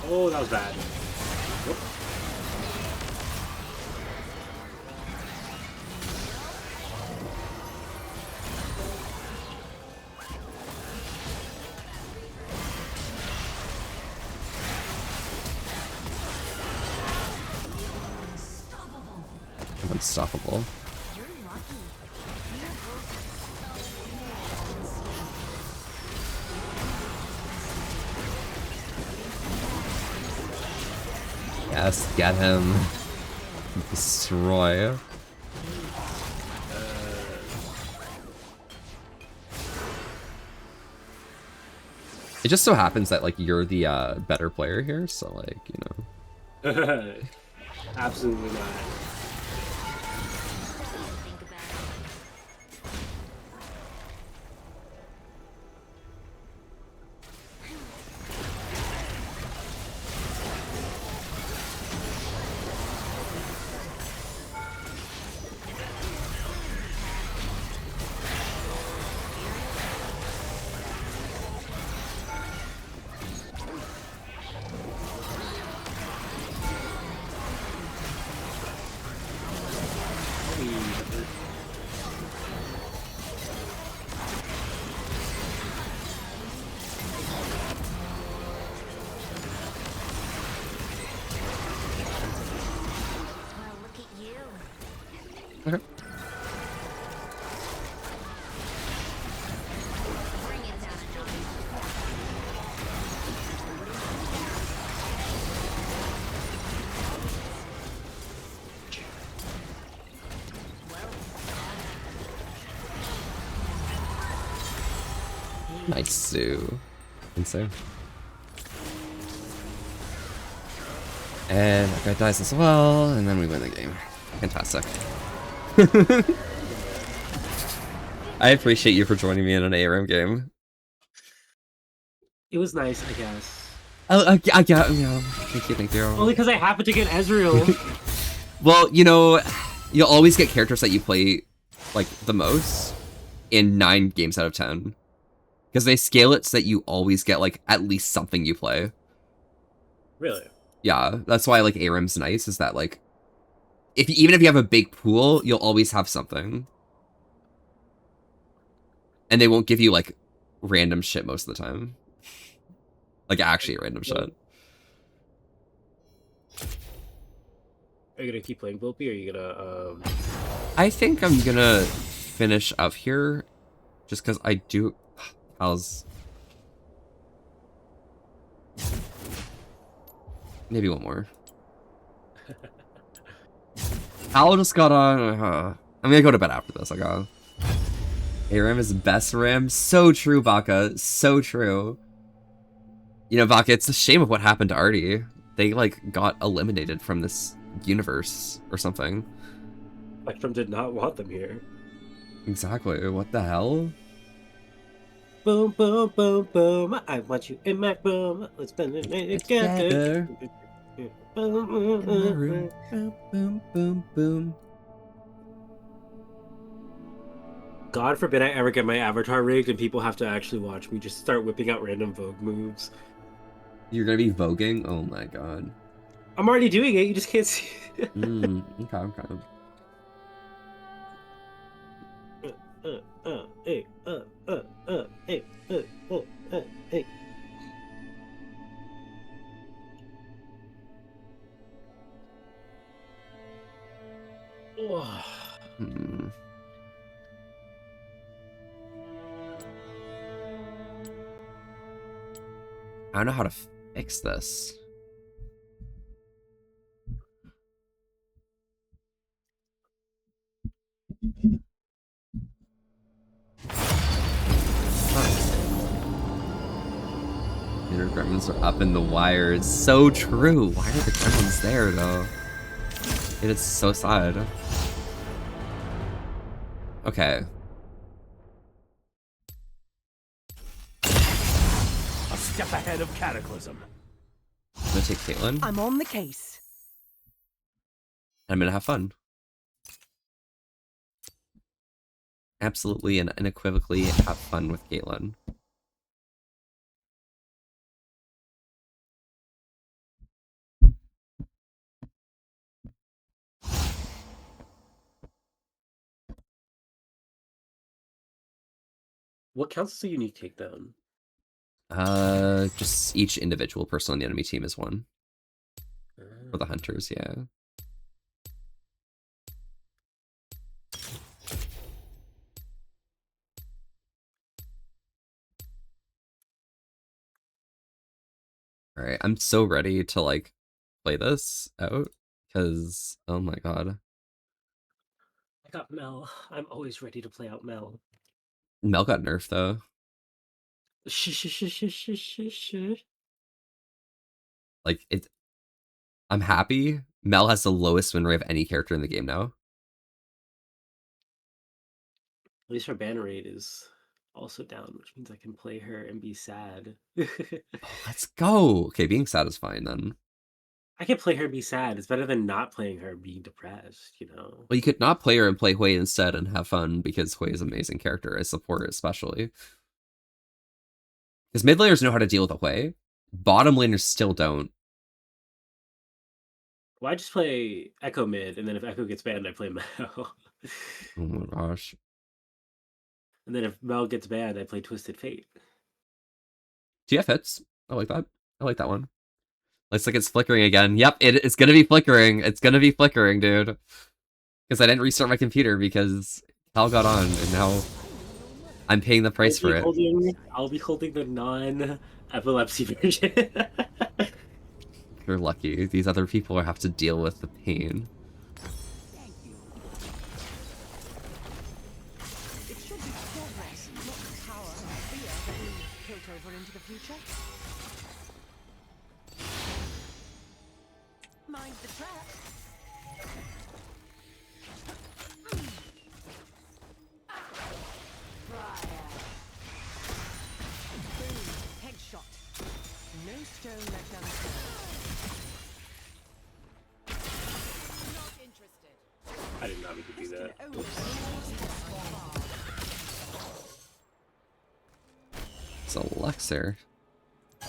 Oh, that was bad. Nope. I'm unstoppable. Yes, get him. Destroy. It just so happens that like you're the better player here, so like, you know. Absolutely not. Okay. Nice, Sue. And Sue. And that guy dies as well, and then we win the game. Fantastic. I appreciate you for joining me in an ARAM game. It was nice, I guess. I got, thank you. Only because I happened to get Ezreal. Well, you know, you'll always get characters that you play, like, the most in 9 games out of 10. Because they scale it so that you always get, like, at least something you play. Really? Yeah, that's why, like, ARAM's nice, is that, like, even if you have a big pool, you'll always have something. And they won't give you, like, random shit most of the time. Like, actually random shit. Are you gonna keep playing Volpe, or are you gonna, I think I'm gonna finish up here, just because I do... Maybe one more. Al just got on... I'm gonna go to bed after this, I got... ARAM is best RAM. So true, Baka. So true. You know, Baka, it's a shame of what happened to Artie. They, like, got eliminated from this universe or something. Spectrum did not want them here. Exactly. What the hell? Boom, boom, boom, boom. I want you in my room. Let's spend it together. Boom, boom, boom, boom. God forbid I ever get my avatar rigged and people have to actually watch me just start whipping out random Vogue moves. You're gonna be voguing? Oh my god. I'm already doing it, you just can't see it. Okay. Hey. I don't know how to fix this. Inner gremlins are up in the wires. So true. Why are the gremlins there, though? It is so sad. Okay. A step ahead of Cataclysm. I'm gonna take Caitlyn. I'm on the case. I'm gonna have fun. Absolutely and unequivocally have fun with Caitlyn. What counts as a unique takedown? Just each individual person on the enemy team is one. For the hunters, yeah. Alright, I'm so ready to, like, play this out, because, oh my god. I got Mel. I'm always ready to play out Mel. Mel got nerfed, though. Like, I'm happy. Mel has the lowest win rate of any character in the game now. At least her ban rate is also down, which means I can play her and be sad. Let's go! Okay, being sad is fine, then. I can play her and be sad. It's better than not playing her and being depressed, you know? Well, you could not play her and play Hui instead and have fun, because Hui is an amazing character. I support it, especially. Because mid laners know how to deal with a Hui. Bottom laners still don't. Well, I just play Echo mid, and then if Echo gets banned, I play Mel. Oh my gosh. And then if Mel gets banned, I play Twisted Fate. Do you have hits? I like that. I like that one. Looks like it's flickering again. Yep, it's gonna be flickering. It's gonna be flickering, dude. Because I didn't restart my computer because Cal got on, and now I'm paying the price for it. I'll be holding the non-epilepsy version. You're lucky. These other people have to deal with the pain. future? Mind the trap. Headshot. No stone left unturned. Not interested. I did not mean to do that. It's a Luxor. Oh,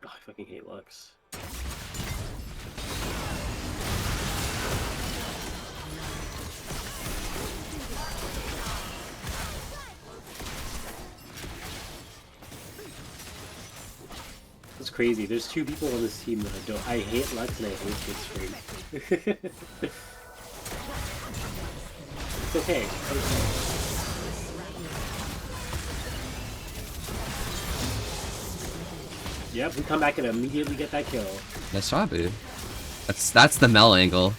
I fucking hate Lux. That's crazy. There's two people on this team that I don't. I hate Lux and I hate Bitstream. It's okay. Yep, we come back and immediately get that kill. Nice job, dude. That's the Mel angle.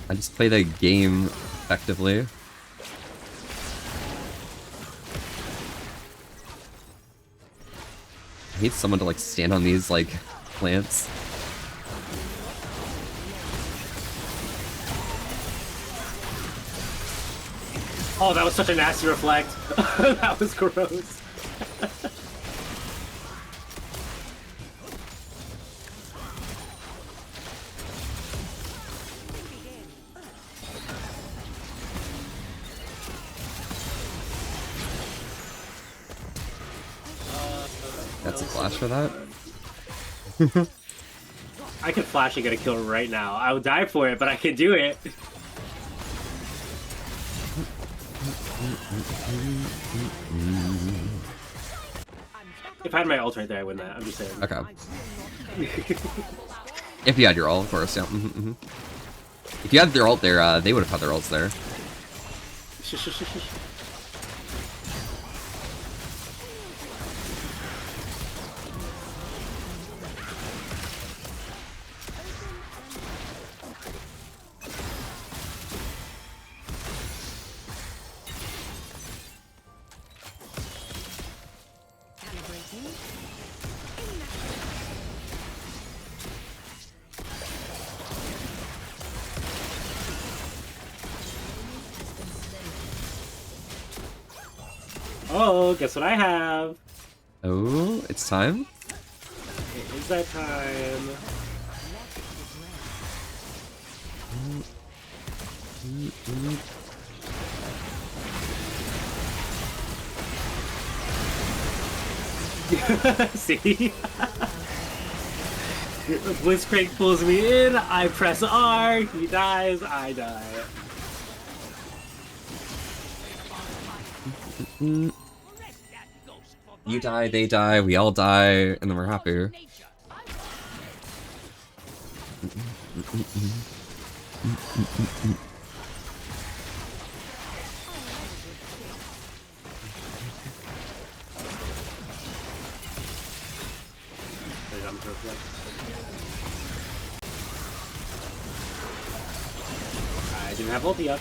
I just played a game effectively. I hate someone to like stand on these like plants. Oh, that was such a nasty reflect. That was gross. That's a flash for that. I could flash and get a kill right now. I would die for it, but I can do it. If I had my ult right there, I win that. I'm just saying. Okay. If you had your ult, of course, yeah. If you had their ult there, they would have had their ults there. Oh, guess what I have? Oh, it's time? It is that time. See? Blitzcrank pulls me in, I press R, he dies, I die. You die, they die, we all die, and then we're happy. I didn't have ulti up.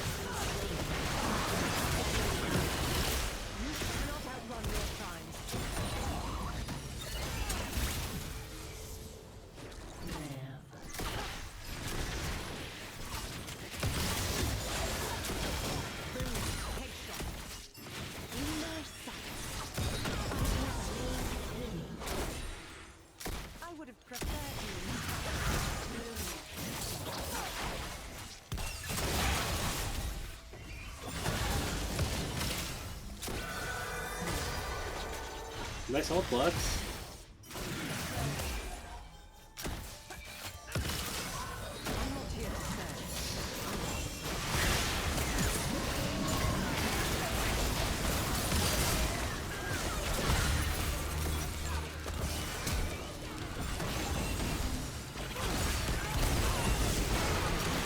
Nice ult, Lux.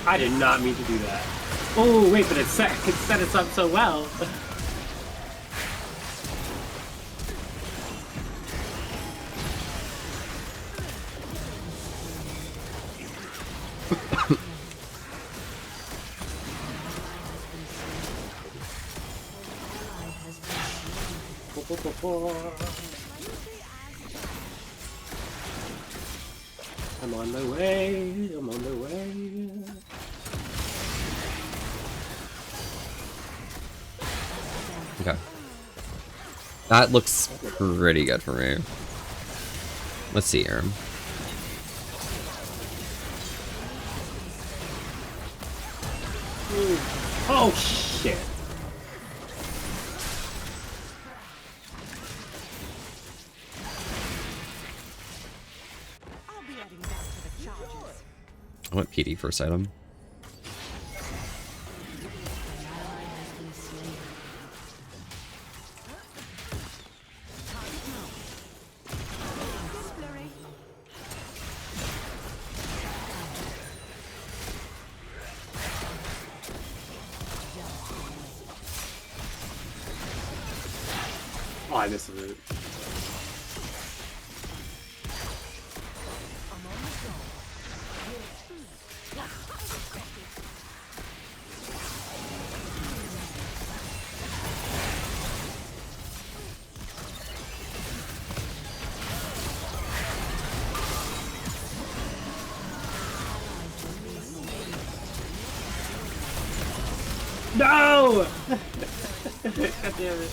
I did not mean to do that. Oh wait, but it set us up so well. I'm on my way. I'm on the way. Okay. That looks pretty good for me. Let's see here. Oh shit. I want PD first item. Oh, I missed the root. No! God damn it.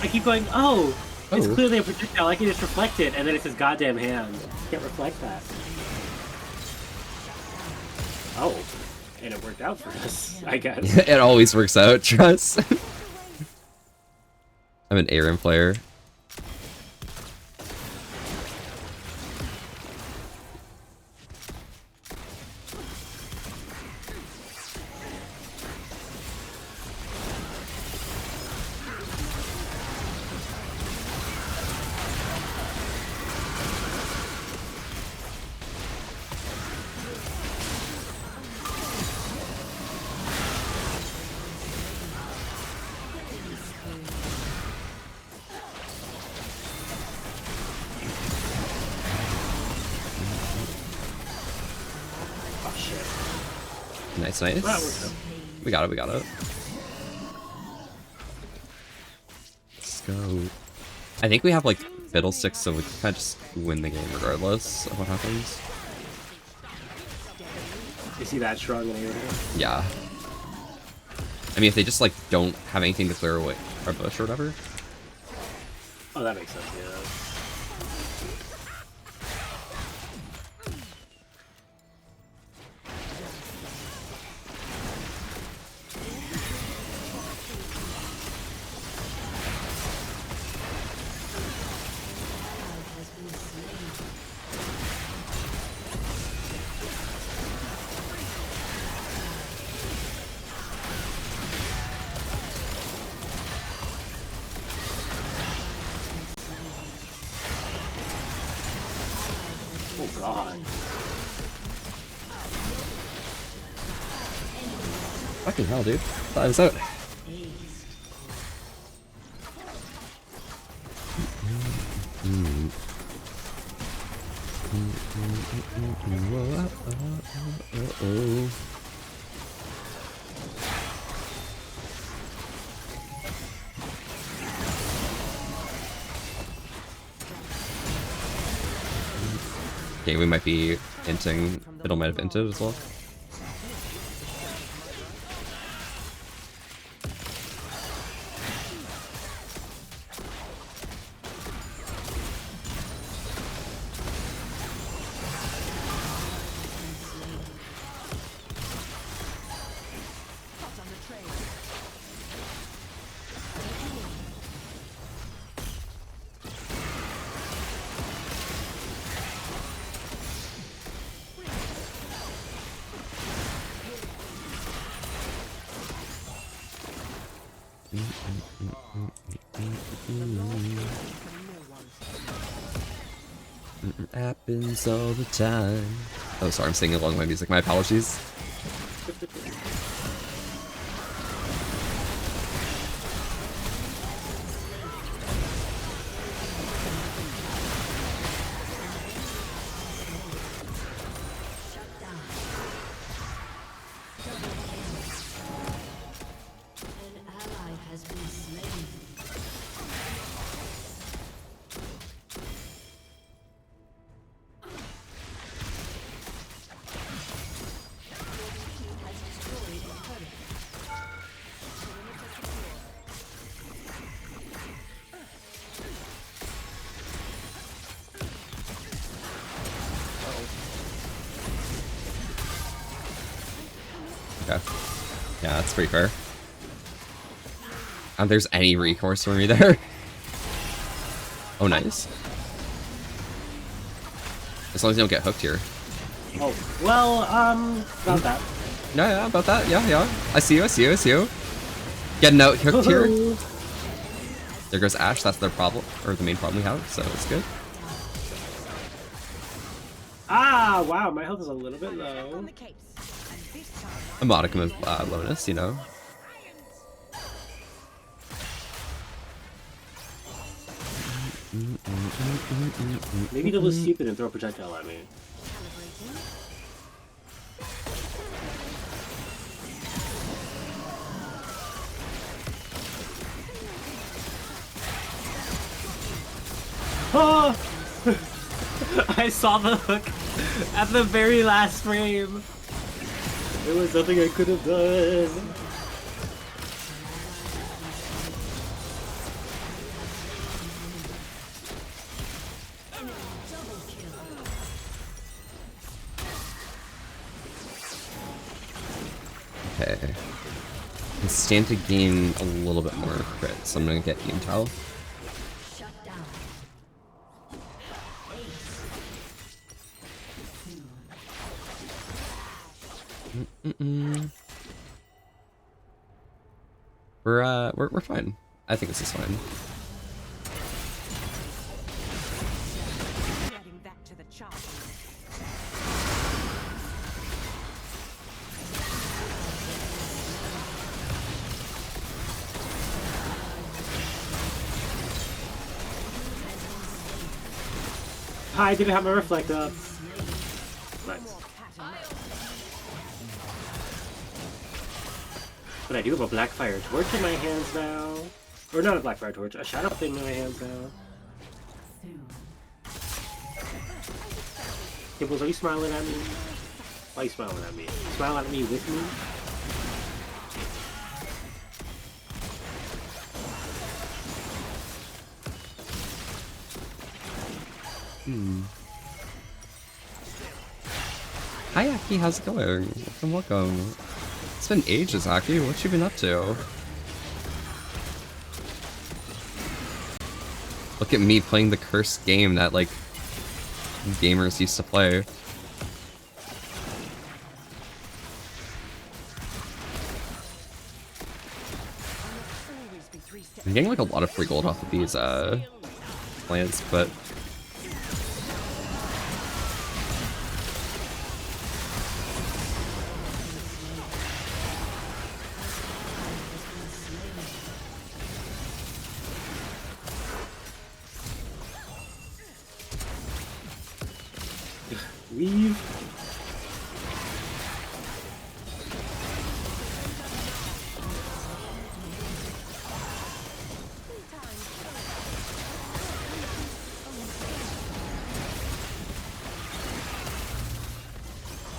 I keep going, oh! It's clearly a projectile, I can just reflect it, and then it's his goddamn hand. Can't reflect that. Oh. And it worked out for us, I guess. It always works out, trust. I'm an Aaron player. Nice, nice. We got it, we got it. Let's go. I think we have like fiddlesticks, so we can kind of just win the game regardless of what happens. You see that shrug in here? Yeah. I mean, if they just like don't have anything to clear away our bush or whatever. Oh, that makes sense, yeah. Oh god. Fucking hell, dude. Thought I was out. Okay, we might be inting. Fiddle might have inted as well. Happens all the time. Oh, sorry, I'm singing along my music. My apologies. Okay. Yeah, that's pretty fair. I don't think there's any recourse for me there. Oh, nice. As long as you don't get hooked here. Oh, well, about that. Yeah, about that. Yeah. I see you. Getting out hooked here. There goes Ashe. That's their problem, or the main problem we have, so it's good. Ah, wow, my health is a little bit low. A modicum of lowness, you know. Maybe they'll just stupid and throw a projectile at me. Oh! I saw the hook at the very last frame. There was nothing I could have done. Okay. I stand to gain a little bit more crit, so I'm gonna get Intel. We're fine. I think this is fine. I didn't have my reflect up. Nice. But I do have a Blackfire torch in my hands now. Or not a Blackfire torch, a Shadow thing in my hands now. Gimbals, are you smiling at me? Why are you smiling at me? Smile at me with me? Hi Aki, how's it going? Welcome. It's been ages, Aki. What you been up to? Look at me playing the cursed game that like gamers used to play. I'm getting like a lot of free gold off of these plants, but Leave.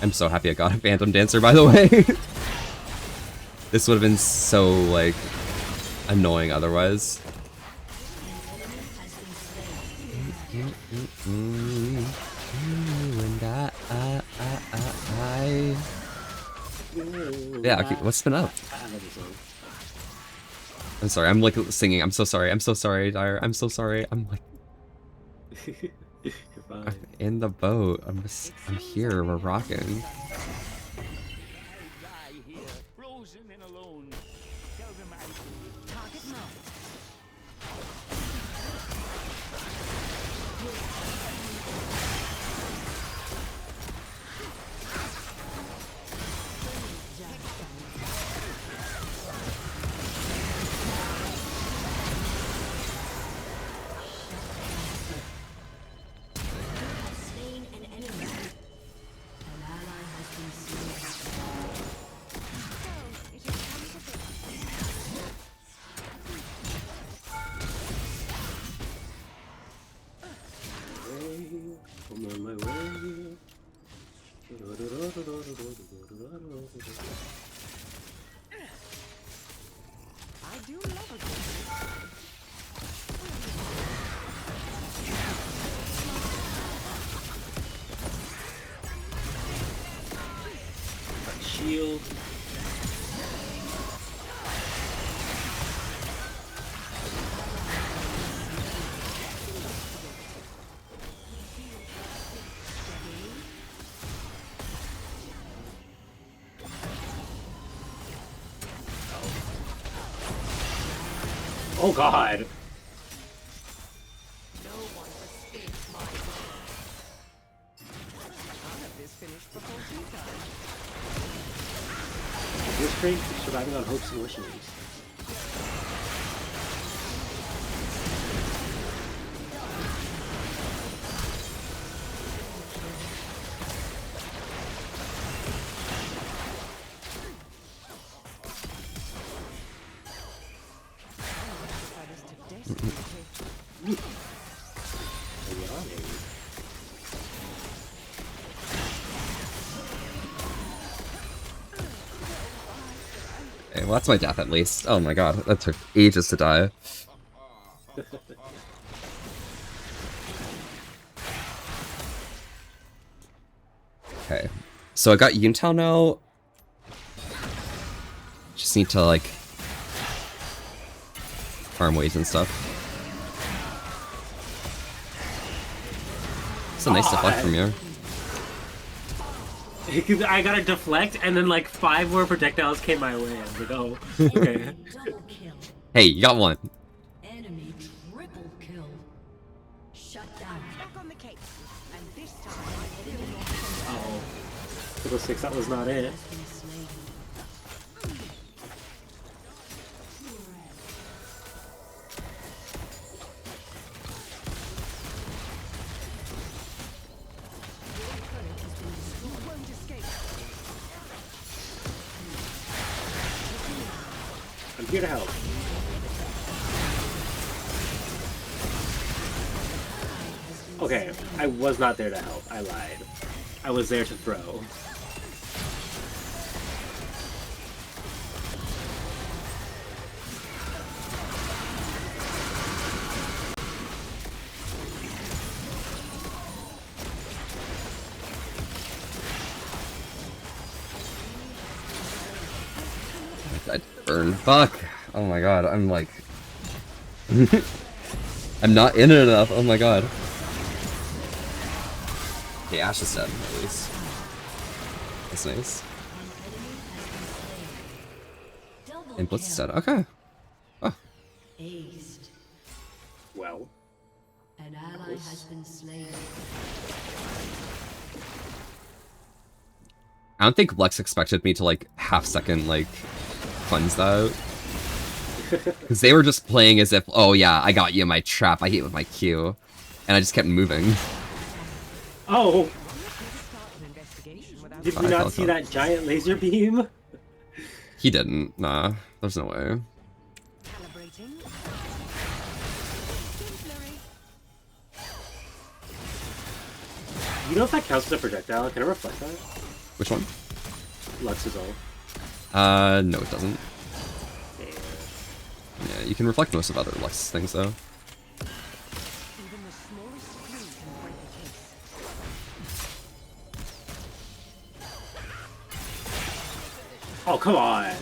I'm so happy I got a Phantom Dancer, by the way. This would have been so, like, annoying otherwise. Yeah, okay, what's been up? I'm sorry, I'm like singing. I'm so sorry. I'm so sorry, Dyer. I'm so sorry. I'm like I'm in the boat. I'm here. We're rocking. I'm on my way. I do love a Shield. Oh god. This train keeps surviving on hopes and wishes. Okay, well, that's my death at least. Oh my god, that took ages to die. Okay, so I got Unital now. Just need to, like, farm waves and stuff. It's a nice deflect from you. I got a deflect, and then like 5 more projectiles came my way. I was like, oh, okay. Hey, you got one. Enemy triple kill. Shut down. Back on the case. And this time, Uh-oh. Triple 6, that was not it. I'm here to help. Okay, I was not there to help. I lied. I was there to throw. I burn. Fuck. Oh my god, I'm like... I'm not in it enough, oh my god. Okay, Ashe is dead, at least. That's nice. And Blitz is dead, okay. Oh. Well. An ally has been slain. I don't think Lex expected me to, like, half-second, like, cleanse that. Because they were just playing as if, oh yeah, I got you in my trap, I hit with my Q. And I just kept moving. Oh! Did we not see that giant laser beam? He didn't, nah. There's no way. You know if that counts as a projectile? Can I reflect that? Which one? Lux's ult. No it doesn't. Yeah, you can reflect most of other Lux things though. Oh, come on!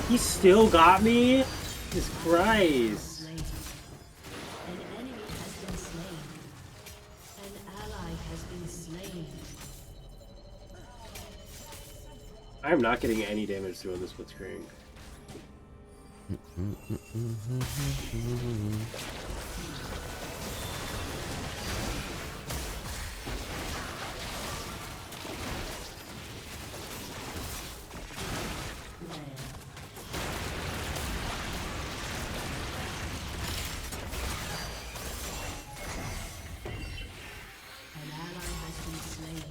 He still got me? Jesus Christ. An enemy has been slain. An ally has been slain. I'm not getting any damage through on this split screen. An ally has been slain.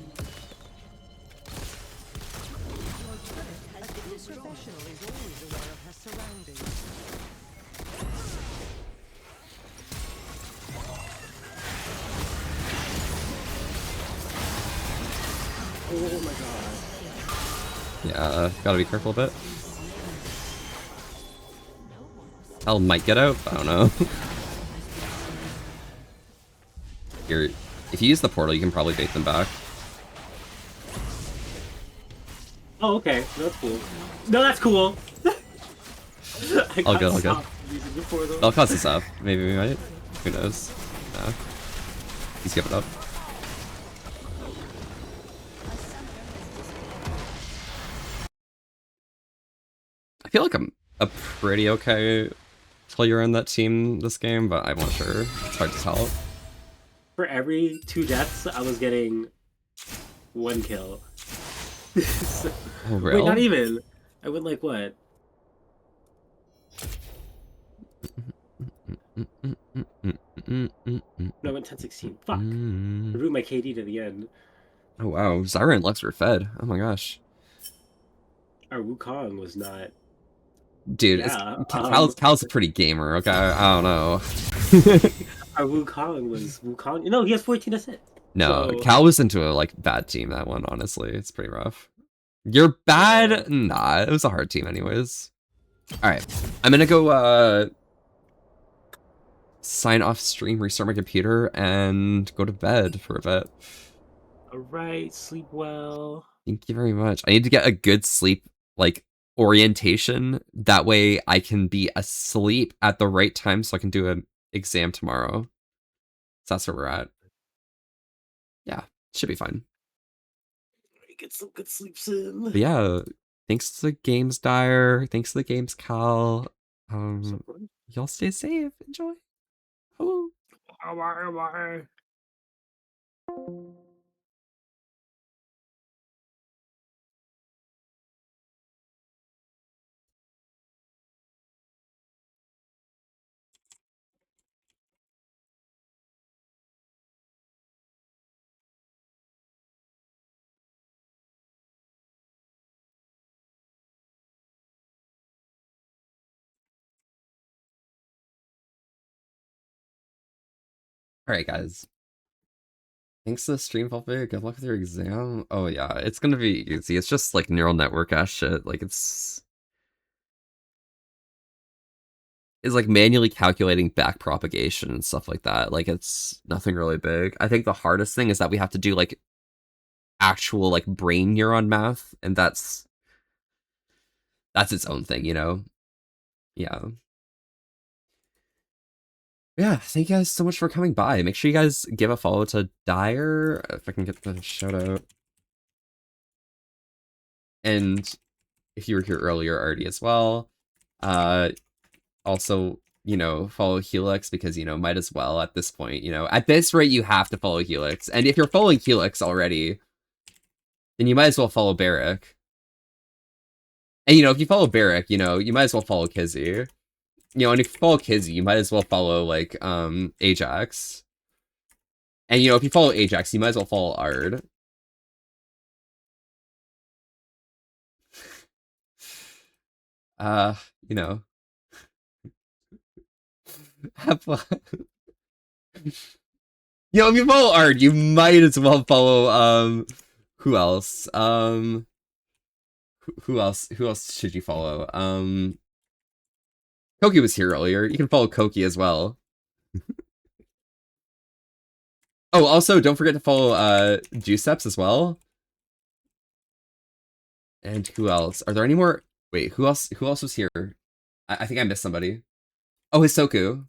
Your turret has been destroyed. Professional is always aware of her surroundings. Oh my god. Yeah, gotta be careful a bit. Hell might get out, I don't know. Here, if you use the portal, you can probably bait them back. Oh, okay. That's cool. No, that's cool. I'll go. I'll cause this up. Maybe we might. Who knows? No. He's giving up. I feel like I'm a pretty okay player on that team this game, but I'm not sure. It's hard to tell. For every 2 deaths, I was getting 1 kill. So, Oh, really? wait, not even. I went like what? No, I went 10-16. Fuck. I ruined my KD to the end. Oh wow, Zyra and Lux were fed. Oh my gosh. Our Wukong was not. Dude, Yeah, Cal's a pretty gamer, okay? I don't know. Our Wukong was Wukong. No, he has 14 assists. No, So- Cal was into a like bad team that one, honestly. It's pretty rough. You're bad? Nah, it was a hard team anyways. Alright. I'm gonna go sign off stream, restart my computer, and go to bed for a bit. Alright, sleep well. Thank you very much. I need to get a good sleep like orientation. That way I can be asleep at the right time so I can do an exam tomorrow. So that's where we're at. Yeah, should be fine. Get some good sleep soon. But yeah, thanks to the games Dyer. Thanks to the games Cal. Y'all stay safe. Enjoy. Oh. Alright, guys. Thanks to the stream, Volpe. Good luck with your exam. Oh, yeah, it's gonna be easy. It's just like neural network ass shit. Like, it's like manually calculating back propagation and stuff like that. Like, it's nothing really big. I think the hardest thing is that we have to do like actual like brain neuron math, and that's its own thing, you know? Yeah. Yeah, thank you guys so much for coming by. Make sure you guys give a follow to Dyer, if I can get the shout out. And if you were here earlier already as well, also, you know, follow Helix because, you know, might as well at this point, you know, at this rate, you have to follow Helix. And if you're following Helix already, then you might as well follow Barrack. And, you know, if you follow Barrack, you know, you might as well follow Kizzy. You know, and if you follow Kizzy, you might as well follow, like, Ajax. And, you know, if you follow Ajax, you might as well follow Ard. You know. Have fun. You know, if you follow Ard, you might as well follow, who else? Who else should you follow? Koki was here earlier. You can follow Koki as well. Oh, also, don't forget to follow, Juiceps as well. And who else? Are there any more? Wait, who else was here? I think I missed somebody. Oh, Hisoku.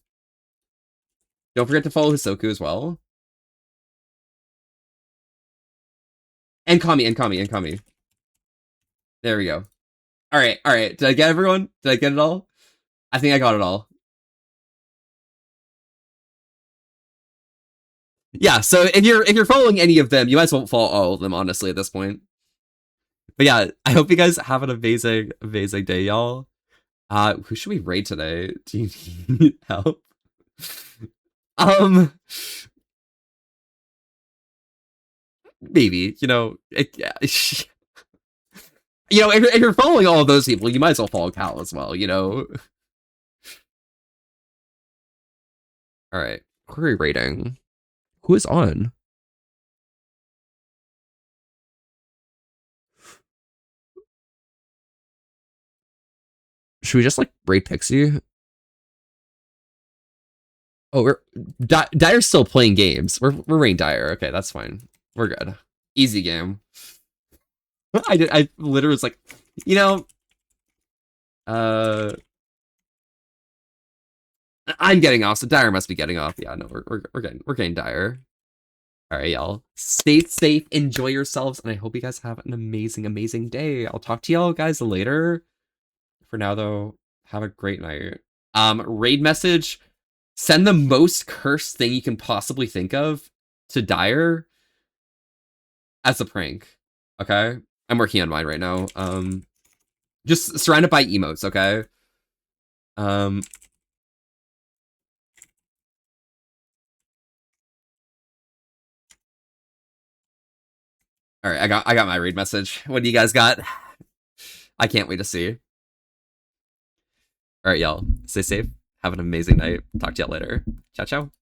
Don't forget to follow Hisoku as well. And Kami. There we go. Alright. Did I get everyone? Did I get it all? I think I got it all. Yeah, so if you're following any of them, you might as well follow all of them, honestly, at this point. But yeah, I hope you guys have an amazing day, y'all. Who should we raid today? Do you need help? Maybe, you know, you know, if you're following all of those people, you might as well follow Cal as well, you know? Alright, who are we raiding? Who is on? Should we just, like, raid Pixie? Oh, Dyer's still playing games. We're raiding Dyer. Okay, that's fine. We're good. Easy game. I literally was like, you know, I'm getting off, so Dire must be getting off. Yeah, no, we're getting Dire. All right, y'all. Stay safe, enjoy yourselves, and I hope you guys have an amazing day. I'll talk to y'all guys later. For now, though, have a great night. Raid message. Send the most cursed thing you can possibly think of to Dire as a prank. Okay? I'm working on mine right now. Just surrounded by emotes, okay? All right, I got my raid message. What do you guys got? I can't wait to see. All right, y'all. Stay safe. Have an amazing night. Talk to y'all later. Ciao, ciao.